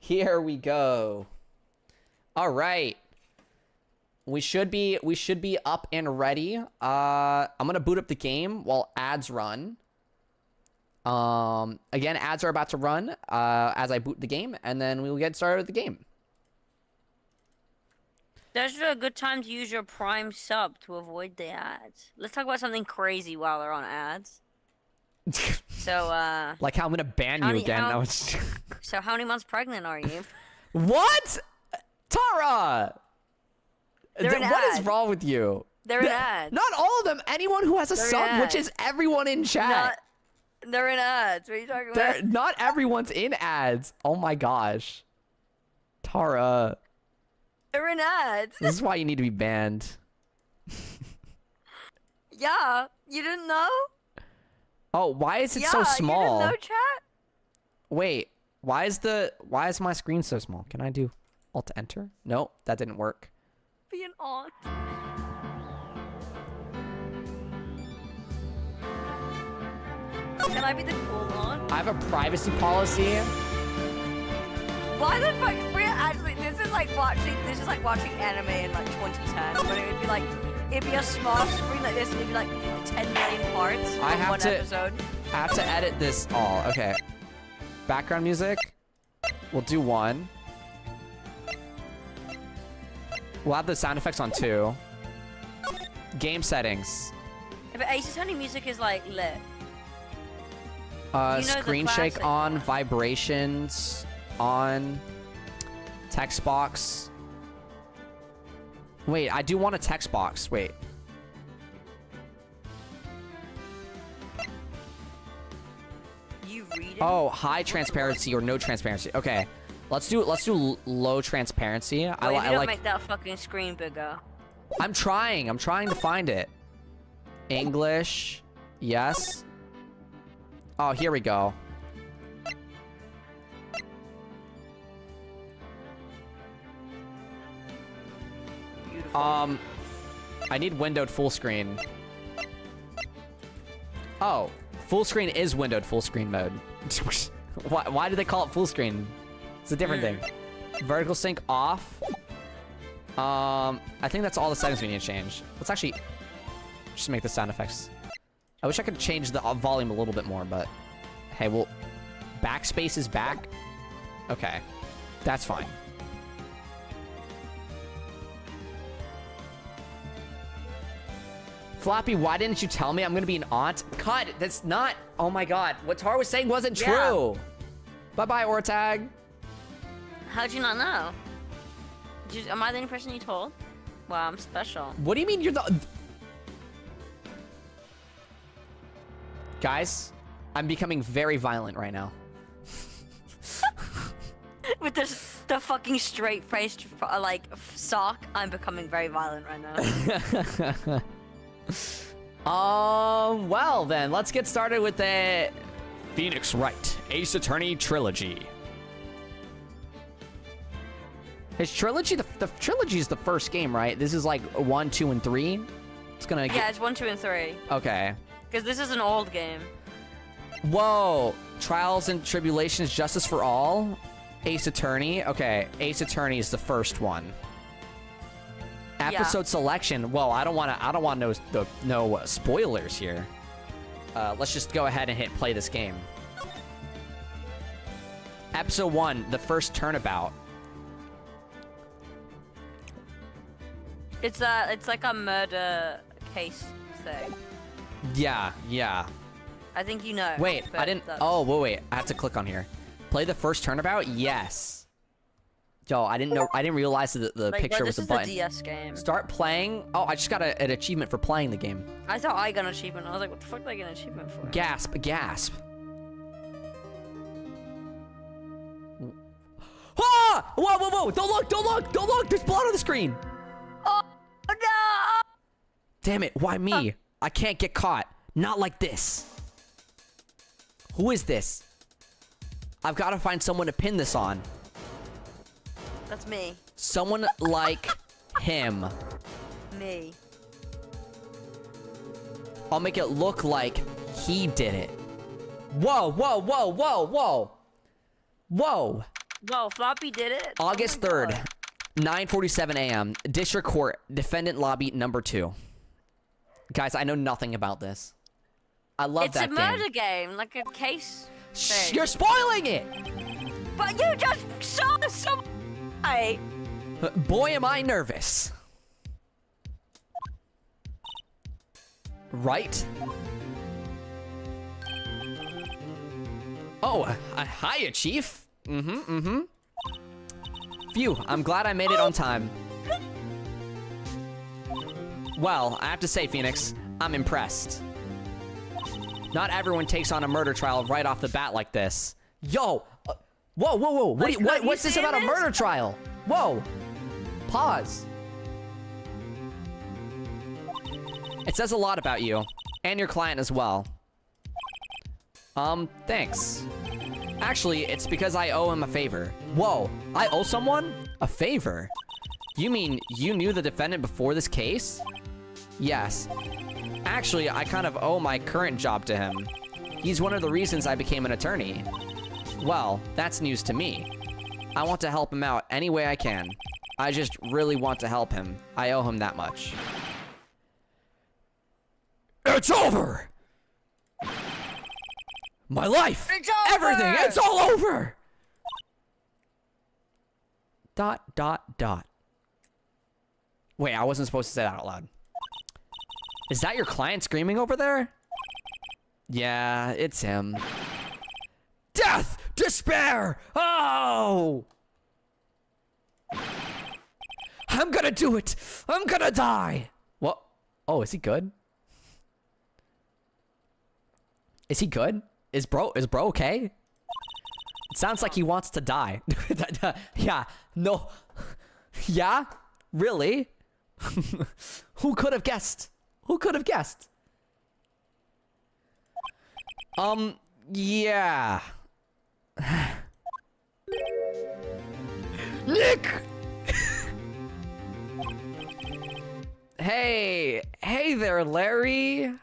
Here we go. All right. We should be up and ready. I'm gonna boot up the game while ads run. Again, ads are about to run as I boot the game, and then we will get started with the game. That's a good time to use your Prime sub to avoid the ads. Let's talk about something crazy while they're on ads. So, like how I'm gonna ban you again. So how many months pregnant are you? What? Tara! They're an What ad. is wrong with you? They're in ads. Not all of them. Anyone who has a They're in sub, which ads. is everyone in chat. They're in ads. What are you talking about? Not everyone's in ads. Oh my gosh. Tara. They're in ads. This is why you need to be banned. Yeah, you didn't know? Oh, why is it Yeah, so small? you didn't know, chat? Wait, why is my screen so small? Can I do Alt Enter? No, that didn't work. Be an aunt. Can I be the cool aunt? I have a privacy policy. Why the fuck? We're actually. This is like watching anime in like 2010. But it would be like, it'd be a small screen like this, and it'd be like 10 million parts for one episode. I have to edit this all. Okay. Background music. We'll do 1. We'll have the sound effects on 2. Game settings. Yeah, but Ace Attorney music is like lit. Screen shake on, vibrations on, text box. Wait, I do want a text box. Wait. You read it? Oh, high transparency or no transparency. Okay, let's do low transparency. Wait, I don't like. make that fucking screen bigger. I'm trying to find it. English, yes. Oh, here we go. Beautiful. I need windowed full screen. Oh, full screen is windowed full screen mode. Why do they call it full screen? It's a different thing. Vertical sync off. I think that's all the settings we need to change. Let's actually just make the sound effects. I wish I could change the volume a little bit more, but hey, well, backspace is back. Okay, that's fine. Floppy, why didn't you tell me I'm gonna be an aunt? Cut, that's not, oh my god. What Tara was saying wasn't true. Bye-bye, Ortag. How'd you not know? Am I the only person you told? Wow, I'm special. What do you mean you're the... Guys, I'm becoming very violent right now. With the fucking straight-faced, like, sock, I'm becoming very violent right now. Well then, let's get started with the Phoenix Wright Ace Attorney trilogy. His trilogy, the trilogy is the first game, right? This is like 1, 2, and 3. It's gonna Yeah, it's 1, 2, and 3. Okay. Because this is an old game. Whoa! Trials and Tribulations, Justice for All, Ace Attorney. Okay, Ace Attorney is the first one. Episode selection. Whoa, I don't want no spoilers here. Let's just go ahead and hit play this game. Episode 1, the first turnabout. It's like a murder case thing. Yeah. I think you know. Wait, but I didn't. that's- Oh, wait. I have to click on here. Play the first turnabout. Yes. Yo, I didn't know. I didn't realize that the like, picture was a button. This is a DS game. Start playing. Oh, I just got an achievement for playing the game. I thought I got an achievement. I was like, what the fuck did I get an achievement for? Gasp! Ah! Whoa! Don't look! There's blood on the screen. Oh no! Damn it! Why me? I can't get caught. Not like this. Who is this? I've got to find someone to pin this on. That's me. Someone like him. Me. I'll make it look like he did it. Whoa. No, Floppy did it. August 3rd, 9:47 a.m. District Court, Defendant Lobby number 2. Guys, I know nothing about this. I love that game. It's a murder game, like a case thing. You're spoiling it! But you just saw some... Boy, am I nervous. Right? Oh, hiya, Chief. Phew, I'm glad I made it on time. Well, I have to say, Phoenix, I'm impressed. Not everyone takes on a murder trial right off the bat like this. Yo! Whoa. What's this about a murder trial? Whoa! Pause. It says a lot about you. And your client as well. Thanks. Actually, it's because I owe him a favor. Whoa, I owe someone? A favor? You mean you knew the defendant before this case? Yes. Actually, I kind of owe my current job to him. He's one of the reasons I became an attorney. Well, that's news to me. I want to help him out any way I can. I just really want to help him. I owe him that much. It's over! My life! It's over! Everything! It's all over! ... Wait, I wasn't supposed to say that out loud. Is that your client screaming over there? Yeah, it's him. Death! Despair! Oh! I'm gonna do it! I'm gonna die! What? Oh, is he good? Is he good? Is bro okay? It sounds like he wants to die. Yeah, no. Yeah? Really? Who could have guessed? Who could have guessed? Yeah. Nick! Hey there, Larry.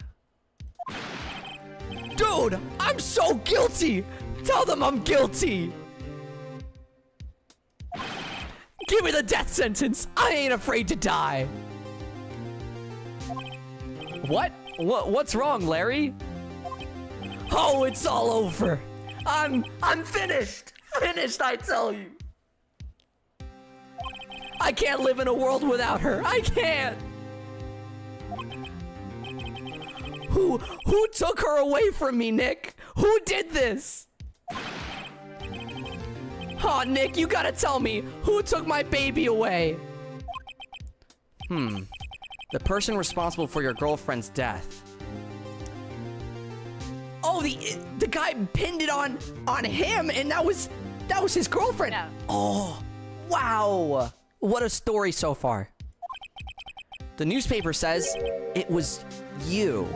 Dude, I'm so guilty! Tell them I'm guilty! Give me the death sentence! I ain't afraid to die! What's wrong, Larry? Oh, it's all over! I'm finished! Finished, I tell you! I can't live in a world without her! I can't! Who took her away from me, Nick? Who did this? Oh, Nick, you gotta tell me, who took my baby away? The person responsible for your girlfriend's death. Oh, the guy pinned it on him, and that was his girlfriend. No. Oh, wow. What a story so far. The newspaper says it was you.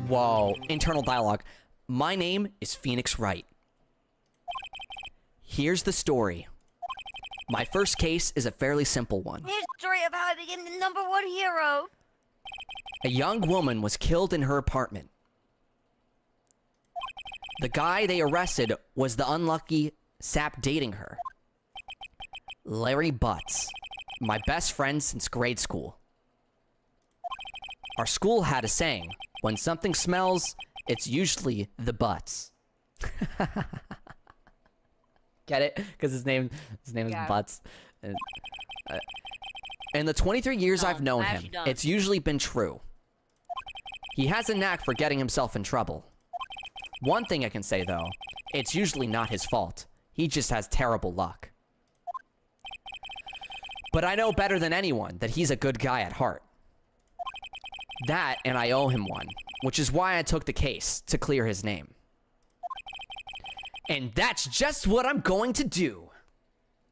Whoa, internal dialogue. My name is Phoenix Wright. Here's the story. My first case is a fairly simple one. History of how I became the #1 hero. A young woman was killed in her apartment. The guy they arrested was the unlucky sap dating her. Larry Butts, my best friend since grade school. Our school had a saying, when something smells, it's usually the butts. Get it? Because his name is Butts. In the 23 years I've known him, it's usually been true. He has a knack for getting himself in trouble. One thing I can say, though, it's usually not his fault. He just has terrible luck. But I know better than anyone that he's a good guy at heart. That, and I owe him one, which is why I took the case, to clear his name. And that's just what I'm going to do.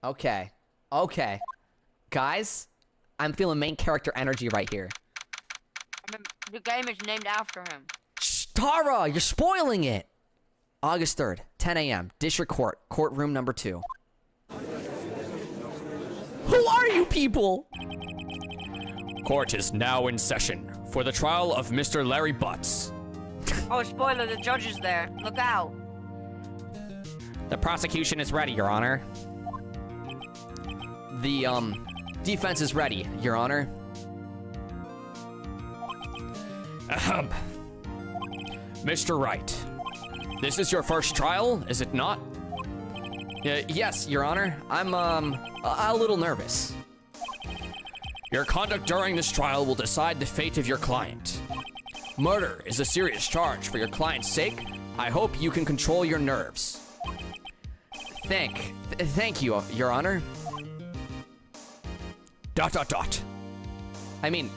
Okay. Guys, I'm feeling main character energy right here. The game is named after him. Shh, Tara, you're spoiling it! August 3rd, 10 a.m., District Court, courtroom number 2. Who are you people? Court is now in session for the trial of Mr. Larry Butts. Oh, spoiler, the judge is there. Look out. The prosecution is ready, Your Honor. The, defense is ready, Your Honor. Ahem. Mr. Wright, this is your first trial, is it not? Yes, Your Honor. I'm, a little nervous. Your conduct during this trial will decide the fate of your client. Murder is a serious charge. For your client's sake, I hope you can control your nerves. Thank you, Your Honor. ... I mean,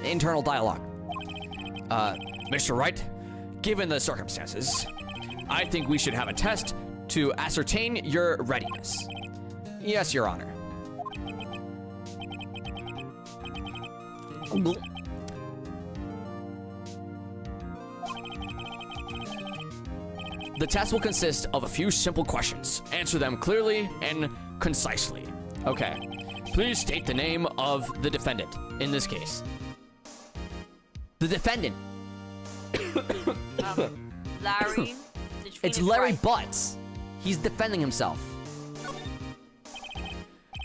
internal dialogue. Mr. Wright, given the circumstances, I think we should have a test to ascertain your readiness. Yes, Your Honor. The test will consist of a few simple questions. Answer them clearly and concisely. Okay. Please state the name of the defendant in this case. The defendant. Larry. It's Larry Butts. He's defending himself.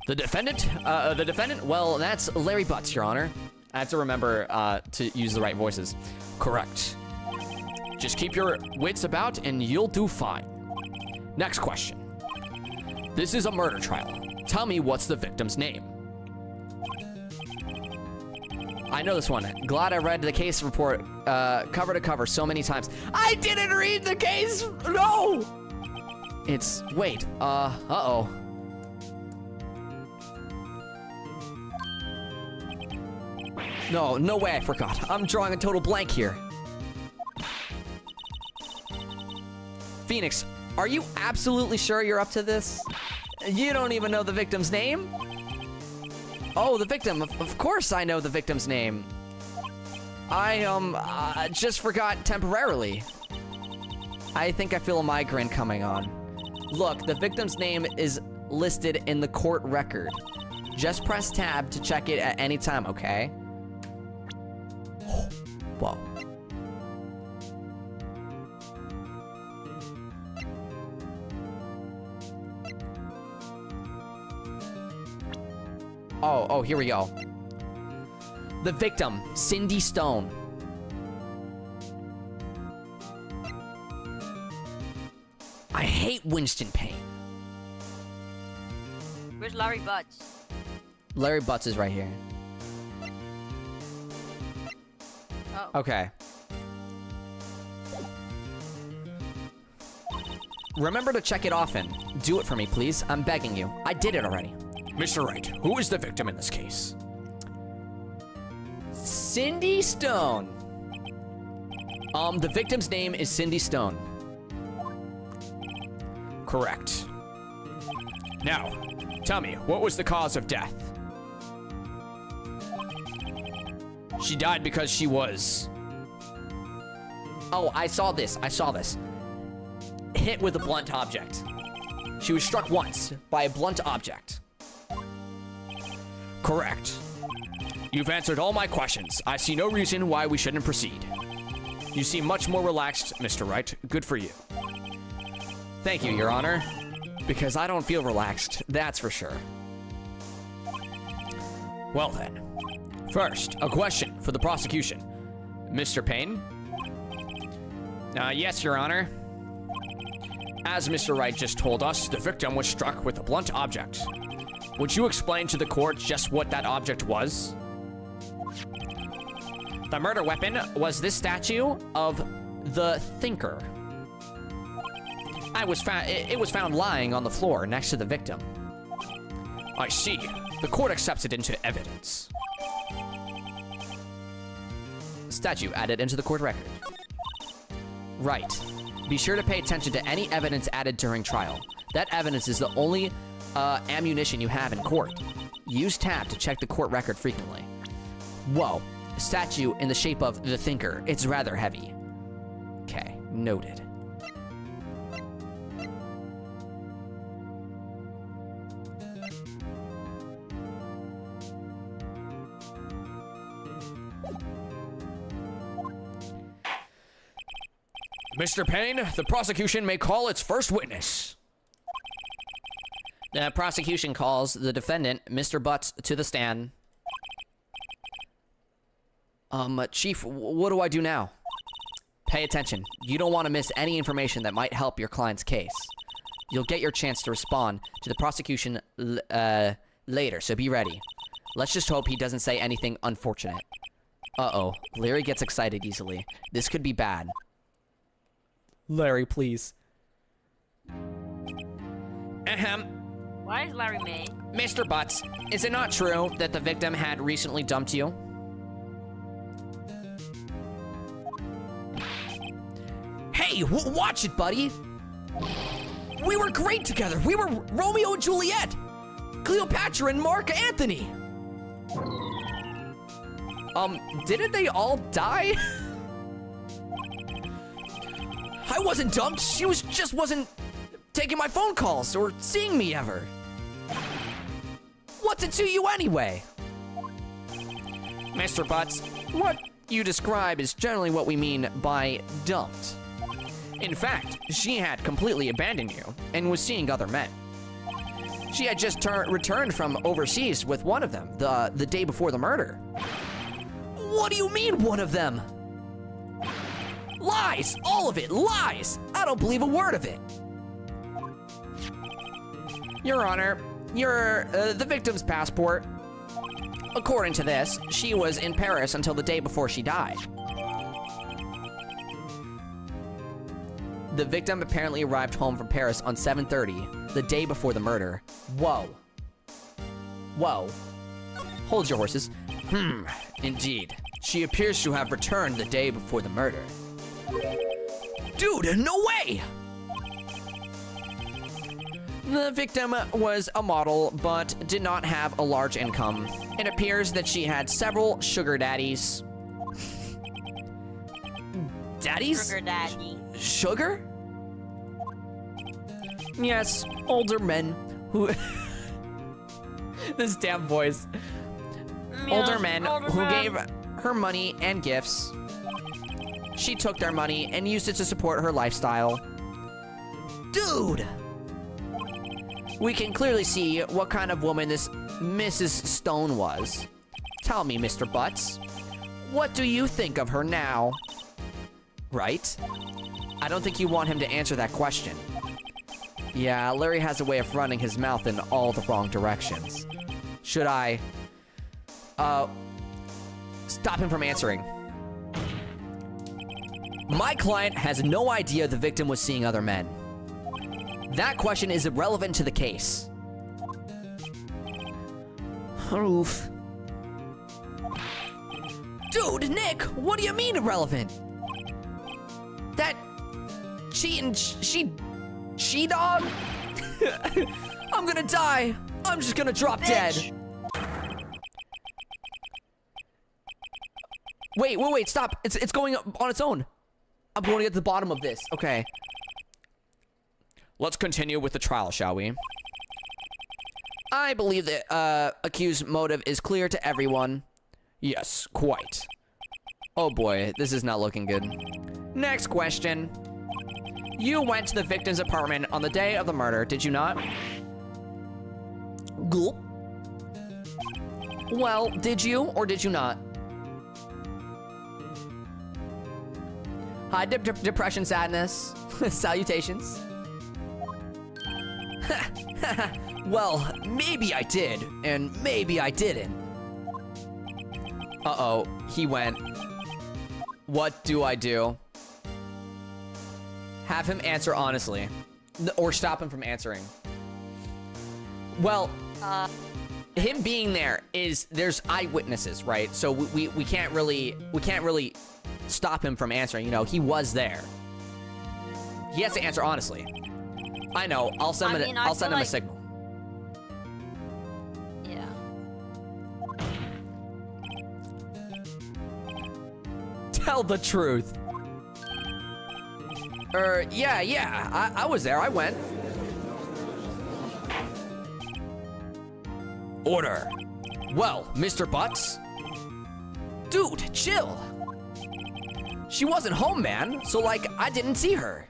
The defendant? Well, that's Larry Butts, Your Honor. I have to remember to use the right voices. Correct. Just keep your wits about and you'll do fine. Next question. This is a murder trial. Tell me what's the victim's name. I know this one. Glad I read the case report cover to cover so many times. I didn't read the case! No! It's, wait, uh-oh. No way I forgot. I'm drawing a total blank here. Phoenix, are you absolutely sure you're up to this? You don't even know the victim's name? Oh, the victim. Of course I know the victim's name. I just forgot temporarily. I think I feel a migraine coming on. Look, the victim's name is listed in the court record. Just press tab to check it at any time, okay? Whoa. Oh, here we go. The victim, Cindy Stone. I hate Winston Payne. Where's Larry Butts? Larry Butts is right here. Oh. Okay. Remember to check it often. Do it for me, please. I'm begging you. I did it already. Mr. Wright, who is the victim in this case? Cindy Stone. The victim's name is Cindy Stone. Correct. Now, tell me, what was the cause of death? She died because she was... Oh, I saw this. Hit with a blunt object. She was struck once by a blunt object. Correct. You've answered all my questions. I see no reason why we shouldn't proceed. You seem much more relaxed, Mr. Wright. Good for you. Thank you, Your Honor. Because I don't feel relaxed, that's for sure. Well then. First, a question for the prosecution. Mr. Payne? Yes, Your Honor. As Mr. Wright just told us, the victim was struck with a blunt object. Would you explain to the court just what that object was? The murder weapon was this statue of the Thinker. It was found lying on the floor next to the victim. I see. The court accepts it into evidence. Statue added into the court record. Right. Be sure to pay attention to any evidence added during trial. That evidence is the only ammunition you have in court. Use tab to check the court record frequently. Whoa. Statue in the shape of the Thinker. It's rather heavy. Okay, noted. Mr. Payne, the prosecution may call its first witness. The prosecution calls the defendant, Mr. Butts, to the stand. Chief, what do I do now? Pay attention. You don't want to miss any information that might help your client's case. You'll get your chance to respond to the prosecution later, so be ready. Let's just hope he doesn't say anything unfortunate. Uh-oh. Larry gets excited easily. This could be bad. Larry, please. Ahem. Why is Larry me? Mr. Butts, is it not true that the victim had recently dumped you? Hey, watch it, buddy! We were great together! We were Romeo and Juliet! Cleopatra and Mark Anthony! Didn't they all die? I wasn't dumped, she just wasn't taking my phone calls or seeing me ever. What's it to you anyway? Mr. Butts, what you describe is generally what we mean by dumped. In fact, she had completely abandoned you and was seeing other men. She had just returned from overseas with one of them the day before the murder. What do you mean, one of them? Lies! All of it! Lies! I don't believe a word of it! Your Honor, the victim's passport. According to this, she was in Paris until the day before she died. The victim apparently arrived home from Paris on 7:30, the day before the murder. Whoa. Whoa. Hold your horses. Indeed. She appears to have returned the day before the murder. Dude, no way! The victim was a model, but did not have a large income. It appears that she had several sugar daddies. Daddies? Sugar daddy. Sugar? Yes, older men who... This damn voice. Older men who gave her money and gifts. She took their money and used it to support her lifestyle. Dude! We can clearly see what kind of woman this Mrs. Stone was. Tell me, Mr. Butts, what do you think of her now? Right? I don't think you want him to answer that question. Yeah, Larry has a way of running his mouth in all the wrong directions. Should I... stop him from answering. My client has no idea the victim was seeing other men. That question is irrelevant to the case. Oof. Dude, Nick, what do you mean irrelevant? That she-dog? I'm gonna die. I'm just gonna drop dead. Wait, stop. It's going up on its own. I'm going to get to the bottom of this. Okay. Let's continue with the trial, shall we? I believe the accused motive is clear to everyone. Yes, quite. Oh boy, this is not looking good. Next question. You went to the victim's apartment on the day of the murder, did you not? Gulp. Well, did you or did you not? Hi, depression, sadness. Salutations. Well, maybe I did, and maybe I didn't. Uh-oh, he went. What do I do? Have him answer honestly. Or stop him from answering. Well, him being there there's eyewitnesses, right? So we can't really stop him from answering. You know, he was there. He has to answer honestly. I know. I'll send him a signal. Yeah. Tell the truth. Yeah. I was there. I went. Order. Well, Mr. Butts. Dude, chill. She wasn't home, man. So, like, I didn't see her.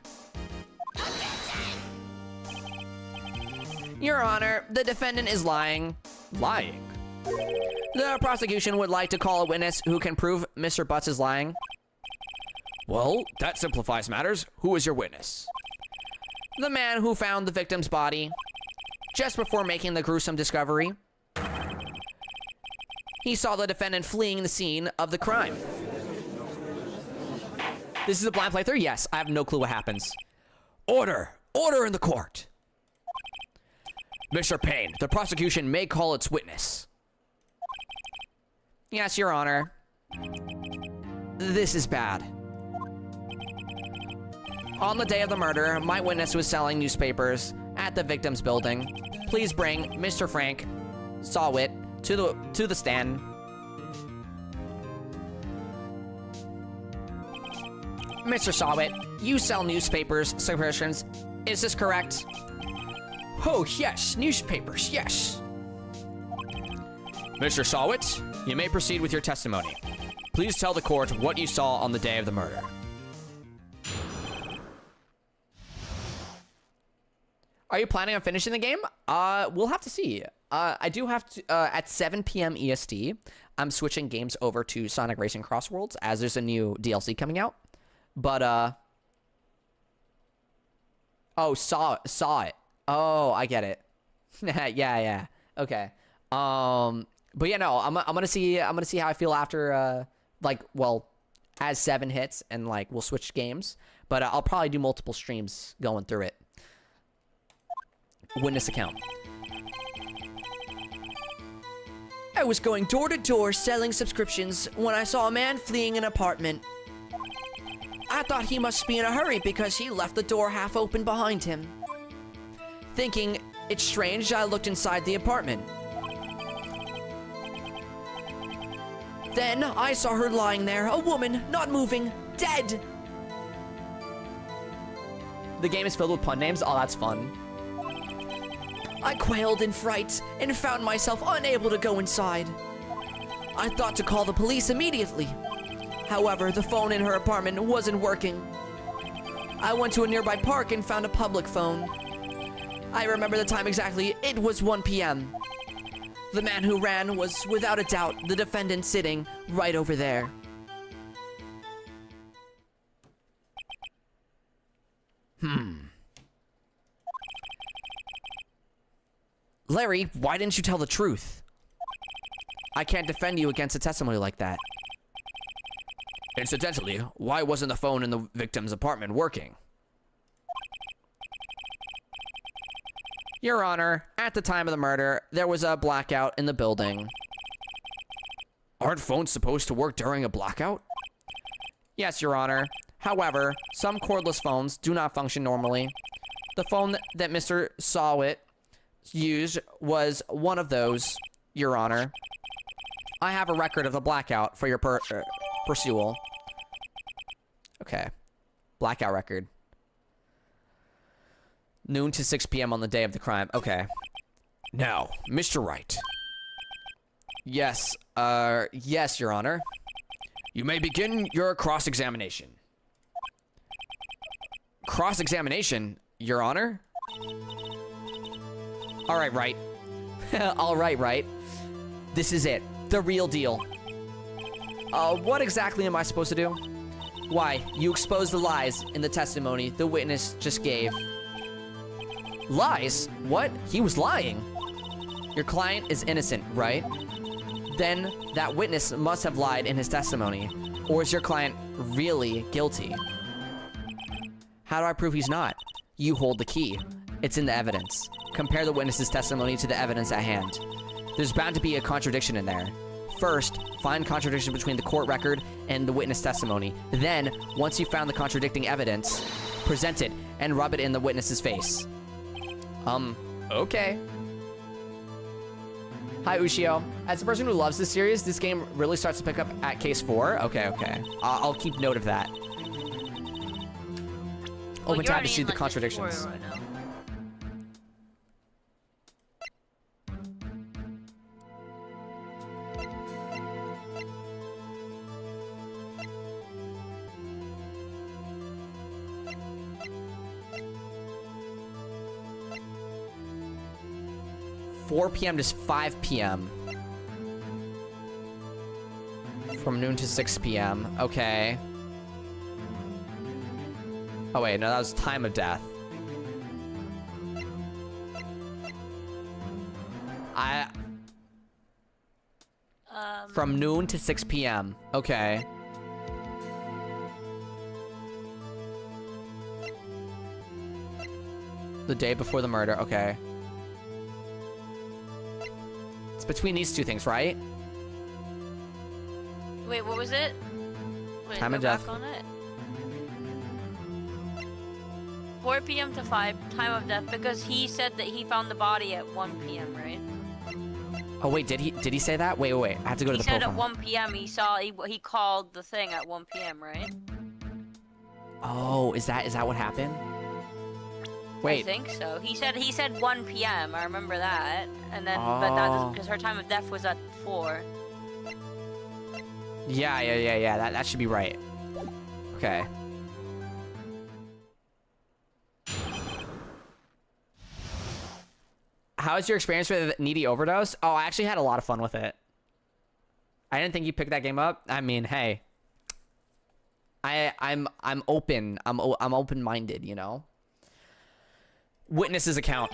Your Honor, the defendant is lying. Lying. The prosecution would like to call a witness who can prove Mr. Butts is lying. Well, that simplifies matters. Who is your witness? The man who found the victim's body just before making the gruesome discovery. He saw the defendant fleeing the scene of the crime. This is a blind playthrough? Yes, I have no clue what happens. Order! Order in the court! Mr. Payne, the prosecution may call its witness. Yes, Your Honor. This is bad. On the day of the murder, my witness was selling newspapers at the victim's building. Please bring Mr. Frank Sawit to the stand. Mr. Sawit, you sell newspapers, subscriptions. Is this correct? Oh, yes, newspapers, yes. Mr. Sawit, you may proceed with your testimony. Please tell the court what you saw on the day of the murder. Are you planning on finishing the game? We'll have to see. I do have to, at 7 p.m. EST, I'm switching games over to Sonic Racing Crossworlds as there's a new DLC coming out. But, oh, saw it. Oh, I get it. yeah. Okay. But yeah, no, I'm gonna see how I feel after, as 7 hits and, we'll switch games. But I'll probably do multiple streams going through it. Witness account. I was going door to door selling subscriptions when I saw a man fleeing an apartment. I thought he must be in a hurry because he left the door half open behind him. Thinking it's strange, I looked inside the apartment. Then I saw her lying there, a woman, not moving, dead. The game is filled with pun names. Oh, that's fun. I quailed in fright and found myself unable to go inside. I thought to call the police immediately. However, the phone in her apartment wasn't working. I went to a nearby park and found a public phone. I remember the time exactly. It was 1 p.m. The man who ran was, without a doubt, the defendant sitting right over there. Larry, why didn't you tell the truth? I can't defend you against a testimony like that. Incidentally, why wasn't the phone in the victim's apartment working? Your Honor, at the time of the murder, there was a blackout in the building. Aren't phones supposed to work during a blackout? Yes, Your Honor. However, some cordless phones do not function normally. The phone that Mr. Sawit used was one of those, Your Honor. I have a record of the blackout for your pursual. Okay. Blackout record. Noon to 6 p.m. on the day of the crime. Okay. Now, Mr. Wright. Yes, yes, Your Honor. You may begin your cross-examination. Cross-examination, Your Honor? All right, Wright. All right, Wright. This is it. The real deal. What exactly am I supposed to do? Why, you exposed the lies in the testimony the witness just gave. Lies? What? He was lying. Your client is innocent, right? Then that witness must have lied in his testimony. Or is your client really guilty? How do I prove he's not? You hold the key. It's in the evidence. Compare the witness's testimony to the evidence at hand. There's bound to be a contradiction in there. First, find contradiction between the court record and the witness testimony. Then, once you've found the contradicting evidence, present it and rub it in the witness's face. Okay. Hi, Ushio. As a person who loves this series, this game really starts to pick up at case 4. Okay. I'll keep note of that. Open tab to see the contradictions. Right now. 4 p.m. to 5 p.m. From noon to 6 p.m. Okay. Oh wait, no, that was time of death. From noon to 6 p.m. Okay. The day before the murder. Okay. It's between these two things, right? Wait, what was it? Wait, Time go of death. back on it. 4 p.m. to 5, time of death, because he said that he found the body at 1 p.m., right? Oh wait, did he say that? Wait. I have to go to He the said profile. at 1 p.m. he called the thing at 1 p.m., right? Oh, is that what happened? Wait. I think so. He said 1 p.m. I remember that, and then but that doesn't, because her time of death was at 4. Yeah. That should be right. Okay. How was your experience with Needy Overdose? Oh, I actually had a lot of fun with it. I didn't think you picked that game up. I mean, hey, I'm open. I'm open-minded, you know. Witness's account.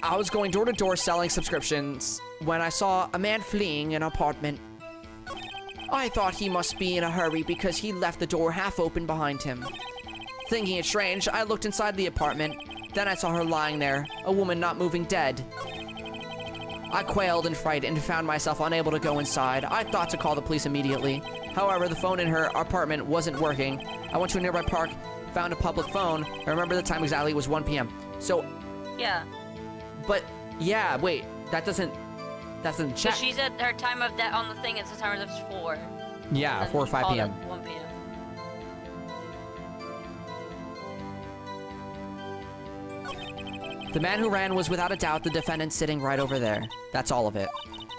I was going door to door selling subscriptions when I saw a man fleeing an apartment. I thought he must be in a hurry because he left the door half open behind him. Thinking it strange, I looked inside the apartment. Then I saw her lying there, a woman not moving, dead. I quailed in fright and found myself unable to go inside. I thought to call the police immediately. However, the phone in her apartment wasn't working. I went to a nearby park, found a public phone. I remember the time exactly, it was 1 p.m. So, Yeah. but, yeah, wait, that doesn't So check. she said her time of death on the thing, it's the time of death is 4. Yeah, And 4 or he 5 called p.m. at 1 p.m. The man who ran was without a doubt the defendant sitting right over there. That's all of it.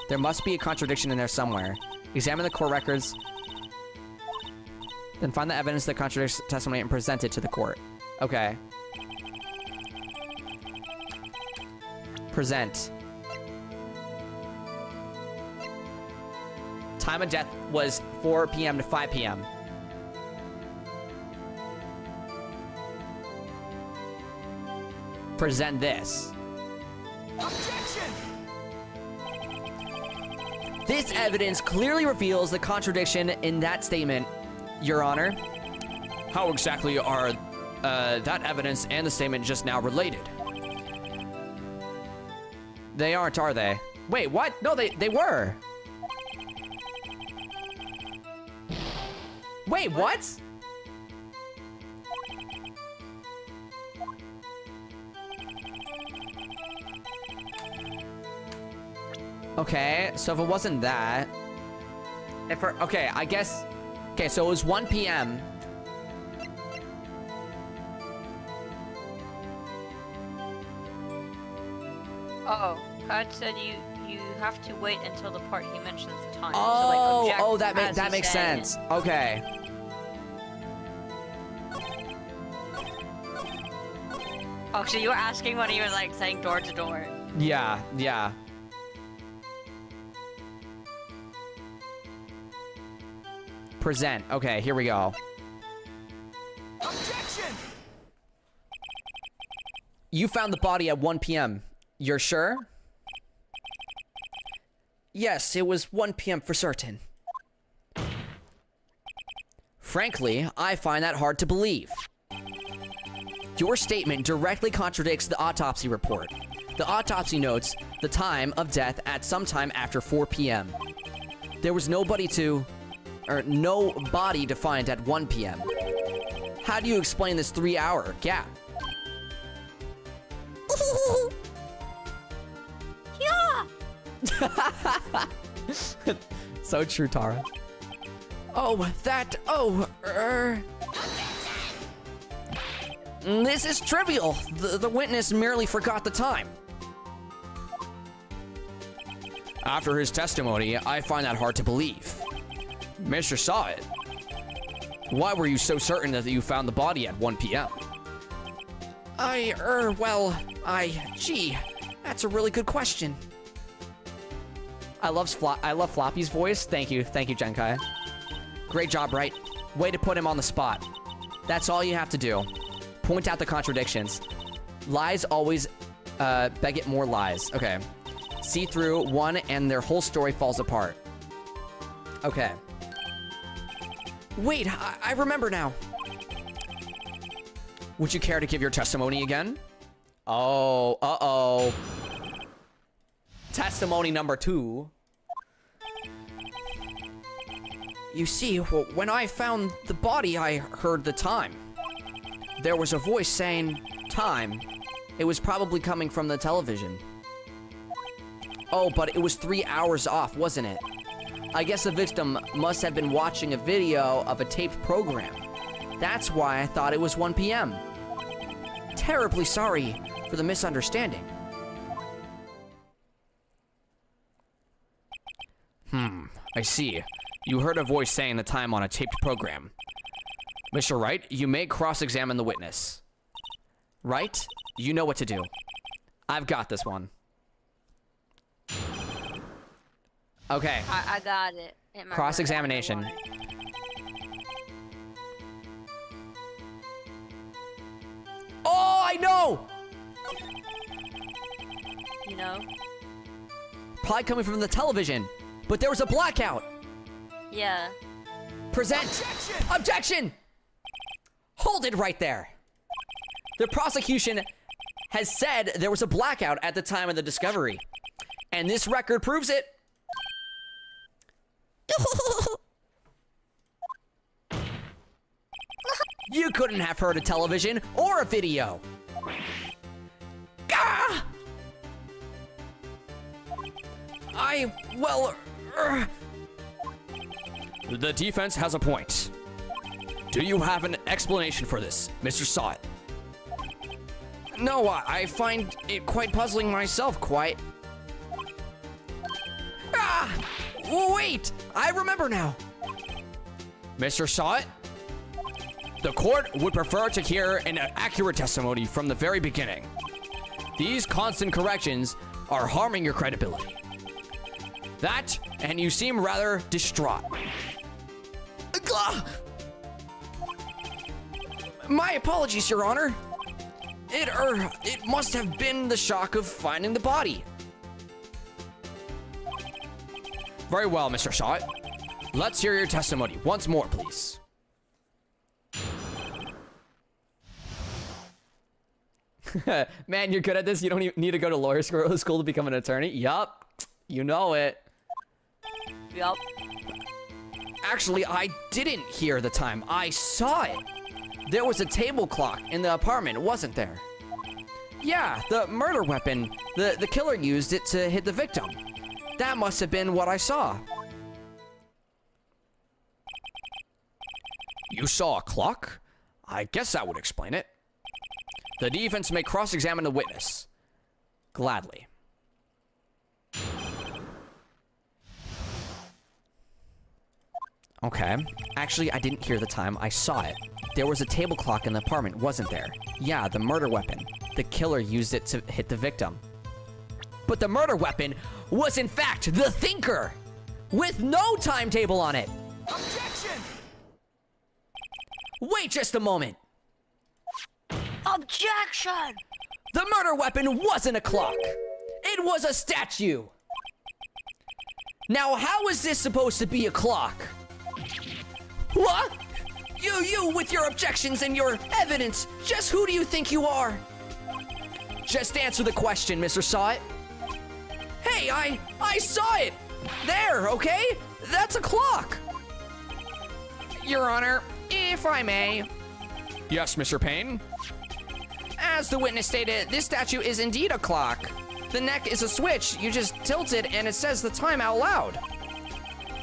There must be a contradiction in there somewhere. Examine the court records, then find the evidence that contradicts testimony and present it to the court. Okay. Present. Time of death was 4 p.m. to 5 p.m. Present this. Objection! This evidence clearly reveals the contradiction in that statement, Your Honor. How exactly are that evidence and the statement just now related? They aren't, are they? Wait, what? No, they were. Wait, what? Okay, so if it wasn't that, okay, I guess, okay, so it was 1 p.m. Oh, Cod said you have to wait until the part he mentions the time. Oh, so, like, object as that he makes said. sense. Okay. Oh, so you were asking when he was like saying door to door. Yeah. Present. Okay, here we go. Objection! You found the body at 1 p.m. You're sure? Yes, it was 1 p.m. for certain. Frankly, I find that hard to believe. Your statement directly contradicts the autopsy report. The autopsy notes the time of death at sometime after 4 p.m. There was no body to find at 1 p.m. How do you explain this 3-hour gap? Yeah. So true, Tara. This is trivial. The witness merely forgot the time. After his testimony, I find that hard to believe. Mr. saw it. Why were you so certain that you found the body at 1 p.m.? That's a really good question. I love Floppy's voice. Thank you, Genkai. Great job, right? Way to put him on the spot. That's all you have to do. Point out the contradictions. Lies always beget more lies. Okay. See through one and their whole story falls apart. Okay. Wait, I remember now. Would you care to give your testimony again? Oh, uh-oh. Testimony number 2. You see, when I found the body, I heard the time. There was a voice saying, time. It was probably coming from the television. Oh, but it was 3 hours off, wasn't it? I guess the victim must have been watching a video of a taped program. That's why I thought it was 1 p.m. Terribly sorry for the misunderstanding. I see. You heard a voice saying the time on a taped program. Mr. Wright, you may cross-examine the witness. Right? You know what to do. I've got this one. Okay. I got it. Cross-examination. Oh, I know! You know? Probably coming from the television, but there was a blackout. Yeah. Present. Objection! Objection! Hold it right there. The prosecution has said there was a blackout at the time of the discovery, and this record proves it. You couldn't have heard a television or a video. Gah! The defense has a point. Do you have an explanation for this, Mr. Sot? No, I find it quite puzzling myself, quite. Ah! Wait! I remember now. Mr. Sot? The court would prefer to hear an accurate testimony from the very beginning. These constant corrections are harming your credibility. That, and you seem rather distraught. My apologies, Your Honor. It must have been the shock of finding the body. Very well, Mr. Sot. Let's hear your testimony once more, please. Man, you're good at this. You don't even need to go to lawyer school to become an attorney. Yup. You know it. Yup. Actually, I didn't hear the time. I saw it. There was a table clock in the apartment, wasn't there? Yeah, the murder weapon. The killer used it to hit the victim. That must have been what I saw. You saw a clock? I guess that would explain it. The defense may cross-examine the witness. Gladly. Okay. Actually, I didn't hear the time. I saw it. There was a table clock in the apartment, wasn't there? Yeah, the murder weapon. The killer used it to hit the victim. But the murder weapon was in fact the thinker! With no timetable on it! Objection! Wait just a moment! Objection! The murder weapon wasn't a clock! It was a statue! Now how is this supposed to be a clock? What? You with your objections and your evidence, just who do you think you are? Just answer the question, Mr. Sot. Hey, I saw it! There, okay? That's a clock! Your Honor, if I may. Yes, Mr. Payne? As the witness stated, this statue is indeed a clock. The neck is a switch. You just tilt it and it says the time out loud.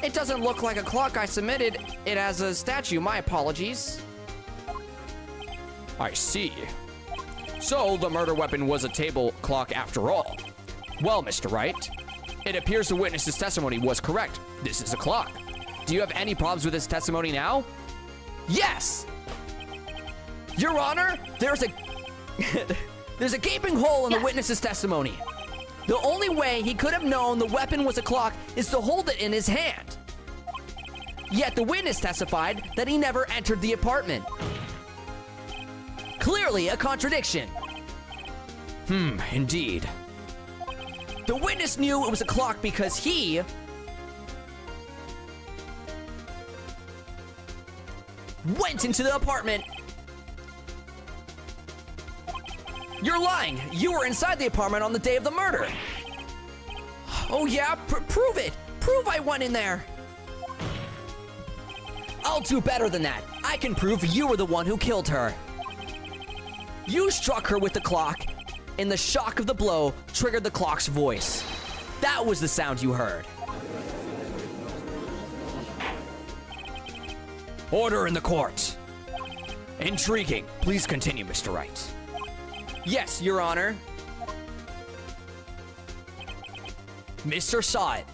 It doesn't look like a clock. I submitted it as a statue. My apologies. I see. So the murder weapon was a table clock after all. Well, Mr. Wright, it appears the witness's testimony was correct. This is a clock. Do you have any problems with his testimony now? Yes! Your Honor, there's a gaping hole in the witness's testimony. The only way he could have known the weapon was a clock is to hold it in his hand. Yet the witness testified that he never entered the apartment. Clearly a contradiction. Indeed. The witness knew it was a clock because he went into the apartment. You're lying. You were inside the apartment on the day of the murder. Oh yeah, prove it. Prove I went in there. I'll do better than that. I can prove you were the one who killed her. You struck her with the clock, and the shock of the blow triggered the clock's voice. That was the sound you heard. Order in the court. Intriguing. Please continue, Mr. Wright. Yes, Your Honor. Mr. saw it.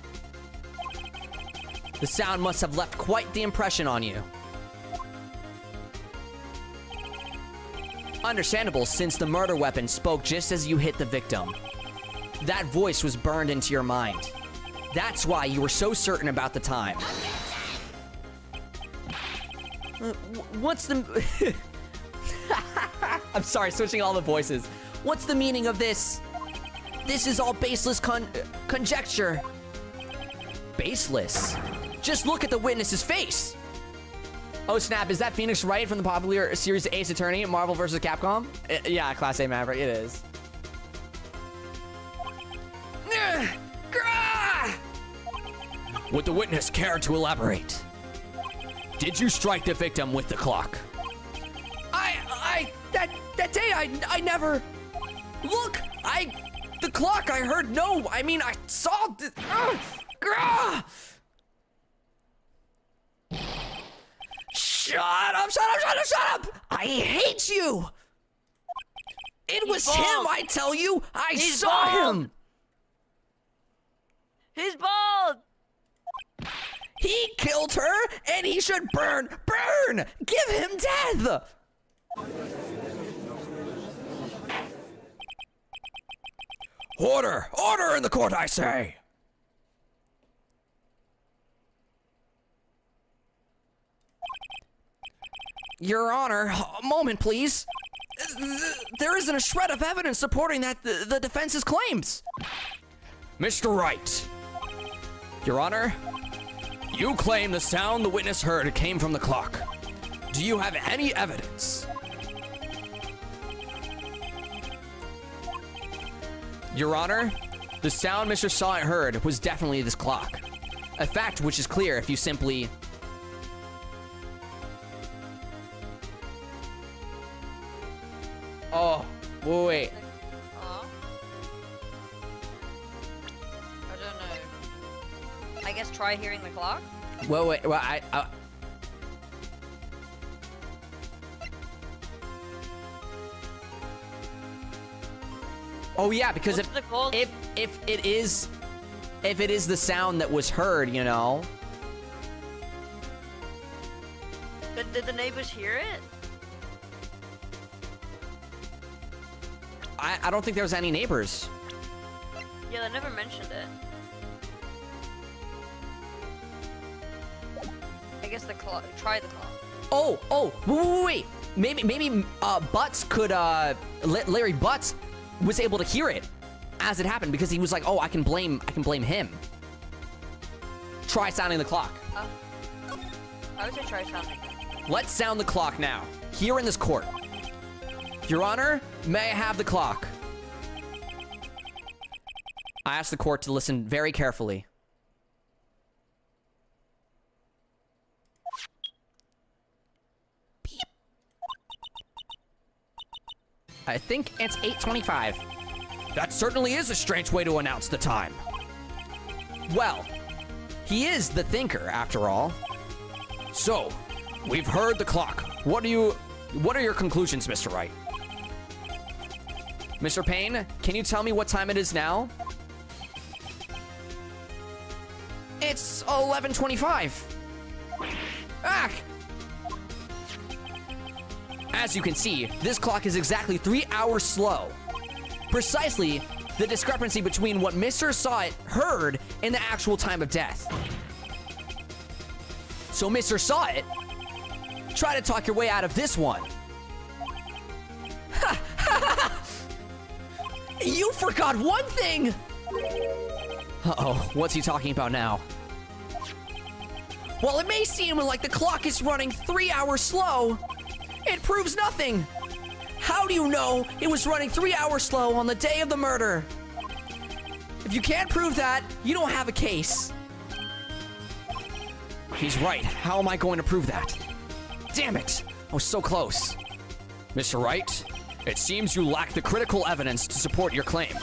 The sound must have left quite the impression on you. Understandable, since the murder weapon spoke just as you hit the victim. That voice was burned into your mind. That's why you were so certain about the time. What's the... I'm sorry, switching all the voices. What's the meaning of this? This is all baseless conjecture. Baseless? Just look at the witness's face. Oh snap, is that Phoenix Wright from the popular series Ace Attorney, Marvel vs. Capcom? Yeah, Class A Maverick, it is. Would the witness care to elaborate? Did you strike the victim with the clock? That day, I never... Look, the clock, I heard no. I mean, I saw the... Shut up! I hate you! It was him, I tell you! I saw him! He's bald! He killed her, and he should burn! Burn! Give him death! Order! Order in the court, I say! Your Honor, a moment, please. There isn't a shred of evidence supporting that the defense's claims. Mr. Wright. Your Honor, you claim the sound the witness heard came from the clock. Do you have any evidence? Your Honor, the sound Mr. Sawant heard was definitely this clock. A fact which is clear if you simply... Oh, wait. I don't know. I guess try hearing the clock? Well, Oh yeah, because What's the code? if it is the sound that was heard, you know. Did the neighbors hear it? I don't think there was any neighbors. Yeah, they never mentioned it. I guess the clock. Try the clock. Oh, wait. Maybe Butts could Larry Butts was able to hear it as it happened because he was like, oh, I can blame him. Try sounding the clock. I would say try sounding. Let's sound the clock now, here in this court. Your Honor, may I have the clock? I ask the court to listen very carefully. Beep. I think it's 8:25. That certainly is a strange way to announce the time. Well, he is the thinker, after all. So, we've heard the clock. What are your conclusions, Mr. Wright? Mr. Payne, can you tell me what time it is now? It's 11:25. Ah! As you can see, this clock is exactly 3 hours slow. Precisely the discrepancy between what Mr. Sawit heard and the actual time of death. So, Mr. Sawit, try to talk your way out of this one. You forgot one thing! Uh-oh, what's he talking about now? While it may seem like the clock is running 3 hours slow, it proves nothing. How do you know it was running 3 hours slow on the day of the murder? If you can't prove that, you don't have a case. He's right. How am I going to prove that? Damn it! I was so close. Mr. Wright, it seems you lack the critical evidence to support your claim.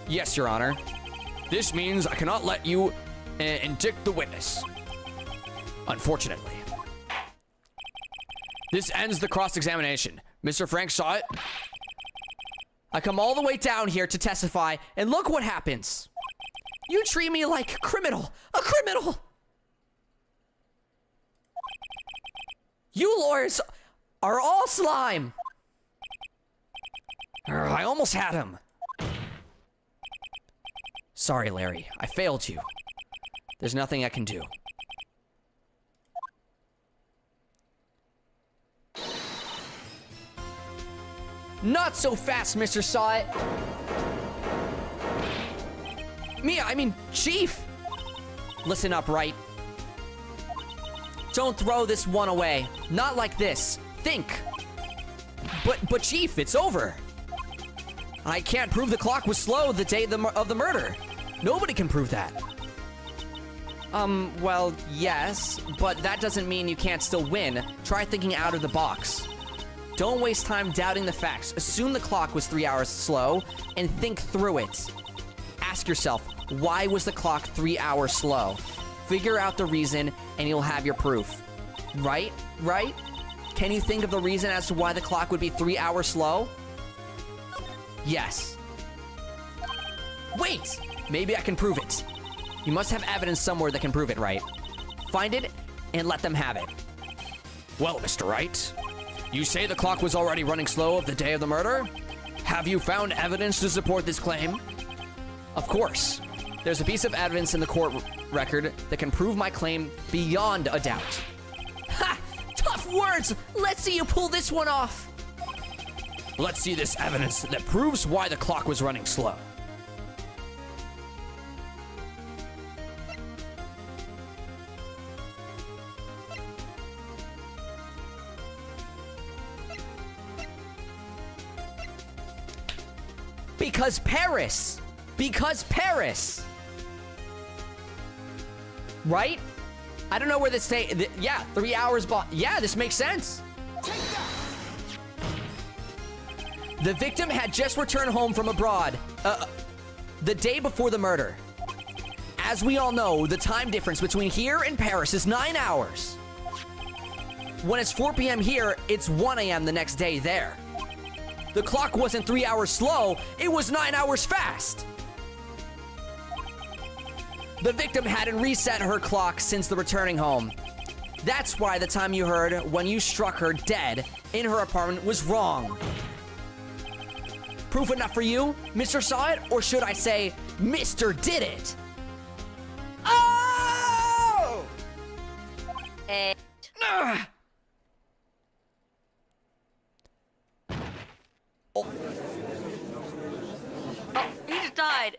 Yes, Your Honor. This means I cannot let you indict the witness. Unfortunately. This ends the cross-examination. Mr. Frank Sawit? I come all the way down here to testify, and look what happens. You treat me like a criminal. A criminal! You lawyers are all slime. I almost had him. Sorry, Larry. I failed you. There's nothing I can do. Not so fast, Mr. Sawit. Chief. Listen up, Wright. Don't throw this one away. Not like this. Think. But Chief, it's over. I can't prove the clock was slow the day of the murder. Nobody can prove that. Well, yes, but that doesn't mean you can't still win. Try thinking out of the box. Don't waste time doubting the facts. Assume the clock was 3 hours slow and think through it. Ask yourself, why was the clock 3 hours slow? Figure out the reason and you'll have your proof. Right? Right? Can you think of the reason as to why the clock would be 3 hours slow? Yes. Wait! Maybe I can prove it. You must have evidence somewhere that can prove it, right? Find it and let them have it. Well, Mr. Wright, you say the clock was already running slow of the day of the murder? Have you found evidence to support this claim? Of course. There's a piece of evidence in the court record that can prove my claim beyond a doubt. Ha! Tough words! Let's see you pull this one off! Let's see this evidence that proves why the clock was running slow. Because Paris! Because Paris! Right? I don't know where this stay. Yeah, 3 hours. Yeah, this makes sense. The victim had just returned home from abroad the day before the murder. As we all know, the time difference between here and Paris is 9 hours. When it's 4 p.m. here, it's 1 a.m. the next day there. The clock wasn't 3 hours slow, it was 9 hours fast. The victim hadn't reset her clock since the returning home. That's why the time you heard when you struck her dead in her apartment was wrong. Proof enough for you, Mr. Sawit, or should I say, Mr. Did It? Oh! Oh, he just died.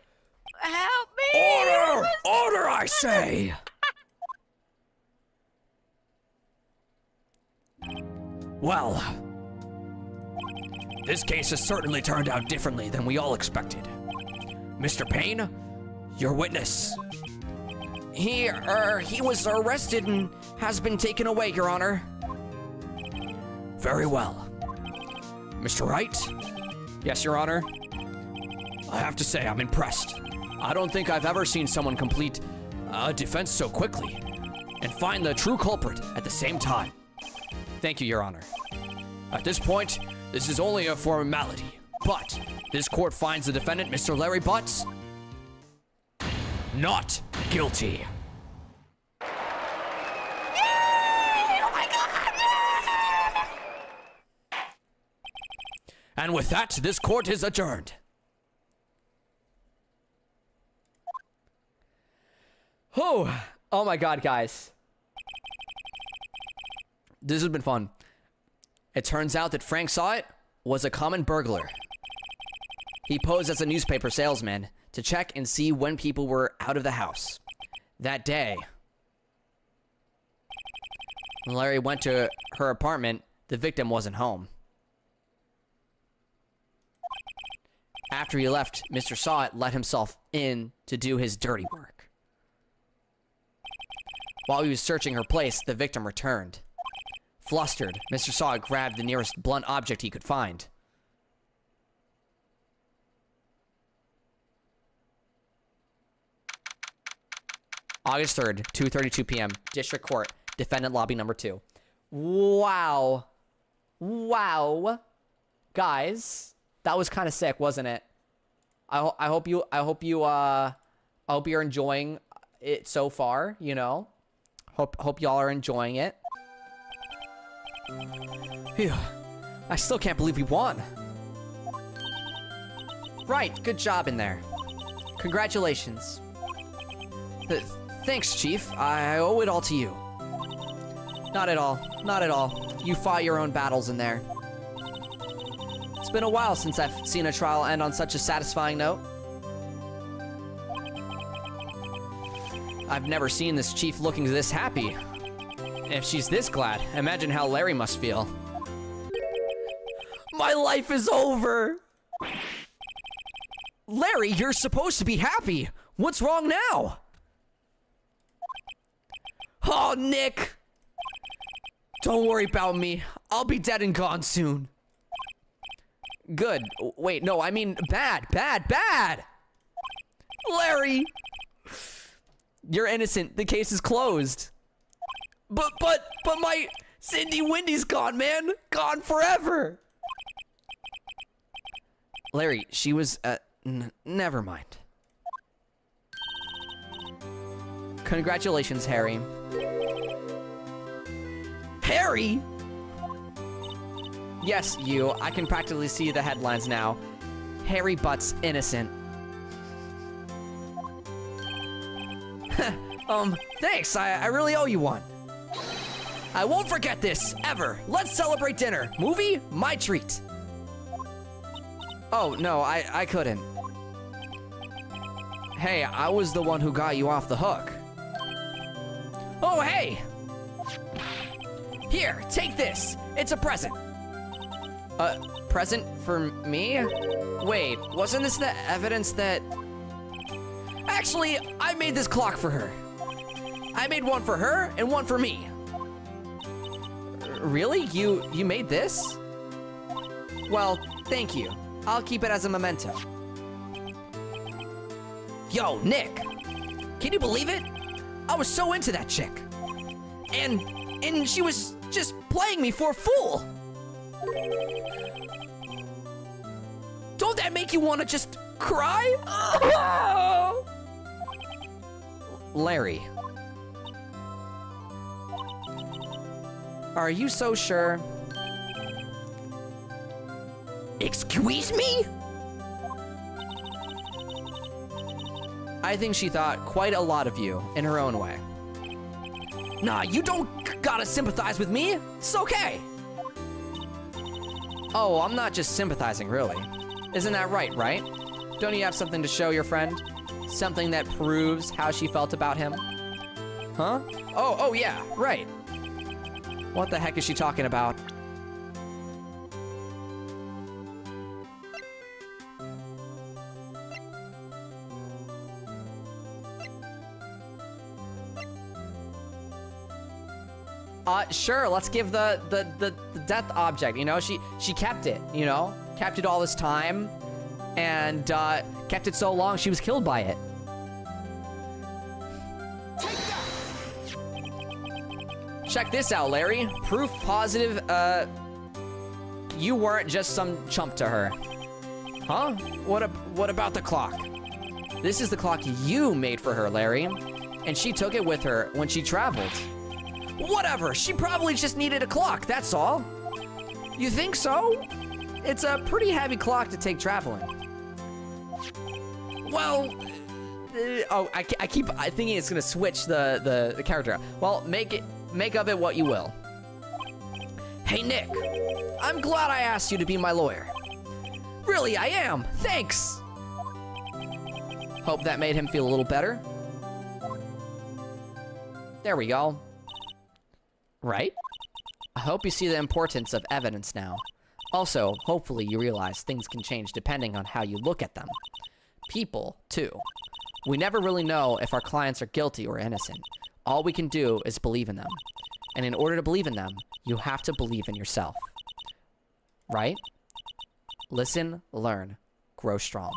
Help me! Order! Order, I say! Well, this case has certainly turned out differently than we all expected. Mr. Payne, your witness. He was arrested and has been taken away, Your Honor. Very well. Mr. Wright? Yes, Your Honor. I have to say, I'm impressed. I don't think I've ever seen someone complete a defense so quickly and find the true culprit at the same time. Thank you, Your Honor. At this point, this is only a formality, but this court finds the defendant, Mr. Larry Butts, not guilty. And with that, this court is adjourned. Oh my god, guys. This has been fun. It turns out that Frank Saw It was a common burglar. He posed as a newspaper salesman to check and see when people were out of the house. That day, when Larry went to her apartment, the victim wasn't home. After he left, Mr. Saw It let himself in to do his dirty work. While he was searching her place, the victim returned. Flustered, Mr. Saw It grabbed the nearest blunt object he could find. August 3rd, 2:32 p.m., District Court, Defendant Lobby Number 2. Wow. Wow. Guys, that was kind of sick, wasn't it? I hope you're enjoying it so far, you know? Hope y'all are enjoying it. Phew. I still can't believe we won. Right, good job in there. Congratulations. Thanks, Chief. I owe it all to you. Not at all. Not at all. You fought your own battles in there. It's been a while since I've seen a trial end on such a satisfying note. I've never seen this chief looking this happy. If she's this glad, imagine how Larry must feel. My life is over! Larry, you're supposed to be happy. What's wrong now? Oh, Nick! Don't worry about me. I'll be dead and gone soon. Good. Wait, no, I mean bad, bad, bad! Larry! You're innocent. The case is closed. But my Cindy Windy's gone, man. Gone forever. Larry, she was, never mind. Congratulations, Harry. Harry? Yes, you. I can practically see the headlines now. Harry Butt's innocent. Thanks. I really owe you one. I won't forget this, ever. Let's celebrate dinner. Movie? My treat. Oh, no, I couldn't. Hey, I was the one who got you off the hook. Oh, hey! Here, take this. It's a present. A present for me? Wait, wasn't this the evidence that... Actually, I made this clock for her. I made one for her and one for me. Really? You made this? Well, thank you. I'll keep it as a memento. Yo, Nick. Can you believe it? I was so into that chick. And she was just playing me for a fool. Don't that make you want to just cry? Oh! Larry. Are you so sure? Excuse me? I think she thought quite a lot of you in her own way. Nah, you don't gotta sympathize with me. It's okay. Oh, I'm not just sympathizing, really. Isn't that right? Don't you have something to show your friend? Something that proves how she felt about him? Huh? Oh, yeah, right. What the heck is she talking about? Sure, let's give the death object, you know? She kept it, you know? Kept it all this time, and, kept it so long she was killed by it. Check this out, Larry. Proof positive, you weren't just some chump to her. Huh? What about the clock? This is the clock you made for her, Larry. And she took it with her when she traveled. Whatever, she probably just needed a clock, that's all. You think so? It's a pretty heavy clock to take traveling. Well, I keep thinking it's gonna switch the character. Well, make of it what you will. Hey, Nick. I'm glad I asked you to be my lawyer. Really, I am. Thanks. Hope that made him feel a little better. There we go. Right? I hope you see the importance of evidence now. Also, hopefully you realize things can change depending on how you look at them. People, too. We never really know if our clients are guilty or innocent. All we can do is believe in them. And in order to believe in them, you have to believe in yourself. Right? Listen, learn, grow strong.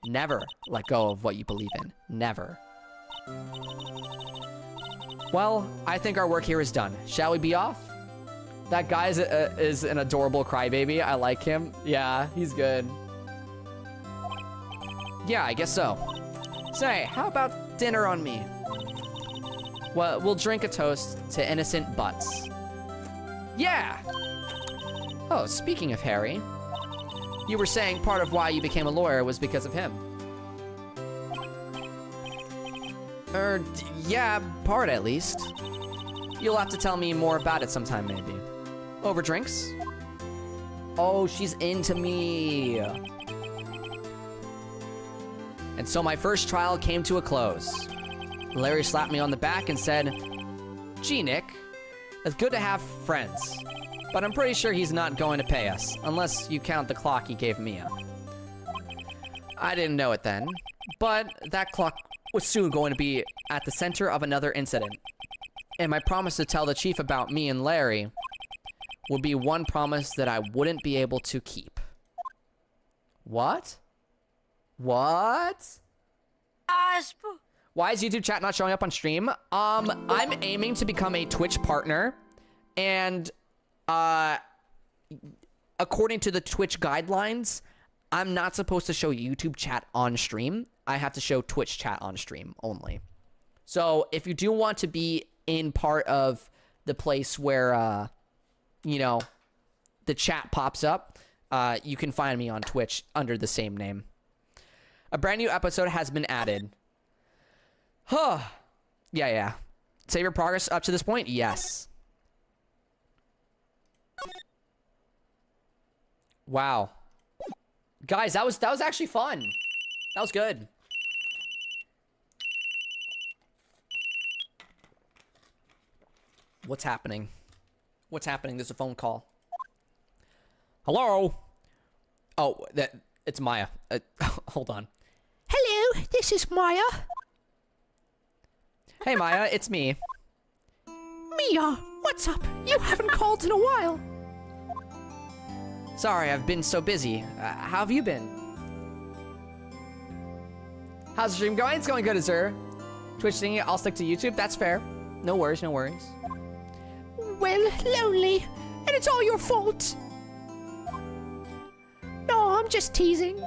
Never let go of what you believe in. Never. Well, I think our work here is done. Shall we be off? That guy is an adorable crybaby. I like him. Yeah, he's good. Yeah, I guess so. Say, how about dinner on me? Well, we'll drink a toast to innocent butts. Yeah! Oh, speaking of Harry, you were saying part of why you became a lawyer was because of him. Yeah, part at least. You'll have to tell me more about it sometime, maybe. Over drinks? Oh, she's into me. And so my first trial came to a close. Larry slapped me on the back and said, "Gee, Nick, it's good to have friends, but I'm pretty sure he's not going to pay us, unless you count the clock he gave Mia." I didn't know it then, but that clock was soon going to be at the center of another incident. And my promise to tell the chief about me and Larry would be one promise that I wouldn't be able to keep. What? What? Why is YouTube chat not showing up on stream? I'm aiming to become a Twitch partner, and according to the Twitch guidelines, I'm not supposed to show YouTube chat on stream. I have to show Twitch chat on stream only. So if you do want to be in part of the place where, you know, the chat pops up, you can find me on Twitch under the same name. A brand new episode has been added. Huh. Yeah. Save your progress up to this point? Yes. Wow. Guys, that was actually fun. That was good. What's happening? What's happening? There's a phone call. Hello? Oh, it's Maya. Hold on. Hello, this is Maya. Hey, Maya, it's me. Mia, what's up? You haven't called in a while. Sorry, I've been so busy. How have you been? How's the stream going? It's going good, sir. Twitch thingy, I'll stick to YouTube. That's fair. No worries, no worries. Well, lonely, and it's all your fault. No, I'm just teasing.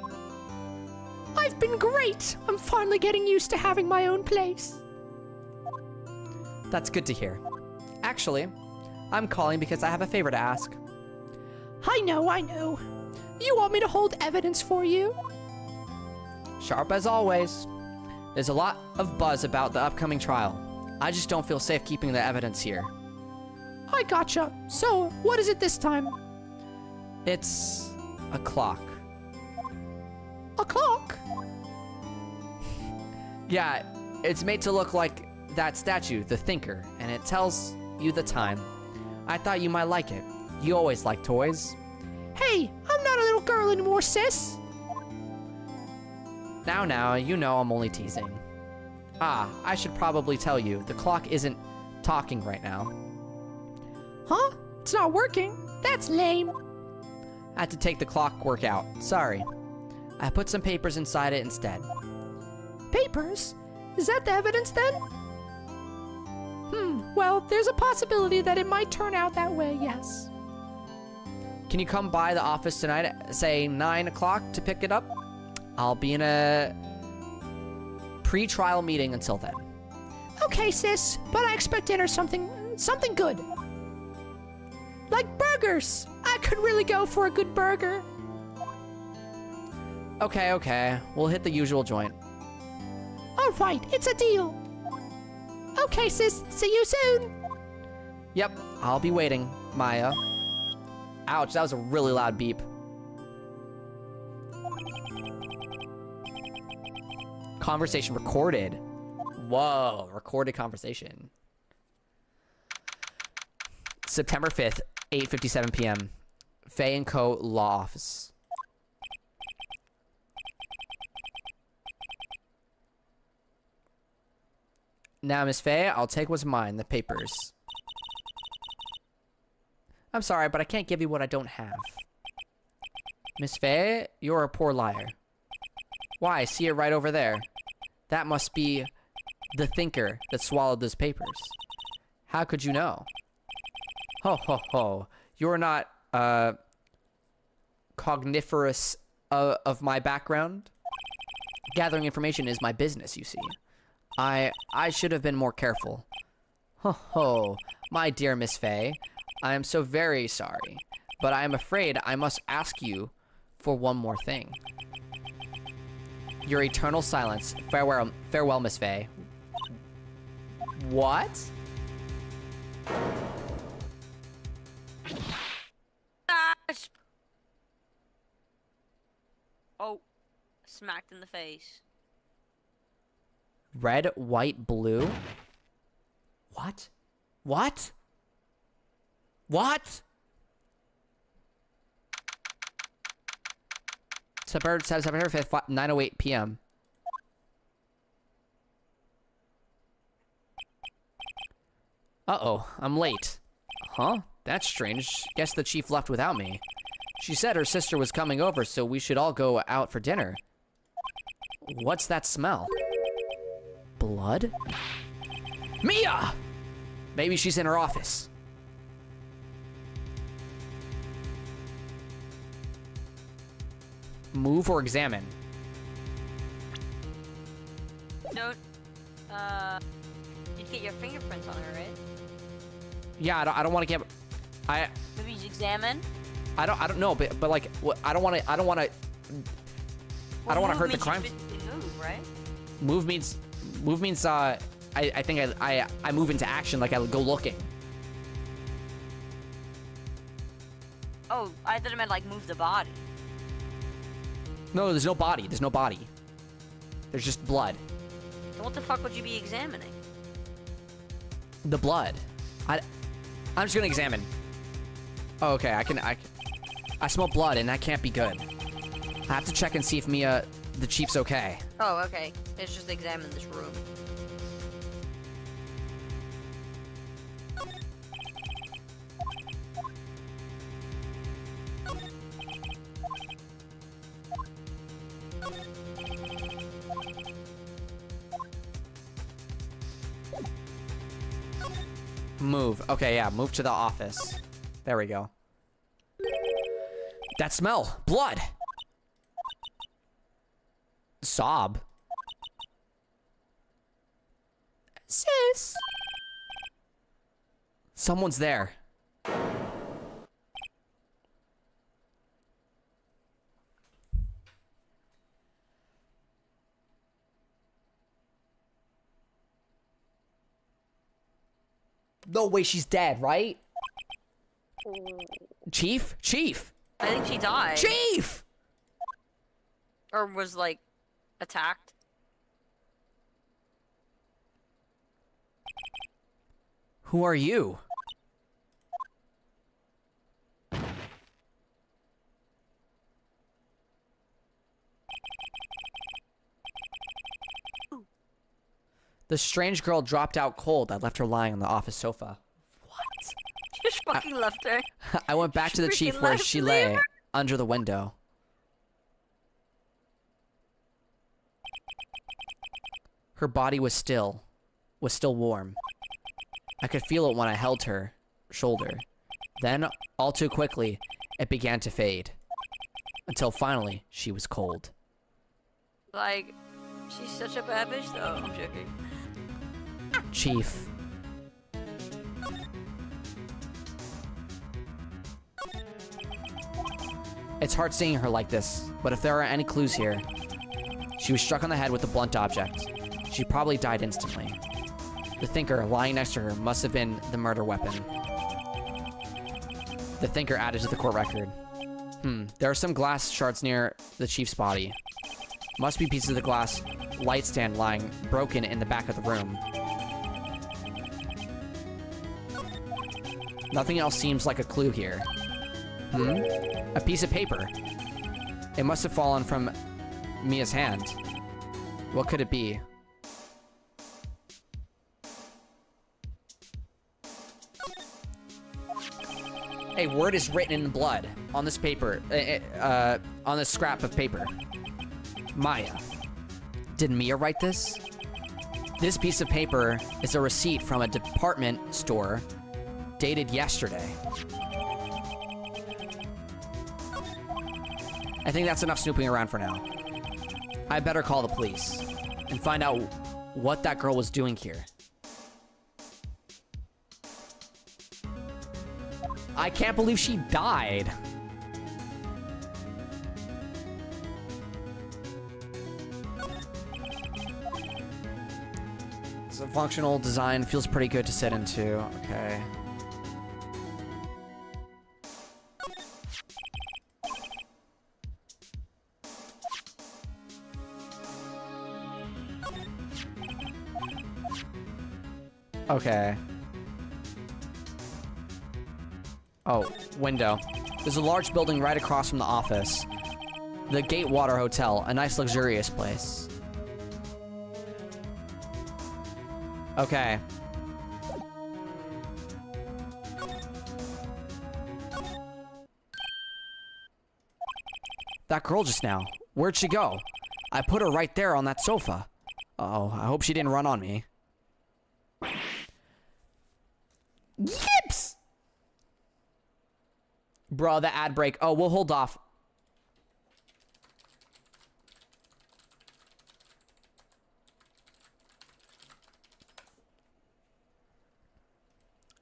I've been great. I'm finally getting used to having my own place. That's good to hear. Actually, I'm calling because I have a favor to ask. I know. You want me to hold evidence for you? Sharp as always. There's a lot of buzz about the upcoming trial. I just don't feel safe keeping the evidence here. I gotcha. So, what is it this time? It's a clock. A clock? Yeah, it's made to look like that statue, the Thinker, and it tells you the time. I thought you might like it. You always like toys. Hey, I'm not a little girl anymore, sis. Now, you know I'm only teasing. I should probably tell you, the clock isn't talking right now. Huh? It's not working? That's lame. I had to take the clockwork out. Sorry. I put some papers inside it instead. Papers? Is that the evidence then? Well, there's a possibility that it might turn out that way, yes. Can you come by the office tonight at, say, 9 o'clock to pick it up? I'll be in a pre-trial meeting until then. Okay, sis, but I expect dinner something good. Like burgers. I could really go for a good burger. Okay, okay. We'll hit the usual joint. All right, it's a deal. Okay, sis. See you soon. Yep, I'll be waiting, Maya. Ouch, that was a really loud beep. Conversation recorded. Whoa, recorded conversation. September 5th, 8:57 p.m. Faye & Co. Law Office. Now, Miss Faye, I'll take what's mine, the papers. I'm sorry, but I can't give you what I don't have. Miss Faye, you're a poor liar. Why, I see it right over there. That must be the thinker that swallowed those papers. How could you know? Ho, ho, ho. You're not, cogniferous of my background? Gathering information is my business, you see. I should have been more careful. Ho, ho. My dear Miss Faye, I am so very sorry, but I am afraid I must ask you for one more thing. Your eternal silence. Farewell, Miss Faye. What? Oh, smacked in the face. Red, white, blue? What? What? What? September 5th, 9:08 p.m. Uh-oh, I'm late. Huh? That's strange. Guess the chief left without me. She said her sister was coming over, so we should all go out for dinner. What's that smell? Blood? Mia! Maybe she's in her office. Move or examine? Don't, you'd get your fingerprints on her, right? Yeah, I don't want to get. Maybe you examine? I don't know, but like, I don't want to hurt the crime. Move, right? Move means I think I move into action, like I go looking. Oh, I thought it meant like move the body. No, there's no body. There's no body. There's just blood. Then what the fuck would you be examining? The blood. I'm just gonna examine. Oh, okay, I smell blood, and that can't be good. I have to check and see if Mia, the chief's okay. Oh, okay. Let's just examine this room. Move. Okay, yeah, move to the office. There we go. That smell. Blood. Sob. Sis. Someone's there. No way, she's dead, right? Chief? Chief! I think she died. Chief! Or was, like, attacked. Who are you? The strange girl dropped out cold. I left her lying on the office sofa. What? Just fucking left her. I went back to the chief Freaking where left she me. lay, under the window. Her body was still warm. I could feel it when I held her shoulder. Then, all too quickly, it began to fade. Until finally, she was cold. Like, she's such a bad bitch, though. I'm joking. Chief. It's hard seeing her like this, but if there are any clues here... She was struck on the head with a blunt object. She probably died instantly. The thinker lying next to her must have been the murder weapon. The thinker added to the court record. There are some glass shards near the chief's body. Must be pieces of the glass light stand lying broken in the back of the room. Nothing else seems like a clue here. A piece of paper. It must have fallen from Mia's hand. What could it be? A word is written in blood on this paper, on this scrap of paper. Maya. Did Mia write this? This piece of paper is a receipt from a department store dated yesterday. I think that's enough snooping around for now. I better call the police and find out what that girl was doing here. I can't believe she died. So functional design feels pretty good to sit into. Okay. Okay. Oh, window. There's a large building right across from the office. The Gatewater Hotel, a nice luxurious place. Okay. That girl just now. Where'd she go? I put her right there on that sofa. Uh-oh, I hope she didn't run on me. Yips! Bro, the ad break. Oh, we'll hold off.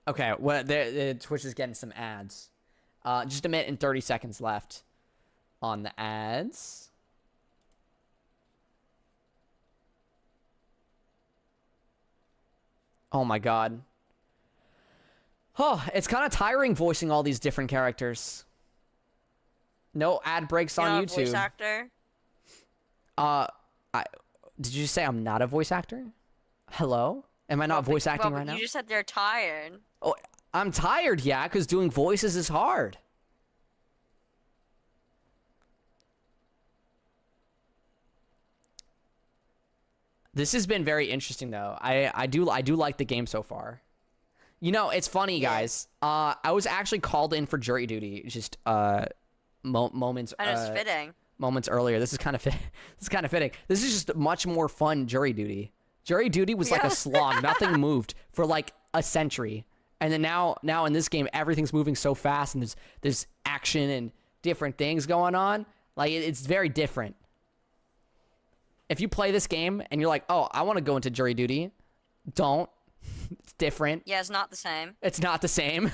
Okay, well, the Twitch is getting some ads. Just a minute and 30 seconds left on the ads. Oh my god. Oh, it's kind of tiring voicing all these different characters. No ad breaks on YouTube. Voice actor? Did you say I'm not a voice actor? Hello? Am I not voice acting right now? You just said they're tired. Oh, I'm tired, yeah, because doing voices is hard. This has been very interesting, though. I do like the game so far. You know, it's funny, guys. I was actually called in for jury duty just moments. And it's fitting. Moments earlier. This is kind of this is kind of fitting. This is just much more fun jury duty. Jury duty was like a slog. Nothing moved for like a century, and then now in this game, everything's moving so fast, and there's action and different things going on. Like it's very different. If you play this game and you're like, oh, I want to go into jury duty, don't. It's different. Yeah, it's not the same. It's not the same.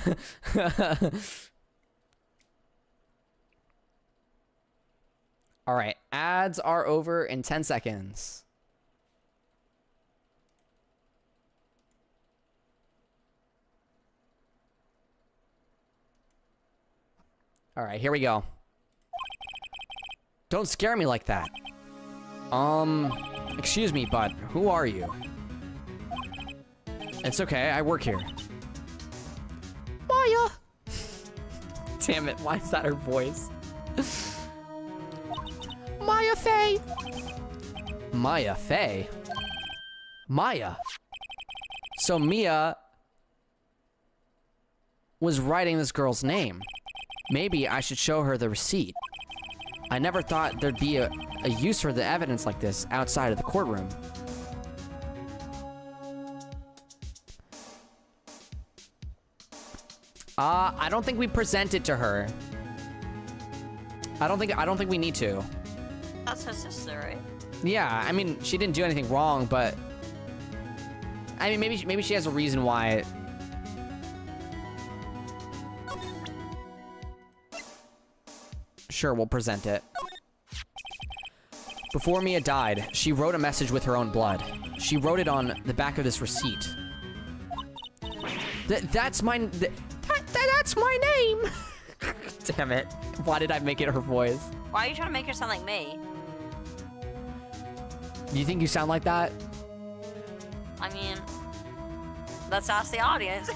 All right, ads are over in 10 seconds. All right, here we go. Don't scare me like that. Excuse me, bud. Who are you? It's okay, I work here. Maya! Damn it, why is that her voice? Maya Fey! Maya Fey? Maya? So Mia was writing this girl's name. Maybe I should show her the receipt. I never thought there'd be a use for the evidence like this outside of the courtroom. I don't think we present it to her. I don't think we need to. That's her sister, right? Yeah, I mean, she didn't do anything wrong, but I mean, maybe she has a reason why. Sure, we'll present it. Before Mia died, she wrote a message with her own blood. She wrote it on the back of this receipt. That's my... That's my name. Damn it. Why did I make it her voice? Why are you trying to make her sound like me? Do you think you sound like that? I mean, let's ask the audience.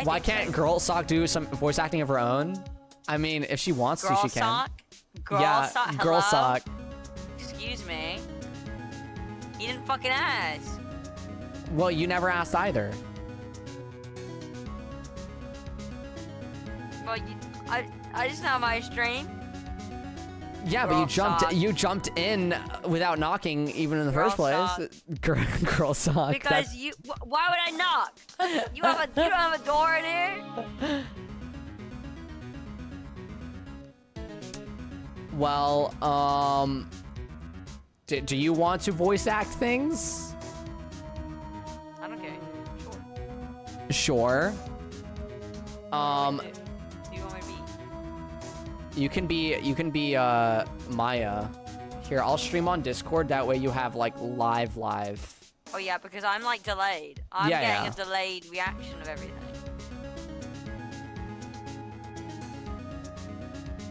Why can't Girl Sock do some voice acting of her own? I mean, if she wants to, she can. Sock? Girl Yeah, Sock? Girl Hello? Sock. Excuse me. You didn't fucking ask. Well, you never asked either. Well, I just know my stream. Yeah, but Girl Sock. you jumped in without knocking even in the Girl first place. Sock. Girl Sock. Because why would I knock? You don't have a door in here? Well, do you want to voice act things? I don't care. Sure. Sure. Do you want me to be? You can be Maya. Here, I'll stream on Discord. That way you have like live. Oh yeah, because I'm like delayed. I'm Yeah, getting a delayed reaction of everything.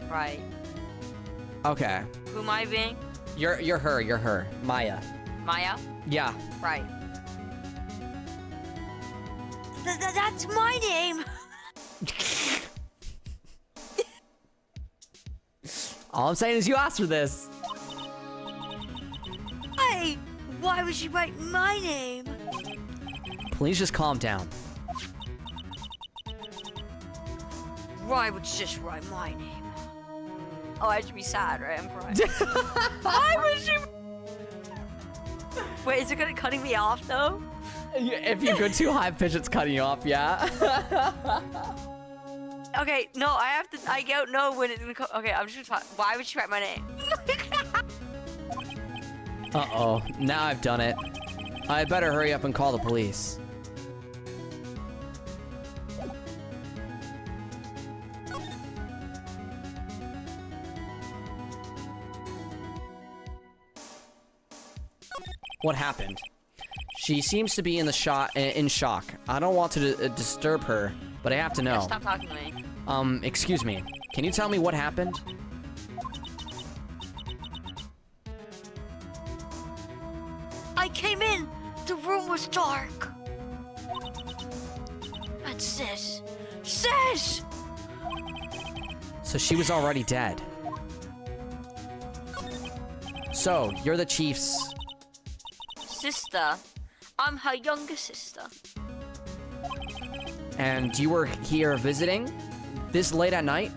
Right. Okay. Who am I being? You're her. Maya. Maya? Yeah. Right. That's my name! All I'm saying is you asked for this. Hey! Why would she write my name? Please just calm down. Why would she just write my name? Oh, I should be sad, right? I'm crying. Why would she... Wait, is it cutting me off, though? If you go too high pitch, it's cutting you off, yeah? Okay, no, I don't know when it's gonna okay, I'm just gonna talk. Why would she write my name? Uh-oh. Now I've done it. I better hurry up and call the police. What happened? She seems to be in shock. I don't want to disturb her, but I have to know. Stop talking to me. Excuse me. Can you tell me what happened? I came in. The room was dark. And sis. So she was already dead. So, you're the chief's... Sister. I'm her younger sister. And you were here visiting? This late at night?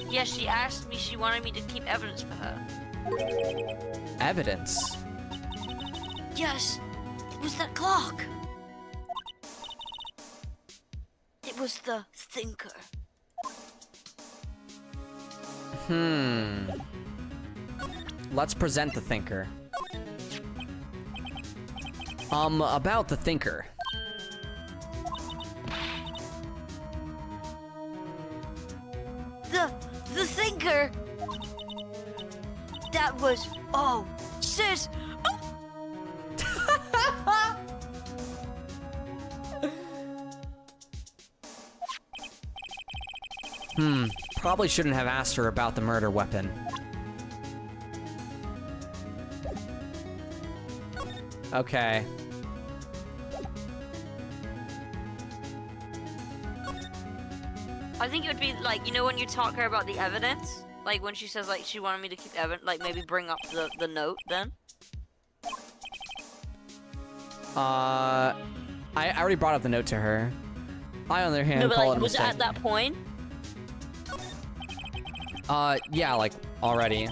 Yeah, she asked me, she wanted me to keep evidence for her. Evidence? Yes, it was that clock. It was the thinker. Let's present the thinker. About the thinker. The thinker. That was, oh, sis. Probably shouldn't have asked her about the murder weapon. Okay. I think it would be like, you know, when you talk to her about the evidence, like when she says like she wanted me to keep evidence, like maybe bring up the note then. I already brought up the note to her. I, on the other hand, No, but call like, it a was it mistake. at that point? Yeah, like, already.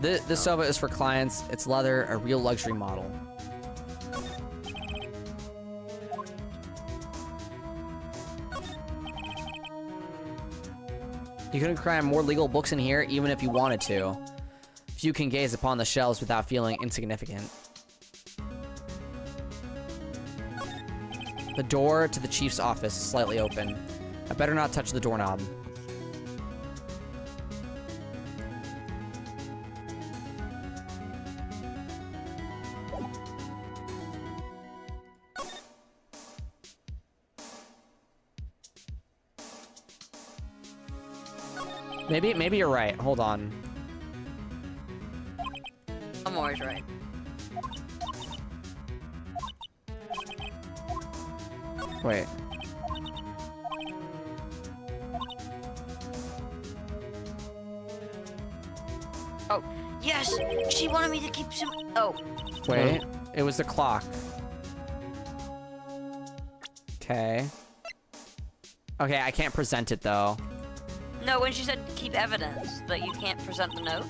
This sofa is for clients. It's leather, a real luxury model. You couldn't cram more legal books in here, even if you wanted to. Few can gaze upon the shelves without feeling insignificant. The door to the chief's office is slightly open. I better not touch the doorknob. Maybe you're right. Hold on. I'm always right. Wait. Oh, yes! She wanted me to keep some. Oh. Wait. It was the clock. Okay. Okay, I can't present it though. No, when she said keep evidence that you can't present the note.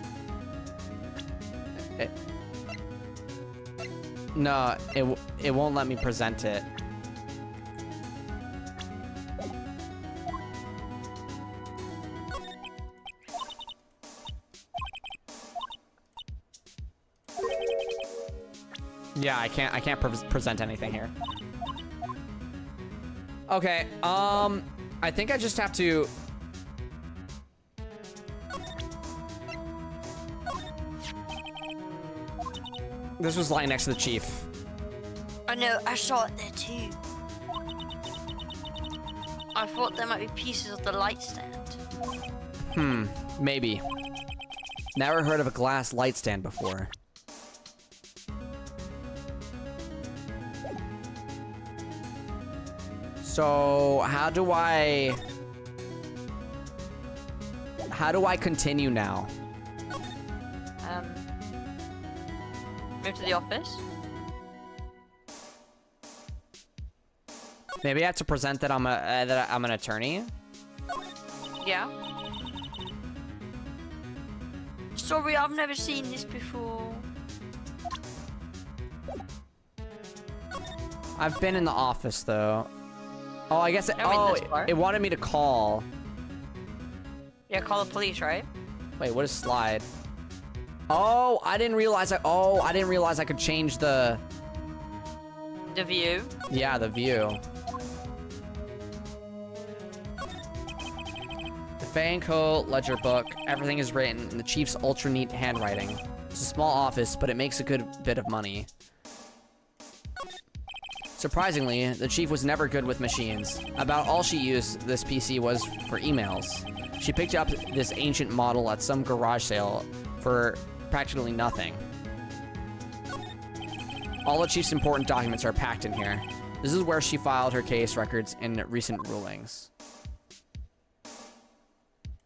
No, it won't let me present it. Yeah, I can't present anything here. Okay, I think I just have to. This was lying next to the chief. I know, I saw it there too. I thought there might be pieces of the light stand. Maybe. Never heard of a glass light stand before. So, how do I continue now? Move to the office. Maybe I have to present that I'm an attorney. Yeah. Sorry, I've never seen this before. I've been in the office though. Oh, I guess it wanted me to call. Yeah, call the police, right? Wait, what is slide? Oh, I didn't realize I could change the view. Yeah, the view. The Fanco ledger book. Everything is written in the chief's ultra neat handwriting. It's a small office, but it makes a good bit of money. Surprisingly, the chief was never good with machines. About all she used this PC was for emails. She picked up this ancient model at some garage sale for practically nothing. All the chief's important documents are packed in here. This is where she filed her case records and recent rulings.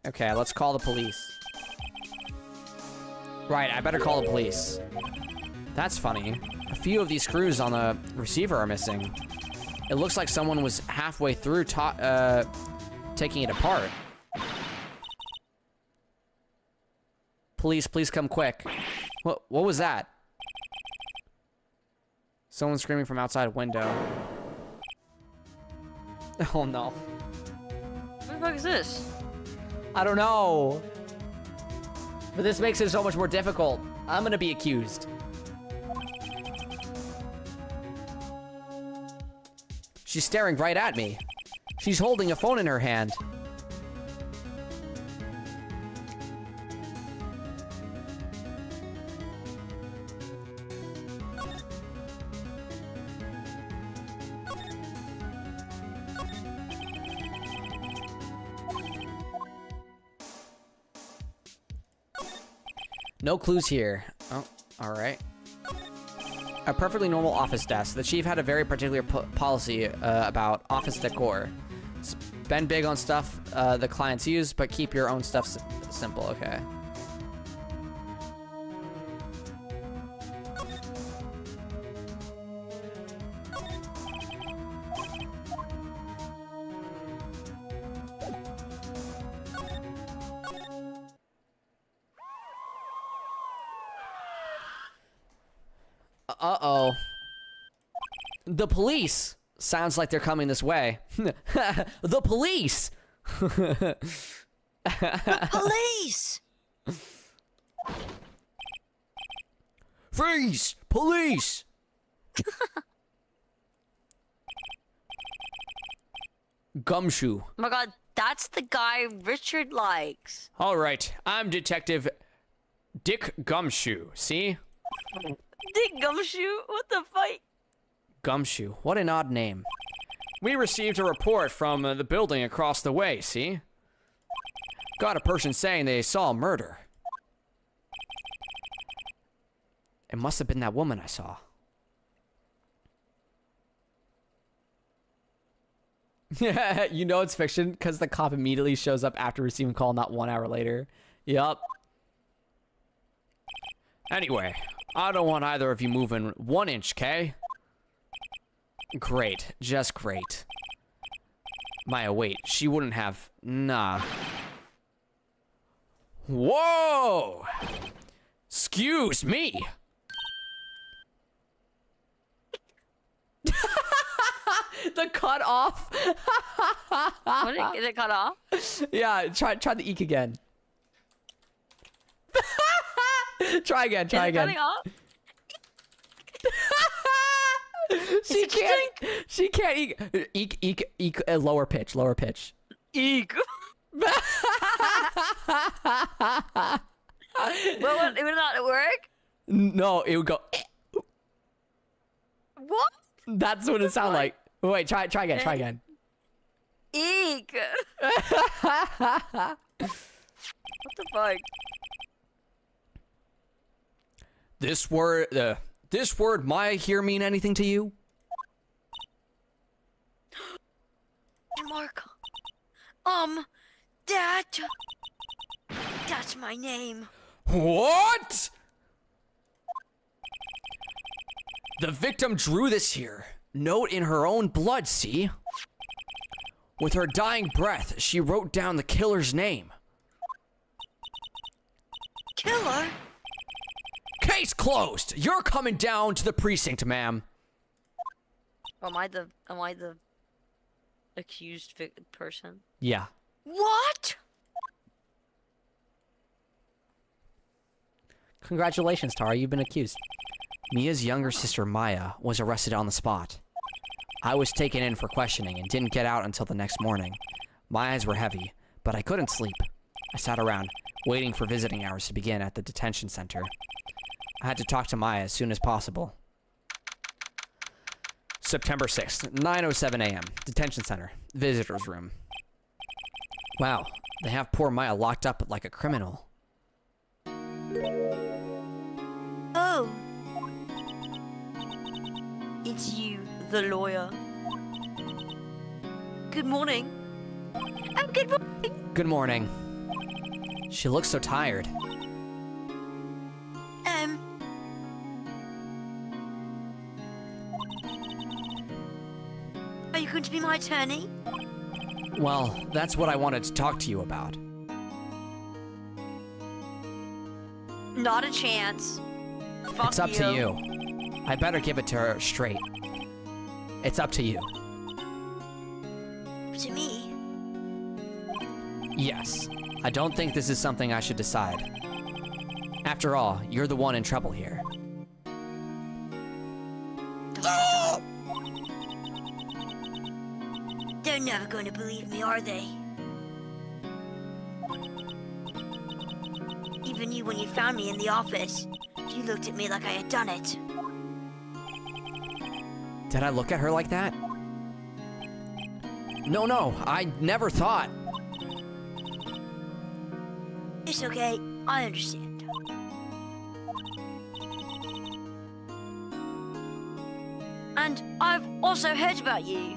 Okay, let's call the police. Right, I better call the police. That's funny. A few of these screws on the receiver are missing. It looks like someone was halfway through taking it apart. Police, please come quick. What was that? Someone screaming from outside a window. Oh no. What the fuck is this? I don't know. But this makes it so much more difficult. I'm gonna be accused. She's staring right at me. She's holding a phone in her hand. No clues here. Oh, all right. A perfectly normal office desk. The chief had a very particular policy about office decor. Spend big on stuff the clients use, but keep your own stuff simple, okay. Uh-oh. The police! Sounds like they're coming this way. The police! Police! Freeze! Police! Gumshoe. Oh my god, that's the guy Richard likes. All right, I'm Detective Dick Gumshoe. See? Dick Gumshoe? What the fuck? Gumshoe. What an odd name. We received a report from the building across the way, see? Got a person saying they saw a murder. It must have been that woman I saw. Yeah, you know it's fiction because the cop immediately shows up after receiving call, not 1 hour later. Yup. Anyway, I don't want either of you moving 1 inch, okay? Great. Just great. Maya, wait. She wouldn't have... Nah. Whoa! Excuse me! The cut off. What is it cut off? Yeah, try the eek again. Try again. Is it cutting off? She can't eek. Lower pitch. Eek. Well, it would not work. No, it would go. What? That's what it sounded like. Wait, try again. Eek. What the fuck? This word Maya here mean anything to you? Mark. That's my name. What? The victim drew this here. Note in her own blood, see? With her dying breath, she wrote down the killer's name. Killer? Case closed. You're coming down to the precinct, ma'am. Am I the accused person? Yeah. What? Congratulations, Tara. You've been accused. Mia's younger sister, Maya, was arrested on the spot. I was taken in for questioning and didn't get out until the next morning. My eyes were heavy, but I couldn't sleep. I sat around, waiting for visiting hours to begin at the detention center. I had to talk to Maya as soon as possible. September 6th, 9:07 a.m. Detention center, visitor's room. Wow, they have poor Maya locked up like a criminal. Oh. It's you, the lawyer. Good morning. Good morning. Good morning. She looks so tired. Are you going to be my attorney? Well, that's what I wanted to talk to you about. Not a chance. Fuck It's up to you. I better give it to her straight. It's up to you. To me? Yes. I don't think this is something I should decide. After all, you're the one in trouble here. They're never going to believe me, are they? Even you, when you found me in the office, you looked at me like I had done it. Did I look at her like that? No, I never thought. It's okay, I understand. And I've also heard about you.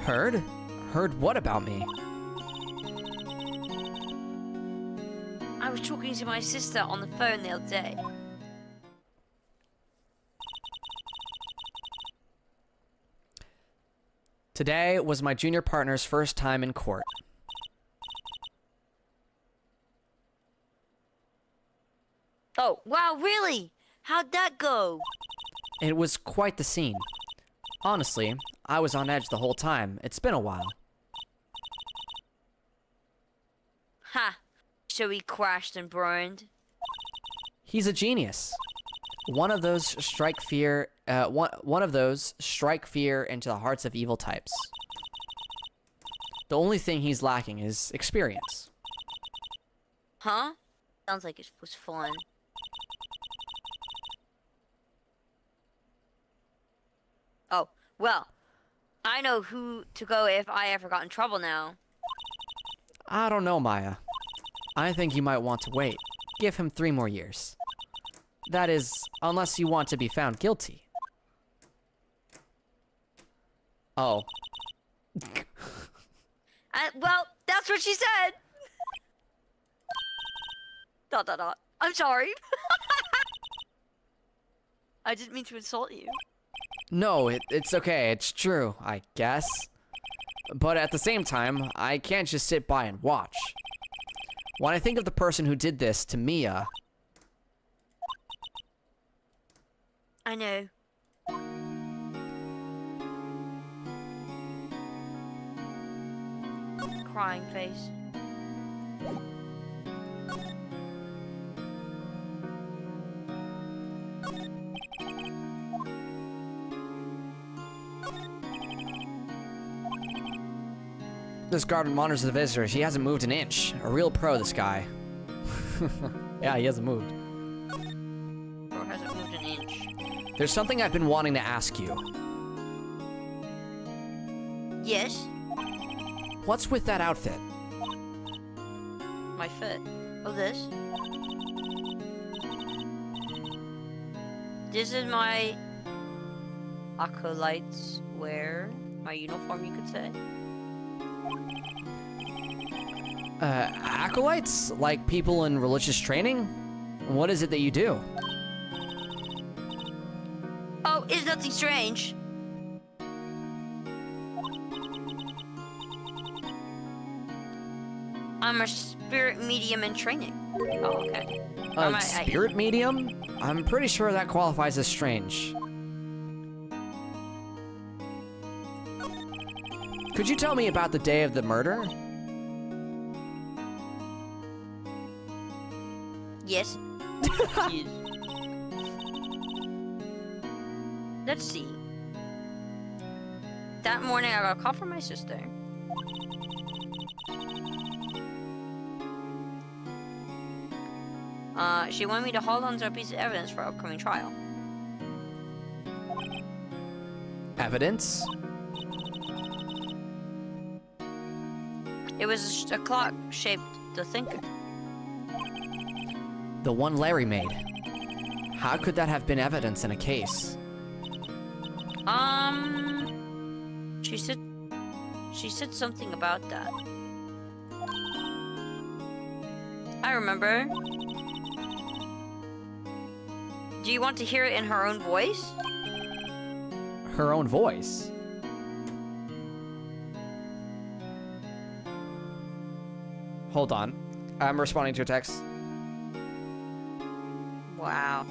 Heard? Heard what about me? I was talking to my sister on the phone the other day. Today was my junior partner's first time in court. Oh, wow, really? How'd that go? It was quite the scene. Honestly, I was on edge the whole time. It's been a while. Ha! So he crashed and burned? He's a genius. One of those strike fear into the hearts of evil types. The only thing he's lacking is experience. Huh? Sounds like it was fun. Oh, well, I know who to go if I ever got in trouble now. I don't know, Maya. I think you might want to wait. Give him 3 more years. That is, unless you want to be found guilty. Oh. Well, that's what she said. ... I'm sorry. I didn't mean to insult you. No, it's okay. It's true, I guess. But at the same time, I can't just sit by and watch. When I think of the person who did this to Mia... I know. Crying face. This guard monitors the visitors. He hasn't moved an inch. A real pro, this guy. Yeah, he hasn't moved. Or hasn't moved an inch. There's something I've been wanting to ask you. Yes, What's with that outfit? my foot. Oh, this? This is my acolyte's wear. My uniform, you could say. Acolytes? Like people in religious training? What is it that you do? Oh, it's nothing strange. I'm a spirit medium in training. Oh, okay. A spirit medium? I'm pretty sure that qualifies as strange. Could you tell me about the day of the murder? Yes. Yes. Let's see. That morning, I got a call from my sister. She wanted me to hold on to a piece of evidence for upcoming trial. Evidence? It was a clock shaped the thinker. The one Larry made. How could that have been evidence in a case? She said something about that. I remember. Do you want to hear it in her own voice? Her own voice? Hold on. I'm responding to a text. Wow.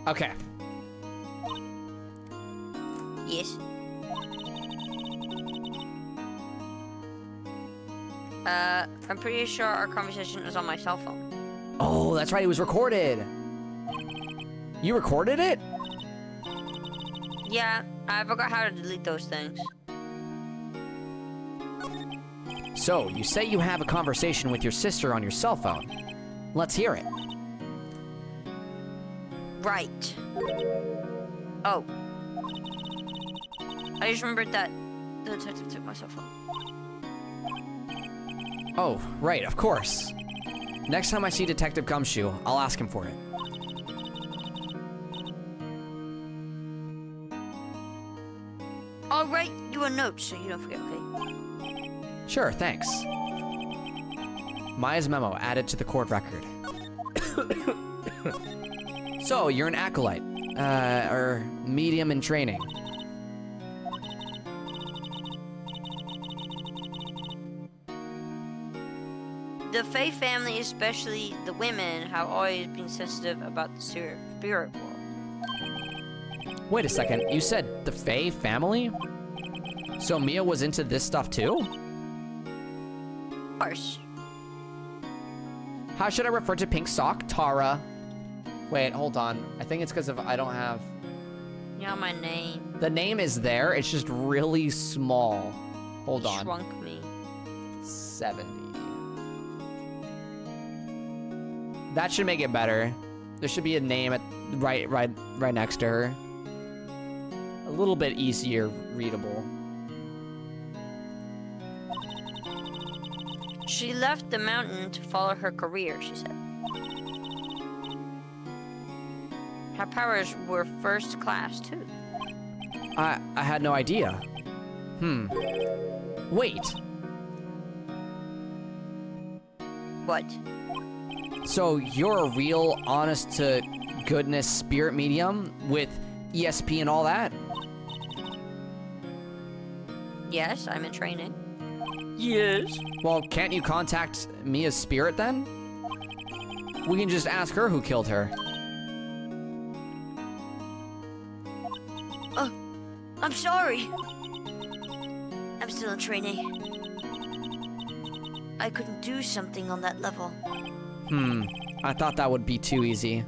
Okay. Yes. I'm pretty sure our conversation was on my cell phone. Oh, that's right. It was recorded. You recorded it? Yeah, I forgot how to delete those things. So, you say you have a conversation with your sister on your cell phone. Let's hear it. Right. Oh. I just remembered that the detective took my cell phone. Oh, right, of course. Next time I see Detective Gumshoe, I'll ask him for it. I'll write you a note so you don't forget, okay? Sure, thanks. Maya's memo added to the court record. So, you're an acolyte. Or medium in training. The Fae family, especially the women, have always been sensitive about the spirit world. Wait a second, you said the Fae family? So Mia was into this stuff too? Of course. How should I refer to Pink Sock? Tara. Wait, hold on. I think it's because I don't have... Yeah, my name. The name is there, it's just really small. Hold on. Shrunk me. 70. That should make it better. There should be a name at right next to her. A little bit easier readable. She left the mountain to follow her career, she said. Her powers were first class, too. I had no idea. Wait. What? So you're a real, honest to goodness spirit medium with ESP and all that? Yes, I'm in training. Yes. Well, can't you contact Mia's spirit then? We can just ask her who killed her. I'm sorry. I'm still in training. I couldn't do something on that level. I thought that would be too easy.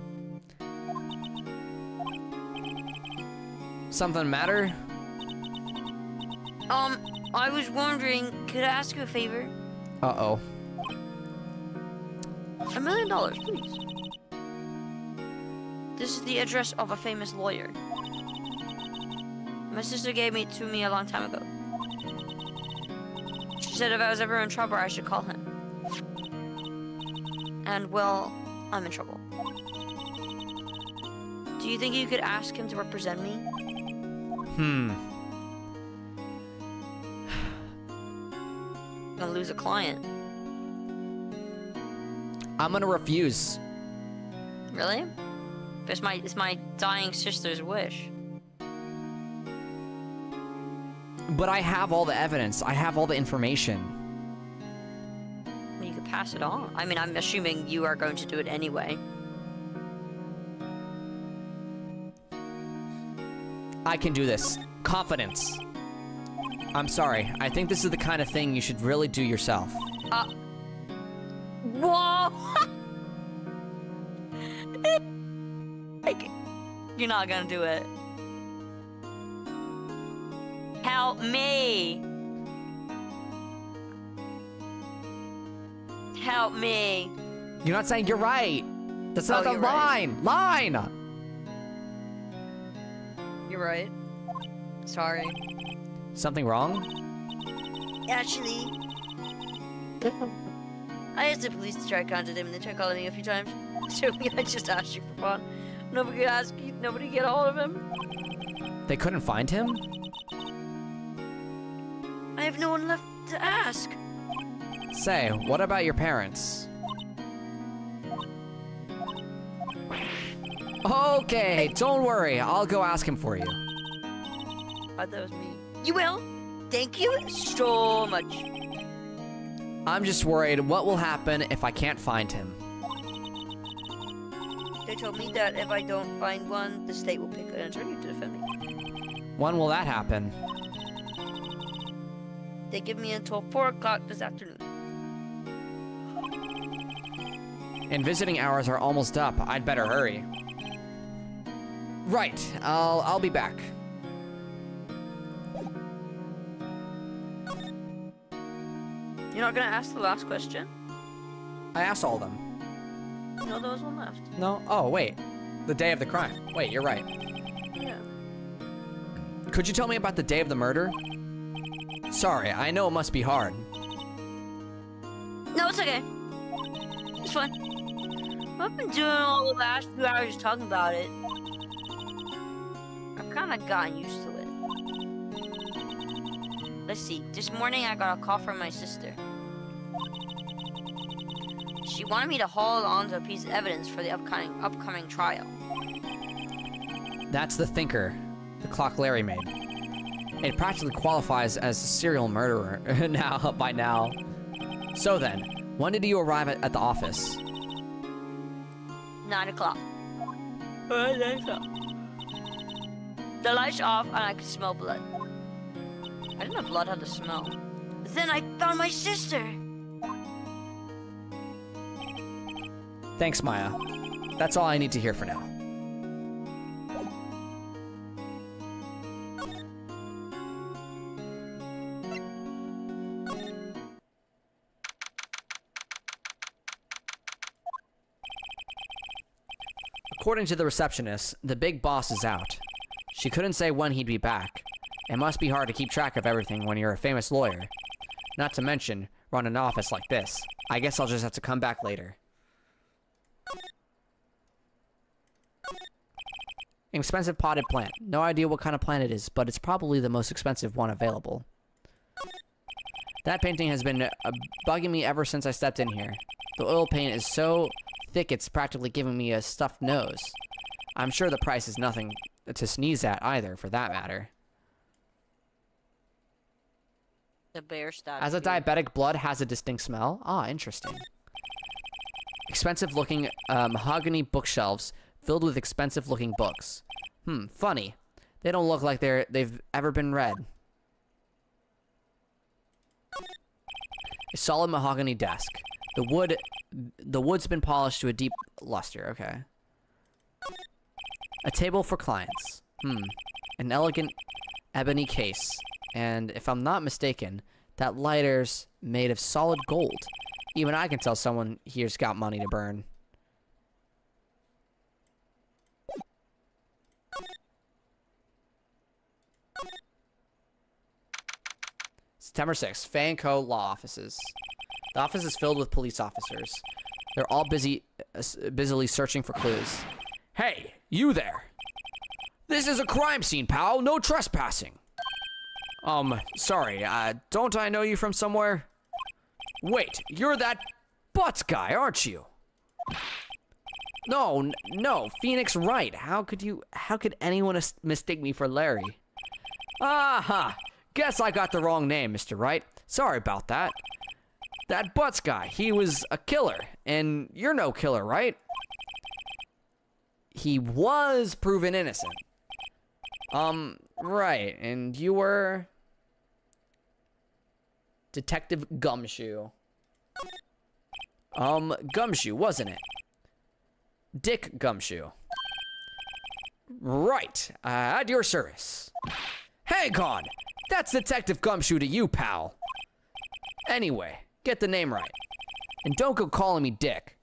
Something matter? I was wondering, could I ask you a favor? Uh-oh. $1 million, please. This is the address of a famous lawyer. My sister gave it to me a long time ago. She said if I was ever in trouble, I should call him. And, well, I'm in trouble. Do you think you could ask him to represent me? Gonna lose a client. I'm gonna refuse. Really? It's my dying sister's wish. But I have all the evidence. I have all the information. You could pass it on. I mean, I'm assuming you are going to do it anyway. I can do this. Confidence. I'm sorry. I think this is the kind of thing you should really do yourself. Whoa! Like, you're not gonna do it. Help me! Help me! You're not saying you're right. That's not the you're right. line. You're right. Sorry. Something wrong? Actually, I asked the police to try contacting him and they tried calling me a few times. So I just asked you for fun. Nobody could ask you, nobody could get a hold of him. They couldn't find him? I have no one left to ask. Say, what about your parents? Okay, don't worry. I'll go ask him for you. I thought that was me. You will? Thank you so much. I'm just worried what will happen if I can't find him. They told me that if I don't find one, the state will pick an attorney to defend me. When will that happen? They give me until 4 o'clock this afternoon. And visiting hours are almost up. I'd better hurry. Right, I'll be back. You're not gonna ask the last question? I asked all of them. No, there was one left. No? Oh, wait. The day of the crime. Wait, you're right. Yeah. Could you tell me about the day of the murder? Sorry, I know it must be hard. No, it's okay. It's fine. I've been doing all the last few hours talking about it. I've kind of gotten used to it. Let's see. This morning I got a call from my sister. She wanted me to hold on to a piece of evidence for the upcoming trial. That's the thinker, the clock Larry made. It practically qualifies as a serial murderer by now. So then, When did you arrive at the office? 9 o'clock. The lights off and I could smell blood. I didn't know blood had a smell. Then I found my sister. Thanks, Maya. That's all I need to hear for now. According to the receptionist, the big boss is out. She couldn't say when he'd be back. It must be hard to keep track of everything when you're a famous lawyer. Not to mention, run an office like this. I guess I'll just have to come back later. An expensive potted plant. No idea what kind of plant it is, but it's probably the most expensive one available. That painting has been bugging me ever since I stepped in here. The oil paint is so thick it's practically giving me a stuffed nose. I'm sure the price is nothing to sneeze at either, for that matter. The bear statue. As a diabetic, blood has a distinct smell. Ah, interesting. Expensive-looking mahogany bookshelves filled with expensive-looking books. Funny. They don't look like they've ever been read. A solid mahogany desk. The wood's been polished to a deep luster. Okay. A table for clients. An elegant ebony case. And if I'm not mistaken, that lighter's made of solid gold. Even I can tell someone here's got money to burn. September 6th, Fay & Co. Law Offices. The office is filled with police officers. They're all busily searching for clues. Hey, you there. This is a crime scene, pal. No trespassing. Sorry, don't I know you from somewhere? Wait, you're that Butts guy, aren't you? No, Phoenix Wright. How could anyone mistake me for Larry? Aha! Guess I got the wrong name, Mr. Wright. Sorry about that. That Butts guy, he was a killer, and you're no killer, right? He was proven innocent. Right, and you were... Detective Gumshoe. Gumshoe, wasn't it? Dick Gumshoe. Right, at your service. Hang on! That's Detective Gumshoe to you, pal. Anyway, get the name right. And don't go calling me Dick.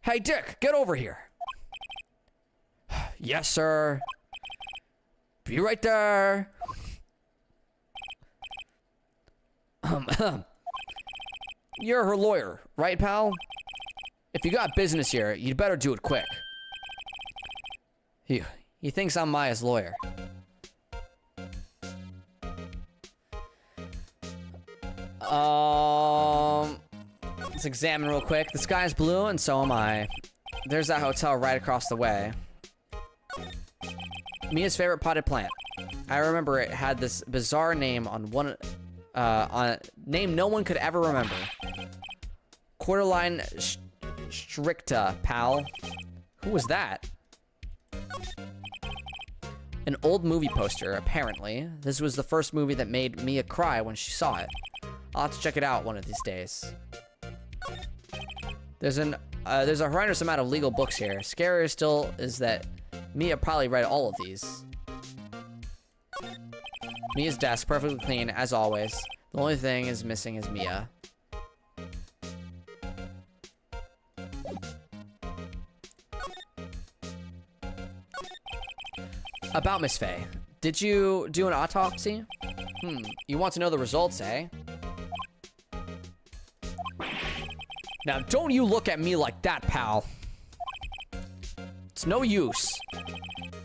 Hey, Dick, get over here. Yes, sir. Be right there. You're her lawyer, right, pal? If you got business here, you'd better do it quick. He thinks I'm Maya's lawyer. Let's examine real quick. The sky's blue, and so am I. There's that hotel right across the way. Mia's favorite potted plant. I remember it had this bizarre name on a name no one could ever remember. Cordyline stricta, pal. Who was that? An old movie poster, apparently. This was the first movie that made Mia cry when she saw it. I'll have to check it out one of these days. There's a horrendous amount of legal books here. Scarier still is that Mia probably read all of these. Mia's desk, perfectly clean, as always. The only thing is missing is Mia. About Miss Fay. Did you do an autopsy? You want to know the results, eh? Now, don't you look at me like that, pal. It's no use.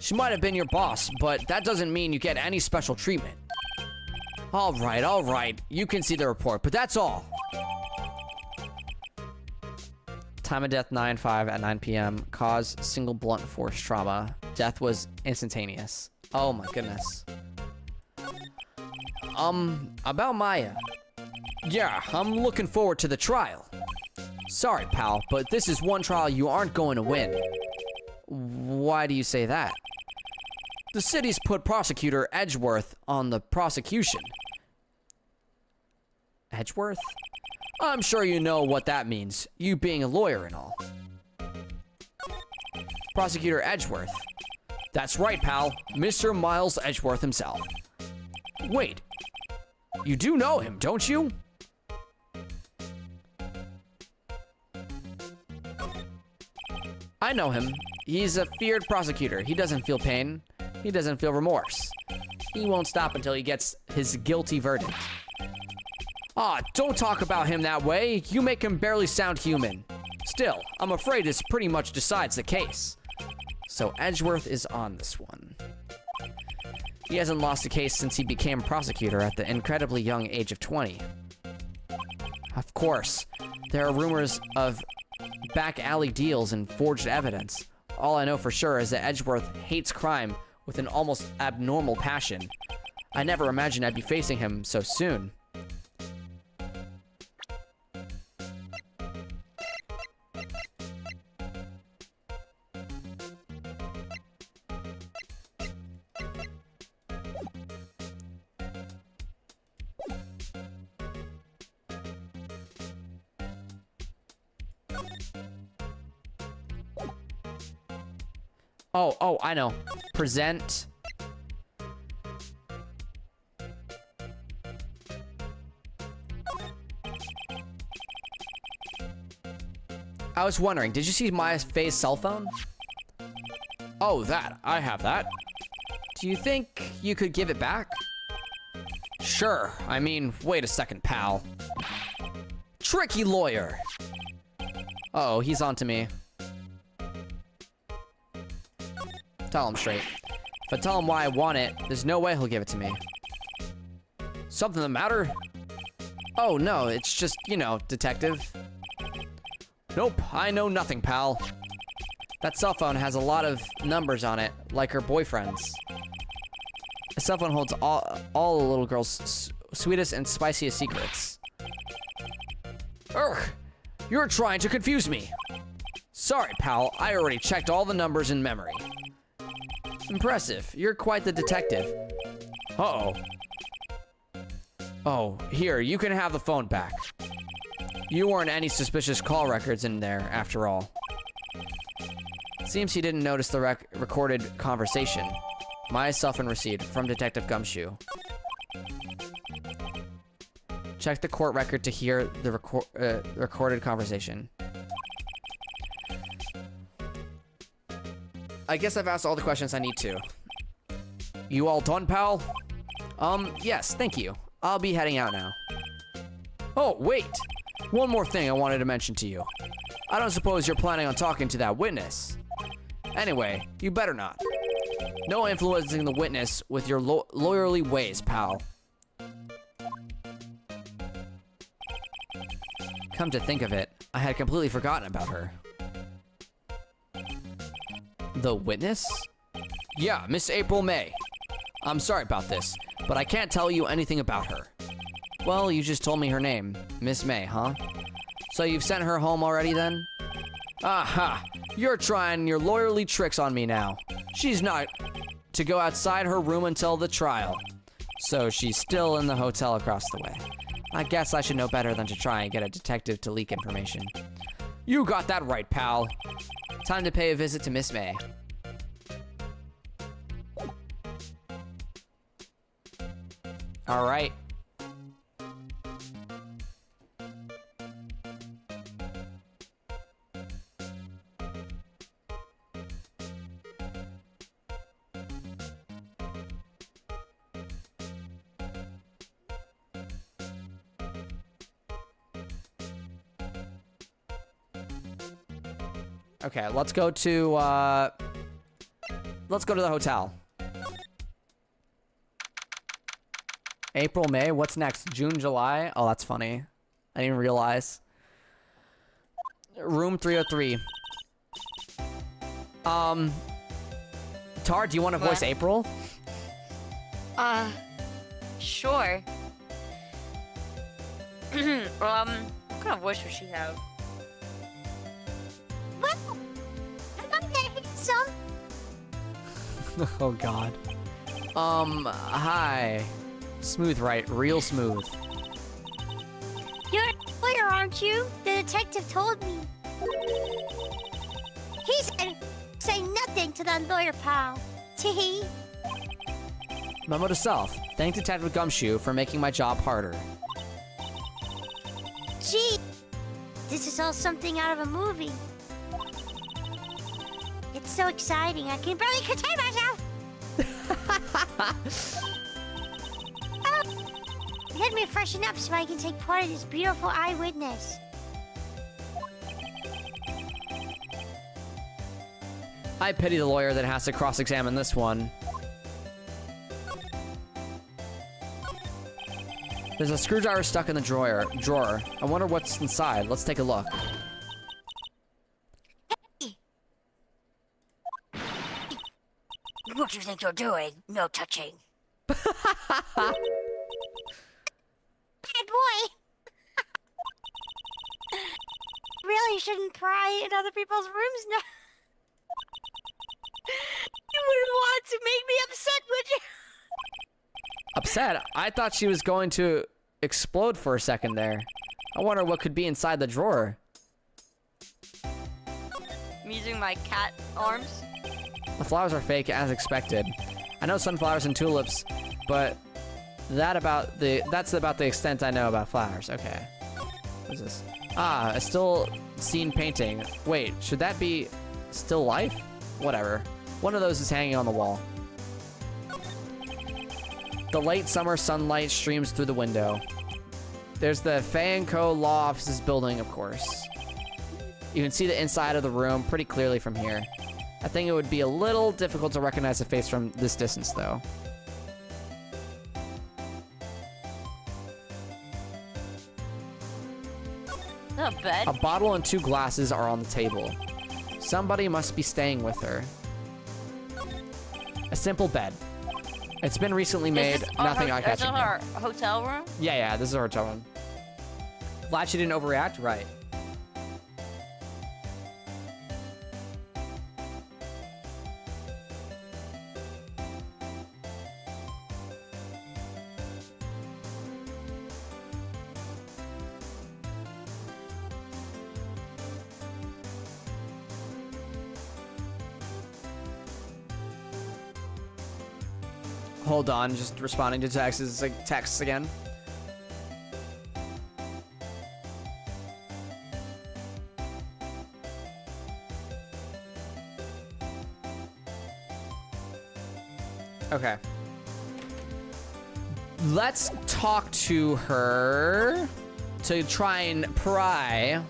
She might have been your boss, but that doesn't mean you get any special treatment. All right. You can see the report, but that's all. Time of death 9/5 at 9 p.m. Cause single blunt force trauma. Death was instantaneous. Oh my goodness. About Maya. Yeah, I'm looking forward to the trial. Sorry, pal, but this is one trial you aren't going to win. Why do you say that? The city's put Prosecutor Edgeworth on the prosecution. Edgeworth? I'm sure you know what that means, you being a lawyer and all. Prosecutor Edgeworth. That's right, pal. Mr. Miles Edgeworth himself. Wait, you do know him, don't you? I know him. He's a feared prosecutor. He doesn't feel pain. He doesn't feel remorse. He won't stop until he gets his guilty verdict. Ah, don't talk about him that way. You make him barely sound human. Still, I'm afraid this pretty much decides the case. So Edgeworth is on this one. He hasn't lost a case since he became prosecutor at the incredibly young age of 20. Of course, there are rumors of back alley deals and forged evidence. All I know for sure is that Edgeworth hates crime with an almost abnormal passion. I never imagined I'd be facing him so soon. Oh, I know. Present. I was wondering, did you see my Faye's cell phone? Oh, that. I have that. Do you think you could give it back? Sure. I mean, wait a second, pal. Tricky lawyer. Uh-oh, he's on to me. Tell him straight. If I tell him why I want it, there's no way he'll give it to me. Something the matter? Oh, no, it's just, you know, detective. Nope, I know nothing, pal. That cell phone has a lot of numbers on it, like her boyfriend's. A cell phone holds all the little girl's sweetest and spiciest secrets. Ugh, you're trying to confuse me. Sorry, pal, I already checked all the numbers in memory. Impressive. You're quite the detective. Uh-oh. Oh, here, you can have the phone back. You weren't any suspicious call records in there, after all. Seems he didn't notice the recorded conversation. My cell phone receipt from Detective Gumshoe. Check the court record to hear the recorded conversation. I guess I've asked all the questions I need to. You all done, pal? Yes, thank you. I'll be heading out now. Oh, wait. One more thing I wanted to mention to you. I don't suppose you're planning on talking to that witness. Anyway, you better not. No influencing the witness with your lawyerly ways, pal. Come to think of it, I had completely forgotten about her. The witness? Yeah, Miss April May. I'm sorry about this, but I can't tell you anything about her. Well, you just told me her name. Miss May, huh? So you've sent her home already then? Aha! You're trying your lawyerly tricks on me now. She's not to go outside her room until the trial. So she's still in the hotel across the way. I guess I should know better than to try and get a detective to leak information. You got that right, pal. Time to pay a visit to Miss May. All right. Okay, let's go to the hotel. April, May, what's next? June, July? Oh, that's funny. I didn't realize. Room 303. Tar, do you want to voice April? Sure. What kind of voice would she have? Well, I'm not that handsome. Oh god. Hi. Smooth, right? Real smooth. You're a lawyer, aren't you? The detective told me. He said, say nothing to that lawyer pal. Tee. Memo to self. Thank Detective Gumshoe for making my job harder. Gee, this is all something out of a movie. It's so exciting, I can barely contain myself. Let me freshen up so I can take part of this beautiful eyewitness. I pity the lawyer that has to cross-examine this one. There's a screwdriver stuck in the drawer. I wonder what's inside. Let's take a look. What do you think you're doing? No touching. Bad boy. Really shouldn't pry in other people's rooms now. You wouldn't want to make me upset, would you? Upset? I thought she was going to explode for a second there. I wonder what could be inside the drawer. I'm using my cat arms. The flowers are fake as expected. I know sunflowers and tulips, but that's about the extent I know about flowers. Okay. What is this? Ah, a still scene painting. Wait, should that be still life? Whatever. One of those is hanging on the wall. The late summer sunlight streams through the window. There's the Fay & Co. Law Offices building, of course. You can see the inside of the room pretty clearly from here. I think it would be a little difficult to recognize the face from this distance, though. A bed? A bottle and 2 glasses are on the table. Somebody must be staying with her. A simple bed. It's been recently made. Nothing eye-catching. Is this our hotel room? Yeah, this is our hotel room. Glad she didn't overreact. Right. Hold on, just responding to texts, like texts again. Okay. Let's talk to her to try and pry.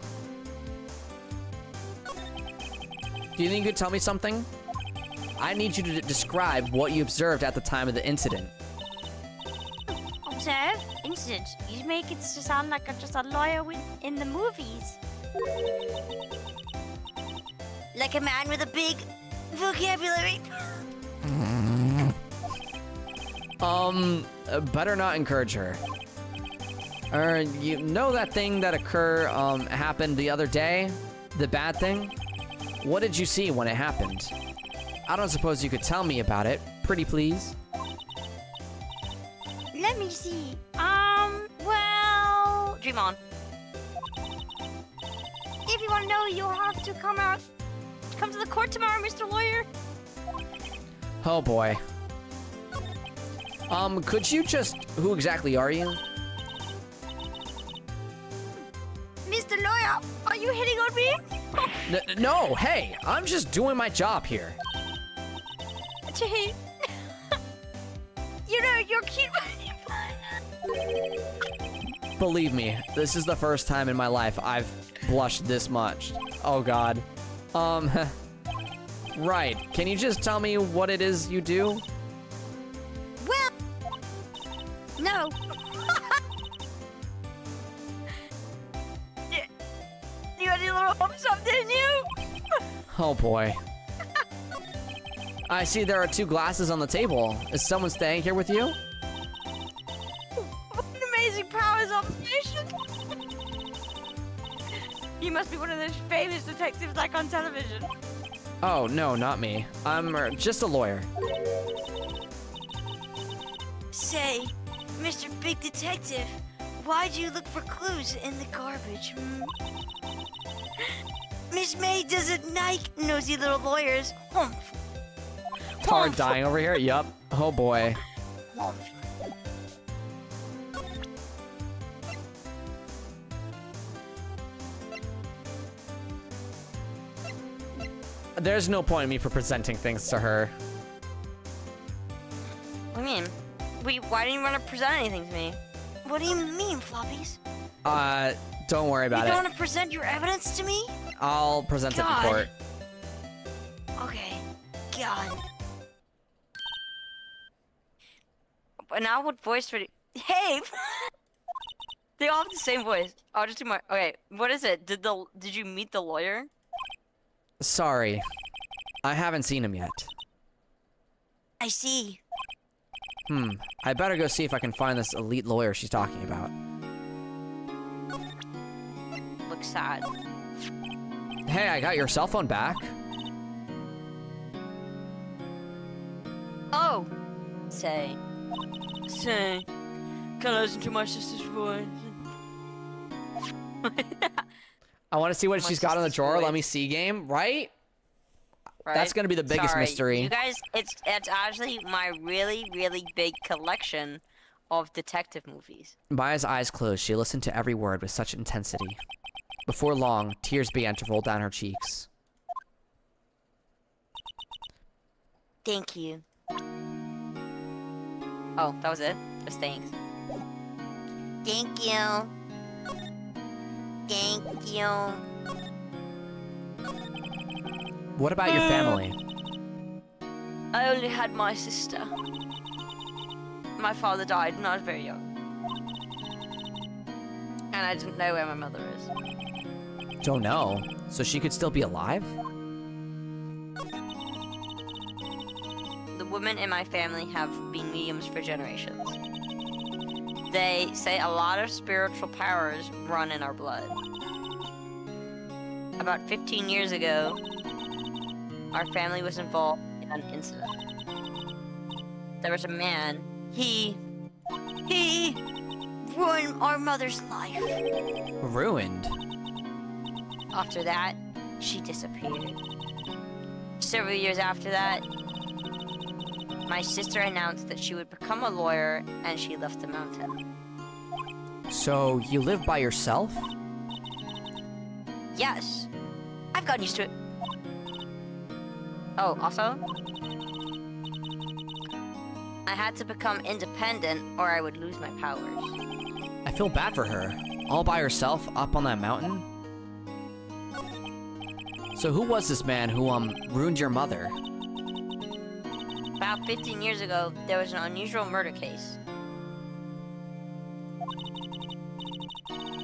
Do you think you could tell me something? I need you to describe what you observed at the time of the incident. Observe? Incident. You make it sound like just a lawyer in the movies. Like a man with a big vocabulary. Better not encourage her. You know that thing that happened the other day? The bad thing? What did you see when it happened? I don't suppose you could tell me about it. Pretty please. Let me see. Well... Dream on. If you want to know, you'll have to come to the court tomorrow, Mr. Lawyer. Oh boy. Could you who exactly are you? Mr. Lawyer, are you hitting on me? No, hey, I'm just doing my job here. Gee. You know, you're cute. Believe me, this is the first time in my life I've blushed this much. Oh god. Right, can you just tell me what it is you do? Well, no. You had your little hopes up, didn't you? Oh boy. I see there are 2 glasses on the table. Is someone staying here with you? What an amazing powers observation. You must be one of those famous detectives like on television. Oh, no, not me. I'm just a lawyer. Say, Mr. Big Detective, why'd you look for clues in the garbage? Miss May doesn't like nosy little lawyers. Humph. Tar Humph. dying over here? Yup. Oh boy. Humph. There's no point in me for presenting things to her. What do you mean? Why didn't you want to present anything to me? What do you mean, Floppies? Don't worry about You don't it. want to present your evidence to me? I'll present it in God. court. Okay. God. But now what voice would Hey! They all have the same voice. I'll just do my okay, what is it? Did you meet the lawyer? Sorry. I haven't seen him yet. I see. I better go see if I can find this elite lawyer she's talking about. Looks sad. Hey, I got your cell phone back. Oh! Say. Can I listen to my sister's voice? I want to see what My she's got in the sister's drawer. Let voice. me see game, right? Right? That's gonna be the biggest Sorry, mystery. You guys, it's actually my really, really big collection of detective movies. Maya's eyes closed. She listened to every word with such intensity. Before long, tears began to roll down her cheeks. Thank you. Oh, that was it? Just thanks. Thank you. Thank you. What about your family? I only had my sister. My father died when I was very young. And I didn't know where my mother is. Don't know. So she could still be alive? The women in my family have been mediums for generations. They say a lot of spiritual powers run in our blood. About 15 years ago, our family was involved in an incident. There was a man, he Ruin our mother's life. Ruined. After that, she disappeared. Several years after that, my sister announced that she would become a lawyer and she left the mountain. So you live by yourself? Yes, I've gotten used to it. Oh, also, I had to become independent or I would lose my powers. I feel bad for her. All by herself up on that mountain? So who was this man who, ruined your mother? About 15 years ago, there was an unusual murder case.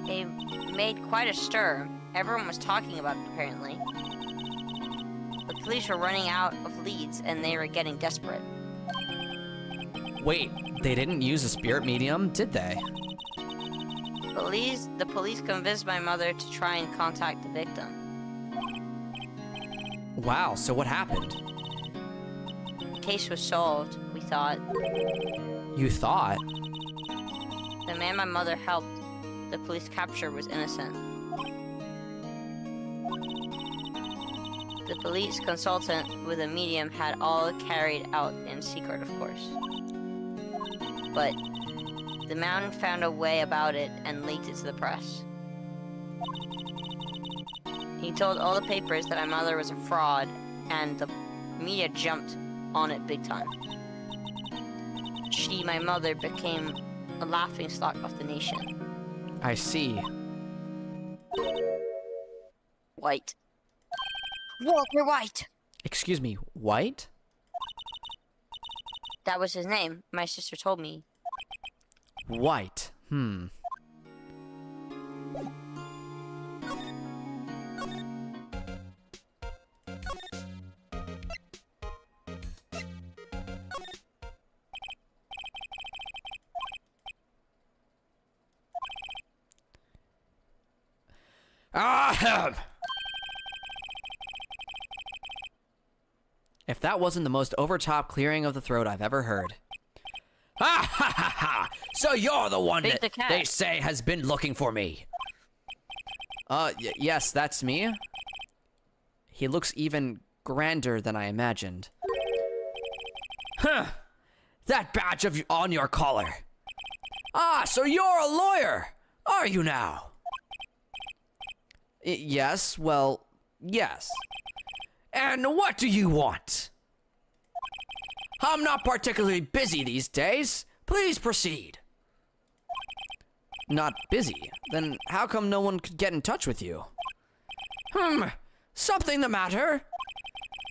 It made quite a stir. Everyone was talking about it, apparently. The police were running out of leads, and they were getting desperate. Wait, they didn't use a spirit medium, did they? The police convinced my mother to try and contact the victim. Wow, so what happened? The case was solved, we thought. You thought? The man my mother helped the police capture was innocent. The police consultant with a medium had all carried out in secret, of course. But the mountain found a way about it and leaked it to the press. He told all the papers that my mother was a fraud, and the media jumped on it big time. She, my mother, became a laughingstock of the nation. I see. White. Walter White. Excuse me, White? That was his name, my sister told me. White. Ahem. If that wasn't the most overtop clearing of the throat I've ever heard. Ha ha ha ha! So you're the one Big the that cat. they say has been looking for me. Yes, that's me. He looks even grander than I imagined. Huh. That badge on your collar. Ah, so you're a lawyer, are you now? Yes, well, yes. And what do you want? I'm not particularly busy these days. Please proceed. Not busy? Then how come no one could get in touch with you? Something the matter?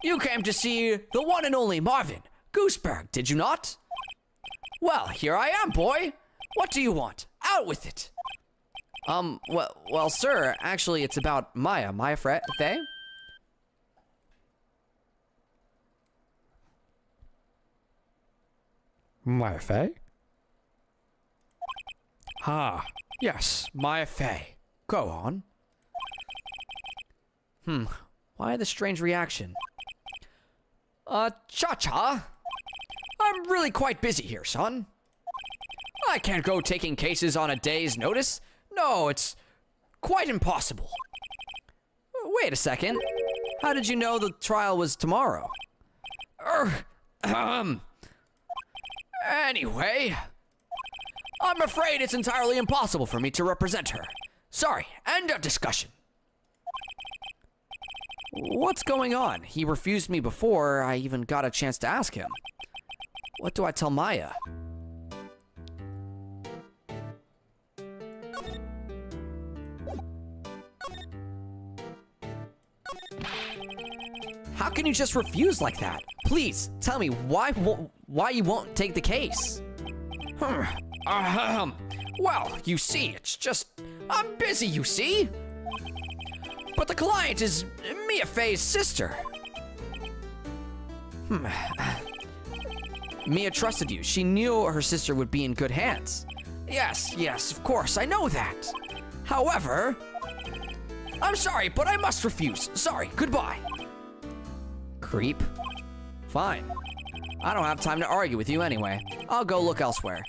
You came to see the one and only Marvin Gooseberg, did you not? Well, here I am, boy. What do you want? Out with it. Well, sir, actually, it's about Maya Faye? Maya Faye? Ah, yes, Maya Faye. Go on. Why the strange reaction? Cha-cha. I'm really quite busy here, son. I can't go taking cases on a day's notice. No, it's quite impossible. Wait a second. How did you know the trial was tomorrow? Anyway, I'm afraid it's entirely impossible for me to represent her. Sorry, end of discussion. What's going on? He refused me before I even got a chance to ask him. What do I tell Maya? How can you just refuse like that? Please, tell me why you won't take the case. Well, you see, it's just, I'm busy, you see? But the client is Mia Faye's sister. Mia trusted you. She knew her sister would be in good hands. Yes, of course, I know that. However, I'm sorry, but I must refuse. Sorry, goodbye. Creep. Fine. I don't have time to argue with you anyway. I'll go look elsewhere.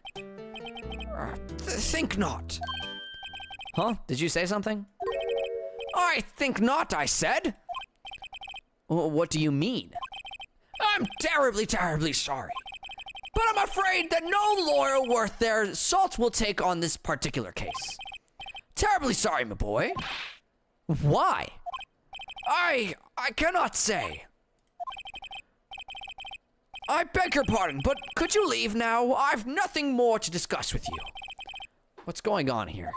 Think not. Huh? Did you say something? I think not, I said. What do you mean? I'm terribly, terribly sorry. But I'm afraid that no lawyer worth their salt will take on this particular case. Terribly sorry, my boy. Why? I cannot say. I beg your pardon, but could you leave now? I've nothing more to discuss with you. What's going on here?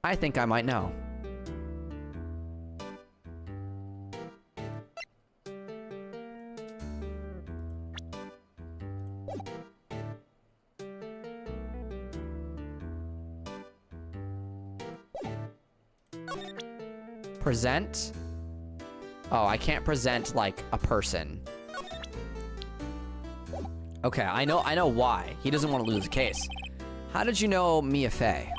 I think I might know. Present? Oh, I can't present like a person. Okay, I know why. He doesn't want to lose the case. How did you know Mia Faye?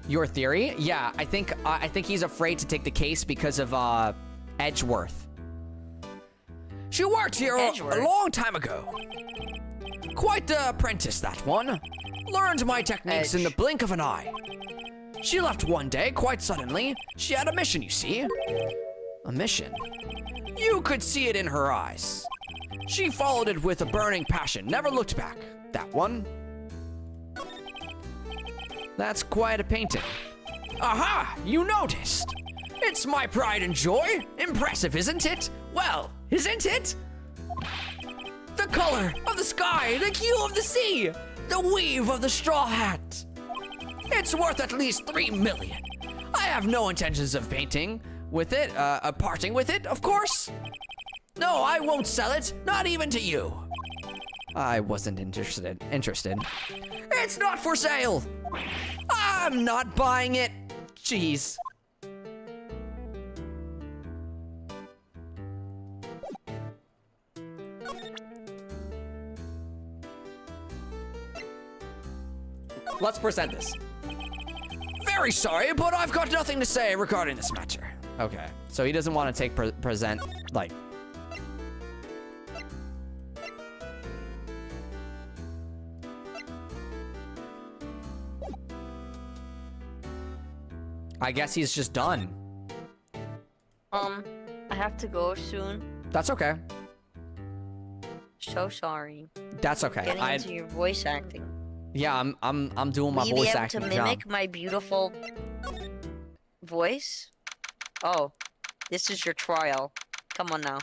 Your theory? Yeah, I think he's afraid to take the case because of Edgeworth. She worked here Edgeworth. a long time ago. Quite the apprentice, that one. Learned my techniques in the blink of an eye. She left one day, quite suddenly. She had a mission, you see. A mission? You could see it in her eyes. She followed it with a burning passion, never looked back. That one. That's quite a painting. Aha! You noticed. It's my pride and joy. Impressive, isn't it? Well, isn't it? The color of the sky, the hue of the sea, the weave of the straw hat. It's worth at least 3 million. I have no intentions of painting with it, parting with it, of course. No, I won't sell it, not even to you. I wasn't interested. It's not for sale. I'm not buying it. Jeez. Let's present this. Very sorry, but I've got nothing to say regarding this matter. Okay, so he doesn't want to take present, like... I guess he's just done. I have to go soon. That's okay. So sorry. That's okay. Getting into your voice acting. Yeah, I'm doing my Will you be voice able acting to job. mimic my beautiful voice? Oh, this is your trial. Come on now.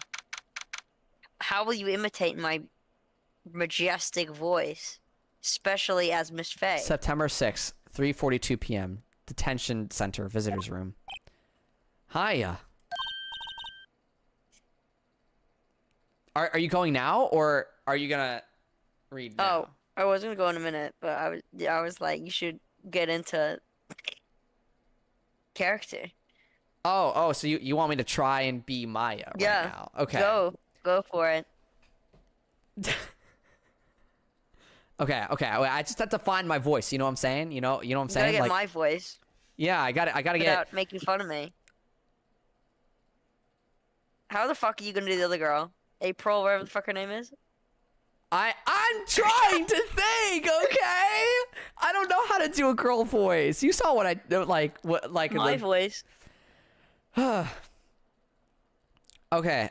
How will you imitate my majestic voice, especially as Miss Faye? September 6th, 3:42 p.m. Detention Center, visitors room. Hiya. Are you going now, or are you gonna read now? Oh, I was gonna go in a minute, but I was like, you should get into character. Oh, so you want me to try and be Maya right Yeah. now? Okay. Go for it. Okay. I just have to find my voice. You know what I'm saying? You know what I'm You gotta saying? get Like, my voice yeah, I gotta get. without making fun of me. How the fuck are you gonna do the other girl? April, whatever the fuck her name is? I'm trying to think. Okay. I don't know how to do a girl voice. You saw what I like. What like My the- voice. Okay.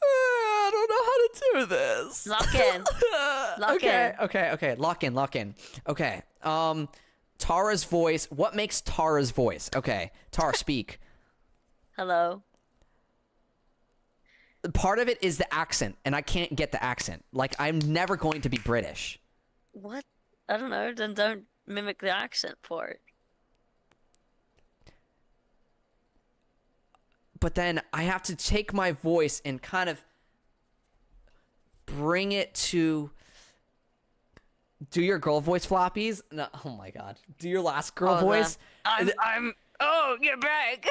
I don't know how to do this. Lock in. Lock in. Okay. Lock in. Okay. Tara's voice. What makes Tara's voice? Okay. Tara, speak. Hello. Part of it is the accent, and I can't get the accent. Like, I'm never going to be British. What? I don't know. Then don't mimic the accent for it. But then I have to take my voice and kind of bring it to... Do your girl voice, Floppies? No, oh my god. Do your last girl voice. Oh, you're back.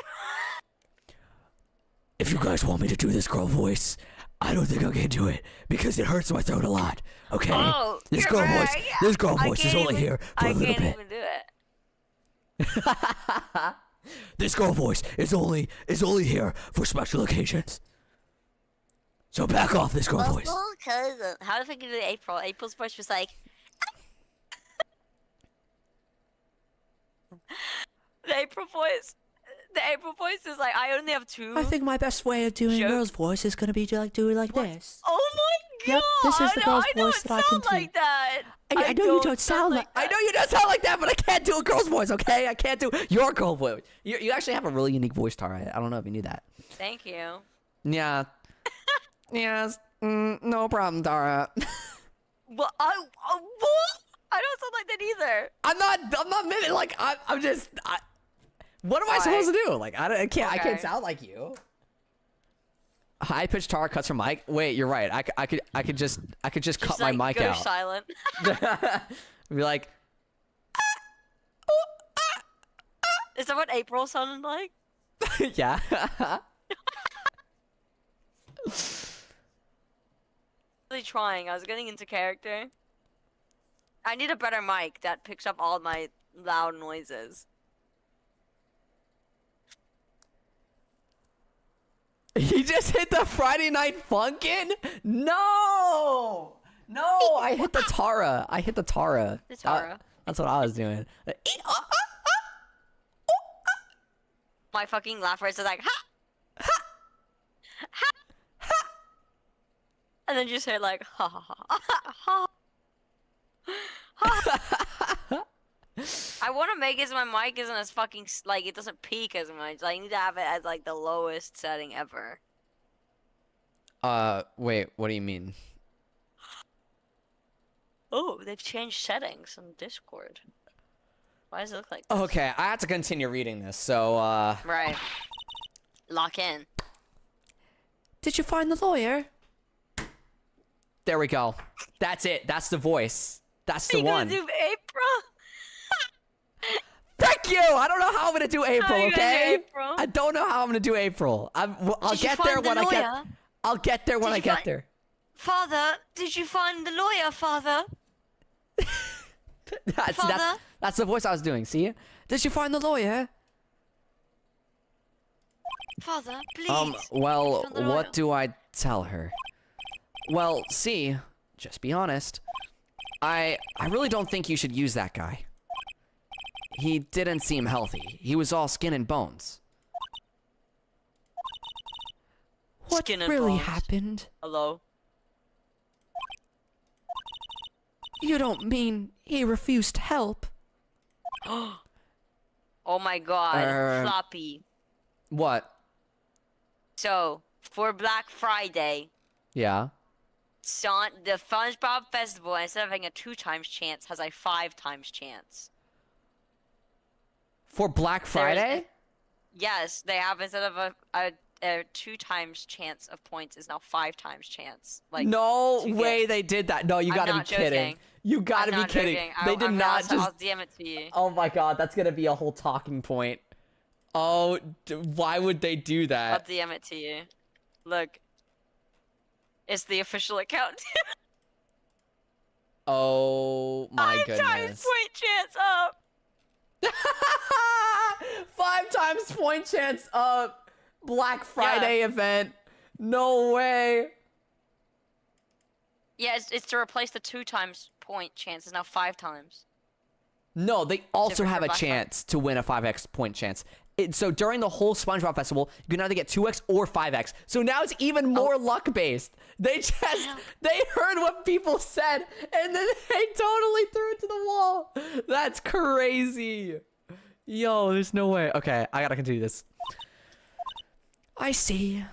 If you guys want me to do this girl voice, I don't think I can do it because it hurts my throat a lot. Okay? Oh, this you're girl back. voice, this girl I voice is can't only even- here for a little I bit. can't even do it. This girl voice is only here for special occasions. So back off this girl voice. How the fuck you do April? April's voice was like. The April voice. The April voice is like, I only have two. I think my best way of doing a Joke. girl's voice is gonna be to like do it like this. Oh my god! Yep, this is the girl's I know voice it that I can sound do. like that. I know you don't sound like. I know you don't sound like that, but I can't do a girl's voice, okay? I can't do your girl voice. You actually have a really unique voice, Tara. I don't know if you knew that. Thank you. Yeah. Yes. No problem, Tara. What? I don't sound like that either. I'm not mimicking. Like, I'm just. What am I supposed to do? Like, I can't Okay. sound like you. High pitched Tara cuts her mic. Wait, you're right. I could just cut Just, my like, mic go out. silent. Be like, Is that what April sounded like? yeah. Really trying. I was getting into character. I need a better mic that picks up all my loud noises. He just hit the Friday Night Funkin'? No! No, I hit the Tara. The Tara. That's what I was doing. My fucking laugh race is like, ha! Ha! Ha! Ha! And then just hear like, ha ha ha ha ha. Ha. I want to make it so my mic isn't as fucking, like, it doesn't peak as much. Like, I need to have it as, like, the lowest setting ever. Wait, what do you mean? Oh, they've changed settings on Discord. Why does it look like this? Okay, I have to continue reading this, so, Right. Lock in. Did you find the lawyer? there we go. That's it. That's the voice. That's the Are you gonna one. do April? Thank you! I don't know how I'm gonna do April, you gonna do okay? April? I don't know how I'm gonna do April. I'll Did you get there find the when I get... lawyer? I'll get there when Did I you get find- there. Father, did you find the lawyer, Father? Father? That's the voice I was doing, see? Did you find the lawyer? Father, please. Well, Found the lawyer. what do I tell her? Well, see, just be honest. I really don't think you should use that guy. He didn't seem healthy. He was all skin and bones. What Skin and really bones. happened? Hello? You don't mean he refused help? Oh my god, Floppy. What? So, for Black Friday, Yeah. the SpongeBob Festival, instead of having a 2 times chance, has a 5 times chance. For Black Friday? Yes, they have, instead of a 2 times chance of points, is now 5 times chance. Like, No to get- way they did that. No, you I'm gotta be not kidding. joking. You gotta I'm be not kidding. joking. They did not just. I'll DM it to you. Oh my god, that's gonna be a whole talking point. Oh, why would they do I'll that? DM it to you. Look. It's the official account. Oh my 5 times goodness. point chance up. 5 times point chance up. Black Friday event. No way. Yeah, it's to replace the 2 times point chance. It's now 5 times. No, they also Different have for a Black Friday. chance to win a 5x point chance. So during the whole SpongeBob Festival, you can either get 2x or 5x. So now it's even more luck based. They heard what people said and then they totally threw it to the wall. That's crazy. Yo, there's no way. Okay, I gotta continue this. I see.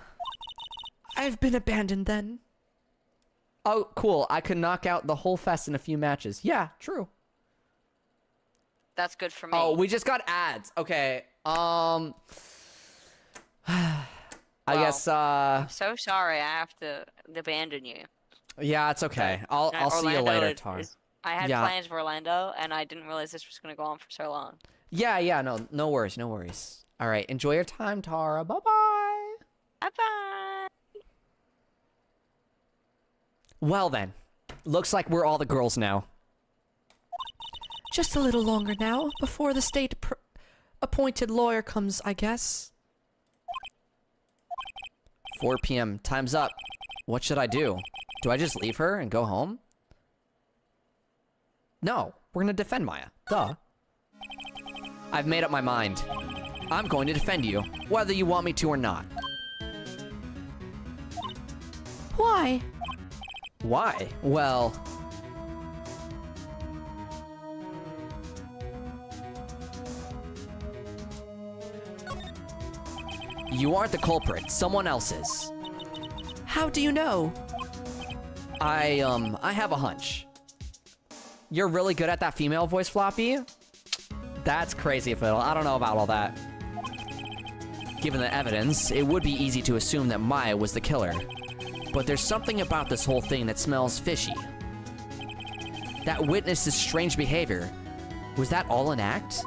I've been abandoned then. Oh, cool. I could knock out the whole fest in a few matches. Yeah, true. That's good for me. Oh, we just got ads. Okay. I guess So sorry, I have to abandon you. yeah, it's okay. I'll see you Orlando later, is- Tar. I had Yeah. plans for Orlando, and I didn't realize this was gonna go on for so long. Yeah, no worries, no worries. All right, enjoy your time, Tara. Bye-bye. Bye bye. Well then, looks like we're all the girls now. Just a little longer now, before the appointed lawyer comes, I guess. 4 p.m. Time's up. What should I do? Do I just leave her and go home? No, we're gonna defend Maya. Duh. I've made up my mind. I'm going to defend you, whether you want me to or not. Why? Why? Well... You aren't the culprit, someone else is. How do you know? I have a hunch. You're really good at that female voice, Floppy? That's crazy, Phil. I don't know about all that. Given the evidence, it would be easy to assume that Maya was the killer. But there's something about this whole thing that smells fishy. That witness's strange behavior, was that all an act?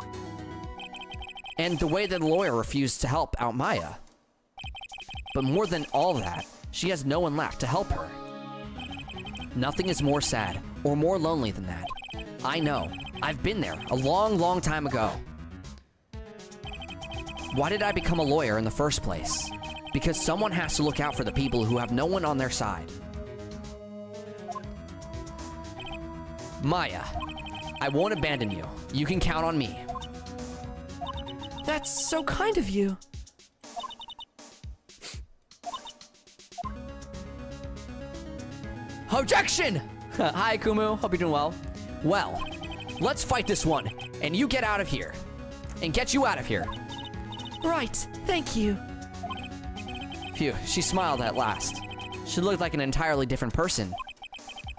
And the way that the lawyer refused to help out Maya. But more than all that, she has no one left to help her. Nothing is more sad or more lonely than that. I know. I've been there a long, long time ago. Why did I become a lawyer in the first place? Because someone has to look out for the people who have no one on their side. Maya, I won't abandon you. You can count on me. That's so kind of you. Objection! Hi, Kumu. Hope you're doing well. Well, let's fight this one, and you get out of here. And get you out of here. Right, thank you. Phew, she smiled at last. She looked like an entirely different person.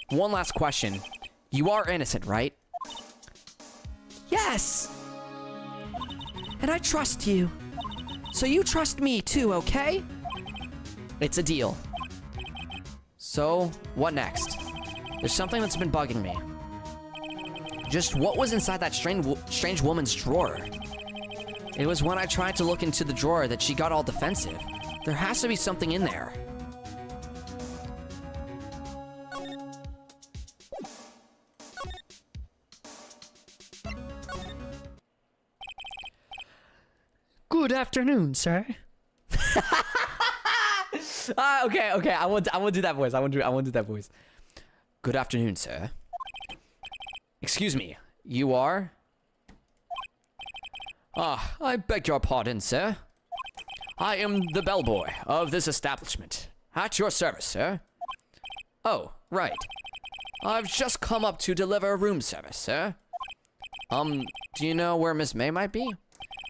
One last question. You are innocent, right? Yes! And I trust you. So you trust me too, okay? It's a deal. So, what next? There's something that's been bugging me. Just what was inside that strange woman's drawer? It was when I tried to look into the drawer that she got all defensive. There has to be something in there. Good afternoon, sir. Okay. I won't do that voice. I won't do that voice. Good afternoon, sir. Excuse me, you are? Ah, I beg your pardon, sir. I am the bellboy of this establishment. At your service, sir. Oh, right. I've just come up to deliver room service, sir. Do you know where Miss May might be?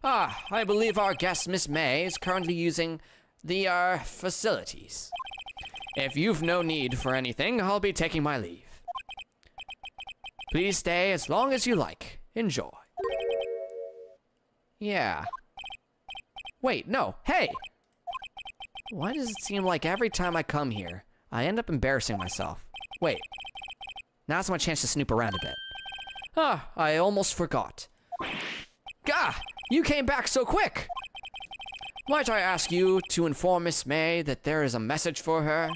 Ah, I believe our guest, Miss May, is currently using the, facilities. If you've no need for anything, I'll be taking my leave. Please stay as long as you like. Enjoy. Yeah. Wait, no, hey! Why does it seem like every time I come here, I end up embarrassing myself? Wait. Now's my chance to snoop around a bit. Ah, I almost forgot. Gah! You came back so quick! Might I ask you to inform Miss May that there is a message for her?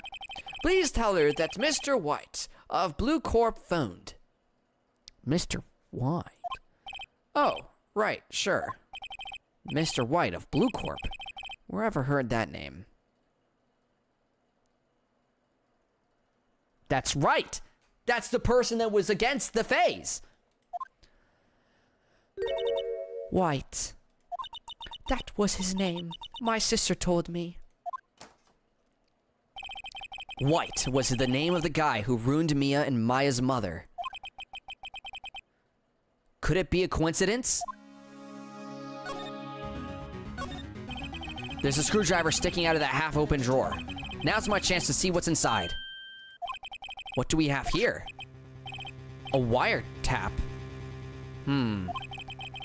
Please tell her that Mr. White of Blue Corp phoned. Mr. White? Oh, right, sure. Mr. White of Blue Corp. Where ever heard that name? That's right! That's the person that was against the phase! White. That was his name. My sister told me. White was the name of the guy who ruined Mia and Maya's mother. Could it be a coincidence? There's a screwdriver sticking out of that half-open drawer. Now's my chance to see what's inside. What do we have here? A wiretap.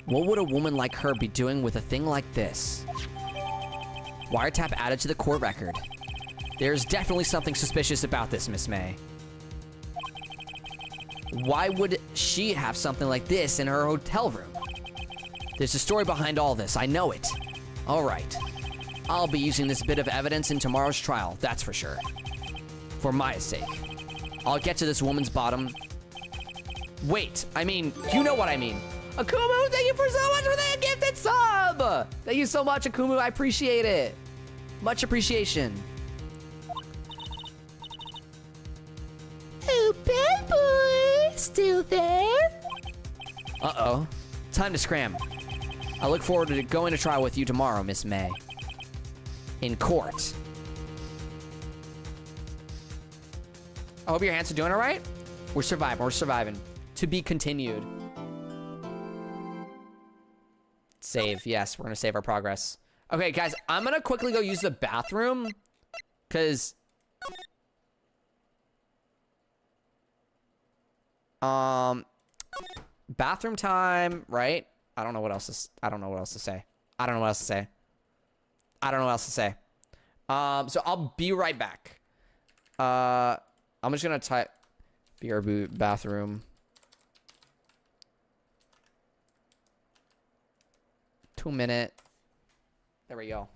What would a woman like her be doing with a thing like this? Wiretap added to the court record. There's definitely something suspicious about this, Miss May. Why would she have something like this in her hotel room? There's a story behind all this, I know it. All right. I'll be using this bit of evidence in tomorrow's trial, that's for sure. For Maya's sake. I'll get to this woman's bottom. Wait, I mean, you know what I mean. Akumu, thank you for so much for that gifted sub! Thank you so much, Akumu, I appreciate it. Much appreciation. Oh, bad boy! Still there? Uh-oh. Time to scram. I look forward to going to trial with you tomorrow, Miss May. In court. I hope your hands are doing all right. We're surviving. To be continued. Save, yes, we're gonna save our progress. Okay, guys, I'm gonna quickly go use the bathroom. Cause... bathroom time, right? I don't know what else to say. I don't know what else to say. So I'll be right back. I'm just gonna type BR boot bathroom. 2 minute. There we go.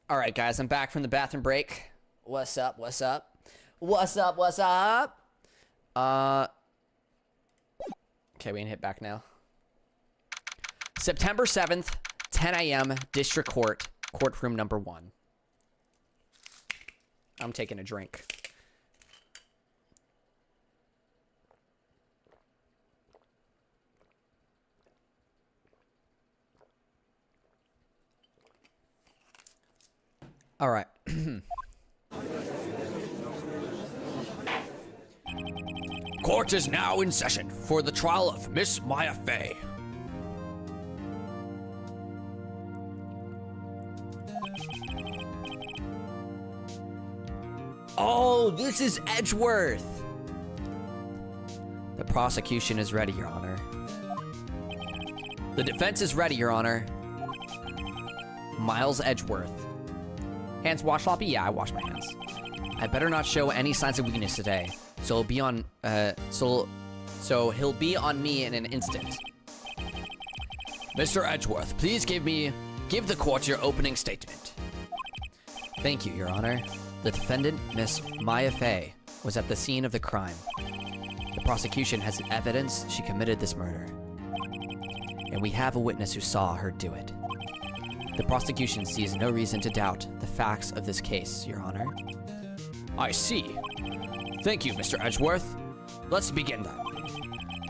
All right, guys, I'm back from the bathroom break. What's up? What's up? What's up? What's up? Okay, we can hit back now. September 7th, 10 a.m., District Court, courtroom number 1. I'm taking a drink. All right. Court is now in session for the trial of Miss Maya Fey. Oh, this is Edgeworth. The prosecution is ready, Your Honor. The defense is ready, Your Honor. Miles Edgeworth. Hands wash sloppy? Yeah, I wash my hands. I better not show any signs of weakness today. So he'll be on me in an instant. Mr. Edgeworth, please give the court your opening statement. Thank you, Your Honor. The defendant, Miss Maya Fey, was at the scene of the crime. The prosecution has evidence she committed this murder. And we have a witness who saw her do it. The prosecution sees no reason to doubt the facts of this case, Your Honor. I see. Thank you, Mr. Edgeworth. Let's begin then.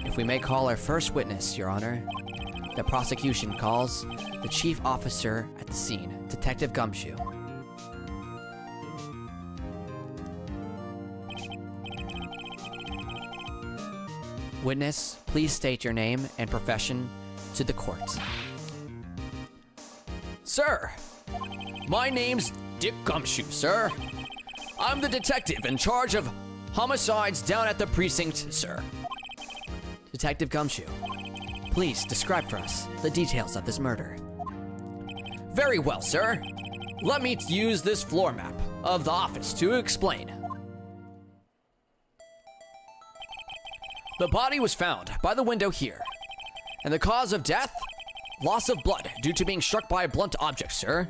If we may call our first witness, Your Honor, the prosecution calls the chief officer at the scene, Detective Gumshoe. Witness, please state your name and profession to the court. Sir, my name's Dick Gumshoe, sir. I'm the detective in charge of homicides down at the precinct, sir. Detective Gumshoe, please describe for us the details of this murder. Very well, sir. Let me use this floor map of the office to explain. The body was found by the window here. And the cause of death? Loss of blood due to being struck by a blunt object, sir.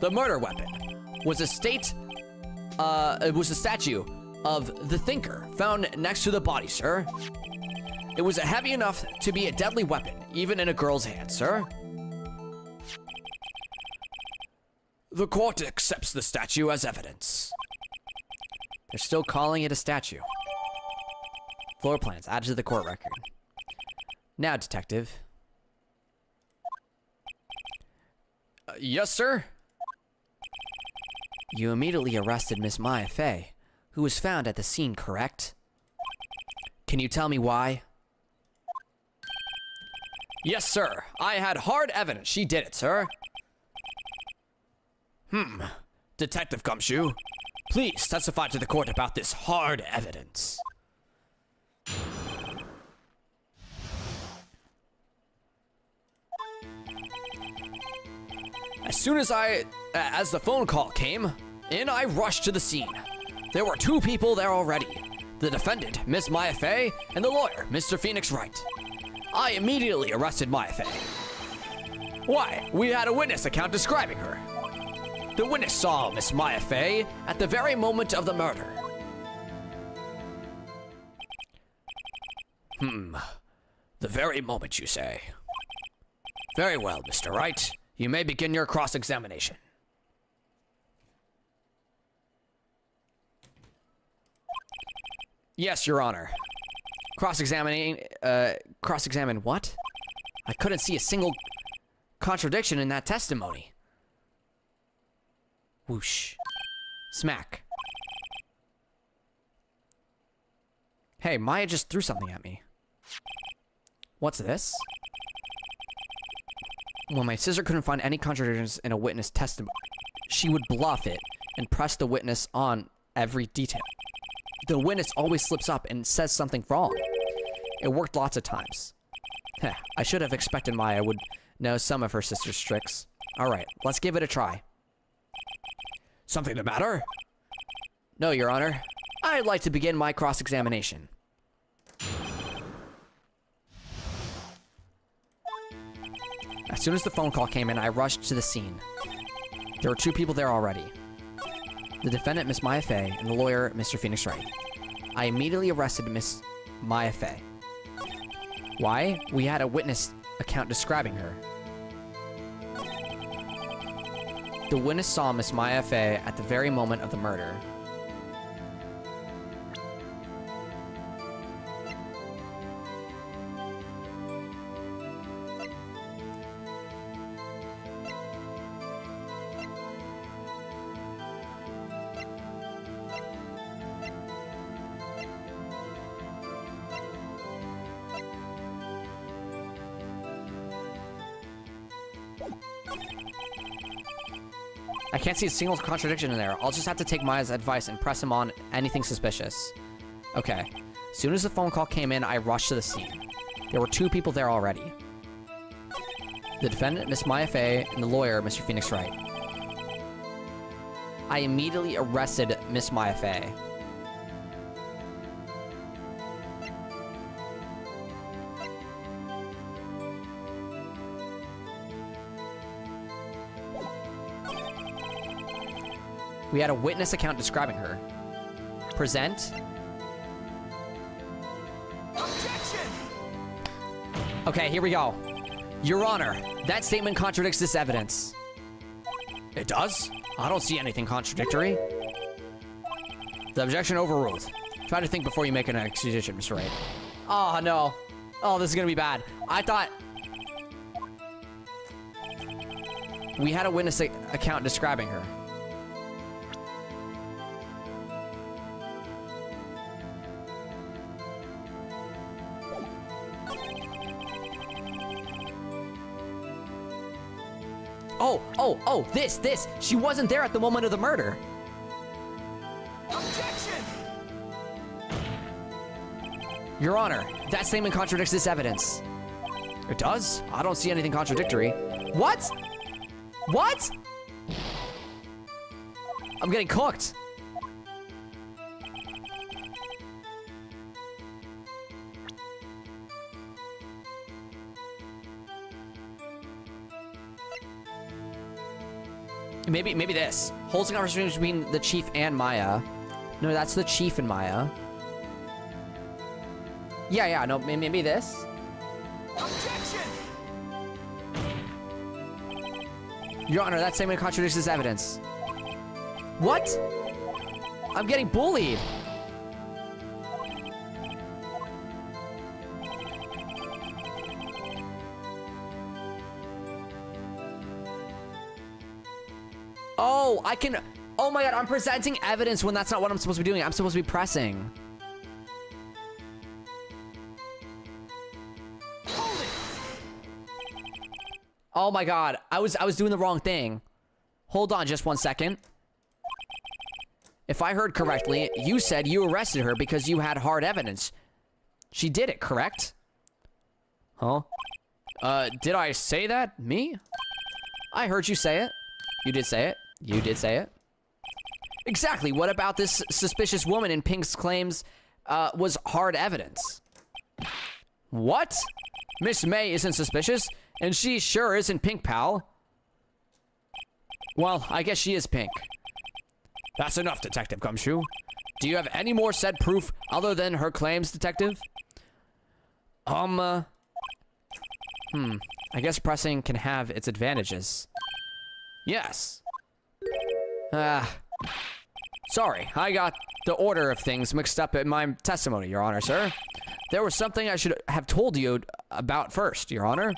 The murder weapon was a statue of the Thinker found next to the body, sir. It was heavy enough to be a deadly weapon, even in a girl's hand, sir. The court accepts the statue as evidence. They're still calling it a statue. Floor plans added to the court record. Now, Detective. Yes, sir? You immediately arrested Miss Maya Fey, who was found at the scene, correct? Can you tell me why? Yes, sir. I had hard evidence she did it, sir. Detective Gumshoe, please testify to the court about this hard evidence. As the phone call came in, I rushed to the scene. There were 2 people there already. The defendant, Miss Maya Fey, and the lawyer, Mr. Phoenix Wright. I immediately arrested Maya Fey. Why? We had a witness account describing her. The witness saw Miss Maya Fey at the very moment of the murder. The very moment, you say? Very well, Mr. Wright. You may begin your cross-examination. Yes, Your Honor. Cross-examine what? I couldn't see a single contradiction in that testimony. Whoosh. Smack. Hey, Maya just threw something at me. What's this? When my sister couldn't find any contradictions in a witness testimony, she would bluff it and press the witness on every detail. The witness always slips up and says something wrong. It worked lots of times. I should have expected Maya would know some of her sister's tricks. Alright, let's give it a try. Something the matter? No, Your Honor. I'd like to begin my cross-examination. As soon as the phone call came in, I rushed to the scene. There were 2 people there already. The defendant, Miss Maya Fey, and the lawyer, Mr. Phoenix Wright. I immediately arrested Miss Maya Fey. Why? We had a witness account describing her. The witness saw Miss Maya Fey at the very moment of the murder. I can't see a single contradiction in there. I'll just have to take Maya's advice and press him on anything suspicious. Okay. As soon as the phone call came in, I rushed to the scene. There were 2 people there already. The defendant, Miss Maya Fey, and the lawyer, Mr. Phoenix Wright. I immediately arrested Miss Maya Fey. We had a witness account describing her. Present. Objection! Okay, here we go. Your Honor, that statement contradicts this evidence. It does? I don't see anything contradictory. The objection overruled. Try to think before you make an accusation, Mr. Wright. Oh, no. Oh, this is gonna be bad. I thought... We had a witness account describing her. Oh, this. She wasn't there at the moment of the murder. Objection! Your Honor, that statement contradicts this evidence. It does? I don't see anything contradictory. What? What? I'm getting cooked. Maybe this. Holds a conversation between the chief and Maya. No, that's the chief and Maya. Yeah, no, maybe this. Objection! Your Honor, that statement contradicts this evidence. What? I'm getting bullied. Oh, I can... Oh my god, I'm presenting evidence when that's not what I'm supposed to be doing. I'm supposed to be pressing. Hold it! Oh my god, I was doing the wrong thing. Hold on just 1 second. If I heard correctly, you said you arrested her because you had hard evidence. She did it, correct? Huh? Did I say that? Me? I heard you say it. You did say it. You did say it. Exactly. What about this suspicious woman in Pink's claims was hard evidence? What? Miss May isn't suspicious, and she sure isn't Pink, pal. Well, I guess she is Pink. That's enough, Detective Gumshoe. Do you have any more said proof other than her claims, Detective? I guess pressing can have its advantages. Yes. Sorry, I got the order of things mixed up in my testimony, Your Honor, sir. There was something I should have told you about first, Your Honor.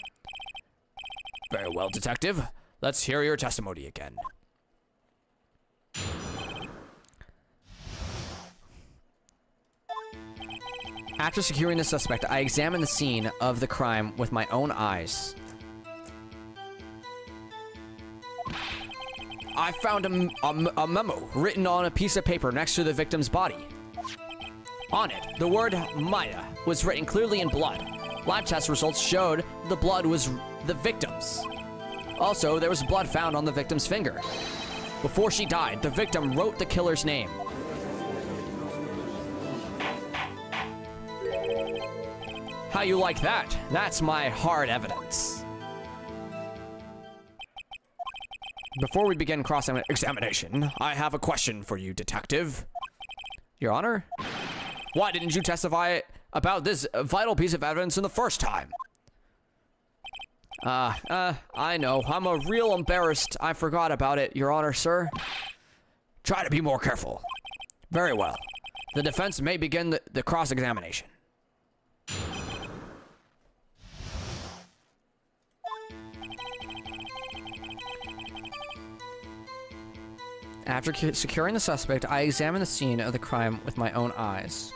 Very well, Detective. Let's hear your testimony again. After securing the suspect, I examined the scene of the crime with my own eyes. I found a memo written on a piece of paper next to the victim's body. On it, the word Maya was written clearly in blood. Lab test results showed the blood was the victim's. Also, there was blood found on the victim's finger. Before she died, the victim wrote the killer's name. How you like that? That's my hard evidence. Before we begin cross-examination, I have a question for you, Detective. Your Honor? Why didn't you testify about this vital piece of evidence in the first time? I know. I'm a real embarrassed. I forgot about it, Your Honor, sir. Try to be more careful. Very well. The defense may begin the cross-examination. After securing the suspect, I examined the scene of the crime with my own eyes.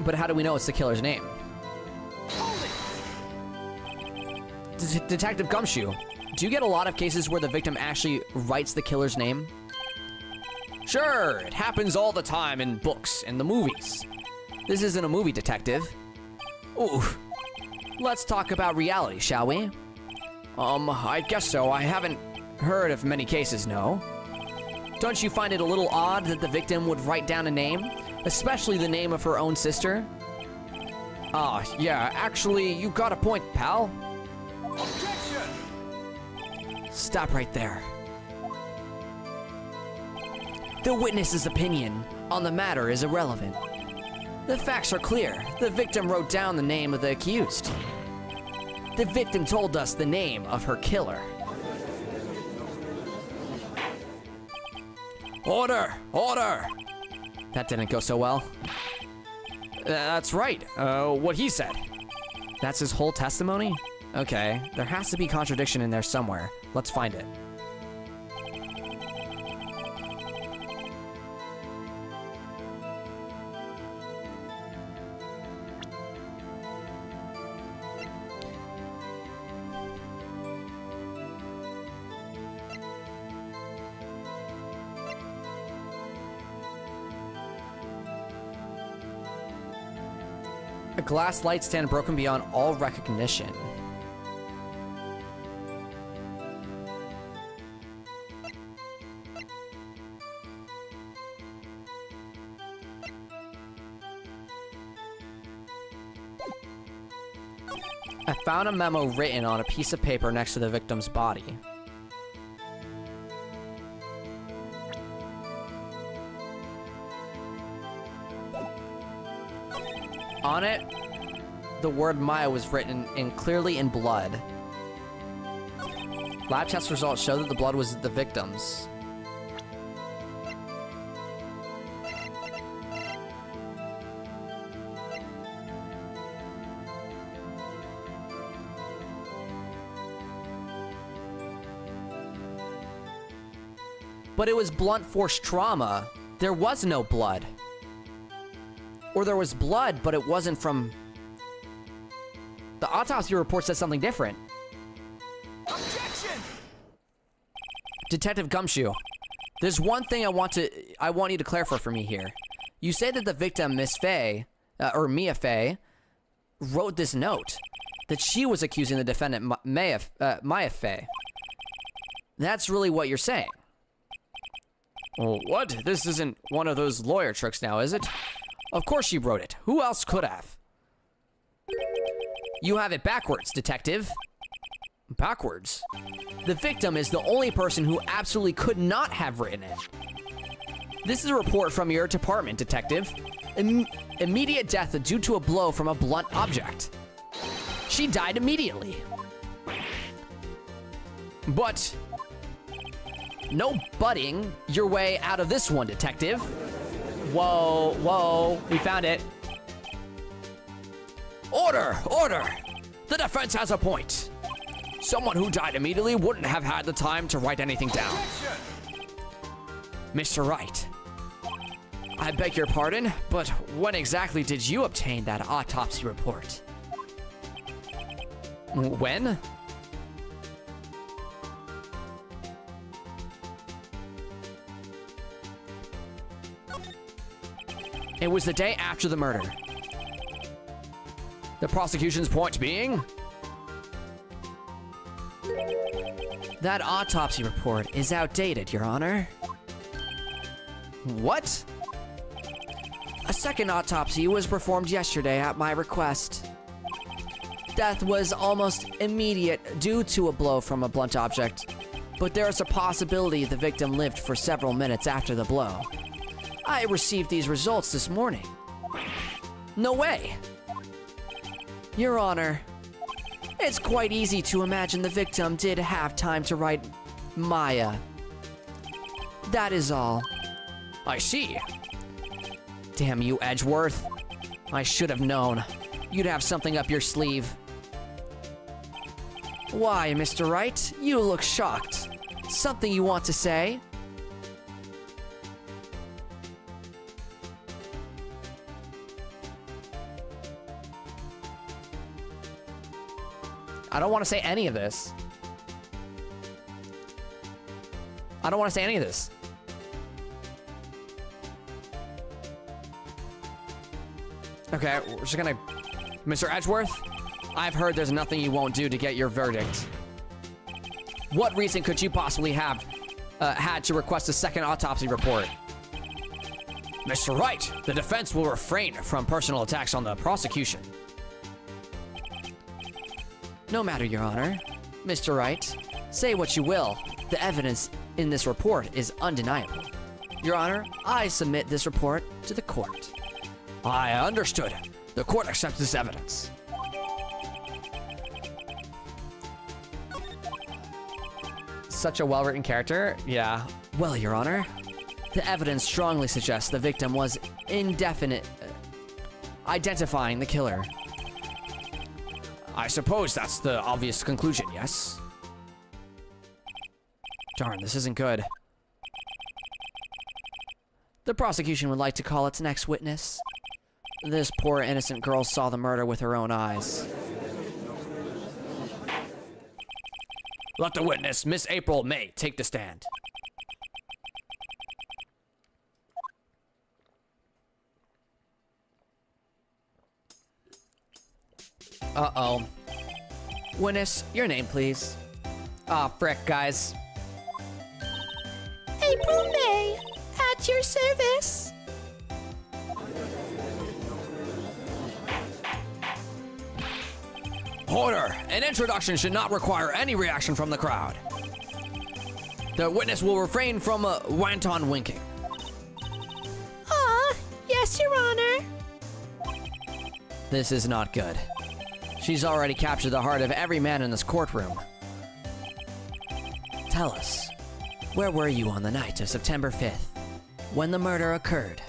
But how do we know it's the killer's name? Detective Gumshoe, do you get a lot of cases where the victim actually writes the killer's name? Sure, it happens all the time in books and the movies. This isn't a movie, Detective. Ooh, Let's talk about reality, shall we? I guess so. I haven't heard of many cases, no. Don't you find it a little odd that the victim would write down a name? Especially the name of her own sister? Yeah, actually, you got a point, pal. Objection! Stop right there. The witness's opinion on the matter is irrelevant. The facts are clear. The victim wrote down the name of the accused. The victim told us the name of her killer. Order! Order! That didn't go so well. That's right. What he said. That's his whole testimony? Okay, there has to be contradiction in there somewhere. Let's find it. A glass light stand broken beyond all recognition. I found a memo written on a piece of paper next to the victim's body. On it, the word Maya was written clearly in blood. Lab test results show that the blood was the victim's. But it was blunt force trauma. There was no blood. Or there was blood, but it wasn't from... The autopsy report says something different. Objection! Detective Gumshoe, there's one thing I want you to clarify for me here. You say that the victim, Miss Faye, or Mia Faye, wrote this note. That she was accusing the defendant, Maya Faye. That's really what you're saying. Well, what? This isn't one of those lawyer tricks now, is it? Of course she wrote it. Who else could have? You have it backwards, Detective. Backwards? The victim is the only person who absolutely could not have written it. This is a report from your department, Detective. Immediate death due to a blow from a blunt object. She died immediately. But... No butting your way out of this one, Detective. Whoa, whoa, we found it. Order! Order! The defense has a point. Someone who died immediately wouldn't have had the time to write anything down. Mr. Wright, I beg your pardon, but when exactly did you obtain that autopsy report? When? It was the day after the murder. The prosecution's point being? That autopsy report is outdated, Your Honor. What? A second autopsy was performed yesterday at my request. Death was almost immediate due to a blow from a blunt object, but there is a possibility the victim lived for several minutes after the blow. I received these results this morning. No way. Your Honor, it's quite easy to imagine the victim did have time to write Maya. That is all. I see. Damn you, Edgeworth. I should have known. You'd have something up your sleeve. Why, Mr. Wright? You look shocked. Something you want to say? I don't want to say any of this. I don't want to say any of this. Okay, we're just gonna... Mr. Edgeworth, I've heard there's nothing you won't do to get your verdict. What reason could you possibly have had to request a second autopsy report? Mr. Wright, the defense will refrain from personal attacks on the prosecution. No matter, Your Honor. Mr. Wright, say what you will. The evidence in this report is undeniable. Your Honor, I submit this report to the court. I understood. The court accepts this evidence. Such a well-written character. Yeah. Well, Your Honor, the evidence strongly suggests the victim was indefinite identifying the killer. I suppose that's the obvious conclusion, yes? Darn, this isn't good. The prosecution would like to call its next witness. This poor innocent girl saw the murder with her own eyes. Let the witness, Miss April May, take the stand. Uh-oh. Witness, your name, please. Aw, frick, guys. April May, at your service. Order! An introduction should not require any reaction from the crowd. The witness will refrain from wanton winking. Yes, Your Honor. This is not good. She's already captured the heart of every man in this courtroom. Tell us, where were you on the night of September 5th, when the murder occurred?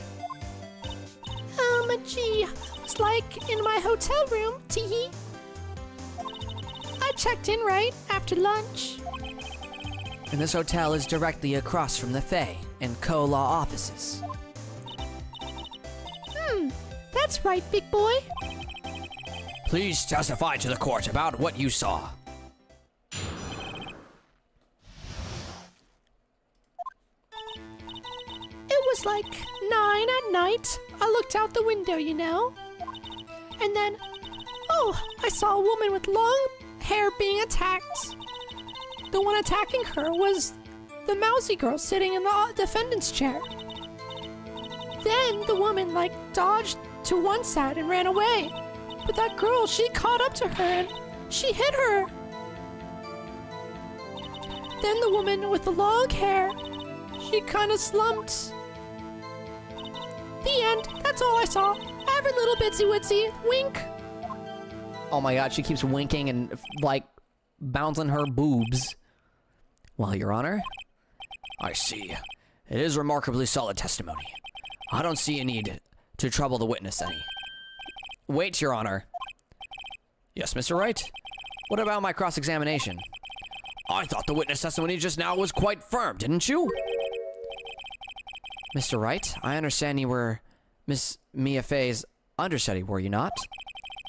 Gee, I was like in my hotel room, teehee. I checked in right after lunch. And this hotel is directly across from the Faye and Co-Law offices. That's right, big boy. Please testify to the court about what you saw. It was like 9 at night. I looked out the window, you know. And then, I saw a woman with long hair being attacked. The one attacking her was the mousy girl sitting in the defendant's chair. Then the woman, dodged to one side and ran away. But that girl, she caught up to her and she hit her. Then the woman with the long hair, she kind of slumped. The end. That's all I saw. Every little bitsy witsy wink. Oh my god, she keeps winking and, bouncing her boobs. Well, Your Honor, I see. It is remarkably solid testimony. I don't see a need to trouble the witness any. wait, Your Honor. Yes, Mr. Wright? What about my cross-examination? I thought the witness testimony just now was quite firm, didn't you? Mr. Wright, I understand you were Miss Mia Fey's understudy, were you not?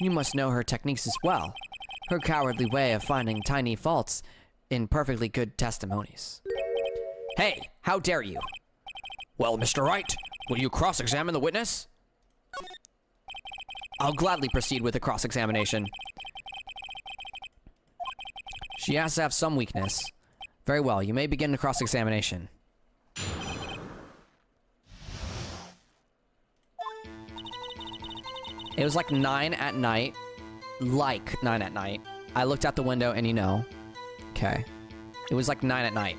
You must know her techniques as well. Her cowardly way of finding tiny faults in perfectly good testimonies. Hey, how dare you? Well, Mr. Wright, will you cross-examine the witness? I'll gladly proceed with the cross-examination. She has to have some weakness. Very well, you may begin the cross-examination. It was like 9 at night. Like 9 at night. I looked out the window and you know. Okay. It was like 9 at night.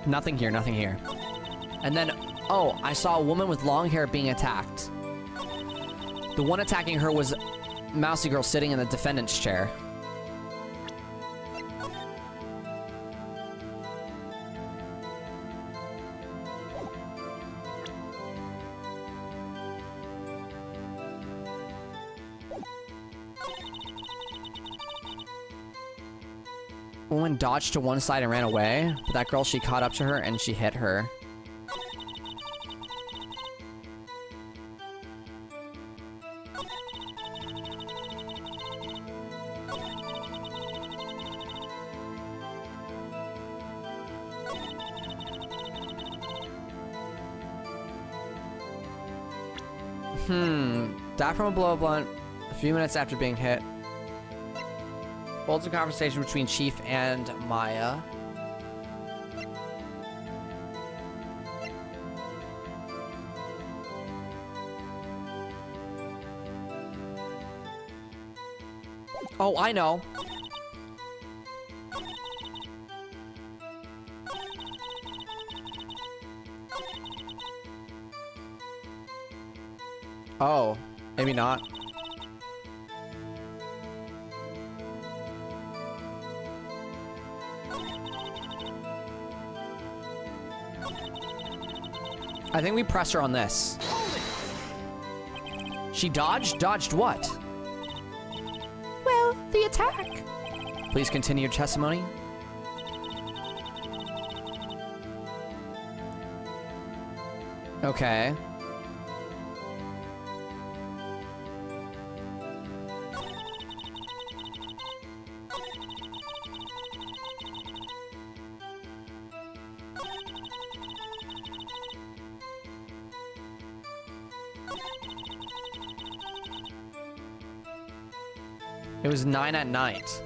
Nothing here, nothing here. And then, oh, I saw a woman with long hair being attacked. The one attacking her was Mousy Girl sitting in the defendant's chair. Woman dodged to one side and ran away, but that girl, she caught up to her and she hit her. Died from a blow blunt a few minutes after being hit. Holds a conversation between Chief and Maya. Oh, I know. Oh, maybe not. I think we press her on this. She dodged? Dodged what? Well, the attack. Please continue your testimony. Okay. It was 9 at night.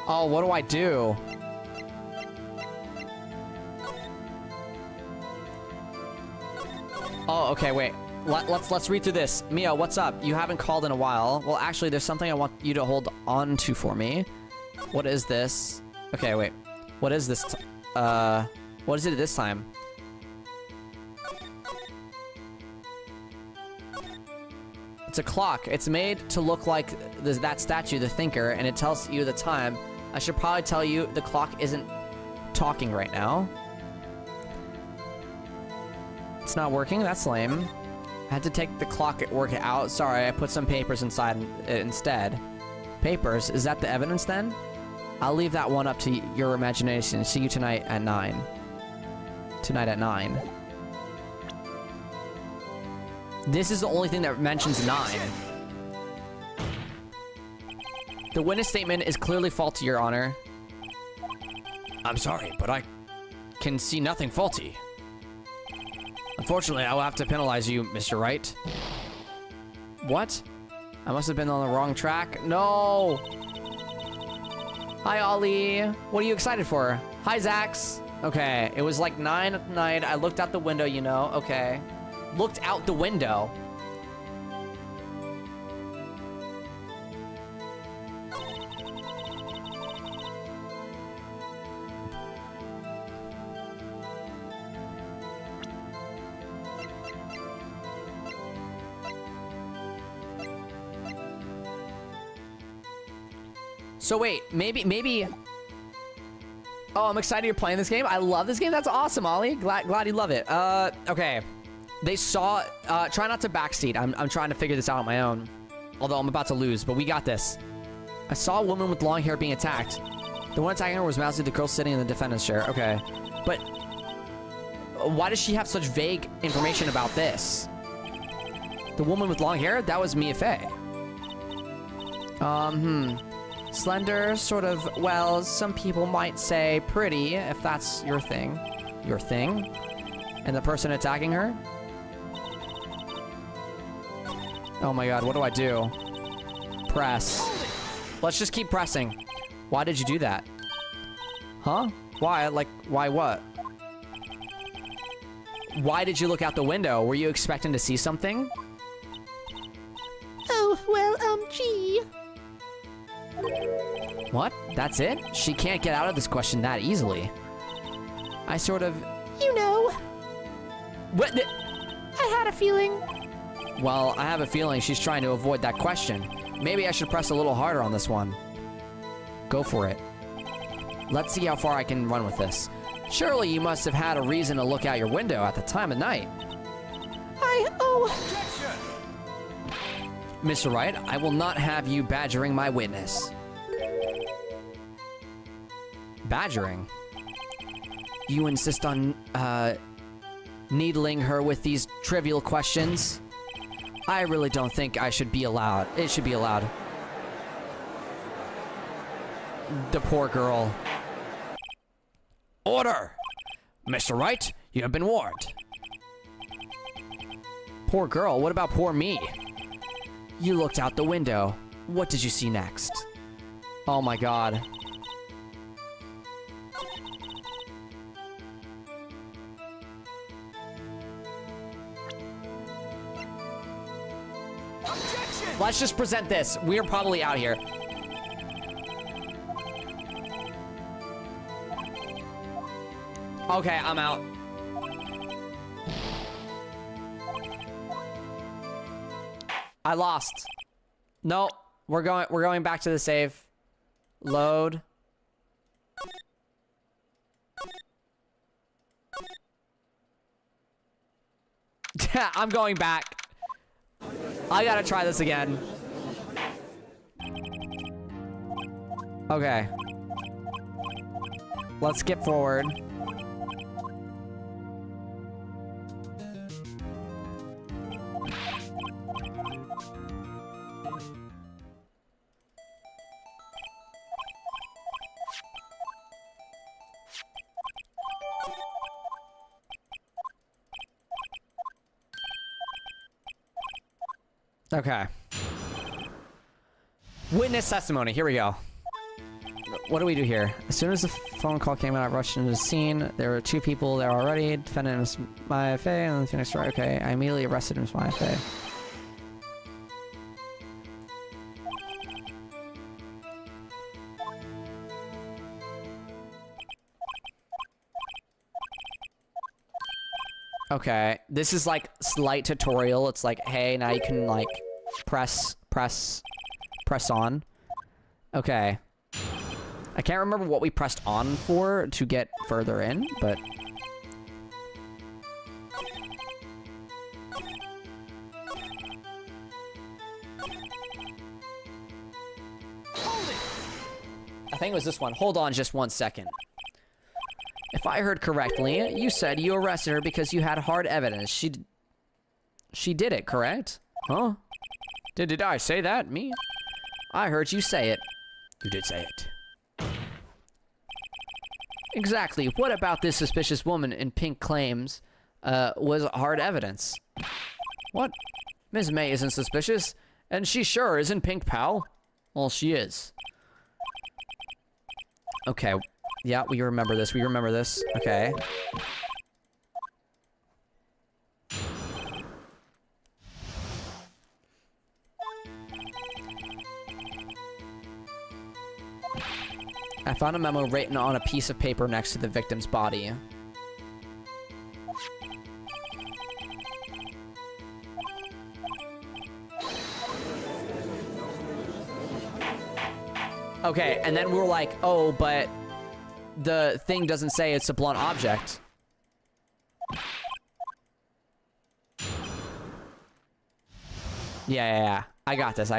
Oh, what do I do? Oh, okay, wait. Let's read through this. Mia, what's up? You haven't called in a while. Well, actually, there's something I want you to hold on to for me. What is this? Okay, wait. What is this? What is it this time? It's a clock. It's made to look like that statue, the Thinker, and it tells you the time. I should probably tell you the clock isn't talking right now. It's not working? That's lame. I had to take the clock and work it out. Sorry, I put some papers inside it instead. Papers? Is that the evidence then? I'll leave that one up to your imagination. See you tonight at 9. Tonight at 9. This is the only thing that mentions 9. The witness statement is clearly faulty, Your Honor. I'm sorry, but I can see nothing faulty. Unfortunately, I will have to penalize you, Mr. Wright. What? I must have been on the wrong track. No! Hi, Ollie. What are you excited for? Hi, Zax. Okay, it was like 9 at night. I looked out the window, you know. Okay. Looked out the window. So wait, maybe. Oh, I'm excited you're playing this game. I love this game. That's awesome, Ollie. Glad you love it. Okay. They saw, try not to backseat. I'm trying to figure this out on my own. Although I'm about to lose, but we got this. I saw a woman with long hair being attacked. The one attacking her was Mousy, the girl sitting in the defendant's chair. Okay. But why does she have such vague information about this? The woman with long hair? That was Mia Fey. Slender, sort of, well, some people might say pretty, if that's your thing. Your thing? And the person attacking her? Oh my god, what do I do? Press. Let's just keep pressing. Why did you do that? Huh? Why? Like, why what? Why did you look out the window? Were you expecting to see something? Oh, well, gee. What? That's it? She can't get out of this question that easily. I sort of... You know, What? I had a feeling. Well, I have a feeling she's trying to avoid that question. Maybe I should press a little harder on this one. Go for it. Let's see how far I can run with this. Surely you must have had a reason to look out your window at the time of night. Objection! Mr. Wright, I will not have you badgering my witness. Badgering? You insist on, needling her with these trivial questions? I really don't think I should be allowed. It should be allowed. The poor girl. Order! Mr. Wright, you have been warned. Poor girl, what about poor me? You looked out the window. What did you see next? Oh my god. Objection! Let's just present this. We're probably out here. Okay, I'm out. I lost. No, we're going back to the save. Load. I'm going back. I gotta try this again. Okay. Let's skip forward. Okay. Witness testimony. Here we go. What do we do here? As soon as the phone call came out, I rushed into the scene. There were two people there already. Defendant Ms. Maya Fey and the Phoenix Wright. Okay, I immediately arrested Ms. Maya Fey. Okay, this is like slight tutorial. It's like, hey, now you can like press on. Okay. I can't remember what we pressed on for to get further in, but... Hold it! I think it was this one. Hold on just 1 second. If I heard correctly, you said you arrested her because you had hard evidence. She did it, correct? Huh? Did I say that? Me? I heard you say it. You did say it. Exactly. What about this suspicious woman in pink claims was hard evidence? What? Ms. May isn't suspicious, and she sure isn't pink, pal. Well, she is. Okay. Yeah, we remember this. We remember this. Okay. I found a memo written on a piece of paper next to the victim's body. Okay, and then we're like, oh, but the thing doesn't say it's a blunt object. Yeah. I got this.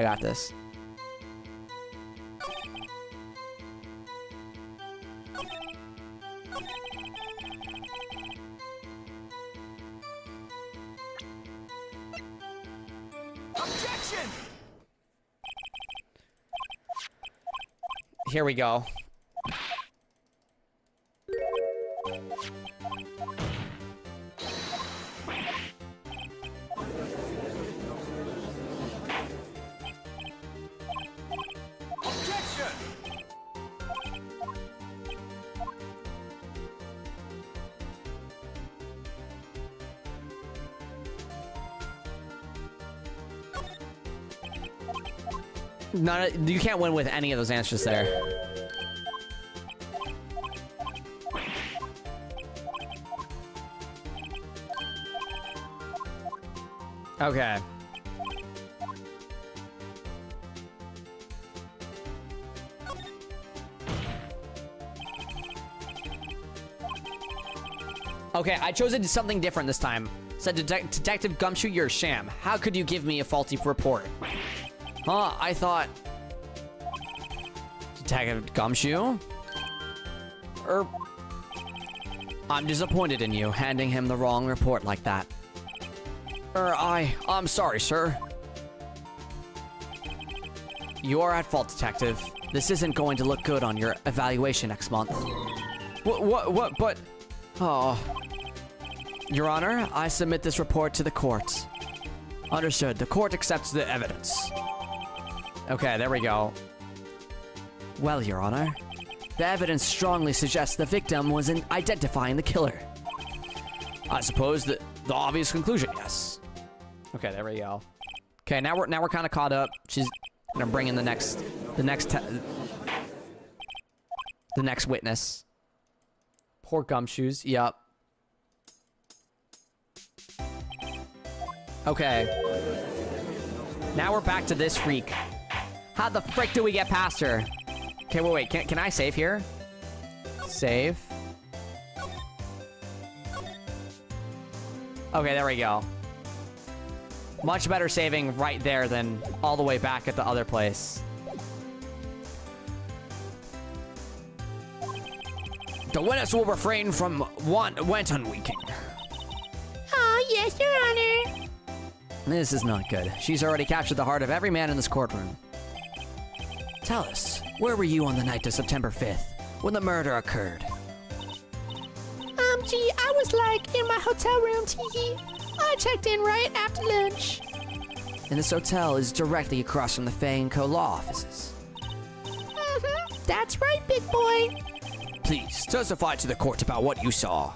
Objection! Here we go. Objection! You can't win with any of those answers there. Okay. Okay, I chose to do something different this time. Said Detective Gumshoe, you're a sham. How could you give me a faulty report? Huh, I thought... Detective Gumshoe? I'm disappointed in you, handing him the wrong report like that. I'm sorry, sir. You are at fault, Detective. This isn't going to look good on your evaluation next month. But... Oh... Your Honor, I submit this report to the court. Understood. The court accepts the evidence. Okay, there we go. Well, Your Honor, the evidence strongly suggests the victim was in identifying the killer. I suppose the obvious conclusion, yes. Okay, there we go. Okay, now we're kind of caught up. She's gonna bring in the next witness. Poor Gumshoes. Yup. Okay. Now we're back to this freak. How the frick do we get past her? Okay, wait. Can I save here? Save. Okay, there we go. Much better saving right there than all the way back at the other place. The witness will refrain from wanton winking. Oh, yes, Your Honor. This is not good. She's already captured the heart of every man in this courtroom. Tell us, where were you on the night of September 5th, when the murder occurred? Gee, I was like in my hotel room, teehee. I checked in right after lunch. And this hotel is directly across from the Fang Co. law offices. Mm-hmm, that's right, big boy. Please, testify to the court about what you saw.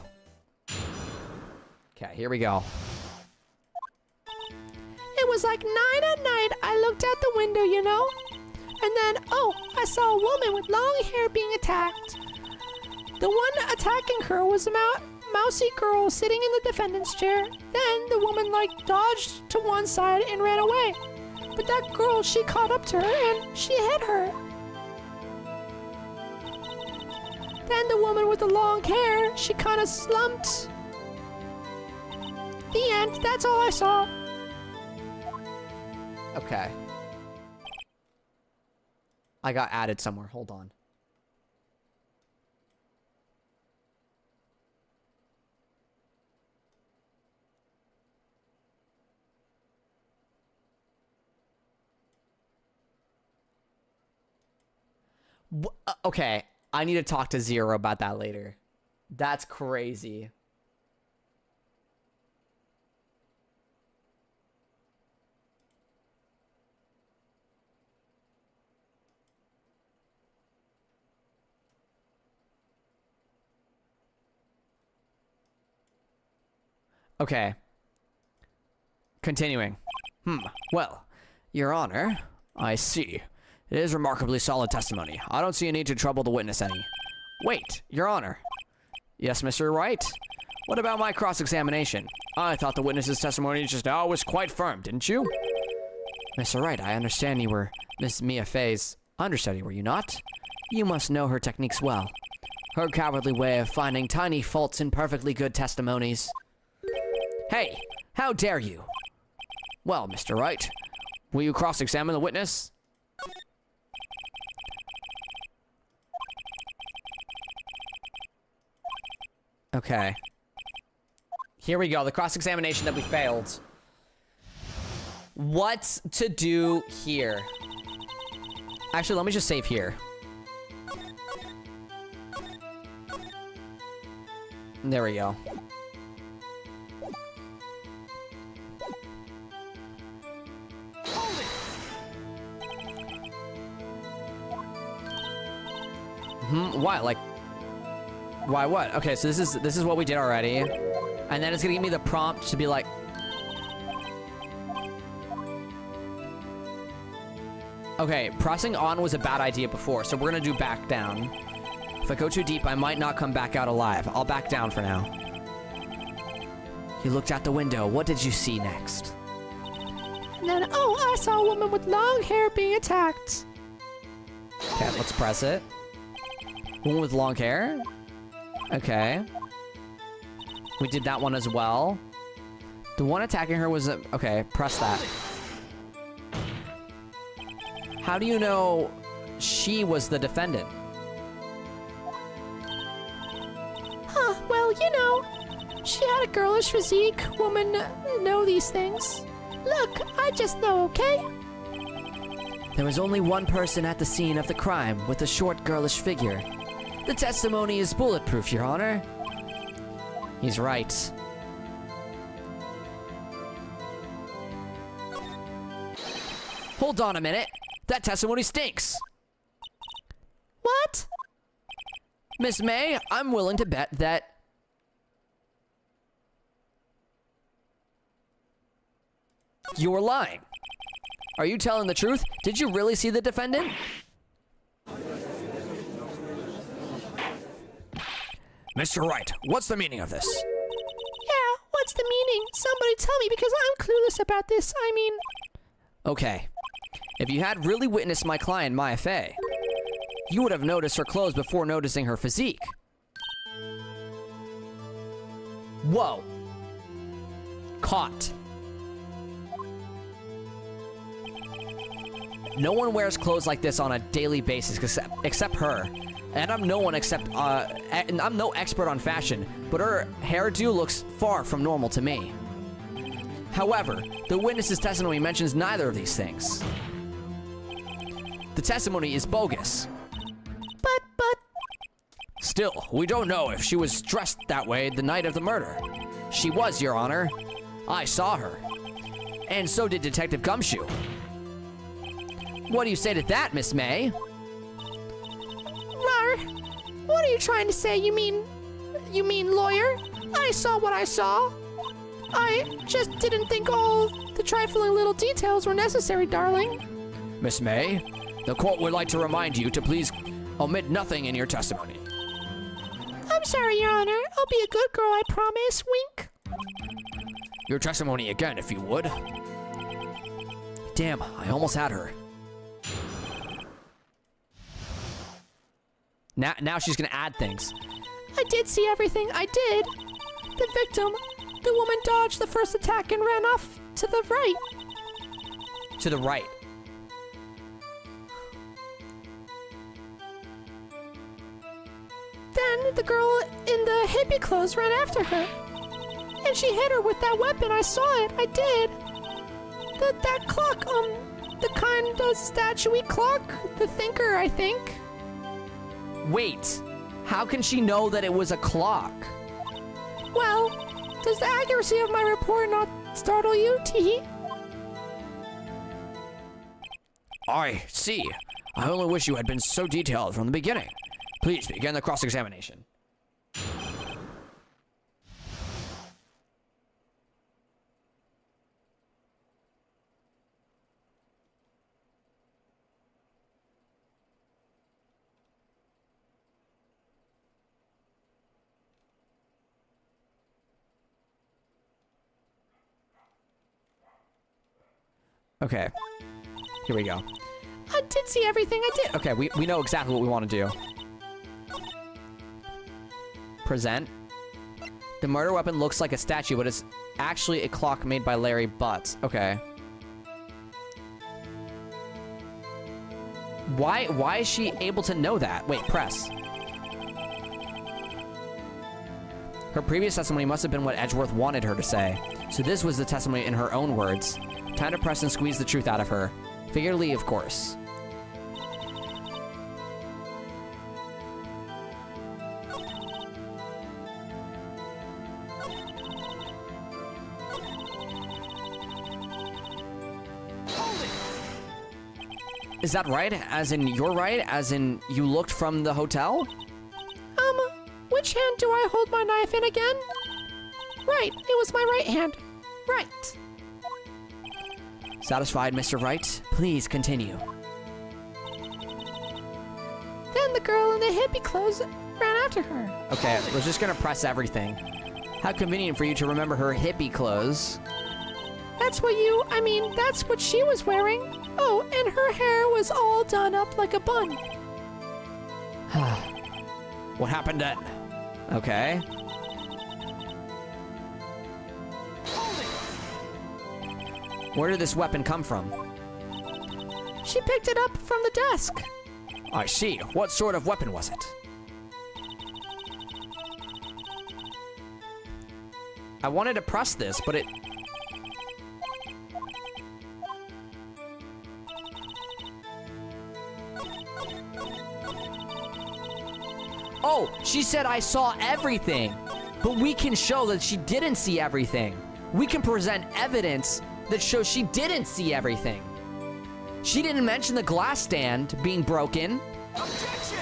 Okay, here we go. It was like 9 at night. I looked out the window, you know? And then, oh, I saw a woman with long hair being attacked. The one attacking her was a mousy girl sitting in the defendant's chair. Then the woman, dodged to one side and ran away. But that girl, she caught up to her and she hit her. Then the woman with the long hair, she kind of slumped. The end. That's all I saw. Okay. I got added somewhere. Hold on. Okay, I need to talk to Zero about that later. That's crazy. Okay. Continuing. Well, Your Honor, I see. It is remarkably solid testimony. I don't see a need to trouble the witness any. Wait, Your Honor. Yes, Mr. Wright? What about my cross-examination? I thought the witness's testimony just now was quite firm, didn't you? Mr. Wright, I understand you were Miss Mia Fey's understudy, were you not? You must know her techniques well. Her cowardly way of finding tiny faults in perfectly good testimonies. Hey, how dare you? Well, Mr. Wright, Will you cross-examine the witness? Okay. Here we go, the cross-examination that we failed. What to do here? Actually, let me just save here. There we go. Why? Like, why what? Okay, so this is what we did already. And then it's gonna give me the prompt to be like, okay, pressing on was a bad idea before, so we're gonna do back down. If I go too deep, I might not come back out alive. I'll back down for now. You looked out the window. What did you see next? And then, oh, I saw a woman with long hair being attacked. Okay, let's press it. Woman with long hair? Okay. We did that one as well. The one attacking her was... okay, press that. How do you know she was the defendant? Huh, well, you know, she had a girlish physique. Women know these things. Look, I just know, okay? There was only one person at the scene of the crime with a short, girlish figure. The testimony is bulletproof, Your Honor. He's right. Hold on a minute. That testimony stinks. What? Miss May, I'm willing to bet that... you're lying. Are you telling the truth? Did you really see the defendant? Mr. Wright, what's the meaning of this? Yeah, what's the meaning? Somebody tell me because I'm clueless about this. I mean... Okay. If you had really witnessed my client, Maya Fey, you would have noticed her clothes before noticing her physique. Whoa. Caught. No one wears clothes like this on a daily basis except her. And I'm no one except, and I'm no expert on fashion, but her hairdo looks far from normal to me. However, the witness's testimony mentions neither of these things. The testimony is bogus. But... Still, we don't know if she was dressed that way the night of the murder. She was, Your Honor. I saw her. And so did Detective Gumshoe. What do you say to that, Miss May? Rar, what are you trying to say? You mean lawyer? I saw what I saw. I just didn't think all the trifling little details were necessary, darling. Miss May, the court would like to remind you to please omit nothing in your testimony. I'm sorry, Your Honor. I'll be a good girl, I promise. Wink. Your testimony again, if you would. Damn, I almost had her. Now she's gonna add things. I did see everything. I did. The victim, the woman dodged the first attack and ran off to the right. To the right. Then the girl in the hippie clothes ran after her. And she hit her with that weapon. I saw it. I did. That clock, the kind of statue-y clock. The thinker, I think. Wait. How can she know that it was a clock? Well, does the accuracy of my report not startle you, Teehee? I see. I only wish you had been so detailed from the beginning. Please begin the cross-examination. Okay. Here we go. I did see everything. I did. Okay, we know exactly what we want to do. Present. The murder weapon looks like a statue, but it's actually a clock made by Larry Butts. Okay. Why is she able to know that? Wait, press. Her previous testimony must have been what Edgeworth wanted her to say. So this was the testimony in her own words. Time to press and squeeze the truth out of her. Figuratively, of course. Is that right? As in, you're right? As in, you looked from the hotel? Which hand do I hold my knife in again? Right, it was my right hand. Right. Satisfied, Mr. Wright? Please continue. Then the girl in the hippie clothes ran after her. Okay, we're just gonna press everything. How convenient for you to remember her hippie clothes. That's what she was wearing. Oh, and her hair was all done up like a bun. What happened then? Okay. Where did this weapon come from? She picked it up from the desk. I see. What sort of weapon was it? I wanted to press this, but it... Oh, she said I saw everything. But we can show that she didn't see everything. We can present evidence that shows she didn't see everything. She didn't mention the glass stand being broken. Objection!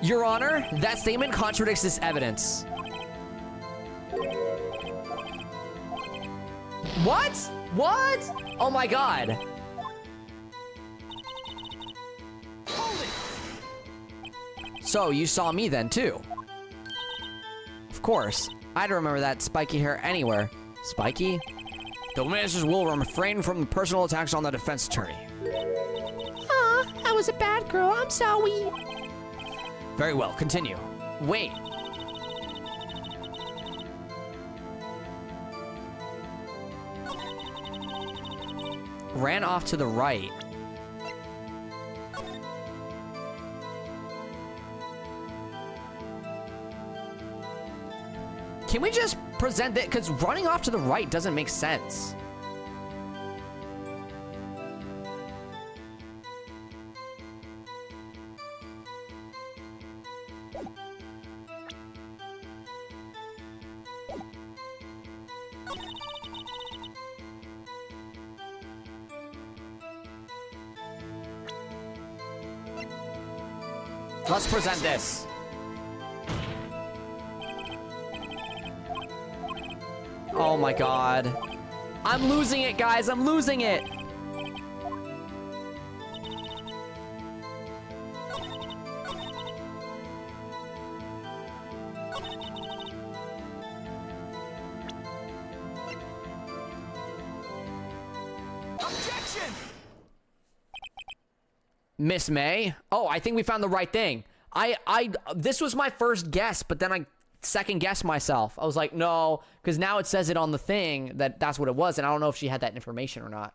Your Honor, that statement contradicts this evidence. What? What? Oh my god. So, you saw me then, too? Of course. I'd remember that spiky hair anywhere. Spiky? The ministers will refrain from personal attacks on the defense attorney. I was a bad girl. I'm sorry. Very well, continue. Wait. Ran off to the right. Can we just present that? Because running off to the right doesn't make sense. Let's present this. Oh my god. I'm losing it, guys. I'm losing it. Objection! Miss May? Oh, I think we found the right thing. This was my first guess, but then I second guessed myself. I was like, no, because now it says it on the thing that that's what it was, and I don't know if she had that information or not.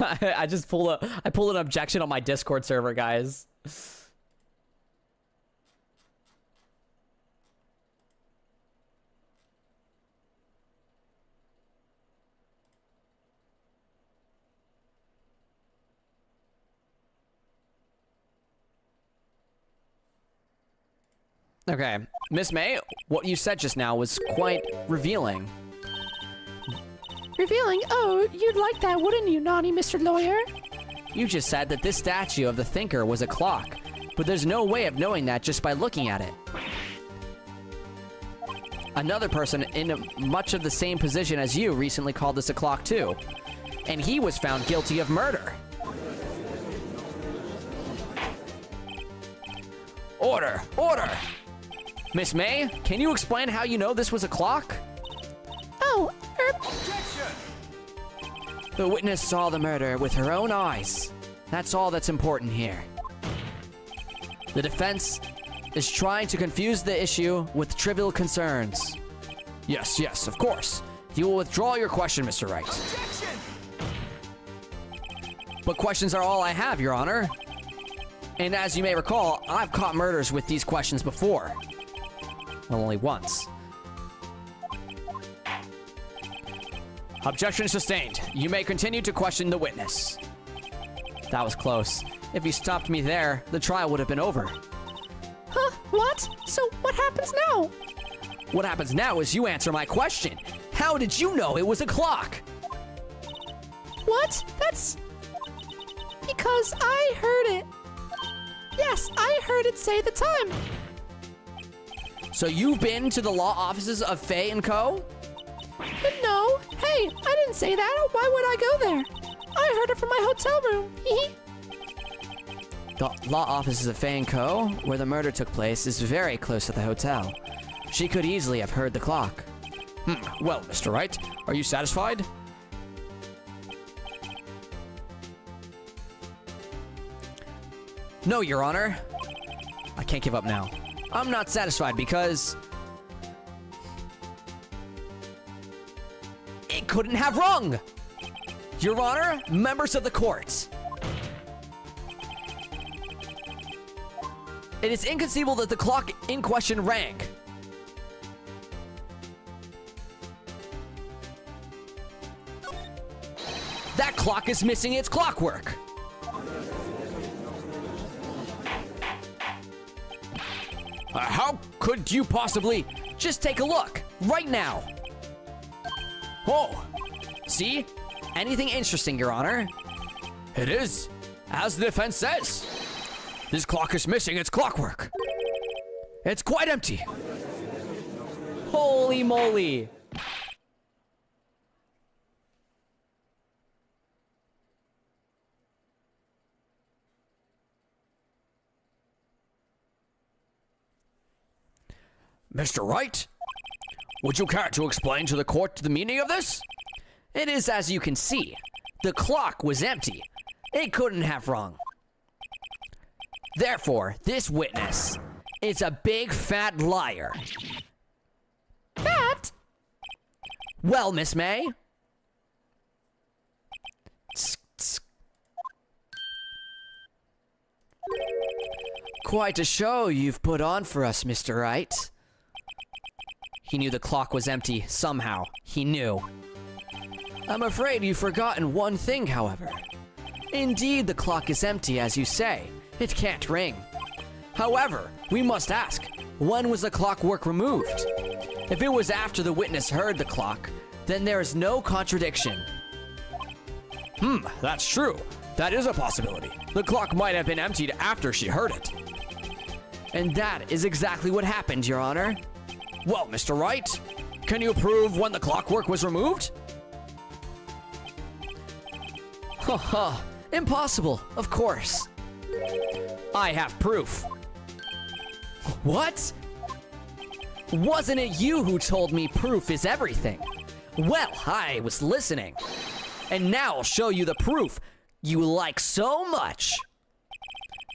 I just pulled an objection on my Discord server, guys. Okay, Miss May, what you said just now was quite revealing. Revealing? Oh, you'd like that, wouldn't you, naughty Mr. Lawyer? You just said that this statue of the thinker was a clock. but there's no way of knowing that just by looking at it. Another person in much of the same position as you recently called this a clock too, and he was found guilty of murder. Order! Order! Miss May, can you explain how you know this was a clock? Oh, Objection! The witness saw the murder with her own eyes. That's all that's important here. The defense is trying to confuse the issue with trivial concerns. Yes, yes, of course. You will withdraw your question, Mr. Wright. Objection! But questions are all I have, Your Honor. And as you may recall, I've caught murders with these questions before. Well, only once. Objection sustained. You may continue to question the witness. That was close. If you stopped me there, the trial would have been over. huh? What? So what happens now? What happens now is you answer my question. How did you know it was a clock? What? That's because I heard it. Yes, I heard it say the time. So you've been to the law offices of Fay & Co.? No, hey, I didn't say that. Why would I go there? I heard it from my hotel room. The law offices of Fay & Co., where the murder took place, is very close to the hotel. She could easily have heard the clock. Well, Mr. Wright, are you satisfied? No, Your Honor. I can't give up now. I'm not satisfied because it couldn't have rung. Your Honor, members of the court. It is inconceivable that the clock in question rang. That clock is missing its clockwork. How could you possibly... Just take a look, right now. Oh, See? Anything interesting, Your Honor? it is, as the defense says. This clock is missing its clockwork. It's quite empty. Holy moly. Mr. Wright, would you care to explain to the court the meaning of this? It is as you can see. The clock was empty. It couldn't have rung. Therefore, this witness is a big fat liar. Fat? Well, Miss May? Quite a show you've put on for us, Mr. Wright. He knew the clock was empty, somehow. He knew. I'm afraid you've forgotten one thing, however. Indeed, the clock is empty, as you say. It can't ring. However, we must ask, when was the clockwork removed? If it was after the witness heard the clock, then there is no contradiction. That's true. That is a possibility. The clock might have been emptied after she heard it. And that is exactly what happened, Your Honor. Well, Mr. Wright, can you prove when the clockwork was removed? Haha, impossible, of course. I have proof. What? Wasn't it you who told me proof is everything? Well, I was listening. And now I'll show you the proof you like so much.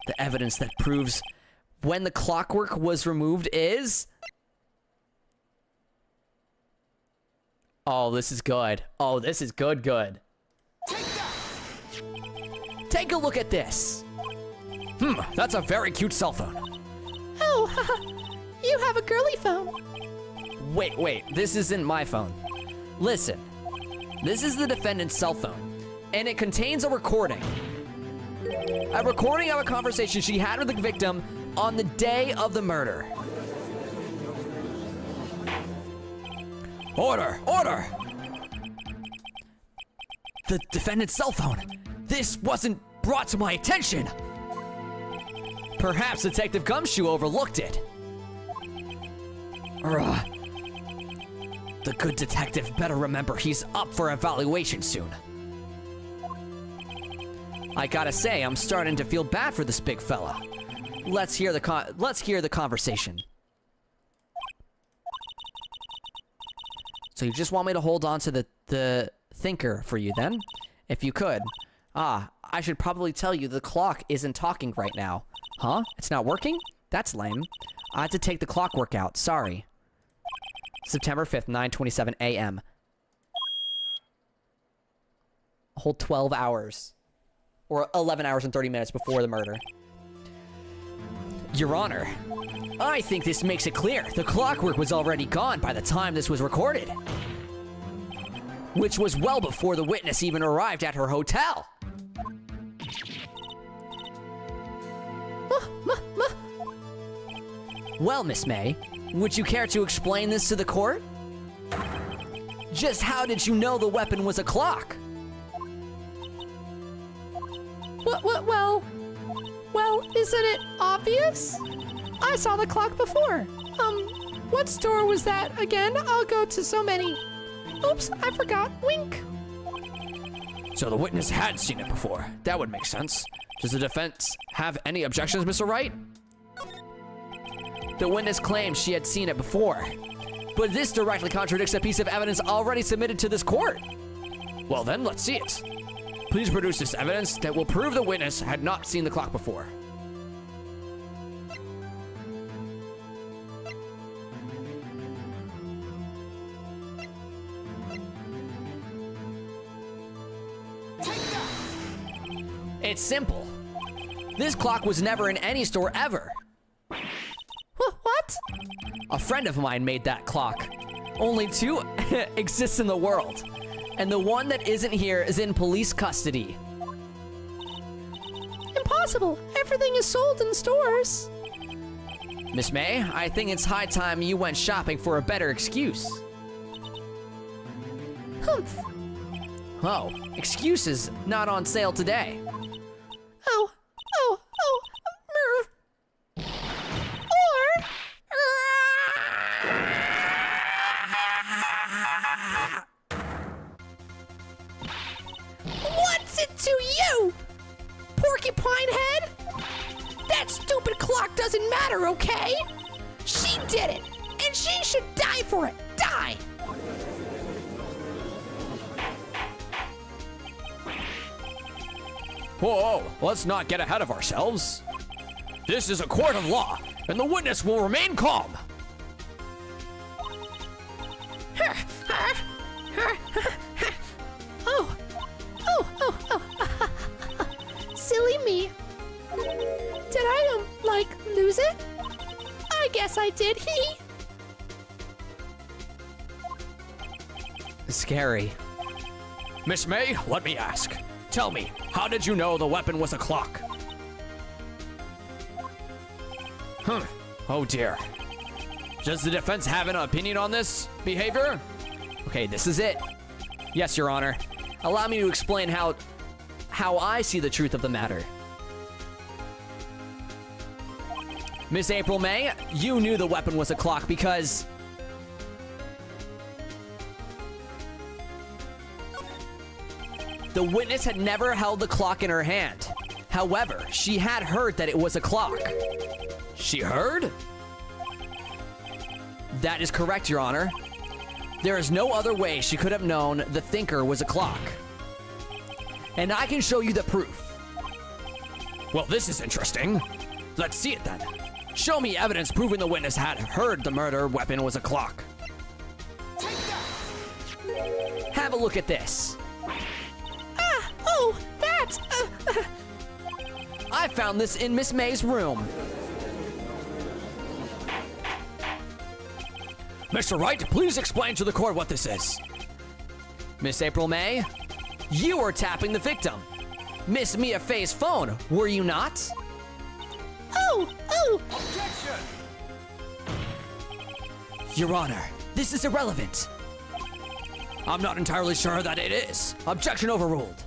The evidence that proves when the clockwork was removed is... Oh, this is good. Oh, this is good. Take a look at this. That's a very cute cell phone. Oh, haha. You have a girly phone. Wait, this isn't my phone. Listen, this is the defendant's cell phone, and it contains a recording. A recording of a conversation she had with the victim on the day of the murder. Order! Order! The defendant's cell phone. This wasn't brought to my attention. Perhaps Detective Gumshoe overlooked it. The good detective better remember he's up for evaluation soon. I gotta say, I'm starting to feel bad for this big fella. Let's hear the conversation. So you just want me to hold on to the thinker for you then? If you could. I should probably tell you the clock isn't talking right now. Huh? It's not working? That's lame. I had to take the clock workout. Sorry. September 5th, 9:27 a.m. A whole 12 hours. Or 11 hours and 30 minutes before the murder. Your Honor, I think this makes it clear the clockwork was already gone by the time this was recorded. Which was well before the witness even arrived at her hotel. Well, Miss May, would you care to explain this to the court? Just how did you know the weapon was a clock? Well, isn't it obvious? I saw the clock before. What store was that again? I'll go to so many. Oops, I forgot. Wink. So the witness had seen it before. That would make sense. Does the defense have any objections, Mr. Wright? The witness claims she had seen it before. But this directly contradicts a piece of evidence already submitted to this court. Well then, let's see it. Please produce this evidence that will prove the witness had not seen the clock before. It's simple. This clock was never in any store ever. What? A friend of mine made that clock. Only 2 exist in the world. And the one that isn't here is in police custody. Impossible. Everything is sold in stores. Miss May, I think it's high time you went shopping for a better excuse. Humph. Oh, excuses not on sale today. Oh. Or... What's it to you, porcupine head? That stupid clock doesn't matter, okay? She did it, and she should die for it. Die! Whoa, let's not get ahead of ourselves. This is a court of law, and the witness will remain calm. Silly me. Did I, lose it? I guess I did, Scary. Miss May, let me ask. Tell me, how did you know the weapon was a clock? Oh dear. Does the defense have an opinion on this behavior? Okay, this is it. Yes, Your Honor. Allow me to explain how I see the truth of the matter. Miss April May, you knew the weapon was a clock because... the witness had never held the clock in her hand. However, she had heard that it was a clock. She heard? That is correct, Your Honor. There is no other way she could have known the thinker was a clock. And I can show you the proof. Well, this is interesting. Let's see it then. Show me evidence proving the witness had heard the murder weapon was a clock. Have a look at this. Oh, that! I found this in Miss May's room. Mr. Wright, please explain to the court what this is. Miss April May, you were tapping the victim. Miss Mia Fey's phone, were you not? Oh! Objection! Your Honor, this is irrelevant. I'm not entirely sure that it is. Objection overruled.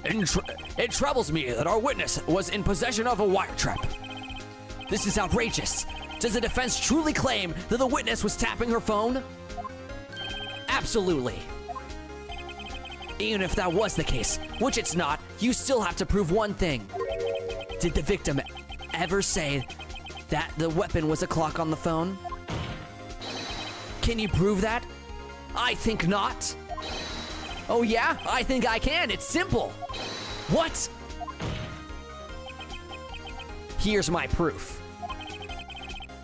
It troubles me that our witness was in possession of a wire trap. This is outrageous. Does the defense truly claim that the witness was tapping her phone? Absolutely. Even if that was the case, which it's not, you still have to prove one thing. Did the victim ever say that the weapon was a clock on the phone? Can you prove that? I think not. Oh yeah? I think I can. It's simple. What? Here's my proof.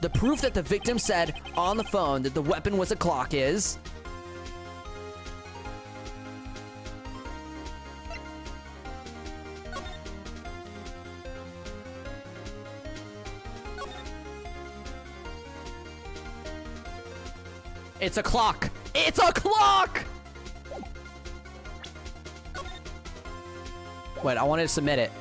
The proof that the victim said on the phone that the weapon was a clock is... It's a clock. It's a clock! Wait, I wanted to submit it.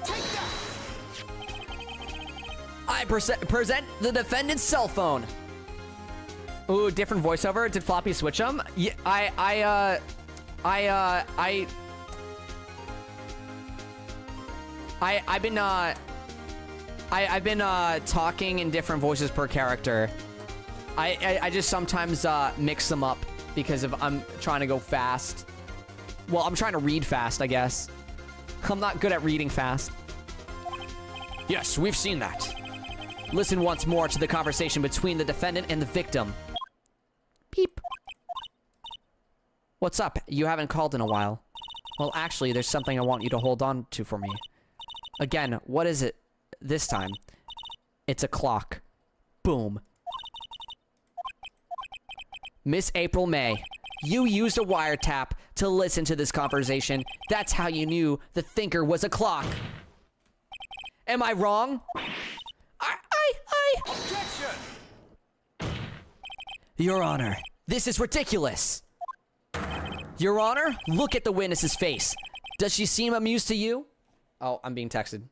Take that! I present the defendant's cell phone. Ooh, different voiceover. Did Floppy switch them? Yeah, I've been talking in different voices per character. I just sometimes mix them up because I'm trying to go fast. Well, I'm trying to read fast, I guess. I'm not good at reading fast. Yes, we've seen that. Listen once more to the conversation between the defendant and the victim. Beep. What's up? You haven't called in a while. Well, actually, there's something I want you to hold on to for me. Again, what is it this time? It's a clock. Boom. Miss April May, you used a wiretap to listen to this conversation. That's how you knew the thinker was a clock. Am I wrong? Objection! Your Honor, this is ridiculous. Your Honor, look at the witness's face. Does she seem amused to you? Oh, I'm being texted.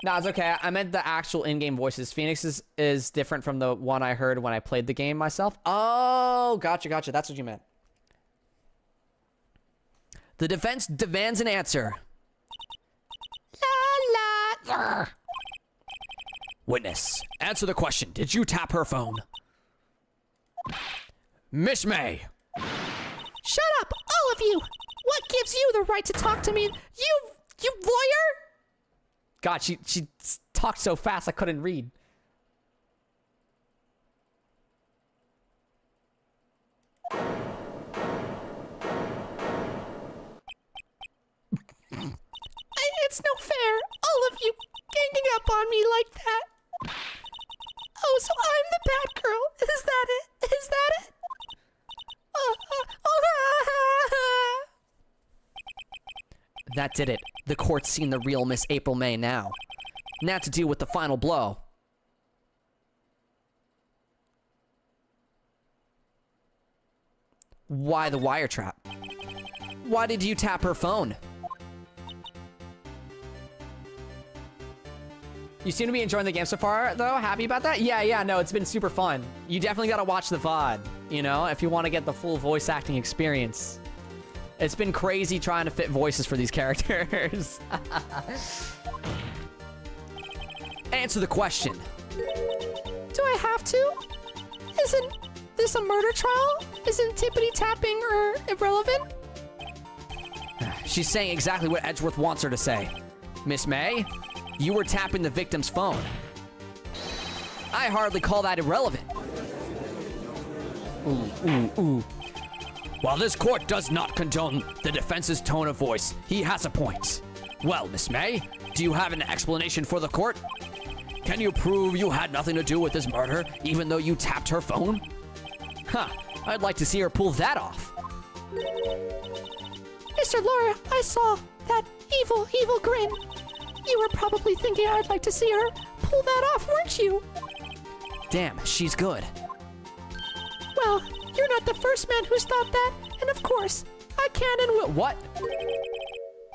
No, it's okay. I meant the actual in-game voices. Phoenix is different from the one I heard when I played the game myself. Oh, gotcha. That's what you meant. The defense demands an answer. La la. Witness, answer the question. Did you tap her phone? Miss May. Shut up, all of you. What gives you the right to talk to me? You lawyer? God, she talked so fast I couldn't read. It's no fair. All of you ganging up on me like that. Oh, so I'm the bad girl. Is that it? Is that it? That did it. The court's seen the real Miss April May now. Now to deal with the final blow. Why the wire trap? Why did you tap her phone? You seem to be enjoying the game so far, though. Happy about that? Yeah, no, it's been super fun. You definitely gotta watch the VOD, you know, if you want to get the full voice acting experience. It's been crazy trying to fit voices for these characters. Answer the question. Do I have to? Isn't this a murder trial? Isn't tippity tapping irrelevant? She's saying exactly what Edgeworth wants her to say. Miss May, you were tapping the victim's phone. I hardly call that irrelevant. Ooh. While this court does not condone the defense's tone of voice, he has a point. Well, Miss May, do you have an explanation for the court? Can you prove you had nothing to do with this murder, even though you tapped her phone? Huh, I'd like to see her pull that off. Mr. Laura, I saw that evil grin. You were probably thinking I'd like to see her pull that off, weren't you? Damn, she's good. Well, you're not the first man who's thought that, and of course, I can and will. What?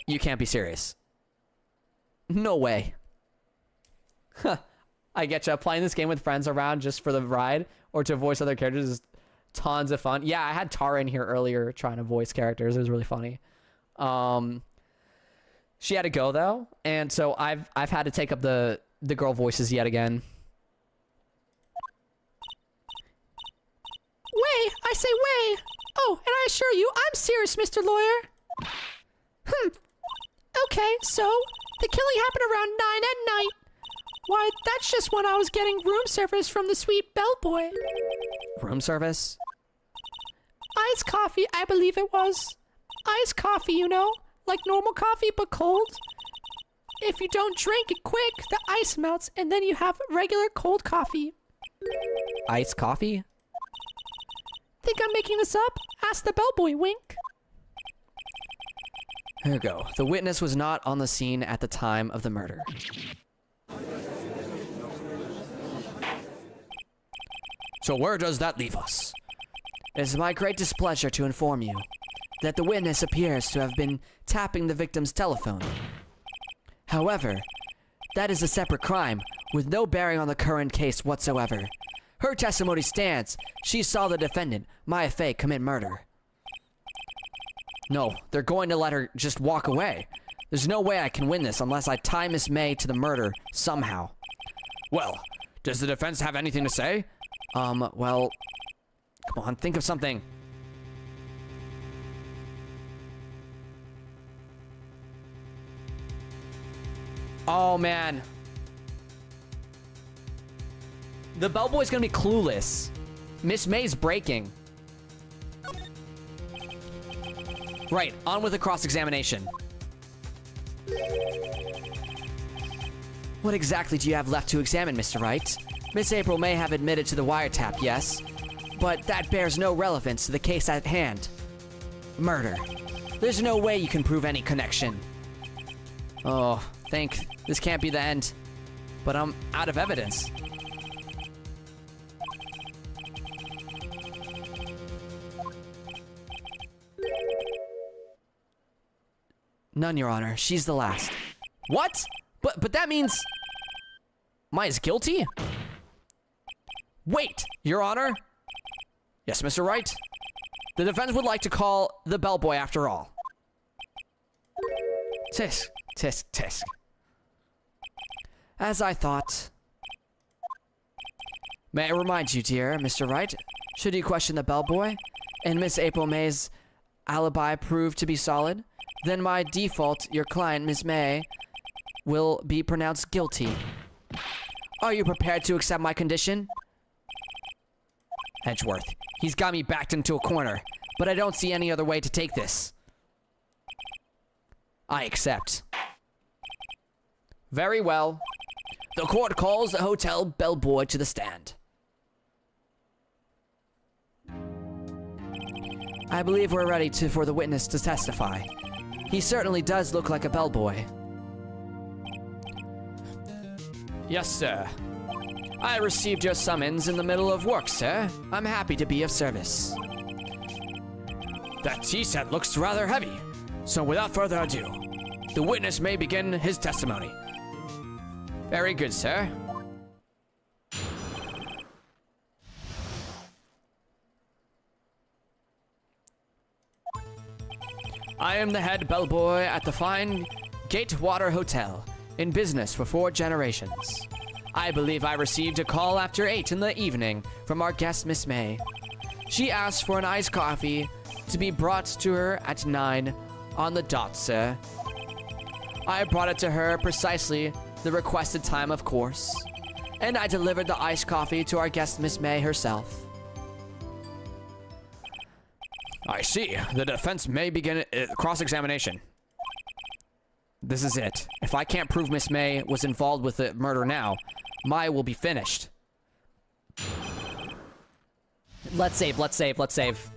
You can't be serious. No way. Huh. I get you. Playing this game with friends around just for the ride or to voice other characters is tons of fun. Yeah, I had Tara in here earlier trying to voice characters. It was really funny. She had to go though, and so I've had to take up the girl voices yet again. Way, I say way. Oh, and I assure you, I'm serious, Mr. Lawyer. Okay, so the killing happened around 9 at night. Why, that's just when I was getting room service from the sweet bellboy. Room service? Iced coffee, I believe it was. Iced coffee, you know, like normal coffee but cold. If you don't drink it quick, the ice melts and then you have regular cold coffee. Iced coffee? Think I'm making this up? Ask the bellboy, wink. Here we go. The witness was not on the scene at the time of the murder. So where does that leave us? It is my great displeasure to inform you that the witness appears to have been tapping the victim's telephone. However, that is a separate crime with no bearing on the current case whatsoever. Her testimony stands. She saw the defendant, Maya Fey, commit murder. No, they're going to let her just walk away. There's no way I can win this unless I tie Miss May to the murder somehow. Well, does the defense have anything to say? Well, come on, think of something. Oh, man. The bellboy's gonna be clueless. Miss May's breaking. Right, on with the cross-examination. What exactly do you have left to examine, Mr. Wright? Miss April may have admitted to the wiretap, yes, but that bears no relevance to the case at hand. Murder. There's no way you can prove any connection. Oh, this can't be the end. But I'm out of evidence. None, Your Honor. She's the last. What? But that means Maya's guilty? Wait, Your Honor. Yes, Mr. Wright? The defense would like to call the bellboy after all. Tisk, tisk, tisk. As I thought. May I remind you, dear Mr. Wright, should you question the bellboy and Miss April May's alibi prove to be solid, then by default, your client, Miss May, will be pronounced guilty. Are you prepared to accept my condition? Edgeworth, he's got me backed into a corner, but I don't see any other way to take this. I accept. Very well. The court calls the hotel bellboy to the stand. I believe we're ready for the witness to testify. He certainly does look like a bellboy. Yes, sir. I received your summons in the middle of work, sir. I'm happy to be of service. That tea set looks rather heavy. So without further ado, the witness may begin his testimony. Very good, sir. I am the head bellboy at the fine Gatewater Hotel, in business for 4 generations. I believe I received a call after 8 in the evening from our guest, Miss May. She asked for an iced coffee to be brought to her at 9 on the dot, sir. I brought it to her precisely the requested time, of course, and I delivered the iced coffee to our guest, Miss May herself. I see. The defense may begin cross-examination. This is it. If I can't prove Miss May was involved with the murder now, Maya will be finished. Let's save, let's save, let's save.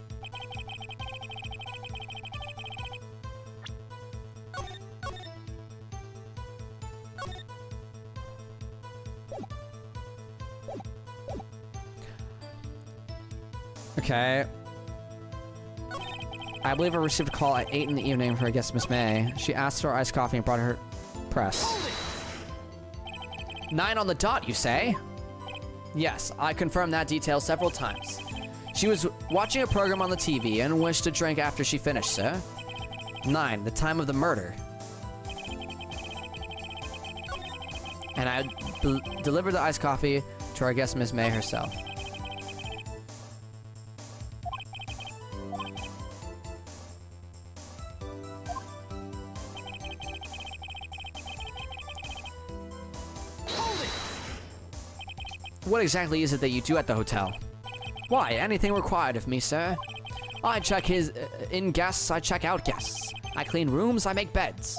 Okay. I believe I received a call at 8 in the evening for, I guess, Miss May. She asked for iced coffee and brought her press. 9 on the dot, you say? Yes, I confirmed that detail several times. She was watching a program on the TV and wished to drink after she finished, sir. 9, the time of the murder. And I delivered the iced coffee to our guest, Miss May herself. What exactly is it that you do at the hotel? Why, anything required of me, sir. I check in guests, I check out guests. I clean rooms, I make beds.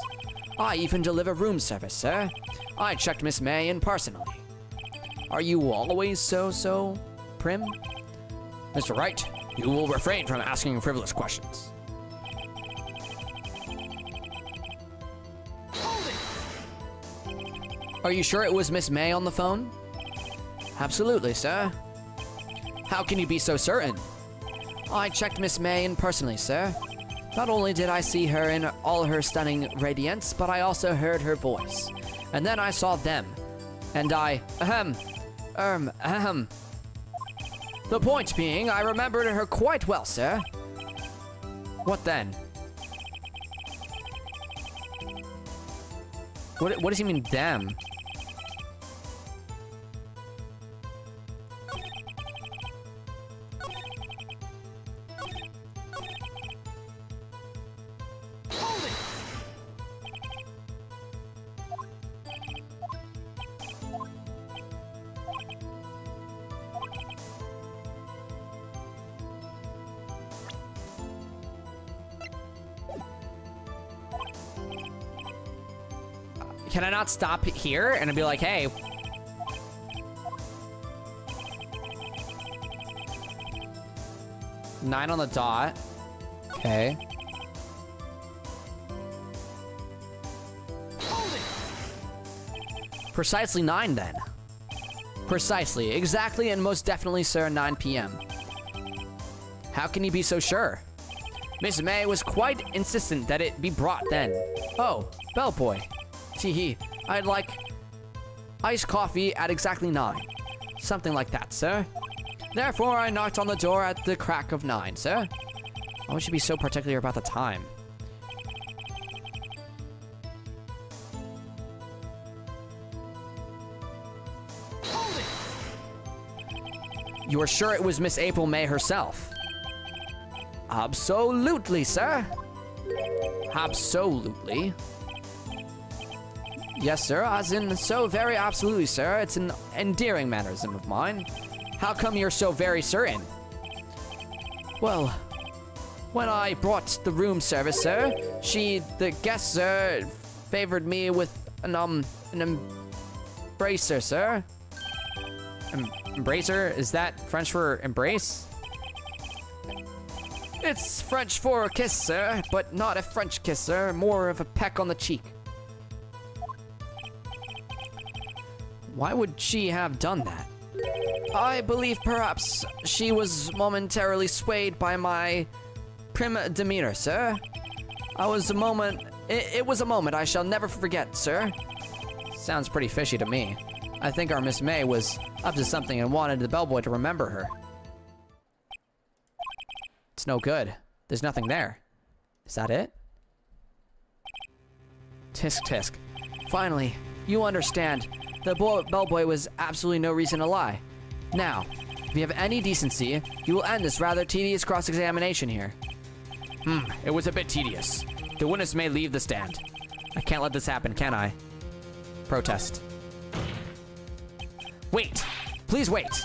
I even deliver room service, sir. I checked Miss May in personally. Are you always so prim? Mr. Wright, you will refrain from asking frivolous questions. Are you sure it was Miss May on the phone? Absolutely, sir. How can you be so certain? I checked Miss May in personally, sir. Not only did I see her in all her stunning radiance, but I also heard her voice. And then I saw them. And I, The point being, I remembered her quite well, sir. What then? What does he mean, them? Can I not stop here and be like, hey? Nine on the dot. Okay. Precisely 9 then. Precisely, exactly, and most definitely, sir, 9 p.m. How can you be so sure? Miss May was quite insistent that it be brought then. Oh, bellboy. Teehee, I'd like iced coffee at exactly 9. Something like that, sir. Therefore, I knocked on the door at the crack of 9, sir. Why would you be so particular about the time? You are sure it was Miss April May herself? Absolutely, sir. Absolutely. Yes, sir, as in so very absolutely, sir. It's an endearing mannerism of mine. How come you're so very certain? Well, when I brought the room service, sir, the guest, sir, favored me with an embracer, sir. Embracer? Is that French for embrace? It's French for a kiss, sir, but not a French kiss, sir. More of a peck on the cheek. Why would she have done that? I believe perhaps she was momentarily swayed by my prim demeanor, sir. It was a moment I shall never forget, sir. Sounds pretty fishy to me. I think our Miss May was up to something and wanted the bellboy to remember her. It's no good. There's nothing there. Is that it? Tisk tisk. Finally, you understand. The bellboy was absolutely no reason to lie. Now, if you have any decency, you will end this rather tedious cross-examination here. It was a bit tedious. The witness may leave the stand. I can't let this happen, can I? Protest. Wait! Please wait!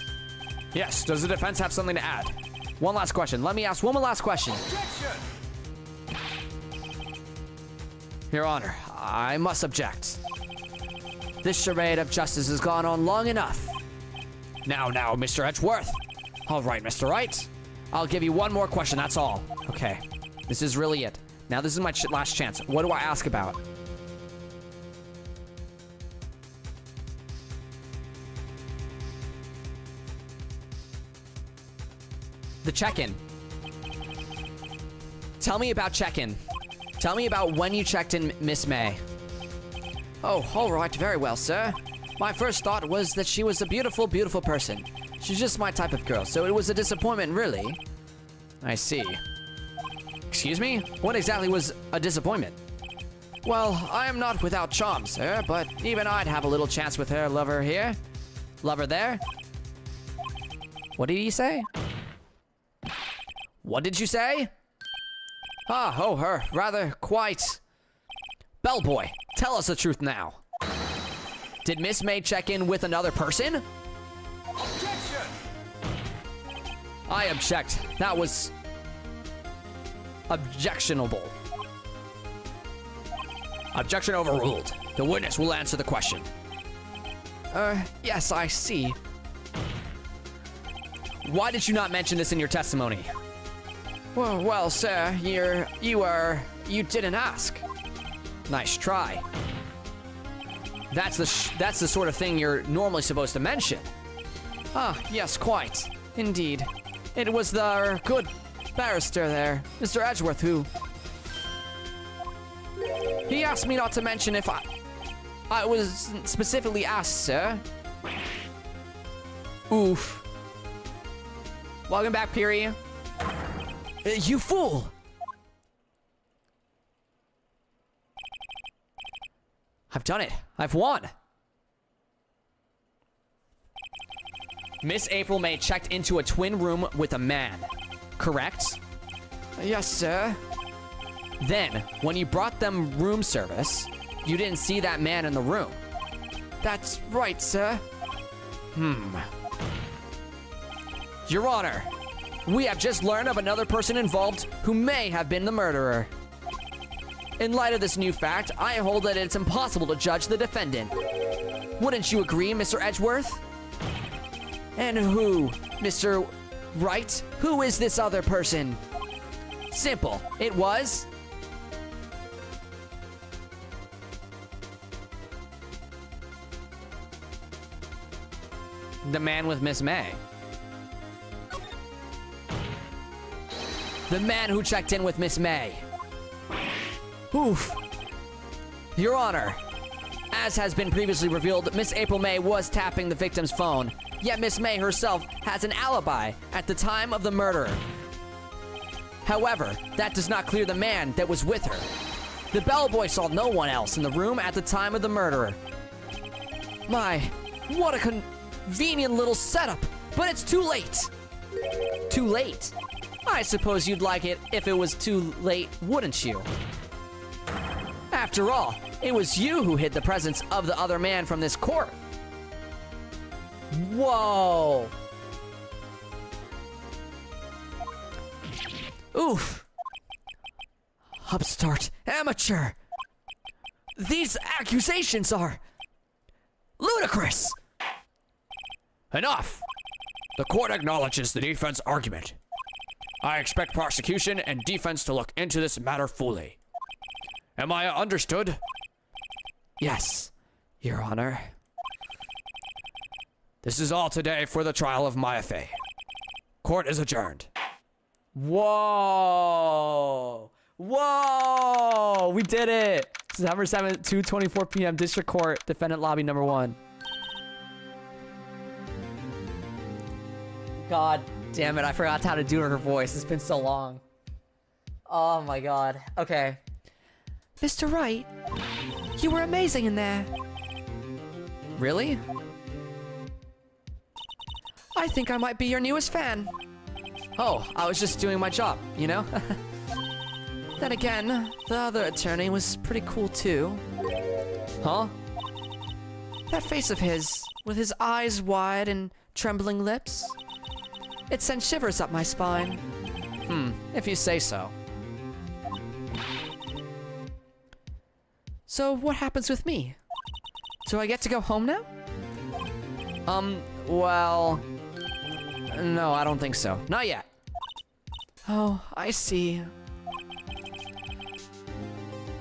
Yes, does the defense have something to add? One last question. Let me ask one last question. Objection! Your Honor, I must object. This charade of justice has gone on long enough. Now, Mr. Edgeworth. All right, Mr. Wright. I'll give you one more question, that's all. Okay, this is really it. Now this is my last chance. What do I ask about? The check-in. Tell me about check-in. Tell me about when you checked in Miss May. Oh, all right, very well, sir. My first thought was that she was a beautiful, beautiful person. She's just my type of girl, so it was a disappointment, really. I see. Excuse me? What exactly was a disappointment? Well, I am not without charm, sir, but even I'd have a little chance with her lover here. Lover there? What did he say? What did you say? Ah, oh, her. Rather quite. Bellboy, tell us the truth now. Did Miss May check in with another person? Objection! I object. That was objectionable. Objection overruled. The witness will answer the question. Yes, I see. Why did you not mention this in your testimony? Well, sir, you didn't ask. Nice try. That's the sort of thing you're normally supposed to mention. Ah, yes, quite. Indeed. It was the good barrister there, Mr. Edgeworth, who... He asked me not to mention if I was specifically asked, sir. Oof. Welcome back, Piri. You fool! I've done it. I've won. Miss April May checked into a twin room with a man, correct? Yes, sir. Then, when you brought them room service, you didn't see that man in the room. That's right, sir. Your Honor, we have just learned of another person involved who may have been the murderer. In light of this new fact, I hold that it's impossible to judge the defendant. Wouldn't you agree, Mr. Edgeworth? And who, Mr. Wright? Who is this other person? Simple. It was... the man with Miss May. The man who checked in with Miss May. Oof. Your Honor, as has been previously revealed, Miss April May was tapping the victim's phone, yet Miss May herself has an alibi at the time of the murder. However, that does not clear the man that was with her. The bellboy saw no one else in the room at the time of the murder. My, what a convenient little setup, but it's too late. Too late? I suppose you'd like it if it was too late, wouldn't you? After all, it was you who hid the presence of the other man from this court. Whoa. Oof. Upstart amateur. These accusations are ludicrous. Enough! The court acknowledges the defense argument. I expect prosecution and defense to look into this matter fully. Am I understood? Yes, Your Honor. This is all today for the trial of Maya Fey. Court is adjourned. Whoa! Whoa! We did it! September 7th, 2:24 p.m. District Court, Defendant Lobby number 1. God damn it, I forgot how to do her voice. It's been so long. Oh my god. Okay. Mr. Wright, you were amazing in there. Really? I think I might be your newest fan. Oh, I was just doing my job, you know? Then again, the other attorney was pretty cool too. Huh? That face of his, with his eyes wide and trembling lips, it sent shivers up my spine. If you say so. So what happens with me? Do I get to go home now? Well... No, I don't think so. Not yet. Oh, I see.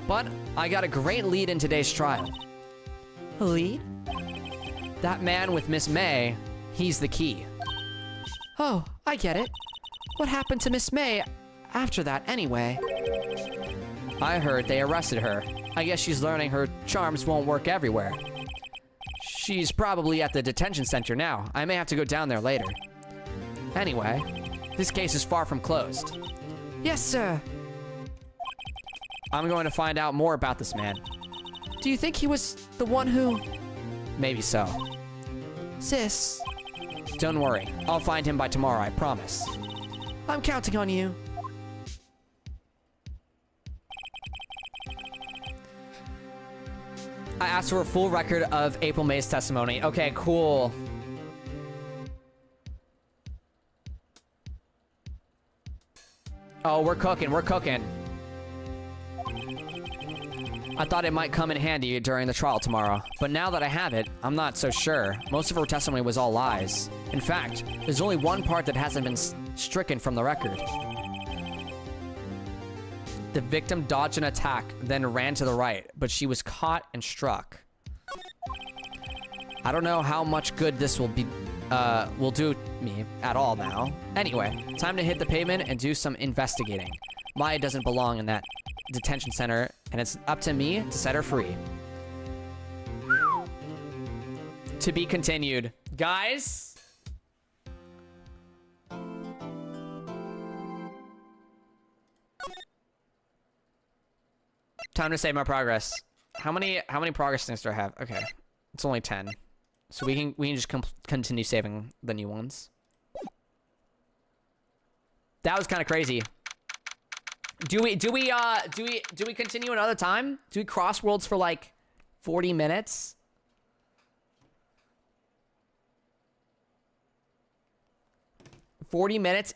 But I got a great lead in today's trial. A lead? That man with Miss May, he's the key. Oh, I get it. What happened to Miss May after that anyway. I heard they arrested her. I guess she's learning her charms won't work everywhere. She's probably at the detention center now. I may have to go down there later. Anyway, this case is far from closed. Yes, sir. I'm going to find out more about this man. Do you think he was the one who... Maybe so. Sis. Don't worry. I'll find him by tomorrow, I promise. I'm counting on you. I asked for a full record of April May's testimony. Okay, cool. Oh, we're cooking, we're cooking. I thought it might come in handy during the trial tomorrow, but now that I have it, I'm not so sure. Most of her testimony was all lies. In fact, there's only one part that hasn't been stricken from the record. The victim dodged an attack, then ran to the right, but she was caught and struck. I don't know how much good this will do me at all now. Anyway, time to hit the pavement and do some investigating. Maya doesn't belong in that detention center, and it's up to me to set her free. To be continued. Guys? Time to save my progress. How many progress things do I have? Okay. It's only 10. So we can just continue saving the new ones. That was kind of crazy. Do we continue another time? Do we cross worlds for like 40 minutes?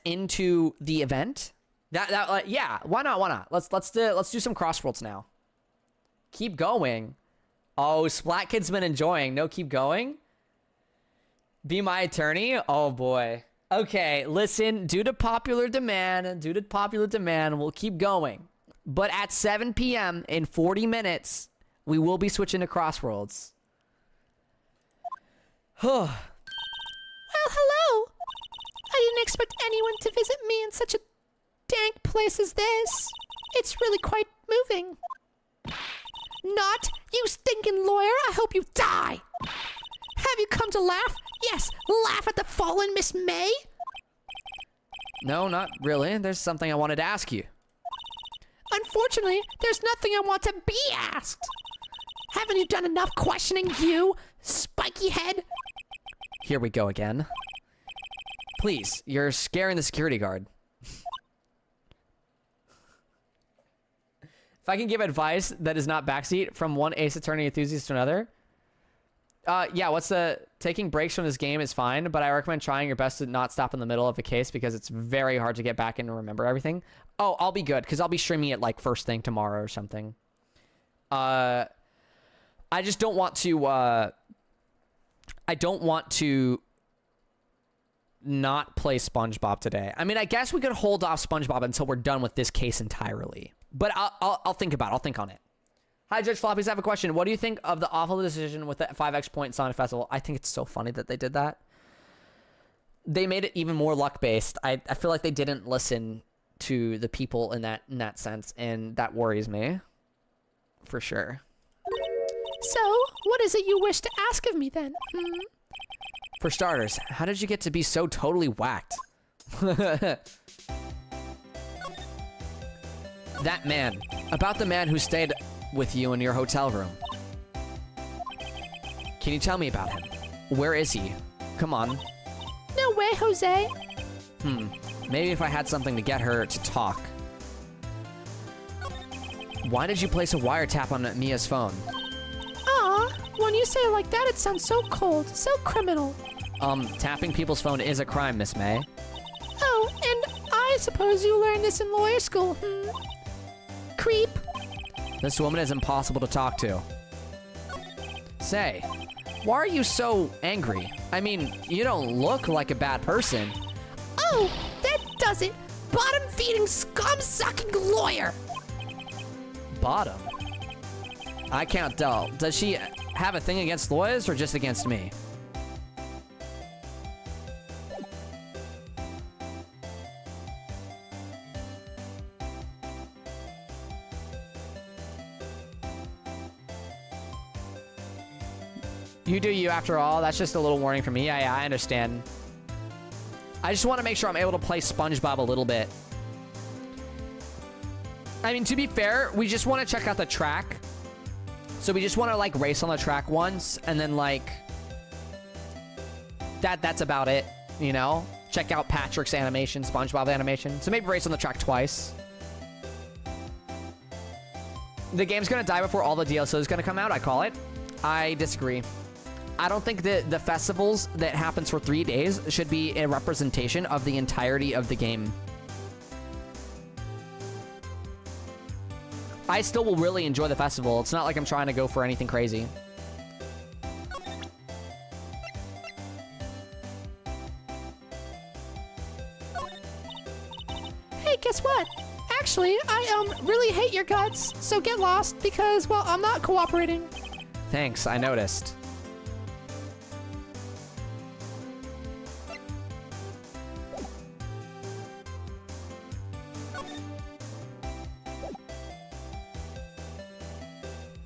into the event? Yeah, why not? Let's do some cross worlds now. Keep going. Oh, Splat Kid's been enjoying. No, keep going. Be my attorney? Oh boy. Okay, listen, due to popular demand, we'll keep going. But at 7 p.m. in 40 minutes, we will be switching to Crossworlds. Well, hello. I didn't expect anyone to visit me in such a dank place as this. It's really quite moving. Not, you stinking lawyer, I hope you die. Have you come to laugh? Yes, laugh at the fallen Miss May? No, not really. There's something I wanted to ask you. Unfortunately, there's nothing I want to be asked. Haven't you done enough questioning, you spiky head? Here we go again. Please, you're scaring the security guard. If I can give advice that is not backseat from one Ace Attorney enthusiast to another. Yeah, taking breaks from this game is fine, but I recommend trying your best to not stop in the middle of a case because it's very hard to get back in and remember everything. Oh, I'll be good because I'll be streaming it like first thing tomorrow or something. I just don't want to, I don't want to not play SpongeBob today. I mean, I guess we could hold off SpongeBob until we're done with this case entirely, but I'll think about it. I'll think on it. Hi, Judge Floppies. I have a question. What do you think of the awful decision with the 5x point Sonic Festival? I think it's so funny that they did that. They made it even more luck-based. I feel like they didn't listen to the people in that sense, and that worries me. For sure. So, what is it you wish to ask of me then? For starters, how did you get to be so totally whacked? That man. About the man who stayed with you in your hotel room. Can you tell me about him? Where is he? Come on. No way, Jose. Maybe if I had something to get her to talk. Why did you place a wiretap on Mia's phone? Aw, when you say it like that, it sounds so cold, so criminal. Tapping people's phone is a crime, Miss May. Oh, and I suppose you learned this in lawyer school, Creep. This woman is impossible to talk to. Say, why are you so angry? I mean, you don't look like a bad person. Oh, that does it. Bottom-feeding, scum-sucking lawyer. Bottom? I can't tell. Does she have a thing against lawyers or just against me? You do you after all. That's just a little warning from me. Yeah, I understand. I just want to make sure I'm able to play SpongeBob a little bit. I mean, to be fair, we just want to check out the track. So we just want to, like, race on the track once, and then, like, that's about it, you know? Check out Patrick's animation, SpongeBob animation. So maybe race on the track twice. The game's gonna die before all the DLC is gonna come out, I call it. I disagree. I don't think that the festivals that happens for 3 days should be a representation of the entirety of the game. I still will really enjoy the festival. It's not like I'm trying to go for anything crazy. Hey, guess what? Actually, I really hate your guts, so get lost because, well, I'm not cooperating. Thanks, I noticed.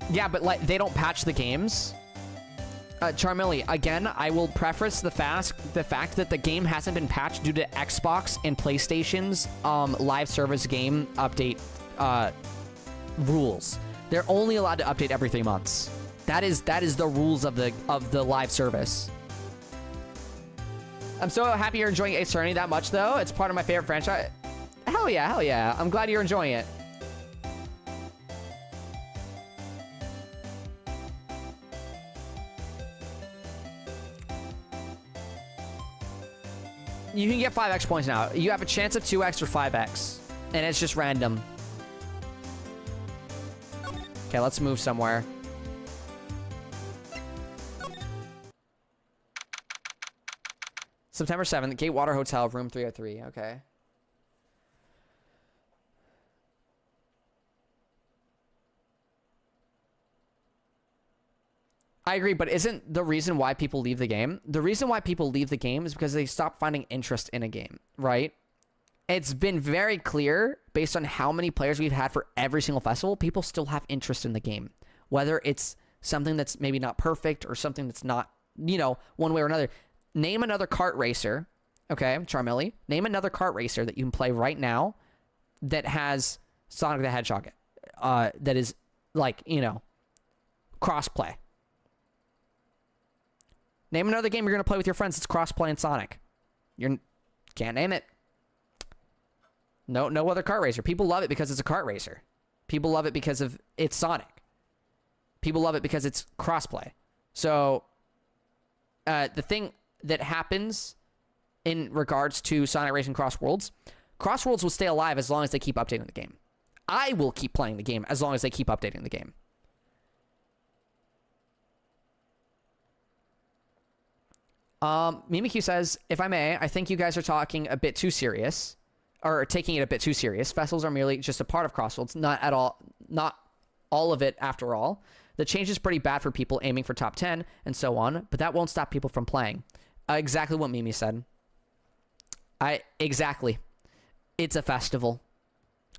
Yeah, but like they don't patch the games. Charmilli, again, I will preface the fact that the game hasn't been patched due to Xbox and PlayStation's live service game update rules. They're only allowed to update every 3 months. That is the rules of the live service. I'm so happy you're enjoying Ace Attorney that much, though. It's part of my favorite franchise. Hell yeah, hell yeah. I'm glad you're enjoying it. You can get 5x points now. You have a chance of 2x or 5x. And it's just random. Okay, let's move somewhere. September 7th, Gatewater Hotel, room 303. Okay. I agree, but isn't the reason why people leave the game? The reason why people leave the game is because they stop finding interest in a game, right? It's been very clear, based on how many players we've had for every single festival, people still have interest in the game. Whether it's something that's maybe not perfect or something that's not, you know, one way or another. Name another kart racer, okay, Charmilli. Name another kart racer that you can play right now that has Sonic the Hedgehog, that is, like, you know, cross-play. Name another game you're going to play with your friends that's cross-play in Sonic. You can't name it. No other kart racer. People love it because it's a kart racer. People love it because of it's Sonic. People love it because it's cross-play. So, the thing that happens in regards to Sonic Racing Cross Worlds will stay alive as long as they keep updating the game. I will keep playing the game as long as they keep updating the game. Mimikyu says, if I may, I think you guys are talking a bit too serious, or taking it a bit too serious. Festivals are merely just a part of Crossworlds, not all of it after all. The change is pretty bad for people aiming for top 10 and so on, but that won't stop people from playing. Exactly what Mimi said. Exactly. It's a festival.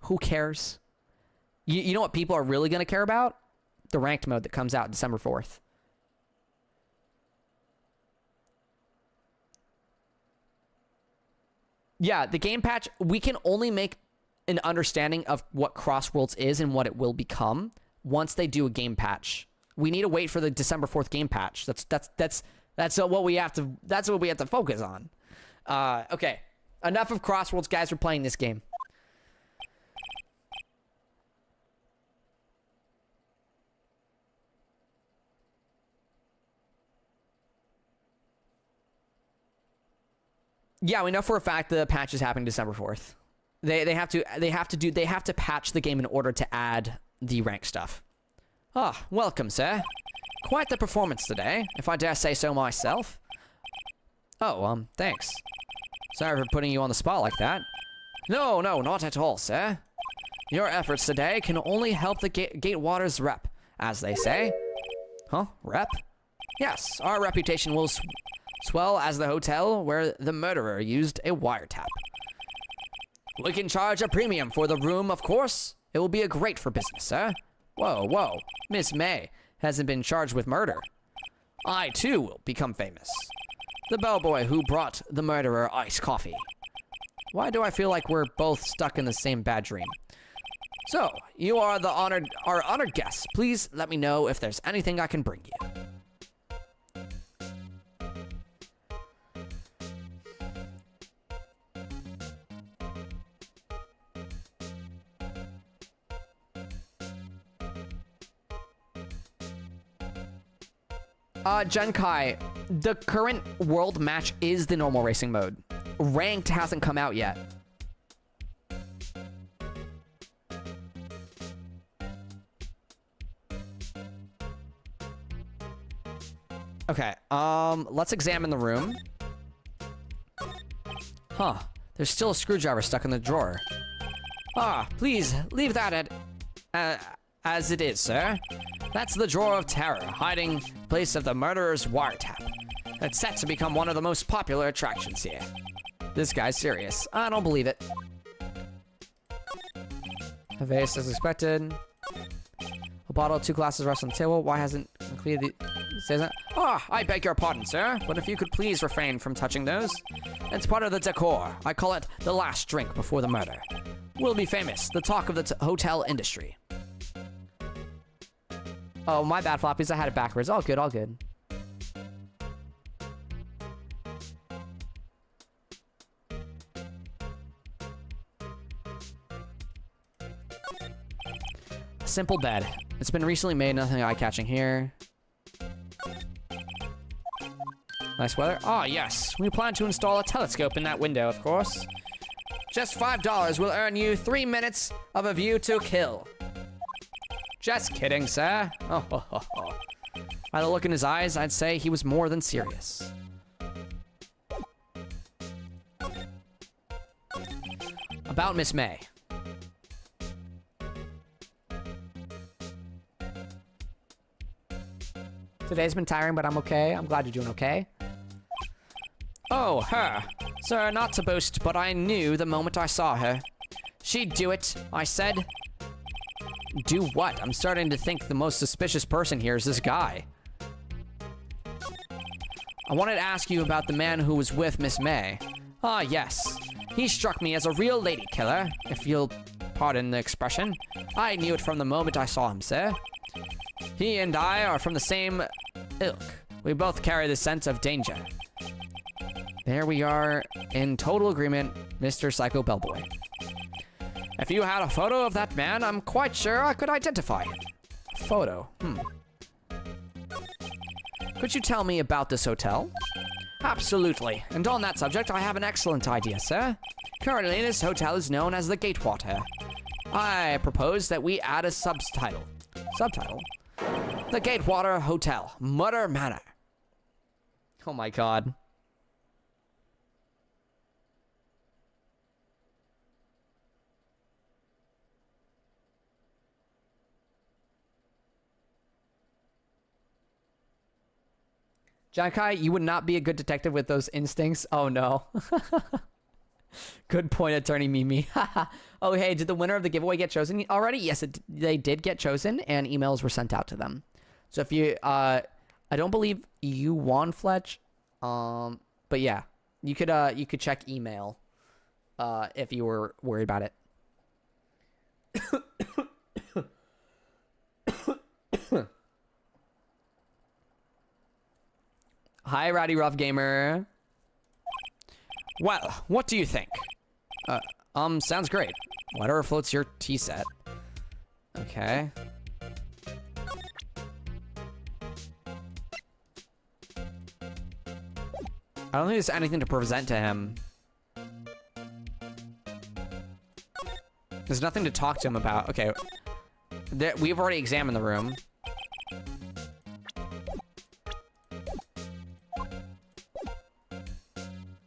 Who cares? You know what people are really going to care about? The ranked mode that comes out December 4th. Yeah, the game patch, we can only make an understanding of what Crossworlds is and what it will become once they do a game patch. We need to wait for the December 4th game patch. That's what we have to focus on. Okay. Enough of Crossworlds, guys. We're playing this game. Yeah, we know for a fact the patch is happening December 4th. They have to patch the game in order to add the rank stuff. Ah, welcome, sir. Quite the performance today, if I dare say so myself. Oh, thanks. Sorry for putting you on the spot like that. No, not at all, sir. Your efforts today can only help the Gatewater's rep, as they say. Huh? Rep? Yes, our reputation will swell as the hotel where the murderer used a wiretap. We can charge a premium for the room, of course. It will be a great for business, sir. Whoa. Miss May hasn't been charged with murder. I too will become famous. The bellboy who brought the murderer iced coffee. Why do I feel like we're both stuck in the same bad dream? So, you are our honored guests. Please let me know if there's anything I can bring you. Genkai, the current world match is the normal racing mode. Ranked hasn't come out yet. Okay, let's examine the room. Huh, there's still a screwdriver stuck in the drawer. Ah, please, leave that as it is, sir. That's the drawer of terror, hiding place of the murderer's wiretap. It's set to become one of the most popular attractions here. This guy's serious. I don't believe it. A vase as expected. A bottle, 2 glasses rest on the table. Why hasn't completed the... Says that? Ah, I beg your pardon, sir, but if you could please refrain from touching those. It's part of the decor. I call it the last drink before the murder. We'll be famous, the talk of the hotel industry. Oh, my bad, Floppies. I had it backwards. All good, all good. Simple bed. It's been recently made, nothing eye-catching here. Nice weather. Ah, yes. We plan to install a telescope in that window, of course. Just $5 will earn you 3 minutes of a view to kill. Just kidding, sir. Oh, ho, ho, ho. By the look in his eyes, I'd say he was more than serious. About Miss May. Today's been tiring, but I'm okay. I'm glad you're doing okay. Oh, her. Sir, not to boast, but I knew the moment I saw her. She'd do it, I said. Do what? I'm starting to think the most suspicious person here is this guy. I wanted to ask you about the man who was with Miss May. Ah, yes. He struck me as a real lady killer, if you'll pardon the expression. I knew it from the moment I saw him, sir. He and I are from the same ilk. We both carry the sense of danger. There we are, in total agreement, Mr. Psycho Bellboy. If you had a photo of that man, I'm quite sure I could identify him. Photo, Could you tell me about this hotel? Absolutely, and on that subject, I have an excellent idea, sir. Currently, this hotel is known as the Gatewater. I propose that we add a subtitle. Subtitle? The Gatewater Hotel, Murder Manor. Oh my god. Jankai, you would not be a good detective with those instincts. Oh no. Good point, Attorney Mimi. Oh, hey, did the winner of the giveaway get chosen already? Yes, they did get chosen, and emails were sent out to them. So if you, I don't believe you won, Fletch. But yeah, you could check email, if you were worried about it. Hi, Rowdy Rough Gamer. Well, what do you think? Sounds great. Whatever floats your tea set. Okay. I don't think there's anything to present to him. There's nothing to talk to him about. Okay. We've already examined the room.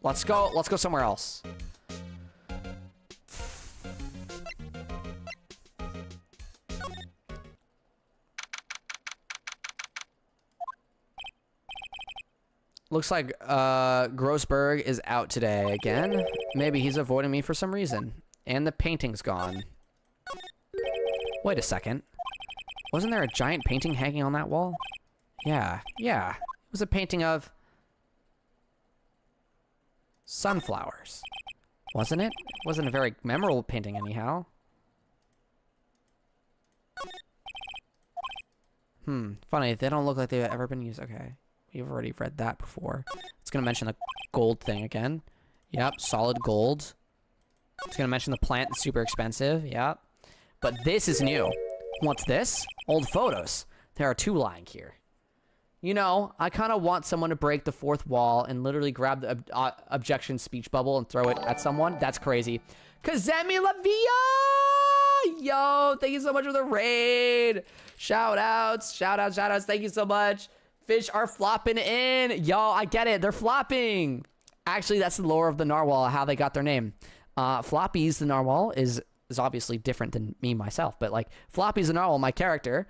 Let's go somewhere else. Looks like Grossberg is out today again. Maybe he's avoiding me for some reason. And the painting's gone. Wait a second. Wasn't there a giant painting hanging on that wall? Yeah, it was a painting of sunflowers. Wasn't it? It wasn't a very memorable painting anyhow. Funny. They don't look like they've ever been used. Okay. We've already read that before. It's going to mention the gold thing again. Yep. Solid gold. It's going to mention the plant that's super expensive. Yep. But this is new. What's this? Old photos. There are 2 lying here. You know, I kind of want someone to break the 4th wall and literally grab the objection speech bubble and throw it at someone. That's crazy. Kazemi Lavia! Yo, thank you so much for the raid. Shout outs. Thank you so much. Fish are flopping in. Yo, I get it. They're flopping. Actually, that's the lore of the narwhal, how they got their name. Floppies, the narwhal, is obviously different than me, myself. But, like, Floppy's the narwhal, my character,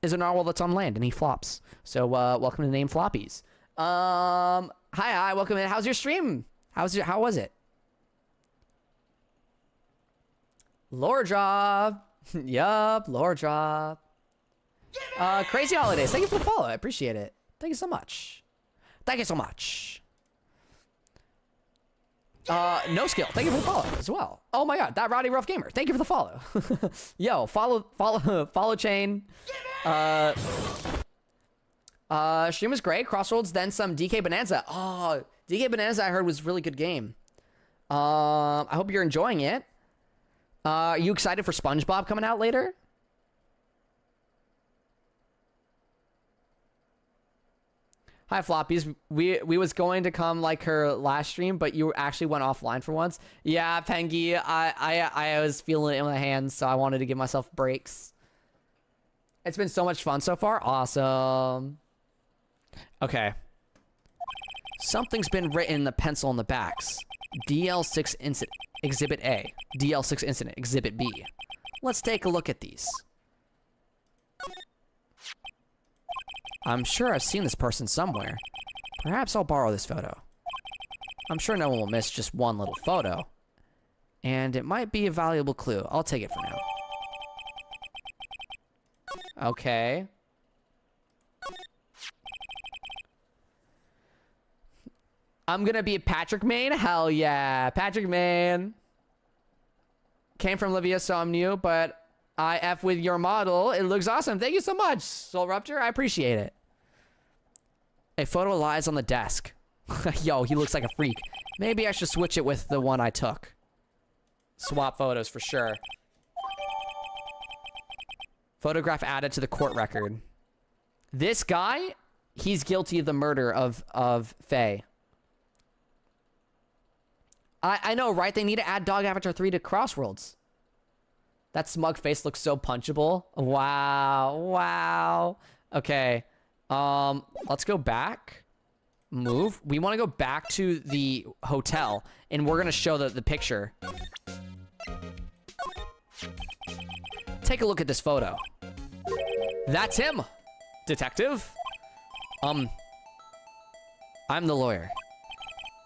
is a narwhal that's on land, and he flops. So, welcome to the name Floppies. Hi, welcome in. How's your stream? How was it? Lore drop. Yup, lore drop. Crazy holidays. Thank you for the follow. I appreciate it. Thank you so much. Thank you so much. No skill. Thank you for the follow as well. Oh my god, that Rowdy Rough Gamer. Thank you for the follow. Yo, follow chain. Stream was great. Crossroads, then some DK Bonanza. Oh, DK Bonanza I heard was a really good game. I hope you're enjoying it. Are you excited for SpongeBob coming out later? Hi, Floppies. We was going to come like her last stream, but you actually went offline for once. Yeah, Pengy. I was feeling it in my hands, so I wanted to give myself breaks. It's been so much fun so far. Awesome. Okay. Something's been written in the pencil in the backs. DL6 incident Exhibit A. DL6 incident Exhibit B. Let's take a look at these. I'm sure I've seen this person somewhere. Perhaps I'll borrow this photo. I'm sure no one will miss just one little photo. And it might be a valuable clue. I'll take it for now. Okay. I'm gonna be a Patrick Main? Hell yeah. Patrick Main. Came from Livia, so I'm new, but I F with your model. It looks awesome. Thank you so much, Soul Rupture. I appreciate it. A photo lies on the desk. Yo, he looks like a freak. Maybe I should switch it with the one I took. Swap photos for sure. Photograph added to the court record. This guy, he's guilty of the murder of Faye. I know, right? They need to add Dog Avatar 3 to Crossworlds. That smug face looks so punchable. Wow. Wow. Okay. Let's go back. Move. We want to go back to the hotel, and we're going to show the picture. Take a look at this photo. That's him, detective. I'm the lawyer.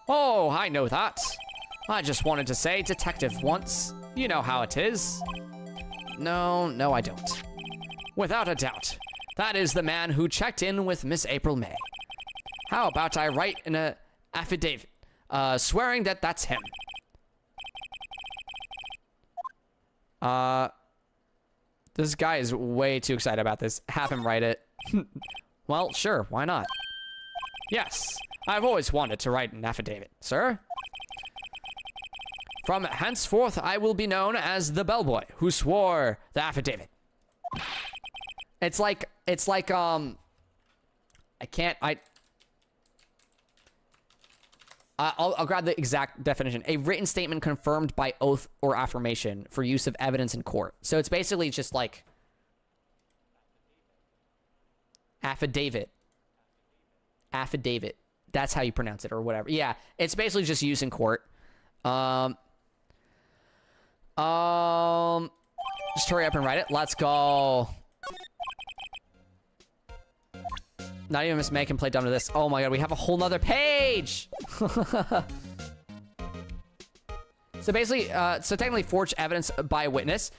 Oh, I know that. I just wanted to say detective once. You know how it is. No, I don't. Without a doubt, that is the man who checked in with Miss April May. How about I write in an affidavit, swearing that that's him? This guy is way too excited about this. Have him write it. Well, sure, why not? Yes, I've always wanted to write an affidavit, sir. From henceforth, I will be known as the bellboy who swore the affidavit. It's like, I'll grab the exact definition. A written statement confirmed by oath or affirmation for use of evidence in court. So it's basically just like affidavit. Affidavit. That's how you pronounce it or whatever. Yeah, it's basically just used in court. Just hurry up and write it. Let's go. Not even Miss May can play dumb to this. Oh my god, we have a whole nother page! So basically, so technically forged evidence by a witness.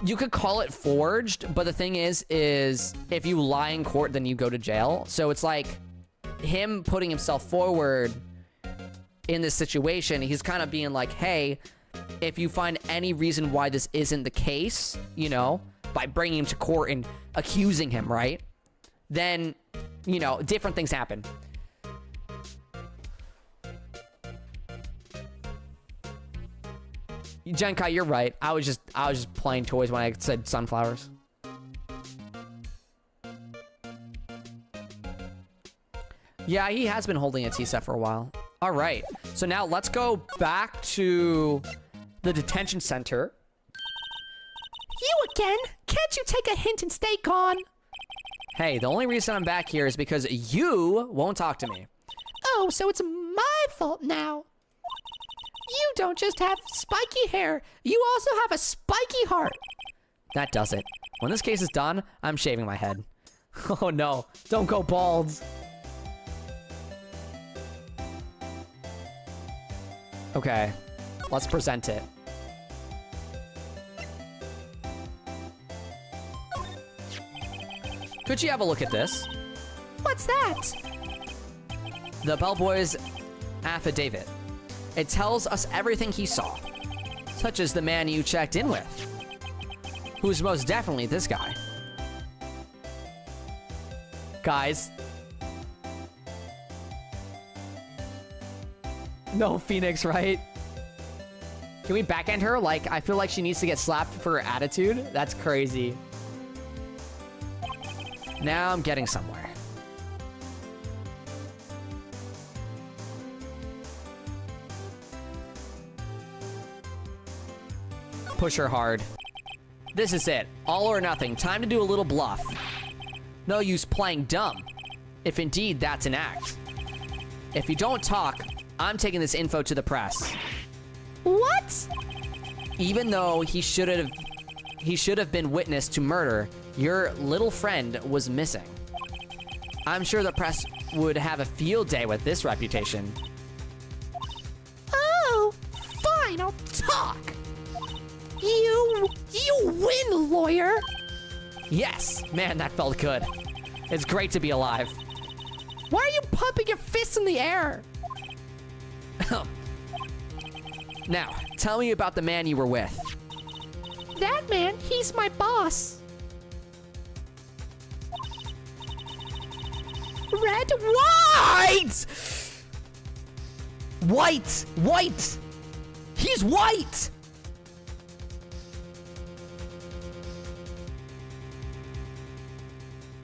You could call it forged, but the thing is if you lie in court, then you go to jail. So it's like him putting himself forward in this situation. He's kind of being like, hey, if you find any reason why this isn't the case, you know, by bringing him to court and accusing him, right? Then, you know, different things happen. Genkai, you're right. I was just playing toys when I said sunflowers. Yeah, he has been holding a tea set for a while. All right. So now let's go back to the detention center. You again? Can't you take a hint and stay gone? Hey, the only reason I'm back here is because you won't talk to me. Oh, so it's my fault now. You don't just have spiky hair, you also have a spiky heart. That does it. When this case is done, I'm shaving my head. Oh no, don't go bald. Okay, let's present it. Could you have a look at this? What's that? The bellboy's affidavit. It tells us everything he saw, such as the man you checked in with, who's most definitely this guy. Guys. No Phoenix, right? Can we backhand her? Like, I feel like she needs to get slapped for her attitude. That's crazy. Now I'm getting somewhere. Push her hard. This is it. All or nothing. Time to do a little bluff. No use playing dumb, if indeed that's an act. If you don't talk, I'm taking this info to the press. What? Even though he should have been witness to murder, your little friend was missing. I'm sure the press would have a field day with this reputation. Oh, fine, I'll talk. You win, lawyer. Yes, man, that felt good. It's great to be alive. Why are you pumping your fists in the air? Now, tell me about the man you were with. That man, he's my boss. Red, White! White! White! He's white!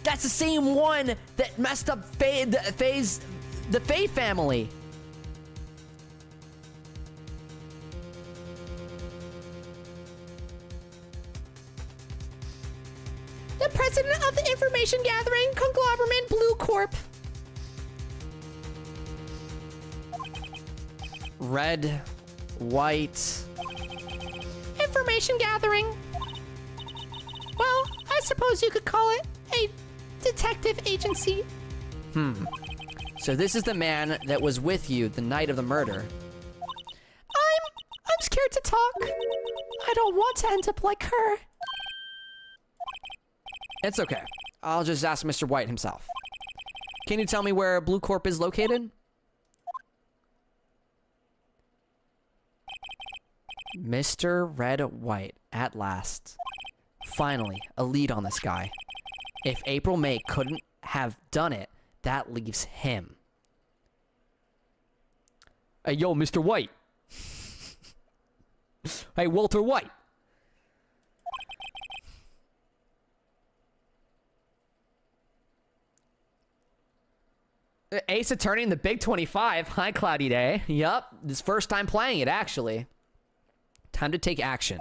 That's the same one that messed up the Faye family. the president of the information gathering conglomerate Blue Corp. Red, white. Information gathering. Well, I suppose you could call it a detective agency. So this is the man that was with you the night of the murder. I'm scared to talk. I don't want to end up like her. It's okay. I'll just ask Mr. White himself. Can you tell me where Blue Corp is located? Mr. Red White, at last. Finally, a lead on this guy. If April May couldn't have done it, that leaves him. Hey, yo, Mr. White. Hey, Walter White. Ace Attorney in the Big 25. Hi, Cloudy Day. Yup, this first time playing it, actually. Time to take action.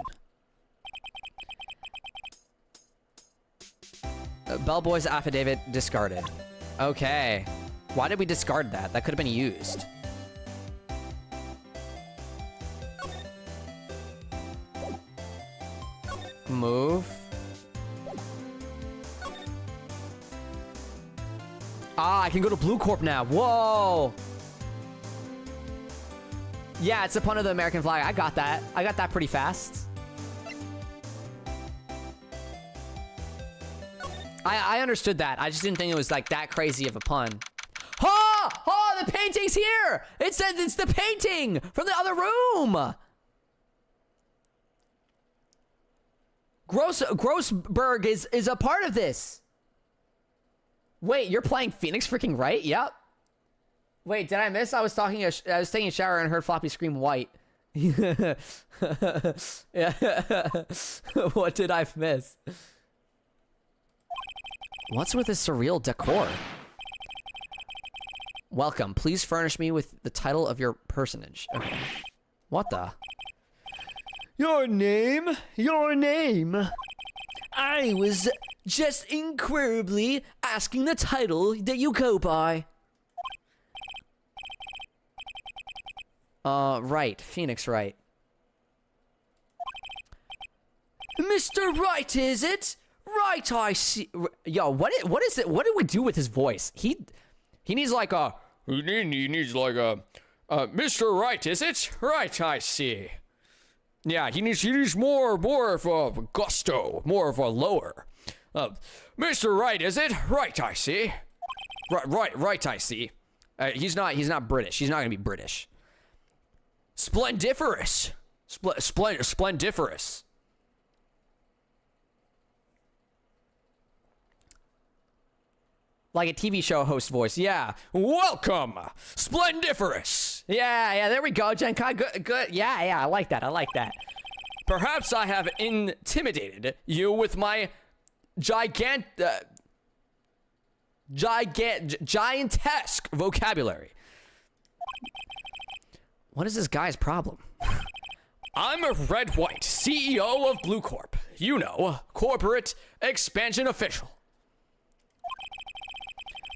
Bellboy's affidavit discarded. Okay. Why did we discard that? That could have been used. Move. Ah, I can go to Blue Corp now. Whoa. Yeah, it's a pun of the American flag. I got that. I got that pretty fast. I understood that. I just didn't think it was like that crazy of a pun. Ha! Oh, the painting's here! It says it's the painting from the other room! Grossberg is a part of this. Wait, you're playing Phoenix freaking Wright? Yep. Wait, did I miss? I was taking a shower and heard Floppy scream white. Yeah. What did I miss? What's with this surreal decor? Welcome. Please furnish me with the title of your personage. Okay. What the? Your name? Your name? I was just inquirably asking the title that you go by. Wright. Phoenix Wright. Mr. Wright, is it? Right, I see. Yo, what is it? What do we do with his voice? He needs like a... He needs like a... Mr. Wright, is it? Right, I see. Yeah, he needs more of a gusto, more of a lower. Mr. Wright, is it? Right, I see. Right, I see. He's not British. He's not gonna be British. Splendiferous. Splendiferous. Like a TV show host voice. Yeah. Welcome. Splendiferous. Yeah, there we go, Genkai. Good. Yeah, I like that. Perhaps I have intimidated you with my giantesque vocabulary. What is this guy's problem? I'm a Red White, CEO of Blue Corp. You know, corporate expansion official.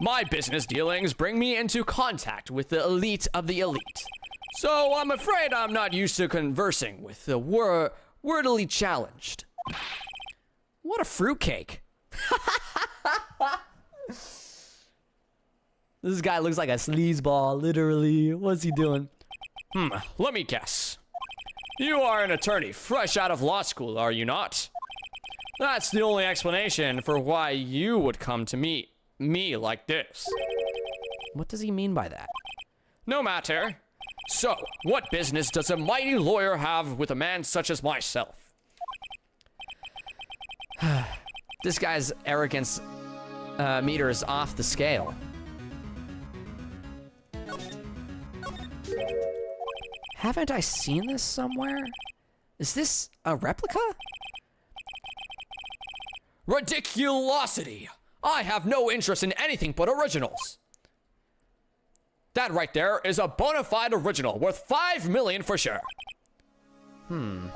My business dealings bring me into contact with the elite of the elite. So I'm afraid I'm not used to conversing with the wordily challenged. What a fruitcake. This guy looks like a sleazeball, literally. What's he doing? Let me guess. You are an attorney fresh out of law school, are you not? That's the only explanation for why you would come to meet me like this. What does he mean by that? No matter. So, what business does a mighty lawyer have with a man such as myself? This guy's arrogance meter is off the scale. Haven't I seen this somewhere? Is this a replica? Ridiculosity! I have no interest in anything but originals. That right there is a bona fide original worth 5 million for sure. An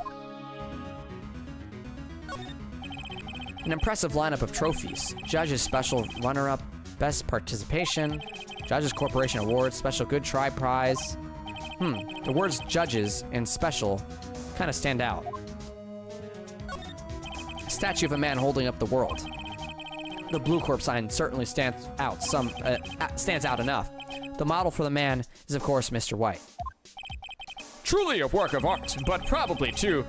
impressive lineup of trophies. Judges Special Runner-Up, Best Participation, Judges Corporation Award, Special Good Try Prize. The words judges and special kind of stand out. Statue of a man holding up the world. The Blue Corp sign certainly stands out enough. The model for the man is, of course, Mr. White. Truly a work of art, but probably too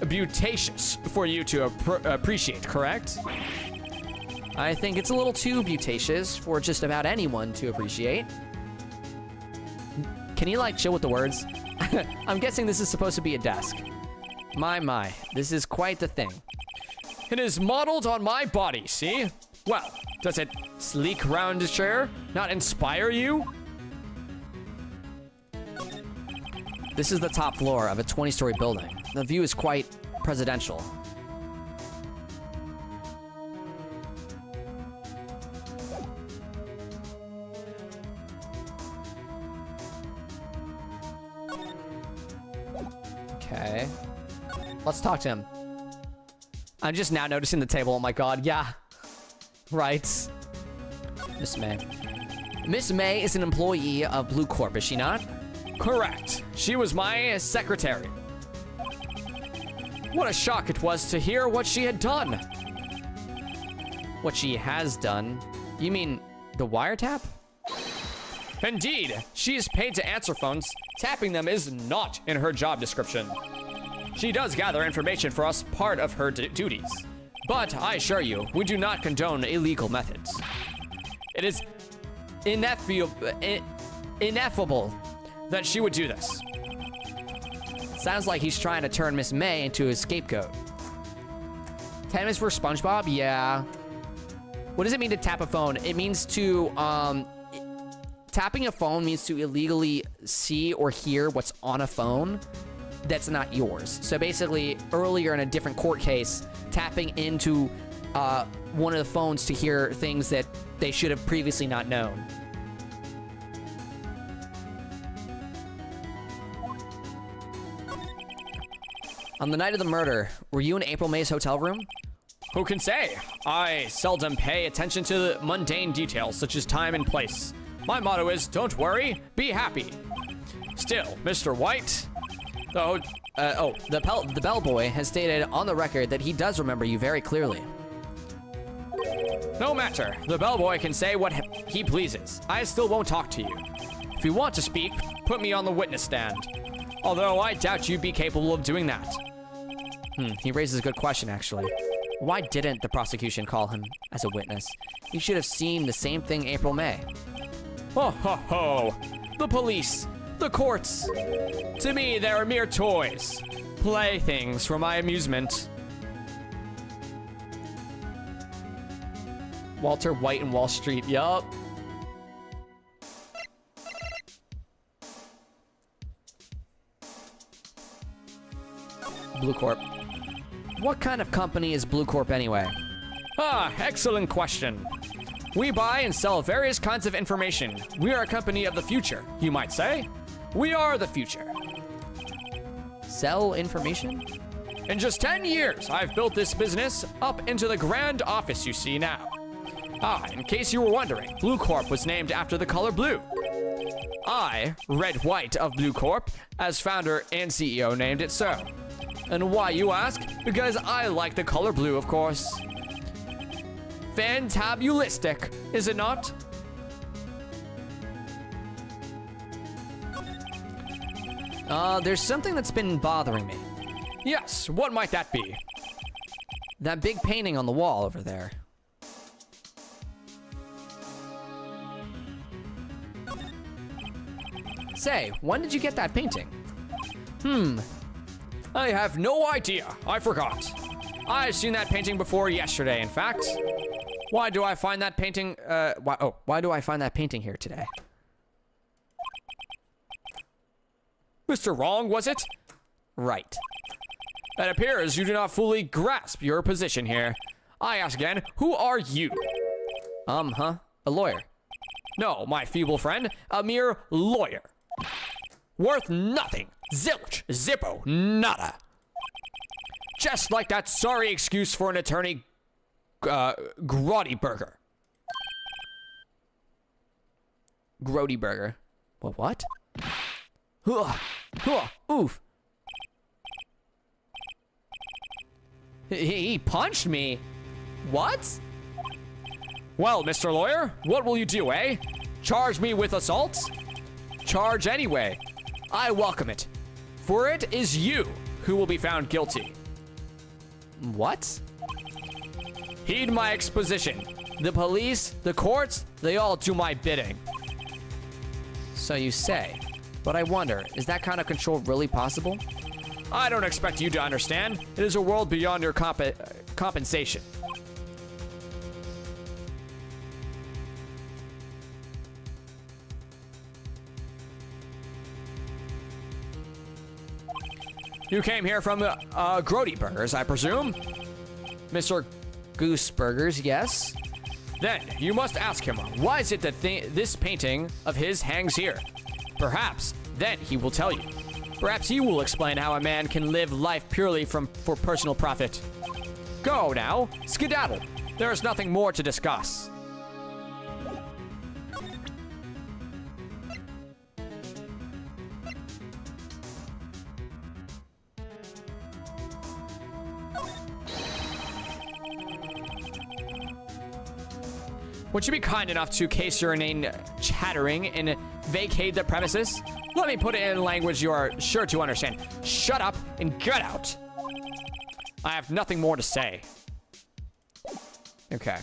beauticious for you to appreciate, correct? I think it's a little too beauticious for just about anyone to appreciate. Can you, like, chill with the words? I'm guessing this is supposed to be a desk. My, this is quite the thing. It is modeled on my body, see? Well, does it sleek round chair not inspire you? This is the top floor of a 20-story building. The view is quite presidential. Okay. Let's talk to him. I'm just now noticing the table. Oh my god, yeah. Right. Miss May. Miss May is an employee of Blue Corp, is she not? Correct. She was my secretary. What a shock it was to hear what she had done. What she has done? You mean the wiretap? Indeed. She is paid to answer phones. Tapping them is not in her job description. She does gather information for us, part of her duties. But I assure you, we do not condone illegal methods. It is ineffable that she would do this. Sounds like he's trying to turn Miss May into a scapegoat. 10 minutes for SpongeBob? Yeah. What does it mean to tap a phone? It means to, tapping a phone means to illegally see or hear what's on a phone that's not yours. So basically, earlier in a different court case, tapping into one of the phones to hear things that they should have previously not known. On the night of the murder, were you in April May's hotel room? Who can say? I seldom pay attention to the mundane details such as time and place. My motto is, don't worry, be happy. Still, Mr. White, The bellboy has stated on the record that he does remember you very clearly. no matter. The bellboy can say what he pleases. I still won't talk to you. If you want to speak, put me on the witness stand. Although I doubt you'd be capable of doing that. He raises a good question, actually. Why didn't the prosecution call him as a witness? He should have seen the same thing April May. Ho ho ho! The police, the courts. To me, they are mere toys. Playthings for my amusement. Walter White and Wall Street, yup. Blue Corp. What kind of company is Blue Corp anyway? Ah, excellent question. We buy and sell various kinds of information. We are a company of the future, you might say. We are the future. Sell information? In just 10 years, I've built this business up into the grand office you see now. Ah, in case you were wondering, Blue Corp was named after the color blue. I, Red White of Blue Corp, as founder and CEO, named it so. And why, you ask? Because I like the color blue, of course. Fantabulistic, is it not? There's something that's been bothering me. Yes, what might that be? That big painting on the wall over there. Say, when did you get that painting? I have no idea. I forgot. I've seen that painting before yesterday, in fact. Why do I find that painting, why do I find that painting here today? Mr. Wrong, was it? Right. It appears you do not fully grasp your position here. I ask again, who are you? A lawyer. No, my feeble friend, a mere lawyer. Worth nothing. Zilch, zippo, nada. Just like that sorry excuse for an attorney, Grottyburger. Grottyburger. What? Oof. He punched me. What? Well, Mr. Lawyer, what will you do, eh? Charge me with assault? Charge anyway. I welcome it. For it is you who will be found guilty. What? Heed my exposition. The police, the courts, they all do my bidding. So you say. But I wonder, is that kind of control really possible? I don't expect you to understand. It is a world beyond your compensation. You came here from Grottyburgers, I presume? Mr. Gooseburgers, yes? Then you must ask him, why is it that this painting of his hangs here? Perhaps then he will tell you. Perhaps he will explain how a man can live life purely for personal profit. Go now, skedaddle. There is nothing more to discuss. Would you be kind enough to case your inane chattering and vacate the premises? Let me put it in language you are sure to understand. Shut up and get out. I have nothing more to say. Okay.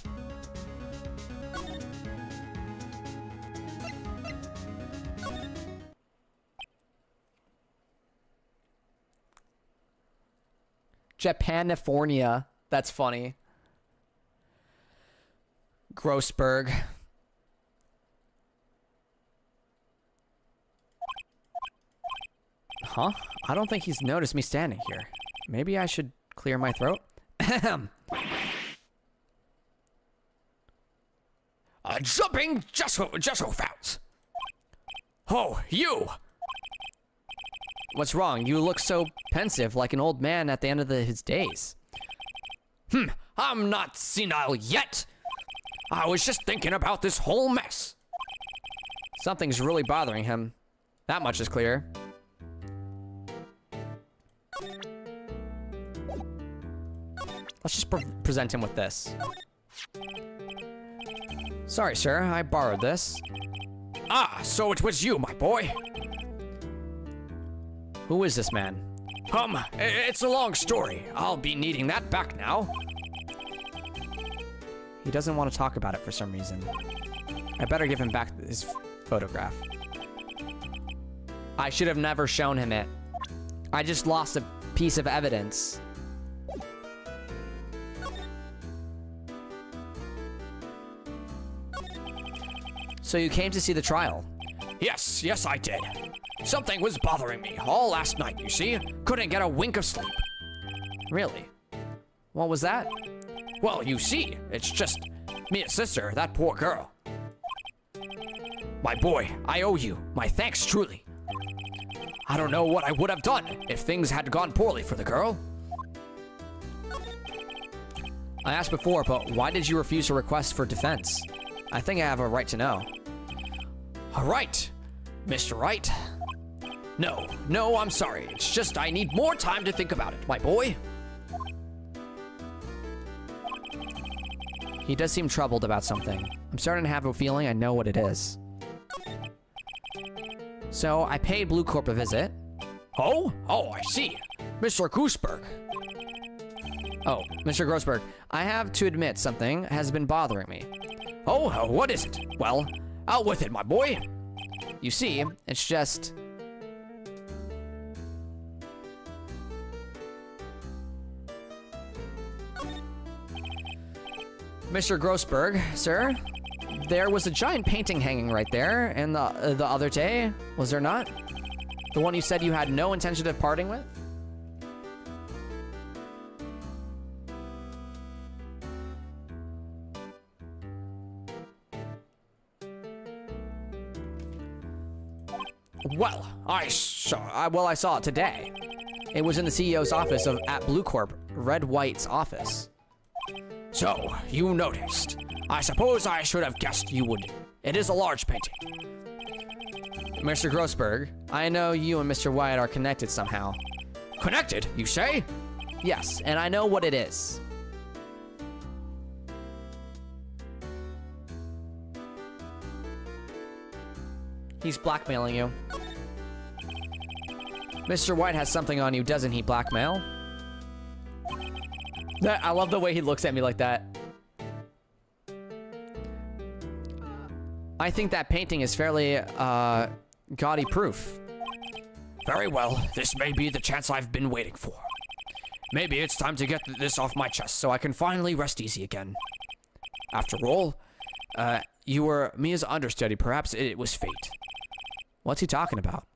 Japanifornia. That's funny. Grossberg. Huh? I don't think he's noticed me standing here. Maybe I should clear my throat? Jumping Jessophounds. Oh, you! What's wrong? You look so pensive, like an old man at the end of his days. I'm not senile yet. I was just thinking about this whole mess. Something's really bothering him. That much is clear. Let's just present him with this. Sorry, sir. I borrowed this. Ah, so it was you, my boy. Who is this man? It's a long story. I'll be needing that back now. He doesn't want to talk about it for some reason. I better give him back his photograph. I should have never shown him it. I just lost a piece of evidence. So you came to see the trial? Yes, I did. Something was bothering me all last night, you see. Couldn't get a wink of sleep. Really? What was that? Well, you see, it's just Mia's sister, that poor girl. My boy, I owe you my thanks truly. I don't know what I would have done if things had gone poorly for the girl. I asked before, but why did you refuse a request for defense? I think I have a right to know. All right, Mr. Wright. No, I'm sorry. It's just I need more time to think about it, my boy. He does seem troubled about something. I'm starting to have a feeling I know what it is. So, I paid Blue Corp a visit. Oh, I see. Mr. Gooseberg. Oh, Mr. Grossberg, I have to admit something has been bothering me. Oh, what is it? Well, out with it, my boy. You see, it's just... Mr. Grossberg, sir, there was a giant painting hanging right there, and the other day, was there not? The one you said you had no intention of parting with? Well, I saw it today. It was in the CEO's office at Blue Corp, Red White's office. So, you noticed. I suppose I should have guessed you would. It is a large painting. Mr. Grossberg, I know you and Mr. White are connected somehow. Connected, you say? Yes, and I know what it is. He's blackmailing you. Mr. White has something on you, doesn't he, blackmail? I love the way he looks at me like that. I think that painting is fairly, gaudy proof. Very well, this may be the chance I've been waiting for. Maybe it's time to get this off my chest so I can finally rest easy again. After all, you were Mia's understudy. Perhaps it was fate. What's he talking about?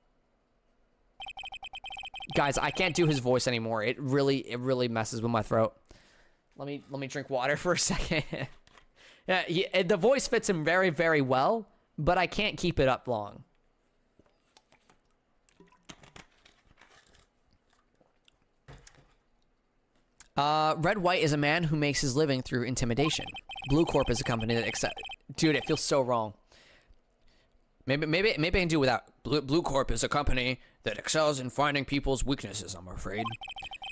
Guys, I can't do his voice anymore. It really messes with my throat. Let me drink water for a second. Yeah, the voice fits him very, very well, but I can't keep it up long. Red White is a man who makes his living through intimidation. Blue Corp is a company that accepts... Dude, it feels so wrong. Maybe I can do without. Blue Corp is a company that excels in finding people's weaknesses, I'm afraid.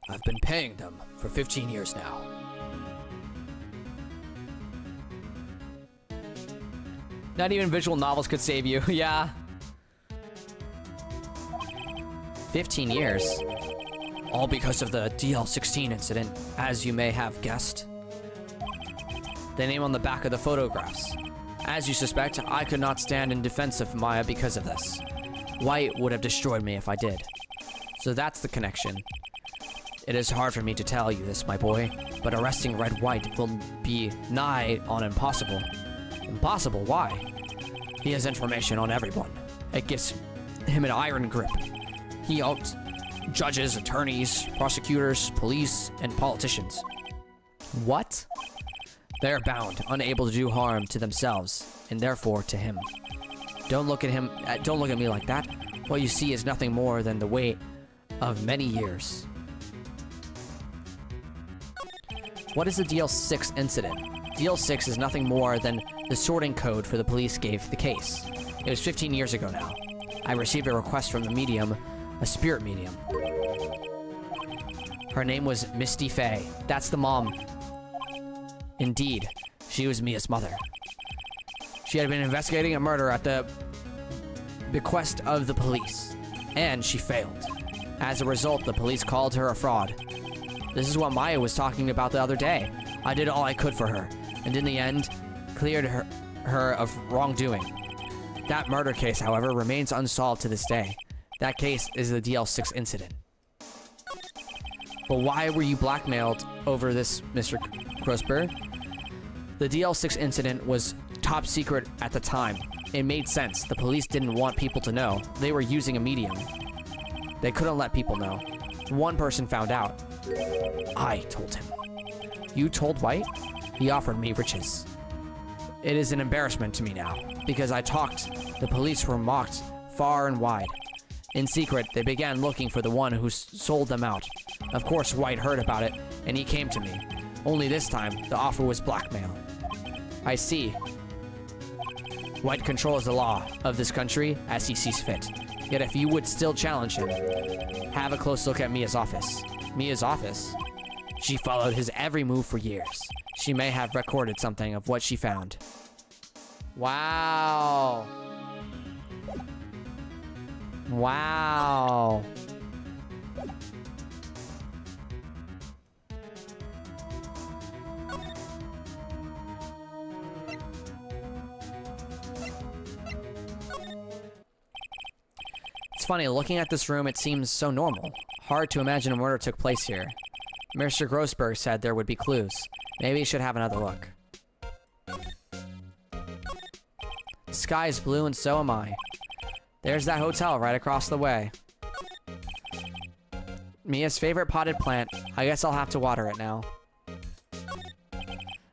I've been paying them for 15 years now. Not even visual novels could save you. Yeah. 15 years. All because of the DL-16 incident, as you may have guessed. the name on the back of the photographs. As you suspect, I could not stand in defense of Maya because of this. White would have destroyed me if I did. So that's the connection. It is hard for me to tell you this, my boy, but arresting Red White will be nigh on impossible. Impossible? Why? He has information on everyone. It gives him an iron grip. He owns judges, attorneys, prosecutors, police, and politicians. What? They are bound, unable to do harm to themselves, and therefore to him. Don't look at me like that. What you see is nothing more than the weight of many years. What is the DL6 incident? DL6 is nothing more than the sorting code for the police gave the case. It was 15 years ago now. I received a request from the medium, a spirit medium. Her name was Misty Faye. That's the mom. Indeed, she was Mia's mother. She had been investigating a murder at the bequest of the police, and she failed. As a result, the police called her a fraud. This is what Maya was talking about the other day. I did all I could for her, and in the end, cleared her of wrongdoing. That murder case, however, remains unsolved to this day. That case is the DL6 incident. But why were you blackmailed over this, Mr. Grossberg? The DL6 incident was top secret at the time. It made sense. The police didn't want people to know. They were using a medium. They couldn't let people know. One person found out. I told him. You told White? He offered me riches. It is an embarrassment to me now, because I talked. The police were mocked far and wide. In secret, they began looking for the one who sold them out. Of course, White heard about it, and he came to me. Only this time, the offer was blackmail. I see. White controls the law of this country as he sees fit. Yet if you would still challenge him, have a close look at Mia's office. Mia's office? She followed his every move for years. She may have recorded something of what she found. Wow. Wow. It's funny, looking at this room, it seems so normal. Hard to imagine a murder took place here. Mr. Grossberg said there would be clues. Maybe you should have another look. The sky is blue and so am I. There's that hotel right across the way. Mia's favorite potted plant. I guess I'll have to water it now.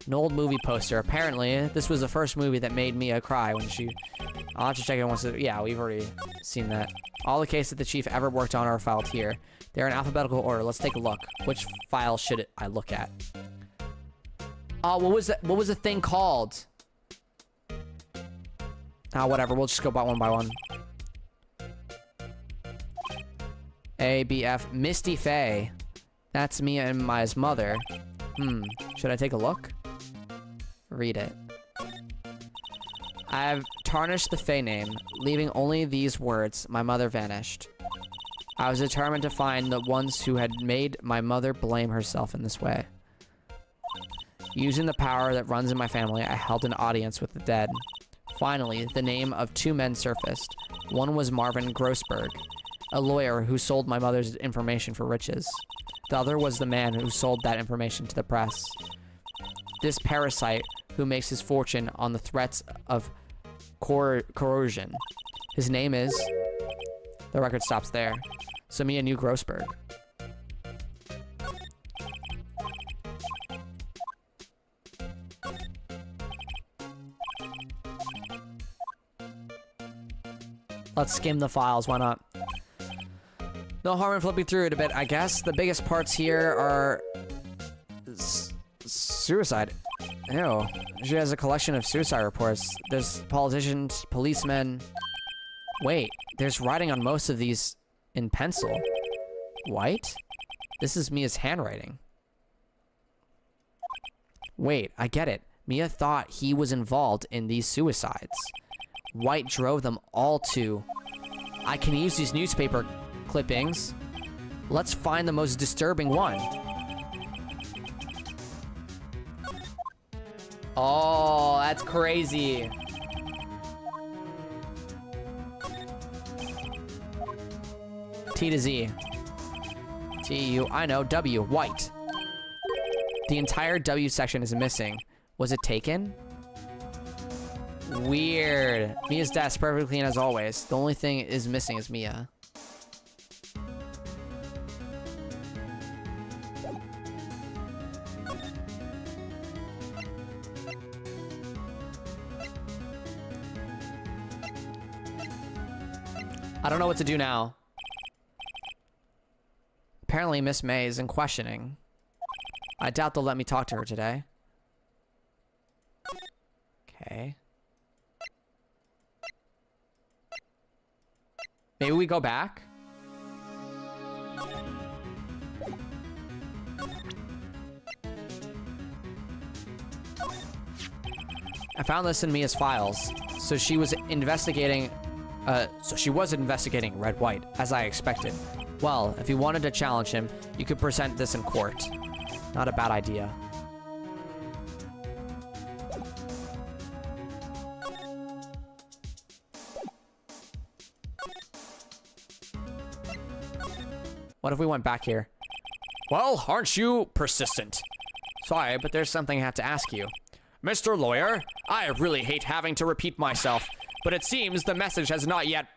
An old movie poster. Apparently, this was the first movie that made Mia cry when she... I'll have to check it once. Yeah, we've already seen that. All the cases that the chief ever worked on are filed here. They're in alphabetical order. Let's take a look. Which file should I look at? Oh, what was that? What was the thing called? Ah, whatever. We'll just go by one. A, B, F. Misty Faye. That's Mia and Maya's mother. Should I take a look? Read it. I've tarnished the Faye name, leaving only these words. My mother vanished. I was determined to find the ones who had made my mother blame herself in this way. Using the power that runs in my family, I held an audience with the dead. Finally, the name of two men surfaced. One was Marvin Grossberg, a lawyer who sold my mother's information for riches. The other was the man who sold that information to the press. This parasite who makes his fortune on the threats of coercion. His name is... The record stops there. So Mia knew Grossberg. Let's skim the files, why not? No harm in flipping through it a bit, I guess. The biggest parts here are... suicide. Ew. She has a collection of suicide reports. There's politicians, policemen... Wait, there's writing on most of these in pencil. White? This is Mia's handwriting. Wait, I get it. Mia thought he was involved in these suicides. White drove them all to... I can use these newspaper clippings. Let's find the most disturbing one. Oh, that's crazy. T to Z. T-U, I know, W, white. The entire W section is missing. Was it taken? Weird. Mia's desk perfectly clean as always. The only thing is missing is Mia. I don't know what to do now. Apparently Miss May is in questioning. I doubt they'll let me talk to her today. Okay. Maybe we go back? I found this in Mia's files. So she was investigating Red White, as I expected. Well, if you wanted to challenge him, you could present this in court. Not a bad idea. What if we went back here? Well, aren't you persistent? Sorry, but there's something I have to ask you. Mr. Lawyer, I really hate having to repeat myself, but it seems the message has not yet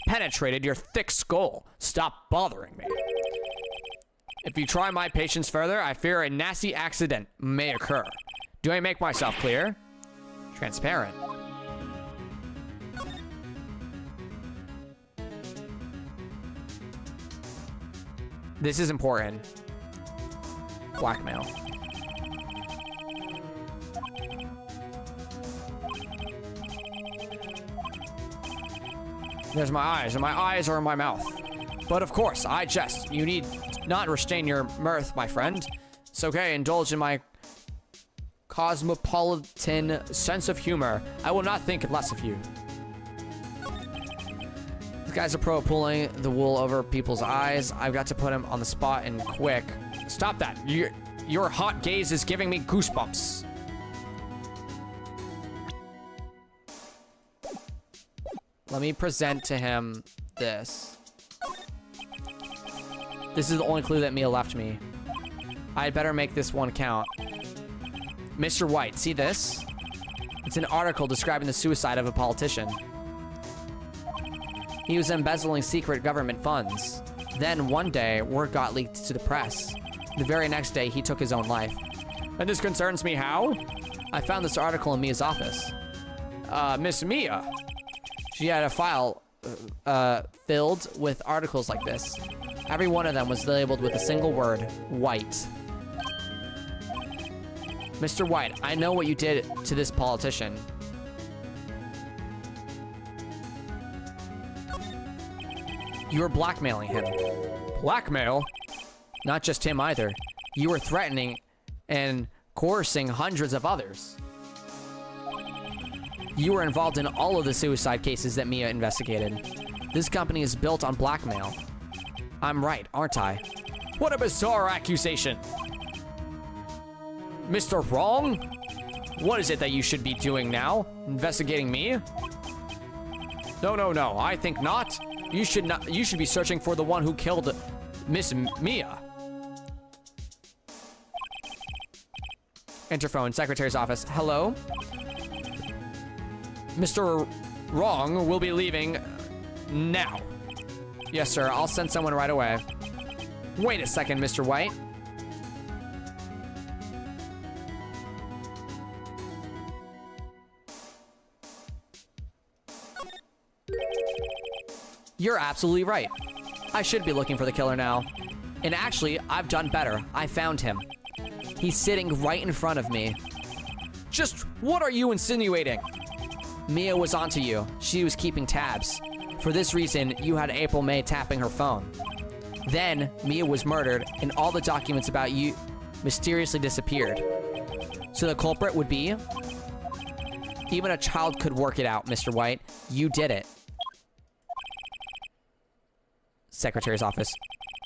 penetrated your thick skull. Stop bothering me. If you try my patience further, I fear a nasty accident may occur. Do I make myself clear? Transparent. This is important. Blackmail. There's my eyes, and my eyes are in my mouth. But of course, I jest. You need not restrain your mirth, my friend. It's okay, indulge in my cosmopolitan sense of humor. I will not think less of you. This guy's a pro at pulling the wool over people's eyes. I've got to put him on the spot and quick. Stop that. Your hot gaze is giving me goosebumps. Let me present to him this. This is the only clue that Mia left me. I'd better make this one count. Mr. White, see this? It's an article describing the suicide of a politician. He was embezzling secret government funds. Then one day, word got leaked to the press. The very next day, he took his own life. And this concerns me how? I found this article in Mia's office. Miss Mia. She had a file filled with articles like this. Every one of them was labeled with a single word, white. Mr. White, I know what you did to this politician. You were blackmailing him. Blackmail? Not just him either. You were threatening and coercing hundreds of others. You were involved in all of the suicide cases that Mia investigated. This company is built on blackmail. I'm right, aren't I? What a bizarre accusation. Mr. Wrong? What is it that you should be doing now? Investigating me? No. I think not. You should be searching for the one who killed Miss Mia. Interphone, secretary's office. Hello? Mr. Wrong will be leaving now. Yes, sir. I'll send someone right away. Wait a second, Mr. White. You're absolutely right. I should be looking for the killer now. And actually, I've done better. I found him. He's sitting right in front of me. Just what are you insinuating? Mia was onto you. She was keeping tabs. For this reason, you had April May tapping her phone. Then, Mia was murdered, and all the documents about you mysteriously disappeared. So the culprit would be? Even a child could work it out, Mr. White. You did it. Secretary's office.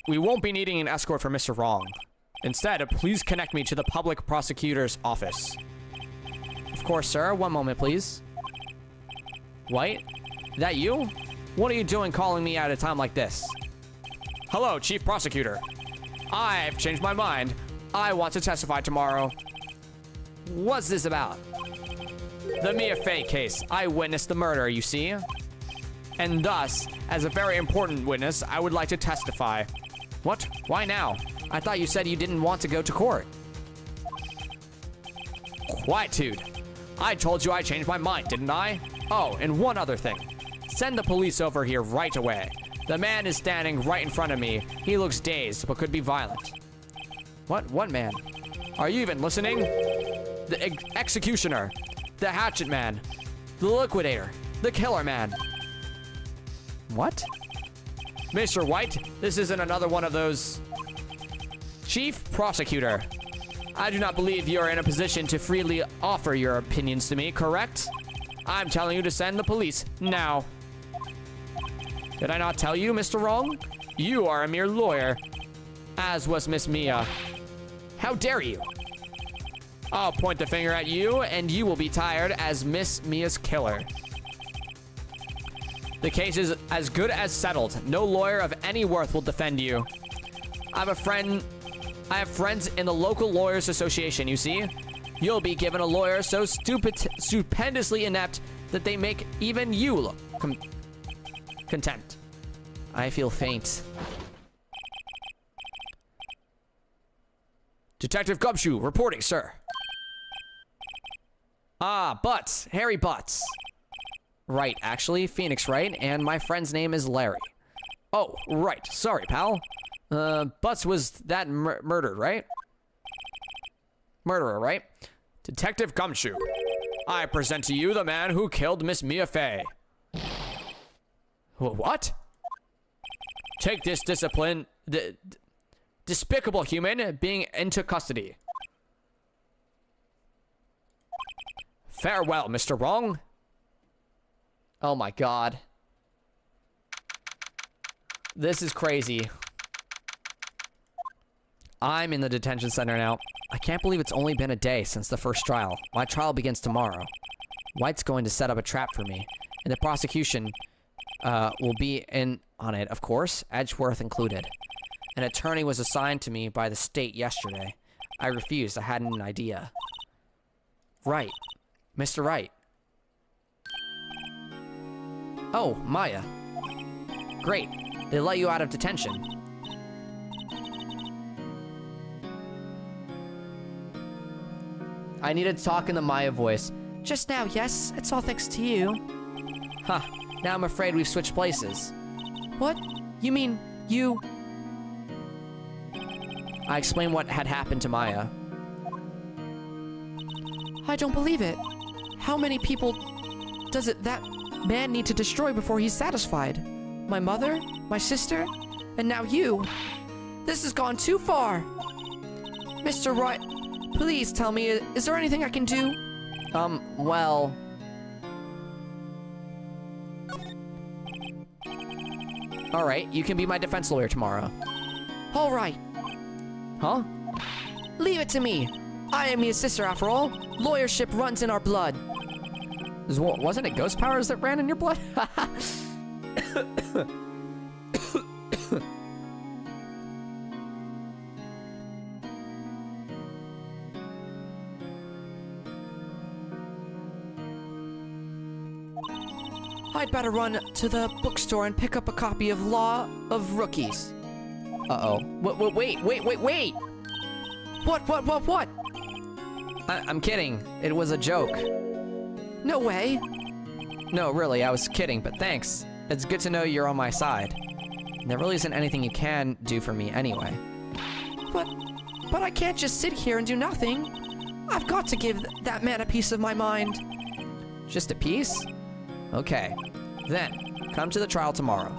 We won't be needing an escort for Mr. Wrong. Instead, please connect me to the public prosecutor's office. course, sir. One moment, please. White? That you? What are you doing calling me at a time like this? Hello, Chief Prosecutor. I've changed my mind. I want to testify tomorrow. What's this about? The Mia Fey case. I witnessed the murder, you see? And thus, as a very important witness, I would like to testify. What? Why now? I thought you said you didn't want to go to court. Quietude. I told you I changed my mind, didn't I? Oh, and one other thing. Send the police over here right away. The man is standing right in front of me. He looks dazed, but could be violent. What man? Are you even listening? The executioner. The hatchet man. The liquidator. The killer man. What? Mr. White, this isn't another one of those... Chief Prosecutor. I do not believe you are in a position to freely offer your opinions to me, correct? I'm telling you to send the police now. Did I not tell you, Mr. Wrong? You are a mere lawyer, as was Miss Mia. How dare you? I'll point the finger at you, and you will be tired as Miss Mia's killer. The case is as good as settled. No lawyer of any worth will defend you. I have friends in the local lawyers association, you see? You'll be given a lawyer so stupendously inept that they make even you look content. I feel faint. Detective Gumshoe reporting, sir. Ah, Butts. Harry Butts. Right, actually, Phoenix, right? And my friend's name is Larry. Oh, right. Sorry, pal. Butts was that murdered, right? Murderer, right? Detective Gumshoe, I present to you the man who killed Miss Mia Fey. What? Take this despicable human being into custody. Farewell, Mr. Wrong. Oh my god. This is crazy. I'm in the detention center now. I can't believe it's only been a day since the first trial. My trial begins tomorrow. White's going to set up a trap for me, and the prosecution will be in on it, of course, Edgeworth included. An attorney was assigned to me by the state yesterday. I refused. I hadn't an idea. Right. Mr. Wright. Oh, Maya. Great. They let you out of detention. I needed to talk in the Maya voice. Just now, yes. It's all thanks to you. Huh. Now I'm afraid we've switched places. What? You mean you... I explained what had happened to Maya. I don't believe it. How many people does that man need to destroy before he's satisfied? My mother? My sister? And now you? This has gone too far. Mr. Wright, please tell me, is there anything I can do? Well... Alright, you can be my defense lawyer tomorrow. All right. Huh? Leave it to me. I am his sister after all. Lawyership runs in our blood. Wasn't it ghost powers that ran in your blood? I'd better run to the bookstore and pick up a copy of Law of Rookies. Uh-oh. Wait! What? I'm kidding. It was a joke. No way. No, really, I was kidding, but thanks. It's good to know you're on my side. There really isn't anything you can do for me anyway. But I can't just sit here and do nothing. I've got to give that man a piece of my mind. Just a piece? Okay. Then, come to the trial tomorrow.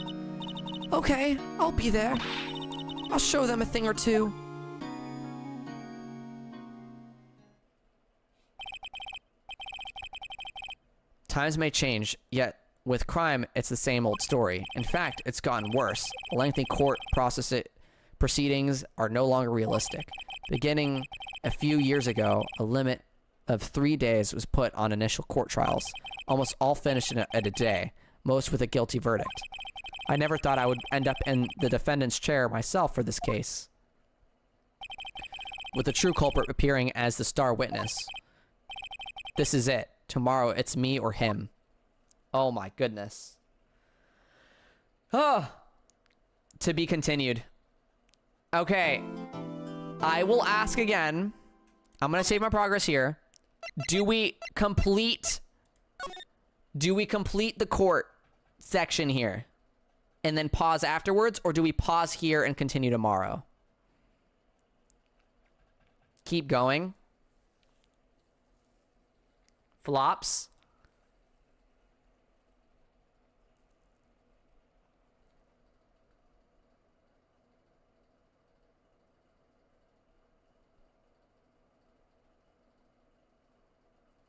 Okay, I'll be there. I'll show them a thing or two. Times may change, yet with crime, it's the same old story. In fact, it's gotten worse. Lengthy court proceedings are no longer realistic. Beginning a few years ago, a of 3 days was put on initial court trials, almost all finished in a day, most with a guilty verdict. I never thought I would end up in the defendant's chair myself for this case, with the true culprit appearing as the star witness. This is it. Tomorrow it's me or him. Oh my goodness. Oh. To be continued. Okay. I will ask again. I'm gonna save my progress here. Do we complete the court section here and then pause afterwards, or do we pause here and continue tomorrow? Keep going. Flops.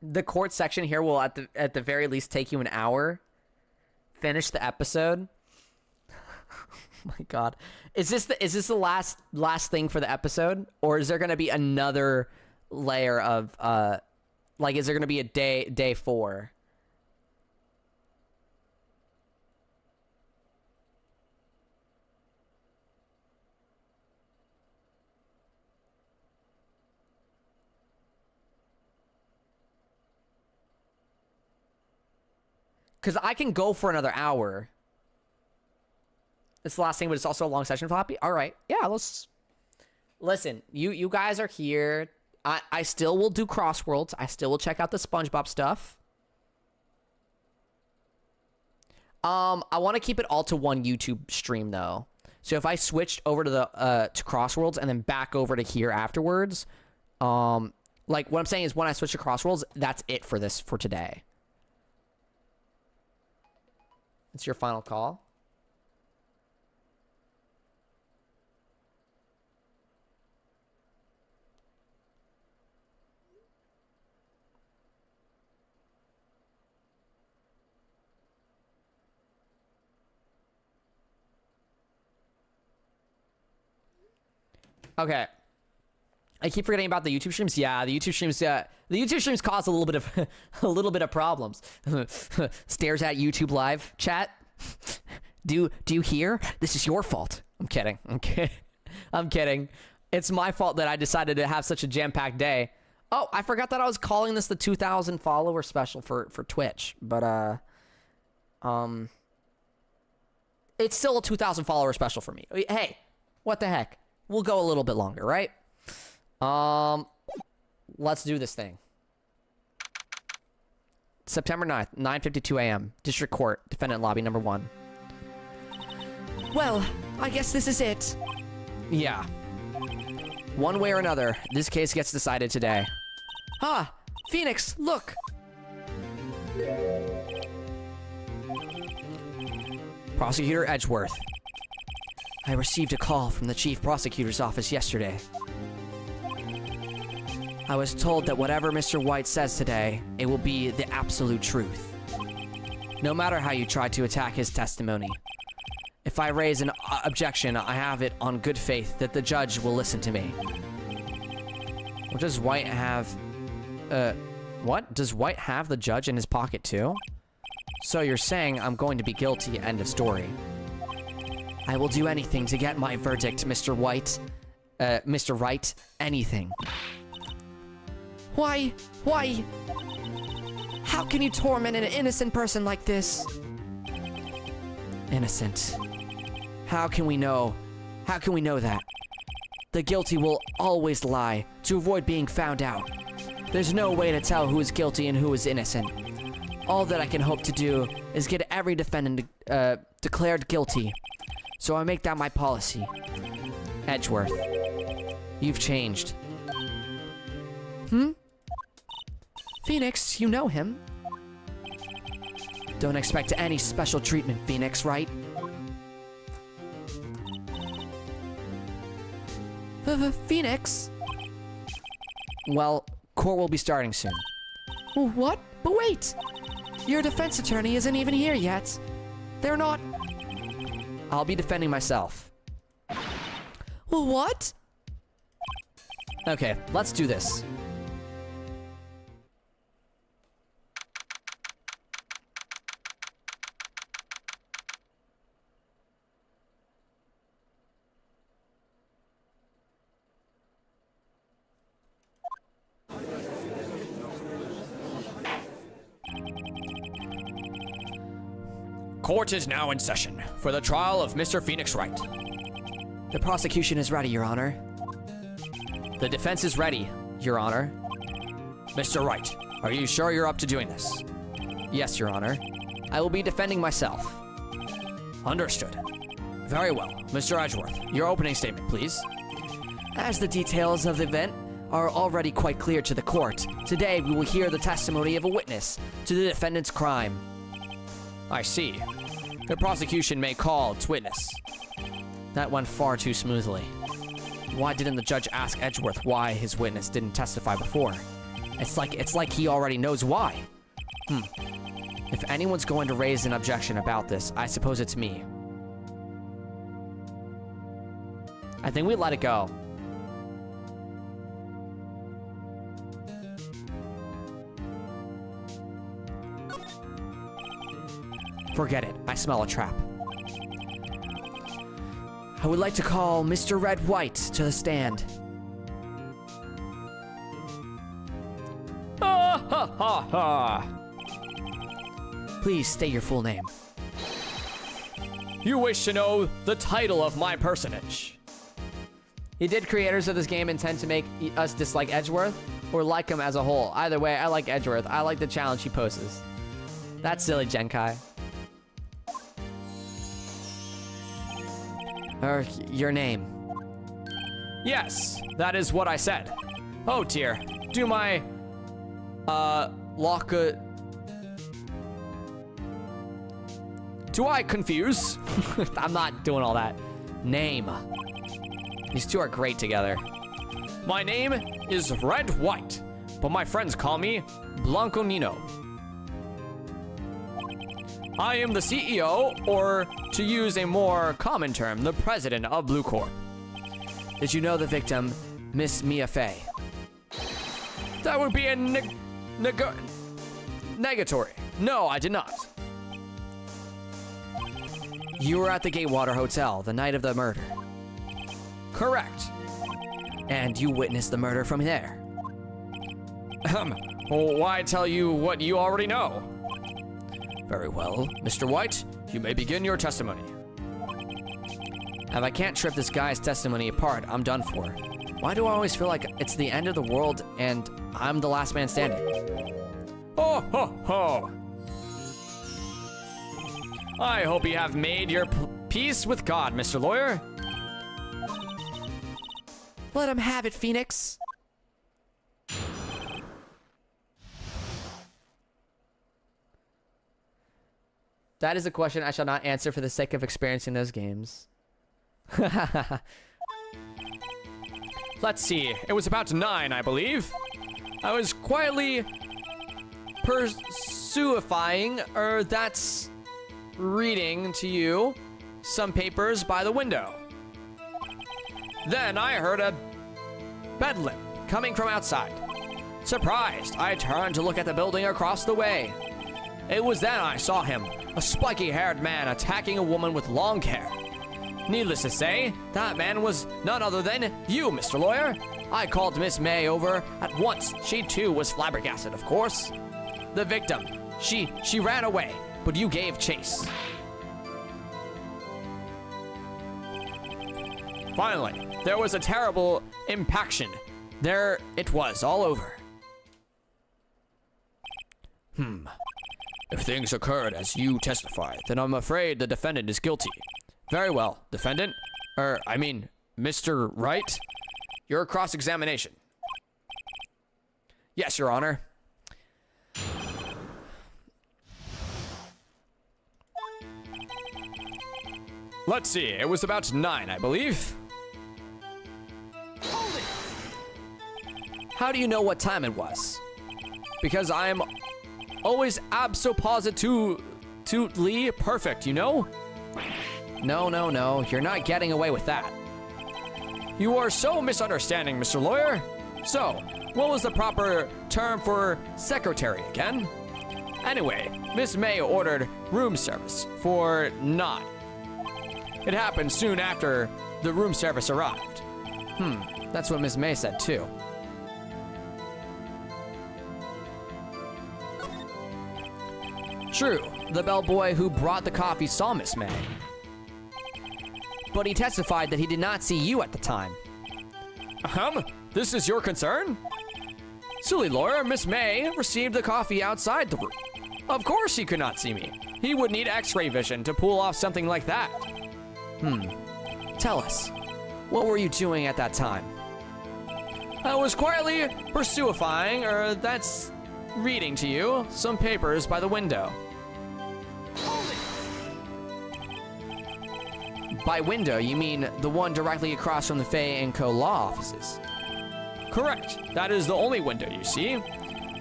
The court section here will at the very least take you an hour. Finish the episode. Oh my god. Is this the last thing for the episode, or is there going to be another layer of like, is there going to be a day 4? Because I can go for another hour. It's the last thing, but it's also a long session, Floppy. All right. Yeah, let's... Listen, you guys are here. I still will do Crossworlds. I still will check out the SpongeBob stuff. I want to keep it all to one YouTube stream, though. So if I switched over to the to Crossworlds and then back over to here afterwards, like, what I'm saying is when I switch to Crossworlds, that's it for today. It's your final call. Okay. I keep forgetting about the YouTube streams. Yeah, the YouTube streams cause a little bit of problems. Stares at YouTube live chat. Do you hear? This is your fault. I'm kidding. I'm kidding. It's my fault that I decided to have such a jam-packed day. Oh, I forgot that I was calling this the 2,000 follower special for Twitch, but it's still a 2,000 follower special for me. Hey, what the heck? We'll go a little bit longer, right? Let's do this thing. September 9th, 9:52 a.m. District Court, Defendant Lobby number 1. Well, I guess this is it. Yeah. One way or another, this case gets decided today. Ah, Phoenix, look! Prosecutor Edgeworth. I received a call from the Chief Prosecutor's office yesterday. I was told that whatever Mr. White says today, it will be the absolute truth. No matter how you try to attack his testimony. If I raise an objection, I have it on good faith that the judge will listen to me. What does White have? What? Does White have the judge in his pocket too? So you're saying I'm going to be guilty, end of story. I will do anything to get my verdict, Mr. White. Mr. Wright, anything. Why? How can you torment an innocent person like this? Innocent. How can we know? How can we know that? The guilty will always lie to avoid being found out. There's no way to tell who is guilty and who is innocent. All that I can hope to do is get every defendant declared guilty. So I make that my policy. Edgeworth, you've changed. Phoenix, you know him. Don't expect any special treatment, Phoenix, right? Phoenix? Well, court will be starting soon. What? But wait! Your defense attorney isn't even here yet. They're not... I'll be defending myself. What? Okay, let's do this. Court is now in session for the trial of Mr. Phoenix Wright. The prosecution is ready, Your Honor. The defense is ready, Your Honor. Mr. Wright, are you sure you're up to doing this? Yes, Your Honor. I will be defending myself. Understood. Very well. Mr. Edgeworth, your opening statement, please. As the details of the event are already quite clear to the court, today we will hear the testimony of a witness to the defendant's crime. I see. The prosecution may call its witness. That went far too smoothly. Why didn't the judge ask Edgeworth why his witness didn't testify before? It's like he already knows why. If anyone's going to raise an objection about this, I suppose it's me. I think we let it go. Forget it. I smell a trap. I would like to call Mr. Red White to the stand. Ha ha ha ha! Please state your full name. You wish to know the title of my personage? Did creators of this game intend to make us dislike Edgeworth or like him as a whole? Either way, I like Edgeworth. I like the challenge he poses. That's silly, Genkai. Or your name. Yes, that is what I said. Oh dear. Do my, do I confuse? I'm not doing all that. Name. These two are great together. My name is Red White, but my friends call me Blanco Nino. I am the CEO, or to use a more common term, the president of Blue Corp. Did you know the victim, Miss Mia Fey? That would be a negatory. No, I did not. You were at the Gatewater Hotel the night of the murder. Correct. And you witnessed the murder from there. Why tell you what you already know? Very well. Mr. White, you may begin your testimony. If I can't trip this guy's testimony apart, I'm done for. Why do I always feel like it's the end of the world and I'm the last man standing? Ho ho ho! I hope you have made your peace with God, Mr. Lawyer. Let him have it, Phoenix. That is a question I shall not answer for the sake of experiencing those games. Let's see. It was about 9, I believe. I was quietly that's reading to you some papers by the window. Then I heard a bedlam coming from outside. Surprised, I turned to look at the building across the way. It was then I saw him, a spiky-haired man attacking a woman with long hair. Needless to say, that man was none other than you, Mr. Lawyer. I called Miss May over at once. She too was flabbergasted, of course. The victim, she ran away, but you gave chase. Finally, there was a terrible impaction. There it was, all over. If things occurred as you testified, then I'm afraid the defendant is guilty. Very well, defendant. Mr. Wright, your cross-examination. Yes, Your Honor. Let's see, it was about 9, I believe. How do you know what time it was? Because I'm always abso-positively perfect, you know? No. You're not getting away with that. You are so misunderstanding, Mr. Lawyer. So, what was the proper term for secretary again? Anyway, Miss May ordered room service for 9. It happened soon after the room service arrived. That's what Miss May said too. True, the bellboy who brought the coffee saw Miss May. But he testified that he did not see you at the time. This is your concern? Silly lawyer, Miss May received the coffee outside the room. Of course he could not see me. He would need x-ray vision to pull off something like that. Tell us, what were you doing at that time? I was quietly reading to you some papers by the window. By window, you mean the one directly across from the Fay & Co. law offices. Correct. That is the only window you see.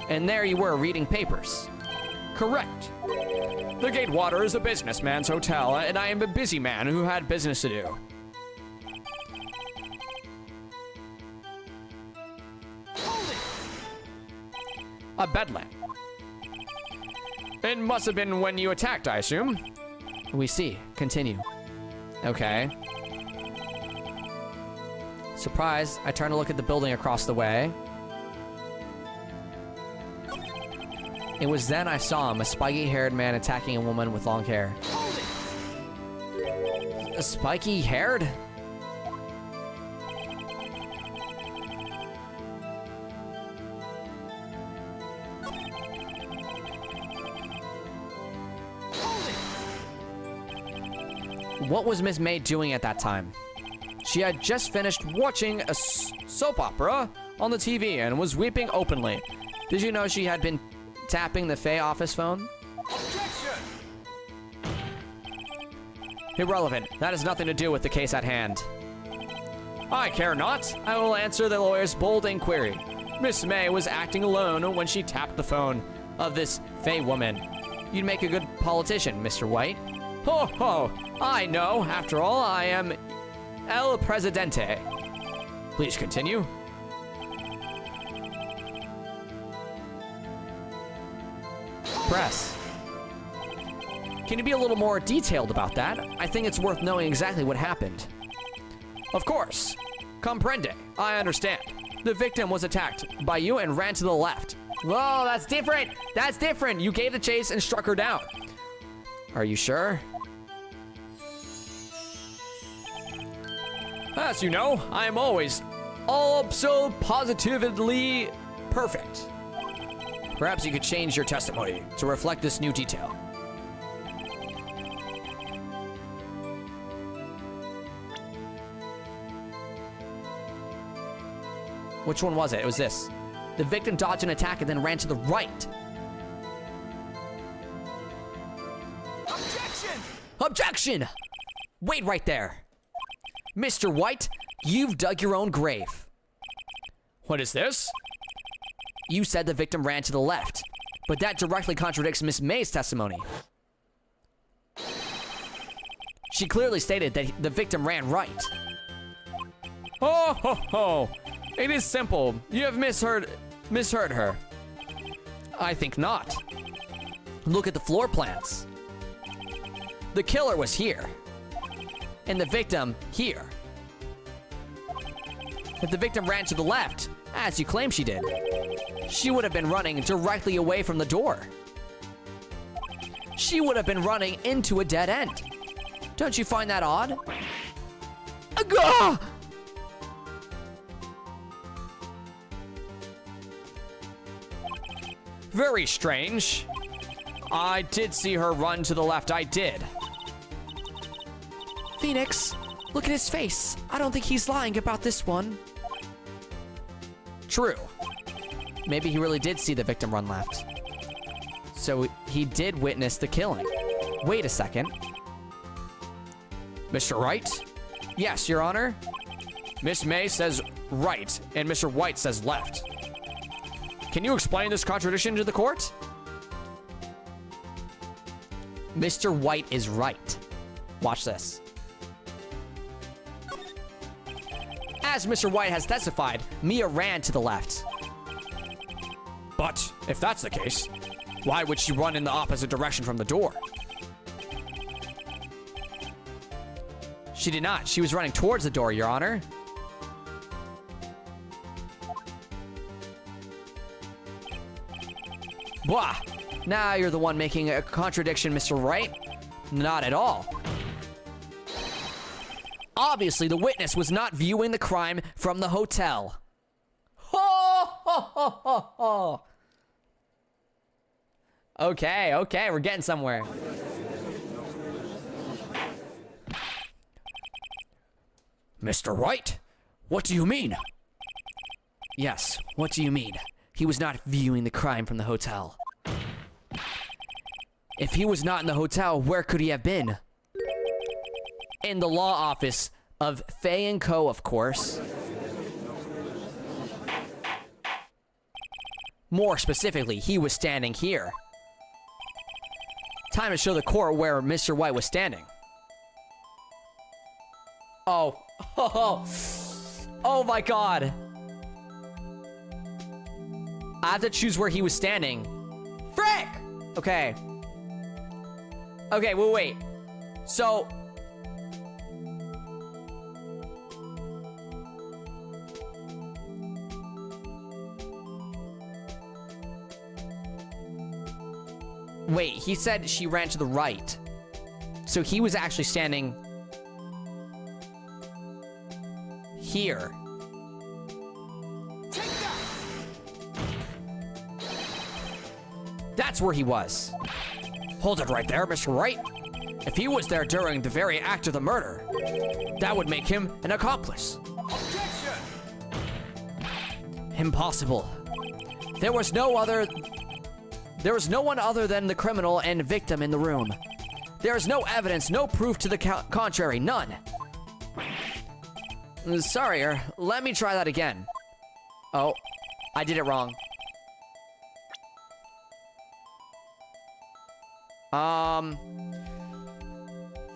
And there you were reading papers. Correct. The Gatewater is a businessman's hotel, and I am a busy man who had business to do. A bed lamp. It must have been when you attacked, I assume. We see. Continue. Okay. Surprised, I turn to look at the building across the way. It was then I saw him, a spiky-haired man attacking a woman with long hair. A spiky-haired? What was Miss May doing at that time? She had just finished watching a soap opera on the TV and was weeping openly. Did you know she had been tapping the Fay office phone? Objection! Irrelevant. That has nothing to do with the case at hand. I care not. I will answer the lawyer's bold inquiry. Miss May was acting alone when she tapped the phone of this Fay woman. You'd make a good politician, Mr. White. Ho ho! I know. After all, I am El Presidente. Please continue. Press. Can you be a little more detailed about that? I think it's worth knowing exactly what happened. Of course. Comprende. I understand. The victim was attacked by you and ran to the left. Whoa, that's different! That's different! You gave the chase and struck her down. Are you sure? As you know, I am always so positively perfect. Perhaps you could change your testimony to reflect this new detail. Which one was it? It was this. The victim dodged an attack and then ran to the right. Objection! Objection! Wait right there. Mr. White, you've dug your own grave. What is this? You said the victim ran to the left, but that directly contradicts Miss May's testimony. She clearly stated that the victim ran right. Oh ho ho! It is simple. You have misheard her. I think not. Look at the floor plans. The killer was here, and the victim here. If the victim ran to the left, as you claim she did, she would have been running directly away from the door. She would have been running into a dead end. Don't you find that odd? Agah! Very strange. I did see her run to the left. I did. Phoenix, look at his face. I don't think he's lying about this one. True. Maybe he really did see the victim run left. So he did witness the killing. Wait a second. Mr. Wright? Yes, Your Honor. Miss May says right, and Mr. White says left. Can you explain this contradiction to the court? Mr. White is right. Watch this. As Mr. White has testified, Mia ran to the left. But if that's the case, why would she run in the opposite direction from the door? She did not. She was running towards the door, Your Honor. Blah! Now you're the one making a contradiction, Mr. Wright. Not at all. Obviously, the witness was not viewing the crime from the hotel. Ho, ho, ho, ho, ho. Okay, okay, we're getting somewhere. Mr. Wright, what do you mean? Yes, what do you mean? He was not viewing the crime from the hotel. If he was not in the hotel, where could he have been? In the law office of Fay & Co., of course. More specifically, he was standing here. Time to show the court where Mr. White was standing. Oh. Oh, oh my god. I have to choose where he was standing. Frick! Okay. Okay, wait. So... Wait, he said she ran to the right. So he was actually standing... here. That's where he was. Hold it right there, Mr. Wright. If he was there during the very act of the murder, that would make him an accomplice. Objection! Impossible. There was no one other than the criminal and victim in the room. There is no evidence, no proof to the contrary, none. Sorry, let me try that again. Oh, I did it wrong.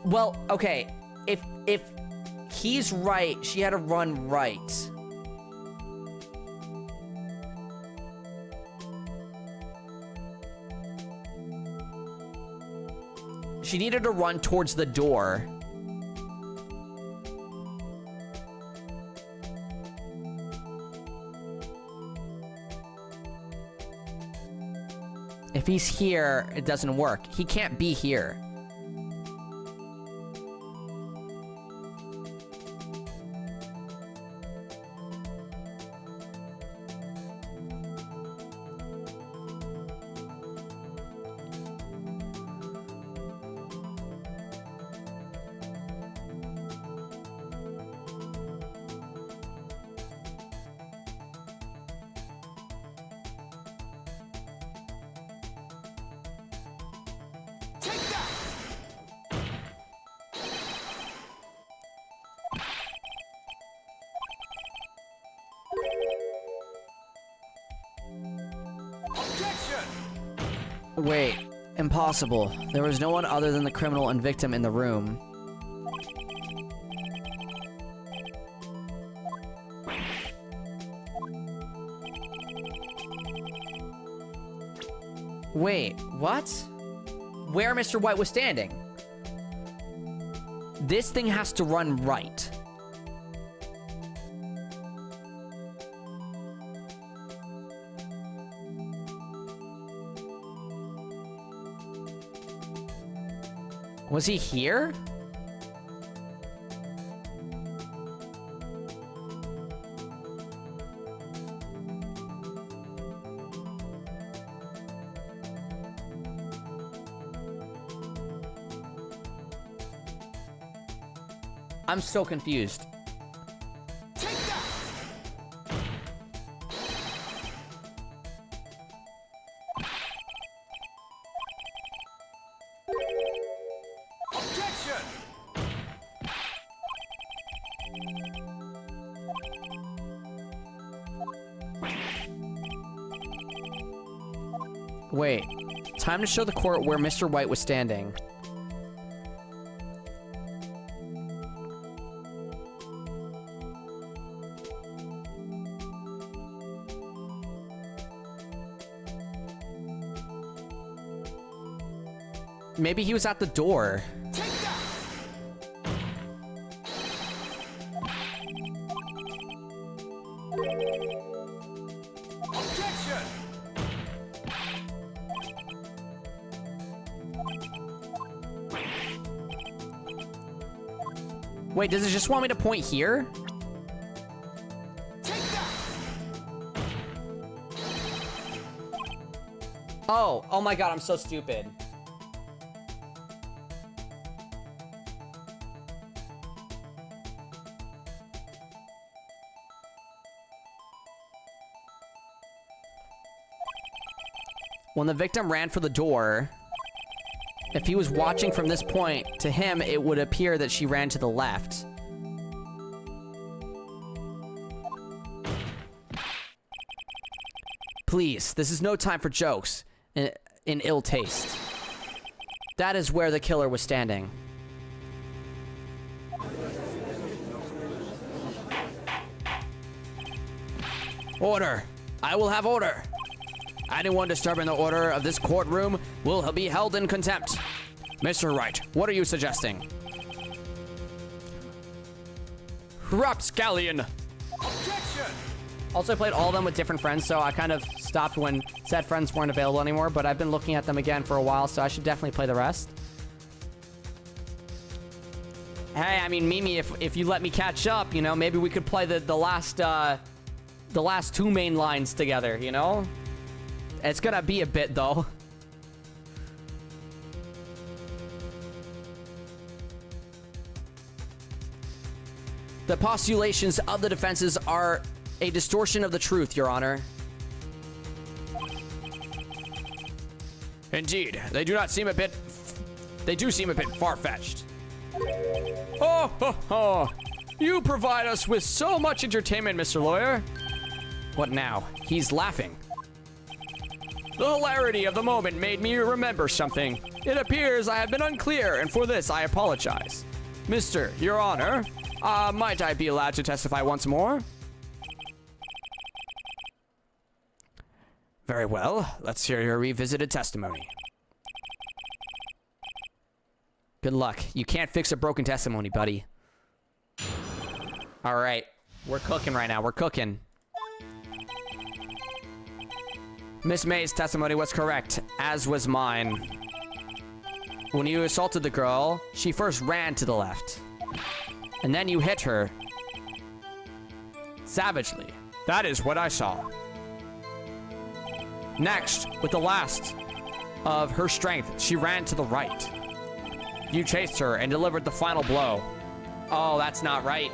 Well, okay. If he's right, she had to run right. She needed to run towards the door. If he's here, it doesn't work. He can't be here. Objection! Wait, impossible. There was no one other than the criminal and victim in the room. Wait, what? Where Mr. White was standing? This thing has to run right. Was he here? I'm so confused. Objection! Wait, time to show the court where Mr. White was standing. Maybe he was at the door. Objection! Wait, does it just want me to point here? Take that! Oh my god, I'm so stupid. When the victim ran for the door, if he was watching from this point, to him, it would appear that she ran to the left. Please, this is no time for jokes in ill taste. That is where the killer was standing. Order! I will have order! Anyone disturbing the order of this courtroom will be held in contempt. Mr. Wright, what are you suggesting? Rapscallion! Objection! Also, I played all of them with different friends, so I kind of stopped when said friends weren't available anymore, but I've been looking at them again for a while, so I should definitely play the rest. Hey, I mean, Mimi, if you let me catch up, you know, maybe we could play the last two main lines together, you know? It's gonna be a bit, though. The postulations of the defenses are a distortion of the truth, Your Honor. Indeed, they do seem a bit far-fetched. Oh, ho, ho. You provide us with so much entertainment, Mr. Lawyer. What now? He's laughing. The hilarity of the moment made me remember something. It appears I have been unclear, and for this I apologize. Mr. Your Honor, might I be allowed to testify once more? Very well. Let's hear your revisited testimony. Good luck. You can't fix a broken testimony, buddy. All right. We're cooking right now. We're cooking. Miss May's testimony was correct, as was mine. When you assaulted the girl, she first ran to the left. And then you hit her. Savagely. That is what I saw. Next, with the last of her strength, she ran to the right. You chased her and delivered the final blow. Oh, that's not right.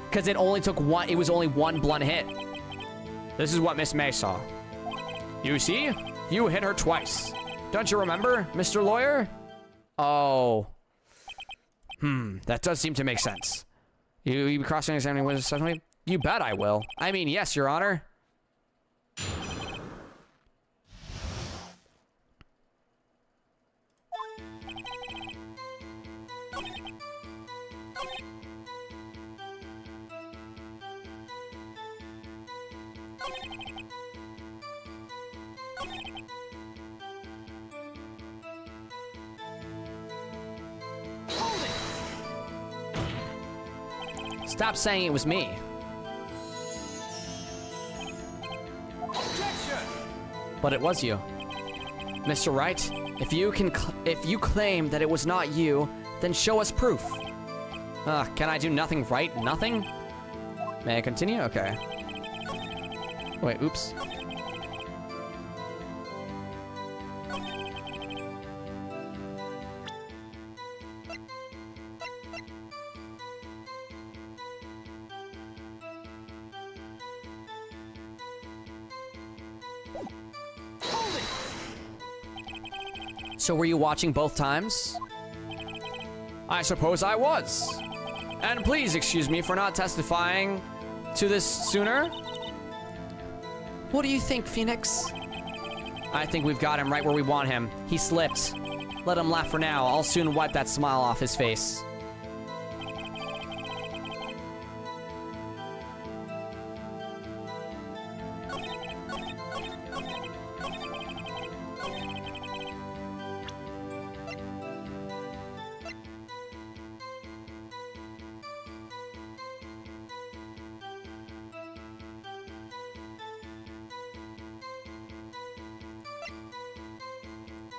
Because it only took one, it was only one blunt hit. This is what Miss May saw. You see? You hit her twice. Don't you remember, Mr. Lawyer? Oh. That does seem to make sense. You be cross-examining witness testimony? You bet I will. I mean, yes, Your Honor. Stop saying it was me. Objection! But it was you. Mr. Wright, if you claim that it was not you, then show us proof. Can I do nothing right? Nothing? May I continue? Okay. Wait, oops. So were you watching both times? I suppose I was. And please excuse me for not testifying to this sooner. What do you think, Phoenix? I think we've got him right where we want him. He slipped. Let him laugh for now. I'll soon wipe that smile off his face.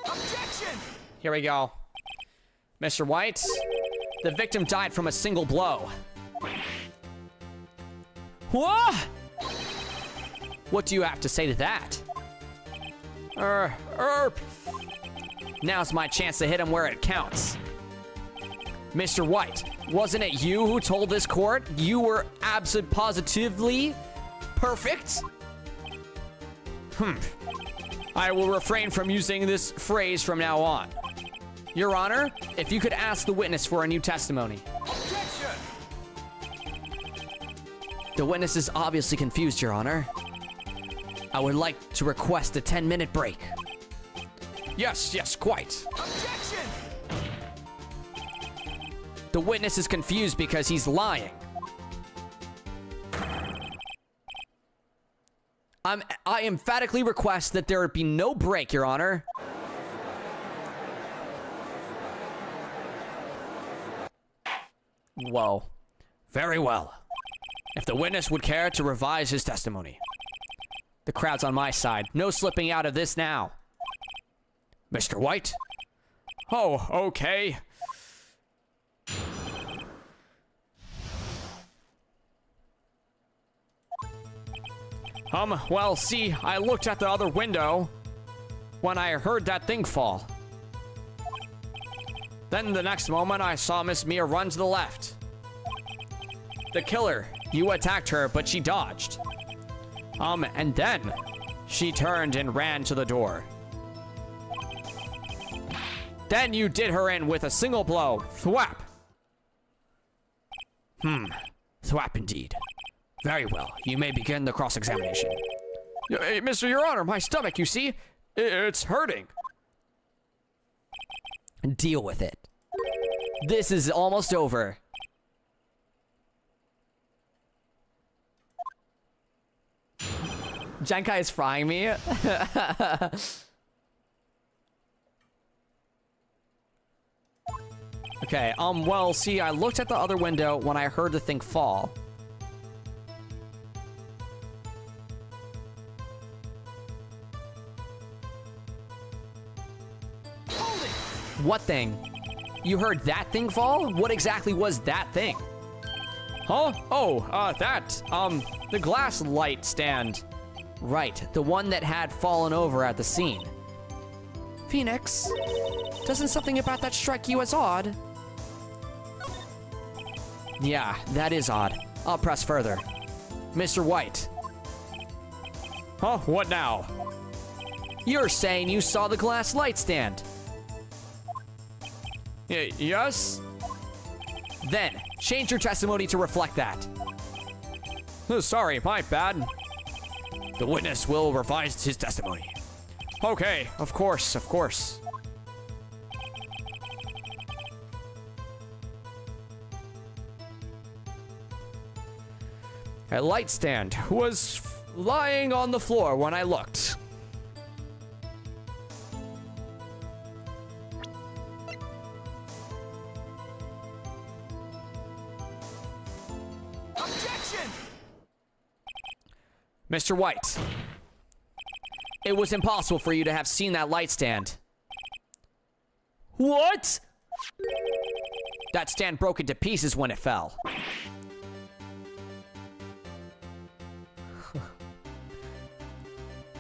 Objection! Here we go. Mr. White, The victim died from a single blow. What? What do you have to say to that? Now's my chance to hit him where it counts. Mr. White, wasn't it you who told this court you were positively perfect? I will refrain from using this phrase from now on. Your Honor, if you could ask the witness for a new testimony. Objection! The witness is obviously confused, Your Honor. I would like to request a 10-minute break. Yes, quite. Objection! The witness is confused because he's lying. I emphatically request that there be no break, Your Honor. Whoa. Very well. If the witness would care to revise his testimony. The crowd's on my side. No slipping out of this now. Mr. White? Oh, okay. Well, see, I looked at the other window when I heard that thing fall. Then the next moment, I saw Miss Mia run to the left. The killer, you attacked her, but she dodged. And then she turned and ran to the door. Then you did her in with a single blow. Thwap. Thwap indeed. Very well. You may begin the cross-examination. Mr. Your Honor, my stomach, you see? It's hurting. Deal with it. This is almost over. Jankai is frying me. Okay, well, see, I looked at the other window when I heard the thing fall. What thing? You heard that thing fall? What exactly was that thing? Huh? Oh, the glass light stand. Right, the one that had fallen over at the scene. Phoenix, doesn't something about that strike you as odd? Yeah, that is odd. I'll press further. Mr. White. Huh? What now? You're saying you saw the glass light stand. Yes? Then, change your testimony to reflect that. Sorry, my bad. The witness will revise his testimony. Okay, of course. A light stand was lying on the floor when I looked. Objection! Mr. White, it was impossible for you to have seen that light stand. What? That stand broke into pieces when it fell.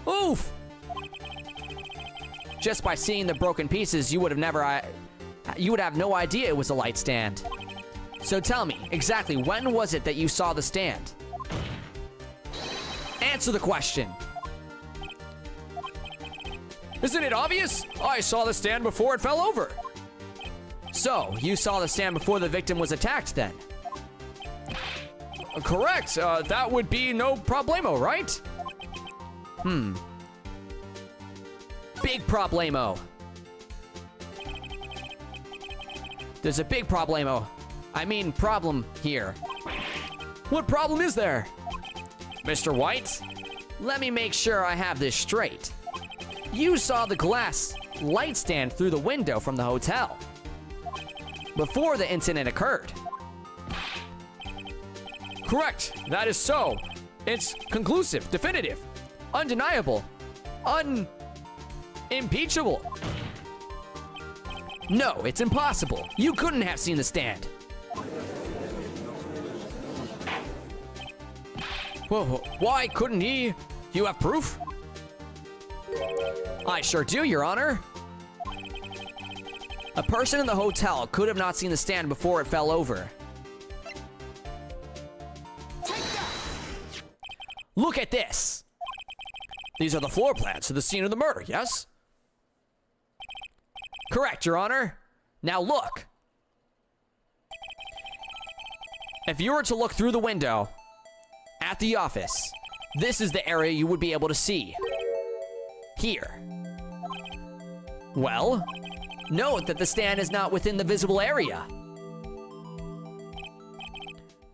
Oof! Just by seeing the broken pieces, you would have no idea it was a light stand. So tell me, exactly when was it that you saw the stand? Answer the question. Isn't it obvious? I saw the stand before it fell over. So, you saw the stand before the victim was attacked then? Correct. That would be no problemo, right? Big problemo. There's a big problem here. What problem is there? Mr. White, let me make sure I have this straight. You saw the glass light stand through the window from the hotel before the incident occurred. Correct. That is so. It's conclusive, definitive, undeniable, unimpeachable. No, it's impossible. You couldn't have seen the stand. Whoa, why couldn't he? You have proof? I sure do, Your Honor. A person in the hotel could have not seen the stand before it fell over. Look at this. These are the floor plans to the scene of the murder, yes? Correct, Your Honor. Now look. If you were to look through the window at the office, this is the area you would be able to see. Here. Well, note that the stand is not within the visible area.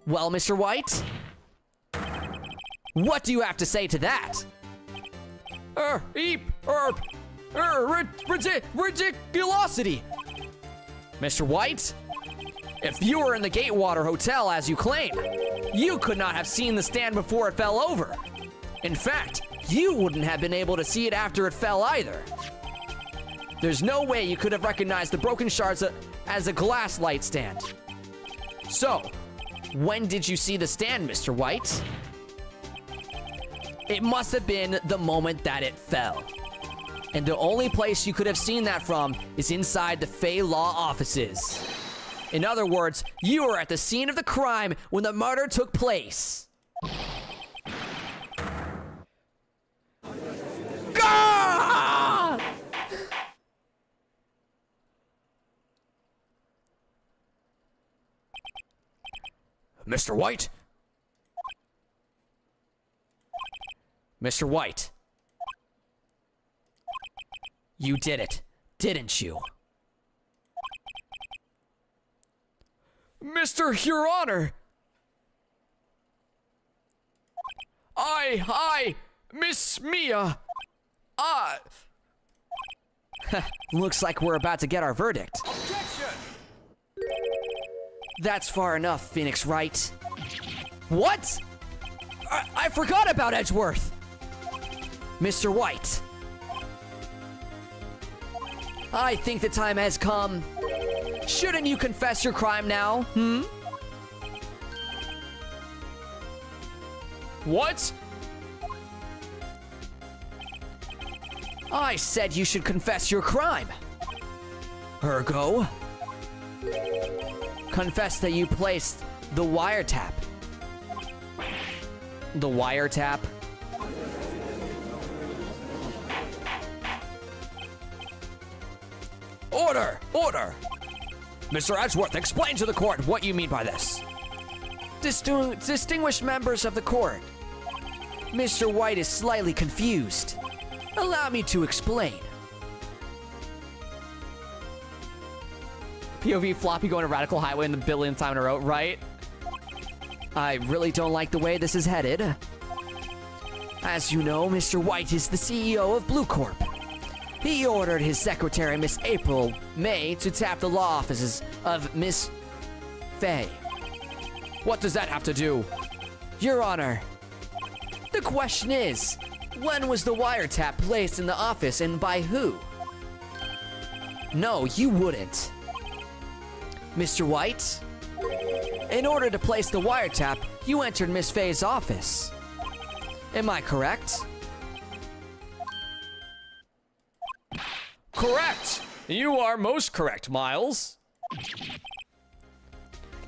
Well, Mr. White? What do you have to say to that? Ridiculosity! Mr. White? If you were in the Gatewater Hotel as you claim, you could not have seen the stand before it fell over. In fact, you wouldn't have been able to see it after it fell either. There's no way you could have recognized the broken shards as a glass light stand. So, when did you see the stand, Mr. White? It must have been the moment that it fell. And the only place you could have seen that from is inside the Fey Law offices. In other words, you were at the scene of the crime when the murder took place. Gah! Mr. White? Mr. White. You did it, didn't you? Mr. Your Honor! Miss Mia! Looks like we're about to get our verdict. Objection! That's far enough, Phoenix Wright. What? I forgot about Edgeworth! Mr. White. I think the time has come. Shouldn't you confess your crime now, What? I said you should confess your crime. Ergo, confess that you placed the wiretap. The wiretap? Order! Order! Mr. Edgeworth, explain to the court what you mean by this. Distinguished members of the court, Mr. White is slightly confused. Allow me to explain. POV Floppy going to Radical Highway in the billionth time in a row, right? I really don't like the way this is headed. As you know, Mr. White is the CEO of Blue Corp. He ordered his secretary, Miss April May, to tap the law offices of Miss Faye. What does that have to do? Your Honor, the question is, when was the wiretap placed in the office and by who? No, you wouldn't. Mr. White, in order to place the wiretap, you entered Miss Faye's office. Am I correct? Correct! You are most correct, Miles.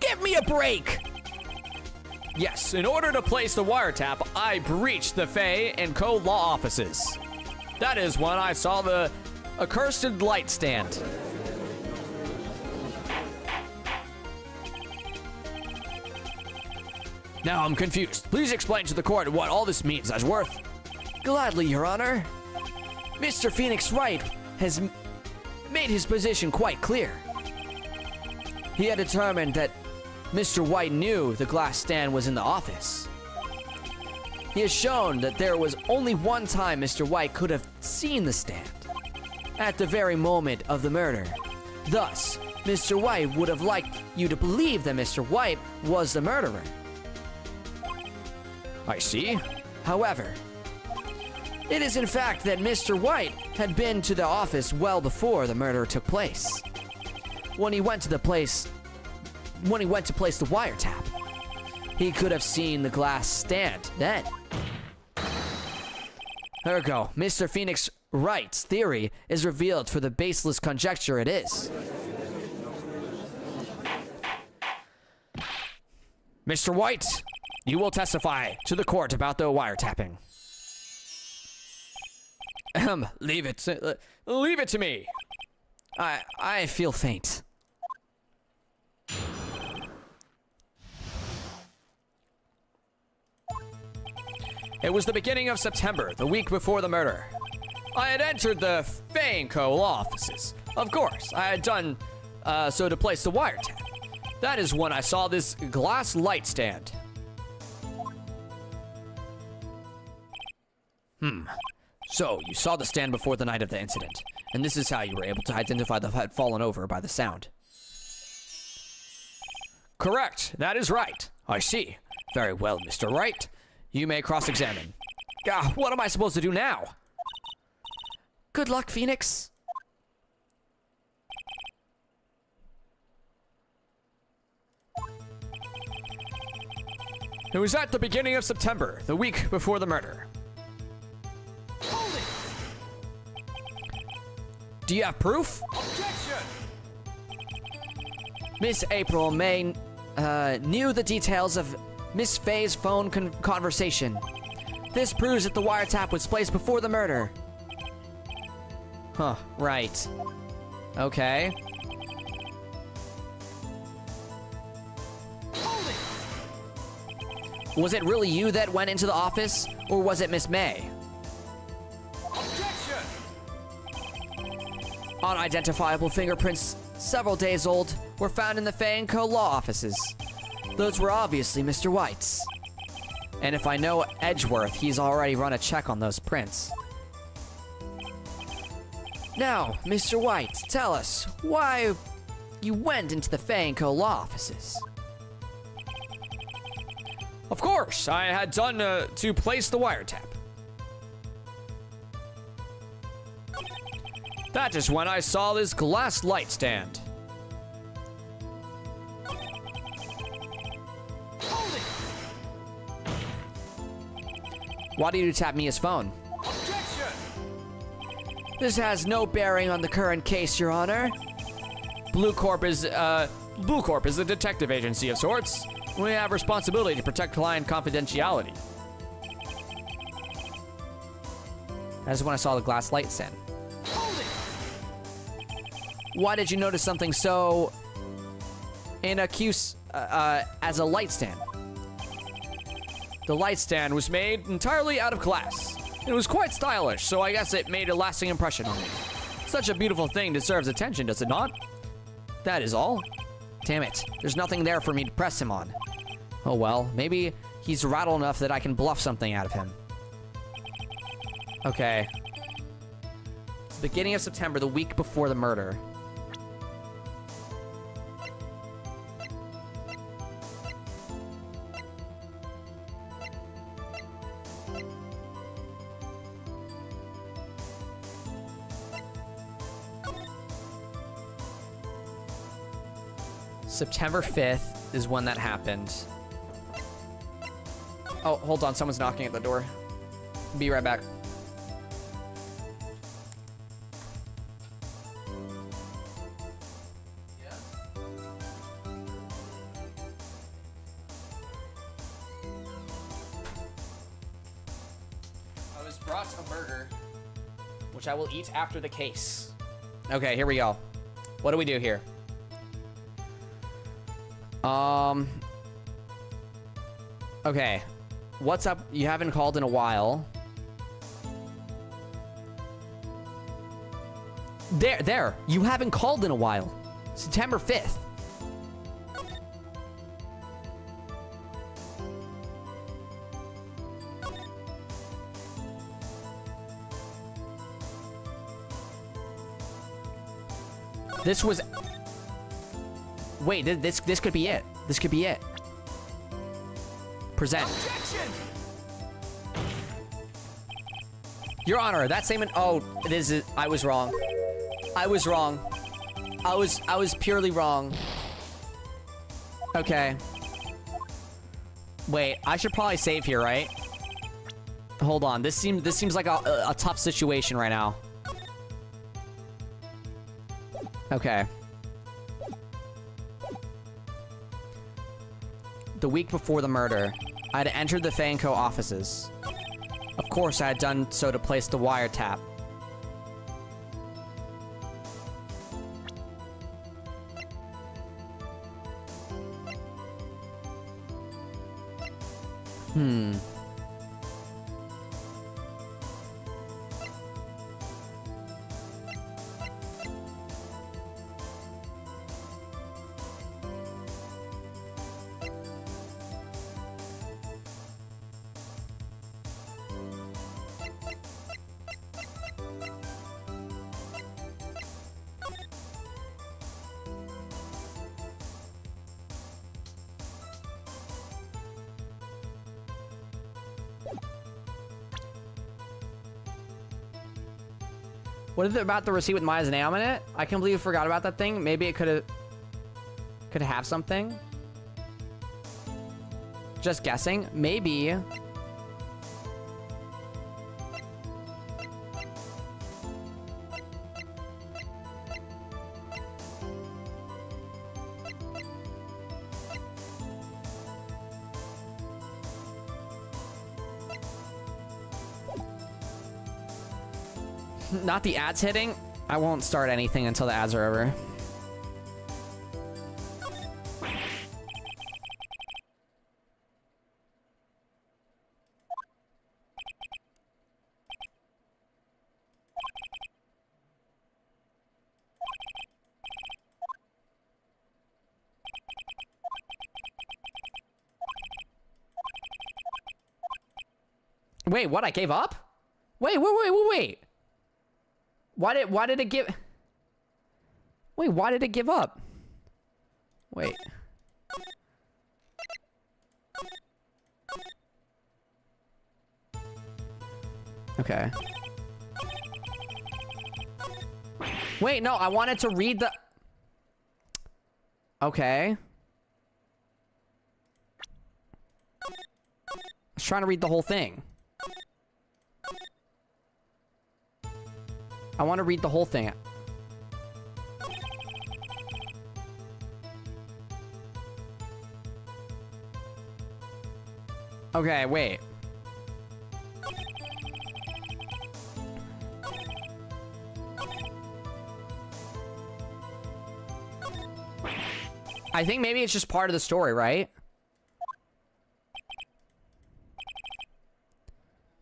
Give me a break! Yes, in order to place the wiretap, I breached the Faye and Co. law offices. That is when I saw the accursed light stand. Now I'm confused. Please explain to the court what all this means, Edgeworth. Gladly, Your Honor. Mr. Phoenix Wright has made his position quite clear. He had determined that Mr. White knew the glass stand was in the office. He has shown that there was only one time Mr. White could have seen the stand, at the very moment of the murder. Thus, Mr. White would have liked you to believe that Mr. White was the murderer. I see. However, it is in fact that Mr. White had been to the office well before the murder took place. When he went to place the wiretap, he could have seen the glass stand then. Ergo, Mr. Phoenix Wright's theory is revealed for the baseless conjecture it is. Mr. White, you will testify to the court about the wiretapping. Leave it to me. I feel faint. It was the beginning of September, the week before the murder. I had entered the Fang Co. law offices. Of course, I had done so to place the wiretap. That is when I saw this glass light stand. So, you saw the stand before the night of the incident, and this is how you were able to identify the had fallen over by the sound. Correct, that is right. I see. Very well, Mr. Wright. You may cross-examine. What am I supposed to do now? Good luck, Phoenix. It was at the beginning of September, the week before the murder. Do you have proof? Objection! Miss April May knew the details of Miss Faye's phone conversation. This proves that the wiretap was placed before the murder. Huh, right. Okay. Was it really you that went into the office, or was it Miss May? Objection! Unidentifiable fingerprints, several days old, were found in the Fang Co. law offices. Those were obviously Mr. White's. And if I know Edgeworth, he's already run a check on those prints. Now, Mr. White, tell us why you went into the Fang Co. law offices. Of course, I had done to place the wiretap. That is when I saw this glass light stand. Why did you tap Mia's phone? Objection! This has no bearing on the current case, Your Honor. Blue Corp is a detective agency of sorts. We have responsibility to protect client confidentiality. That's when I saw the glass light stand. Why did you notice something so innocuous as a light stand? The light stand was made entirely out of glass. It was quite stylish, so I guess it made a lasting impression on me. Such a beautiful thing deserves attention, does it not? That is all. Damn it, there's nothing there for me to press him on. Oh well, maybe he's rattled enough that I can bluff something out of him. Okay. It's the beginning of September, the week before the murder. September 5th is when that happened. Oh, hold on. Someone's knocking at the door. Be right back. I was brought a burger, which I will eat after the case. Okay, here we go. What do we do here? Okay. What's up? You haven't called in a while. There. You haven't called in a while. September 5th. This was... Wait, this could be it. This could be it. Present. Objection! Your Honor, that statement... Oh, I was wrong. I was wrong. I was purely wrong. Okay. Wait, I should probably save here, right? Hold on. This seems like a tough situation right now. Okay. The week before the murder, I had entered the Fanco offices. Of course, I had done so to place the wiretap. What is it about the receipt with Maya's name on it? I can't believe you forgot about that thing. Maybe it could have something. Just guessing. Maybe. Not the ads hitting. I won't start anything until the ads are over. Wait, what? I gave up? Wait. Why did it give... Wait, why did it give up? Wait. Okay. Wait, no, I wanted to read the... Okay. I was trying to read the whole thing. I want to read the whole thing. Okay, wait. I think maybe it's just part of the story, right?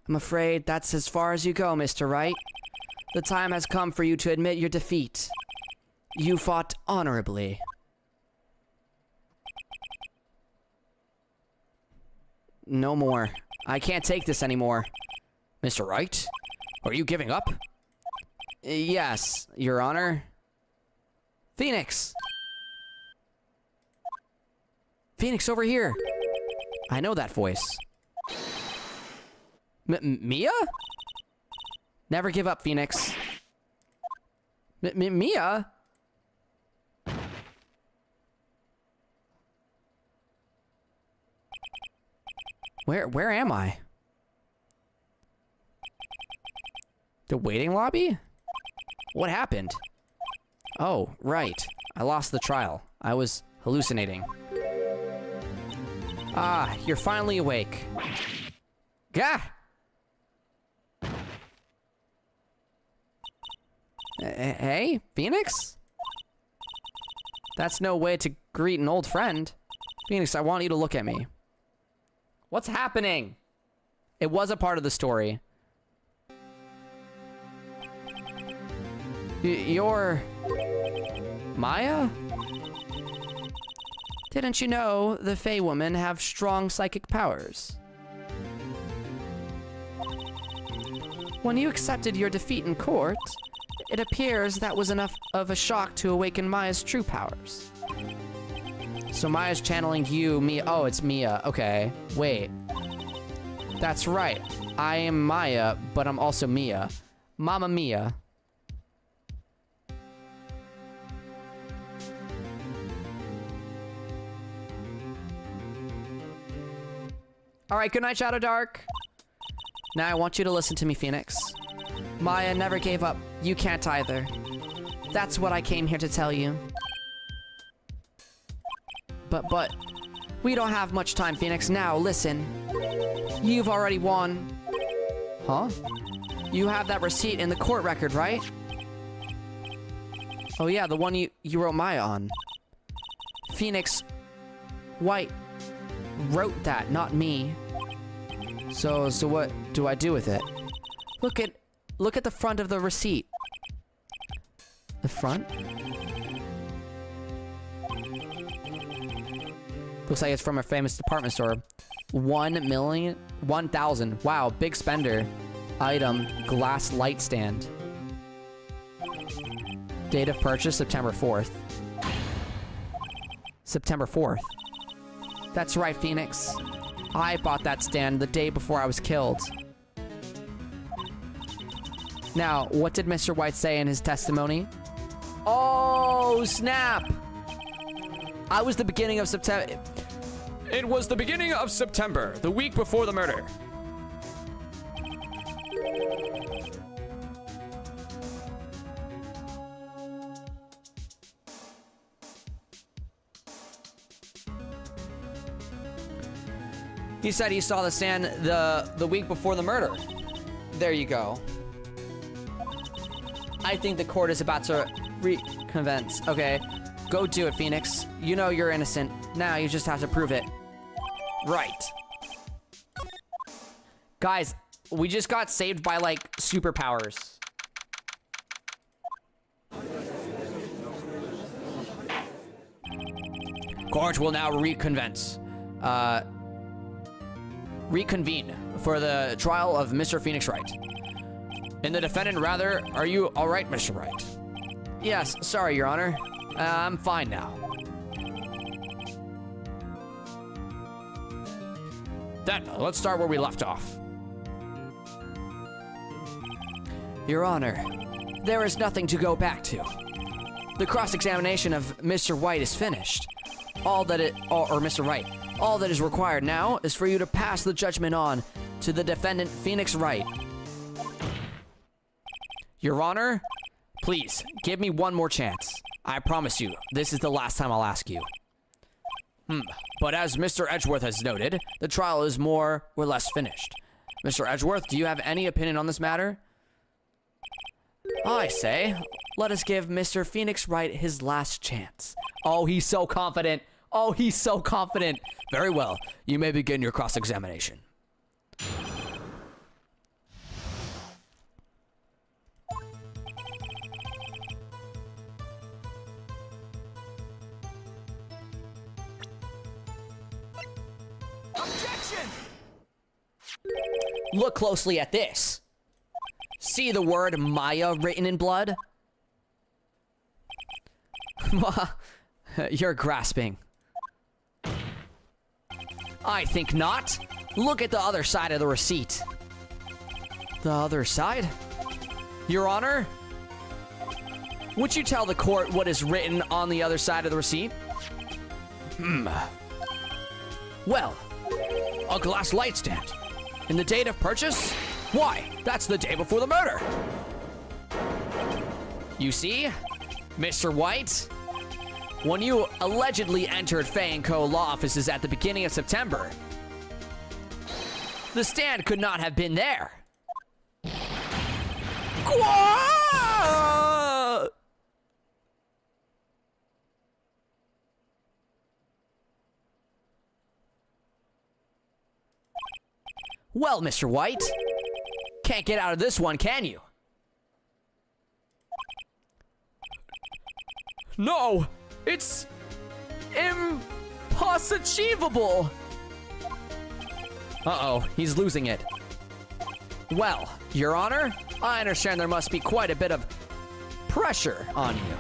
I'm afraid that's as far as you go, Mr. Wright. The time has come for you to admit your defeat. You fought honorably. No more. I can't take this anymore. Mr. Wright? Are you giving up? Yes, Your Honor. Phoenix! Phoenix, over here! I know that voice. Mia? Never give up, Phoenix. Mia? Where am I? The waiting lobby? What happened? Oh, right. I lost the trial. I was hallucinating. Ah, you're finally awake. Gah! Hey, Phoenix? That's no way to greet an old friend. Phoenix, I want you to look at me. What's happening? It was a part of the story. You're... Maya? Didn't you know the Fey women have strong psychic powers? When you accepted your defeat in court, it appears that was enough of a shock to awaken Maya's true powers. So Maya's channeling you, Mia. Oh, it's Mia. Okay. Wait. That's right. I am Maya, but I'm also Mia. Mama Mia. All right, good night, Shadow Dark. Now I want you to listen to me, Phoenix. Maya never gave up. You can't either. That's what I came here to tell you. But, we don't have much time, Phoenix. Now, listen. You've already won. Huh? You have that receipt in the court record, right? Oh yeah, the one you wrote Maya on. Phoenix White wrote that, not me. So what do I do with it? Look at the front of the receipt. The front? Looks like it's from a famous department store. 1,000. Wow, big spender. Item, glass light stand. Date of purchase, September 4th. September 4th. That's right, Phoenix. I bought that stand the day before I was killed. Now, what did Mr. White say in his testimony? Oh, snap! I was the beginning of September. It was the beginning of September, the week before the murder. He said he saw the stand the week before the murder. There you go. I think the court is about to reconvince. Okay, go do it, Phoenix. You know you're innocent. Now you just have to prove it. Right. Guys, we just got saved by, like, superpowers. Court will now reconvene for the trial of Mr. Phoenix Wright. And the defendant, rather, are you all right, Mr. Wright? Yes, sorry, Your Honor. I'm fine now. Then, let's start where we left off. Your Honor, there is nothing to go back to. The cross-examination of Mr. White is finished. Or Mr. Wright. All that is required now is for you to pass the judgment on to the defendant, Phoenix Wright. Your Honor, please, give me one more chance. I promise you, this is the last time I'll ask you. But as Mr. Edgeworth has noted, The trial is more or less finished. Mr. Edgeworth, do you have any opinion on this matter? I say, let us give Mr. Phoenix Wright his last chance. Oh, he's so confident. Oh, he's so confident. Very well. You may begin your cross-examination. Objection! Look closely at this. See the word Maya written in blood? You're grasping. I think not. Look at the other side of the receipt. The other side? Your Honor? Would you tell the court what is written on the other side of the receipt? Well, a glass light stand. And the date of purchase? Why, that's the day before the murder. You see, Mr. White? When you allegedly entered Fei & Co. law offices at the beginning of September, the stand could not have been there. Well, Mr. White, can't get out of this one, can you? No, it's impossible. Uh-oh, he's losing it. Well, Your Honor, I understand there must be quite a bit of pressure on you.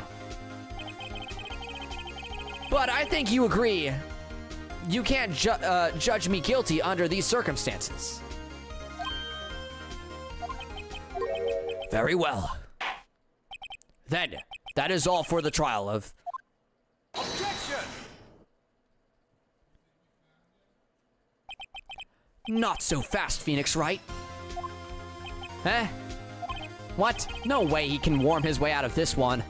But I think you agree you can't judge me guilty under these circumstances. Very well. Then, that is all for the trial of... Objection! Not so fast, Phoenix Wright. Eh? What? No way he can worm his way out of this one.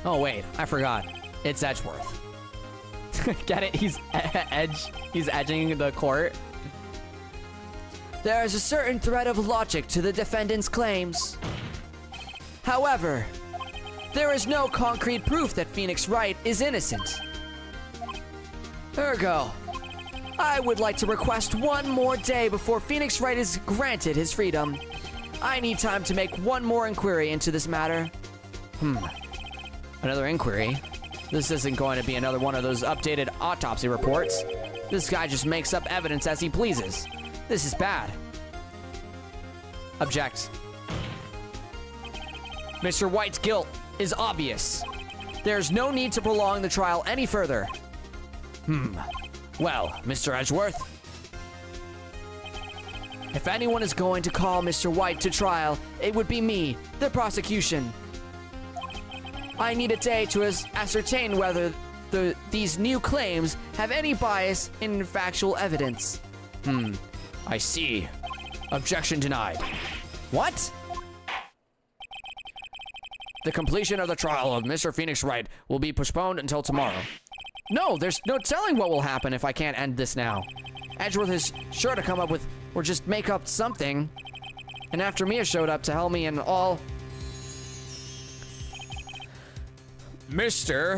Oh wait, I forgot. It's Edgeworth. Get it? He's edging the court. There is a certain thread of logic to the defendant's claims. However, there is no concrete proof that Phoenix Wright is innocent. Ergo, I would like to request one more day before Phoenix Wright is granted his freedom. I need time to make one more inquiry into this matter. Another inquiry? This isn't going to be another one of those updated autopsy reports. This guy just makes up evidence as he pleases. This is bad. Object. Mr. White's guilt is obvious. There's no need to prolong the trial any further. Well, Mr. Edgeworth, If anyone is going to call Mr. White to trial, it would be me, the prosecution. I need a day to ascertain whether these new claims have any bias in factual evidence. I see. Objection denied. What? The completion of the trial of Mr. Phoenix Wright will be postponed until tomorrow. No, there's no telling what will happen if I can't end this now. Edgeworth is sure to come up with, or just make up something. And after Mia showed up to help me and all...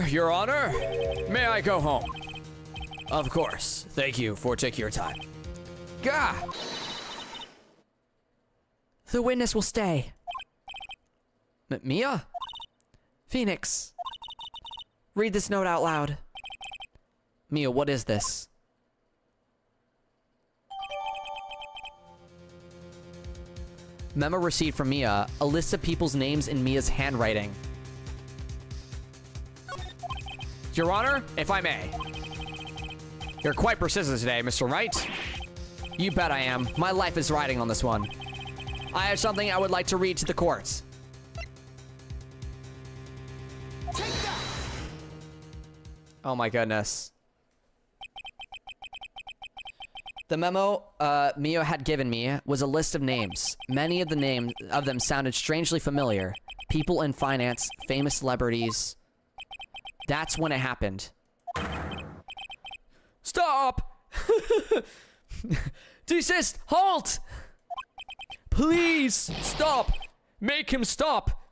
Your Honor, may I go home? Of course. Thank you for taking your time. Gah! The witness will stay. Mia? Phoenix. Read this note out loud. Mia, what is this? Memo received from Mia, a list of people's names in Mia's handwriting. Your Honor, if I may. You're quite persistent today, Mr. Wright. You bet I am. My life is riding on this one. I have something I would like to read to the court. Oh my goodness. The memo Mia had given me was a list of names. Many of the names of them sounded strangely familiar. People in finance, famous celebrities. That's when it happened. Stop! Desist! Halt! Please, stop! Make him stop!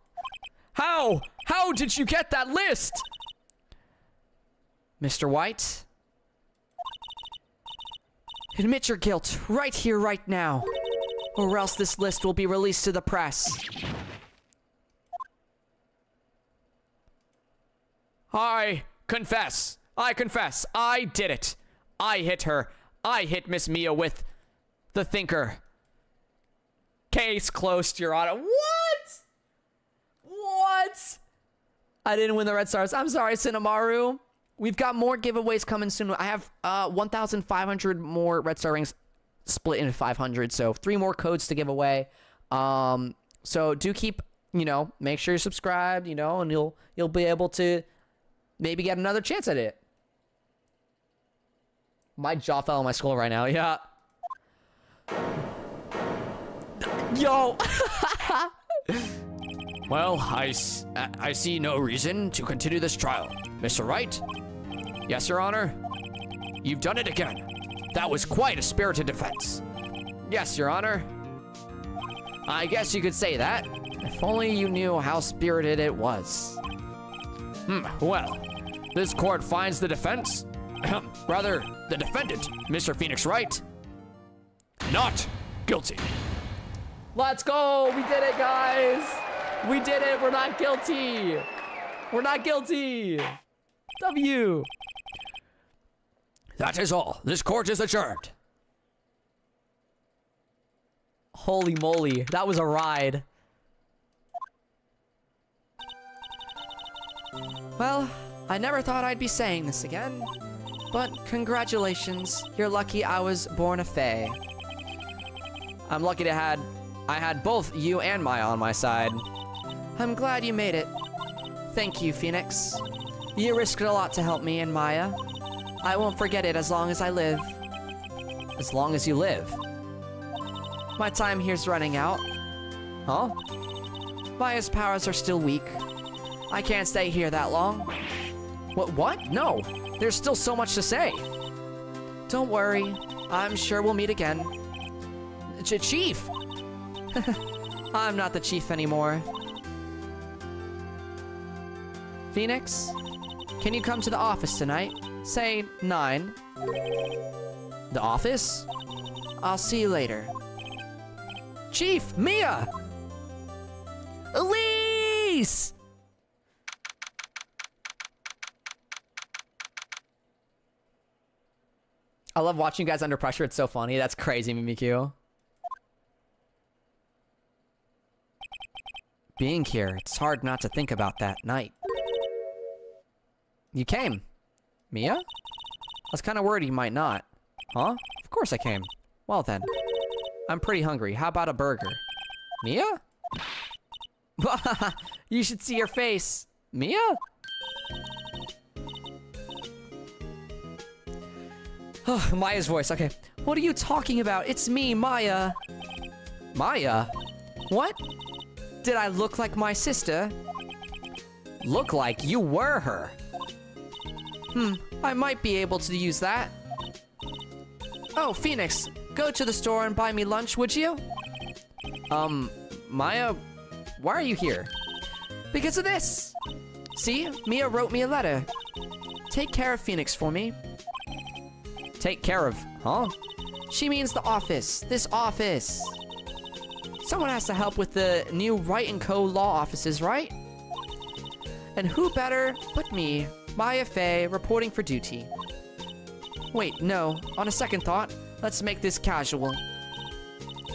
How? How did you get that list? Mr. White? Admit your guilt right here, right now. Or else this list will be released to the press. I confess. I did it. I hit her. I hit Miss Mia with the thinker. Case closed, Your Honor. What? What? I didn't win the Red Stars. I'm sorry, Cinemaru. We've got more giveaways coming soon. I have 1,500 more Red Star rings split into 500, so 3 more codes to give away. So do keep, make sure you're subscribed, and you'll be able to maybe get another chance at it. My jaw fell on my skull right now. Yeah. Yo. Well, I see no reason to continue this trial. Mr. Wright? Yes, Your Honor? You've done it again. That was quite a spirited defense. Yes, Your Honor. I guess you could say that. If only you knew how spirited it was. Well, this court finds the defense, rather, the defendant, Mr. Phoenix Wright, not guilty. Let's go! We did it, guys! We did it! We're not guilty! We're not guilty! W! That is all. This court is adjourned. Holy moly, that was a ride. Well, I never thought I'd be saying this again, but congratulations, you're lucky I was born a fae. I'm lucky I had both you and Maya on my side. I'm glad you made it. Thank you, Phoenix. You risked a lot to help me and Maya. I won't forget it as long as I live. as long as you live. My time here's running out. Huh? Maya's powers are still weak. I can't stay here that long. What? No, there's still so much to say. Don't worry, I'm sure we'll meet again. Chief! I'm not the chief anymore. Phoenix, can you come to the office tonight? Say 9. The office? I'll see you later. Chief, Mia! Elise! I love watching you guys under pressure. It's so funny. That's crazy, Mimikyu. Being here, it's hard not to think about that night. You came. Mia? I was kind of worried you might not. Huh? Of course I came. Well then. I'm pretty hungry. How about a burger? Mia? You should see your face. Mia? Maya's voice. Okay. What are you talking about? It's me, Maya. Maya? What? Did I look like my sister? Look like you were her. I might be able to use that. Oh, Phoenix, go to the store and buy me lunch, would you? Maya, why are you here? Because of this. See, Mia wrote me a letter. Take care of Phoenix for me. Take care of, huh? She means the office, this office. Someone has to help with the new Wright & Co. law offices, right? And who better but me, Maya Fey, reporting for duty. Wait, no, on a second thought, let's make this casual.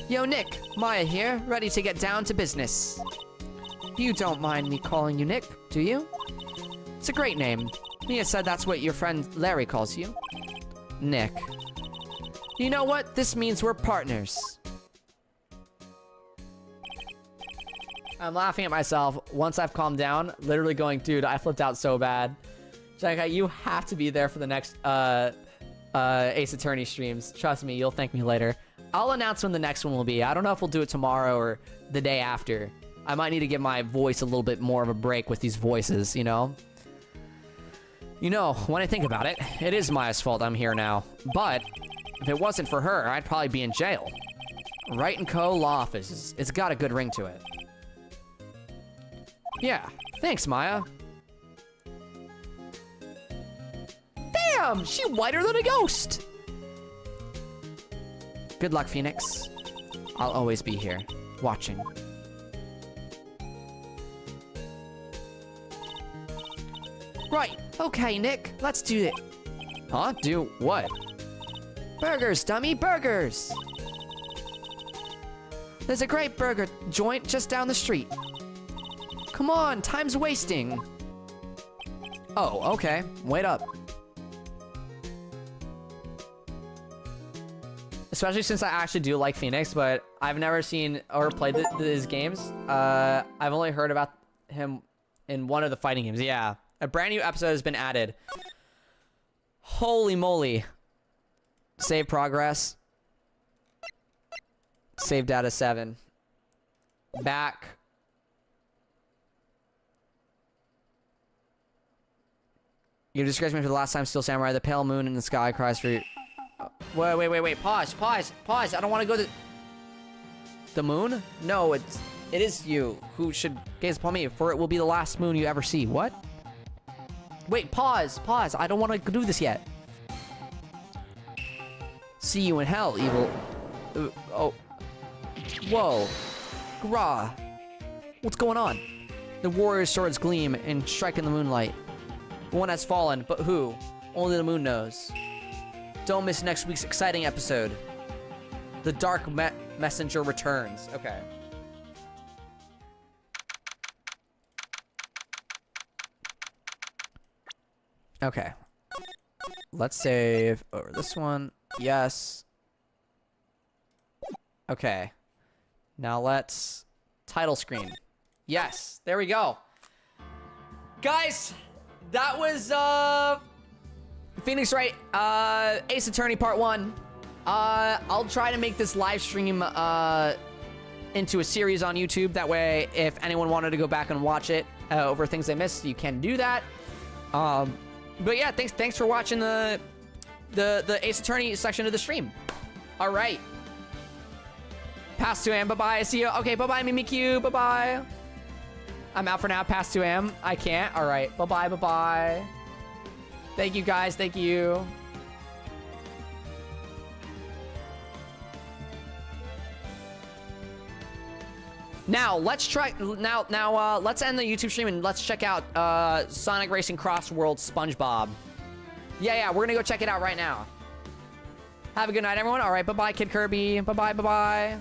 Yo, Nick, Maya here, ready to get down to business. You don't mind me calling you Nick, do you? It's a great name. Mia said that's what your friend Larry calls you. Nick. You know what? This means we're partners. I'm laughing at myself once I've calmed down, literally going, dude, I flipped out so bad. Jankai, you have to be there for the next Ace Attorney streams. Trust me, you'll thank me later. I'll announce when the next one will be. I don't know if we'll do it tomorrow or the day after. I might need to give my voice a little bit more of a break with these voices, you know? You know, when I think about it, it is Maya's fault I'm here now. But if it wasn't for her, I'd probably be in jail. Wright & Co. law office. It's got a good ring to it. Yeah, thanks, Maya. Damn, she whiter than a ghost. Good luck, Phoenix. I'll always be here, watching. Right, okay, Nick, let's do it. Huh? Do what? Burgers, dummy, burgers! There's a great burger joint just down the street. Come on, time's wasting. Oh, okay, wait up. Especially since I actually do like Phoenix, but I've never seen or played his games. I've only heard about him in one of the fighting games. Yeah, a brand new episode has been added. Holy moly. Save progress. Save data 7. Back. You disgraced me for the last time, Steel Samurai. The pale moon in the sky cries for you. Wait. Pause. I don't want to go to... The moon? No, it is you who should gaze upon me, for it will be the last moon you ever see. What? Wait, pause. I don't want to do this yet. See you in hell, evil... oh. Whoa. Grah. What's going on? The warrior's swords gleam and strike in the moonlight. One has fallen, but who? Only the moon knows. Don't miss next week's exciting episode. The Dark Messenger returns. Okay. Okay. Let's save over this one. Yes. Okay. Now let's... Title screen. Yes. There we go. Guys, that was, Phoenix Wright, Ace Attorney Part 1. I'll try to make this live stream into a series on YouTube. That way, if anyone wanted to go back and watch it over things they missed, you can do that. But yeah, thanks for watching the Ace Attorney section of the stream. All right. Pass to Am. Bye-bye. See you. Okay, bye-bye, Mimikyu. Bye-bye. I'm out for now. Pass to Am. I can't. All right. Bye-bye. Bye-bye. Thank you, guys. Thank you. Now, let's try... Now, let's end the YouTube stream and let's check out Sonic Racing Cross World SpongeBob. Yeah, we're gonna go check it out right now. Have a good night, everyone. All right, bye-bye, Kid Kirby. Bye-bye, bye-bye.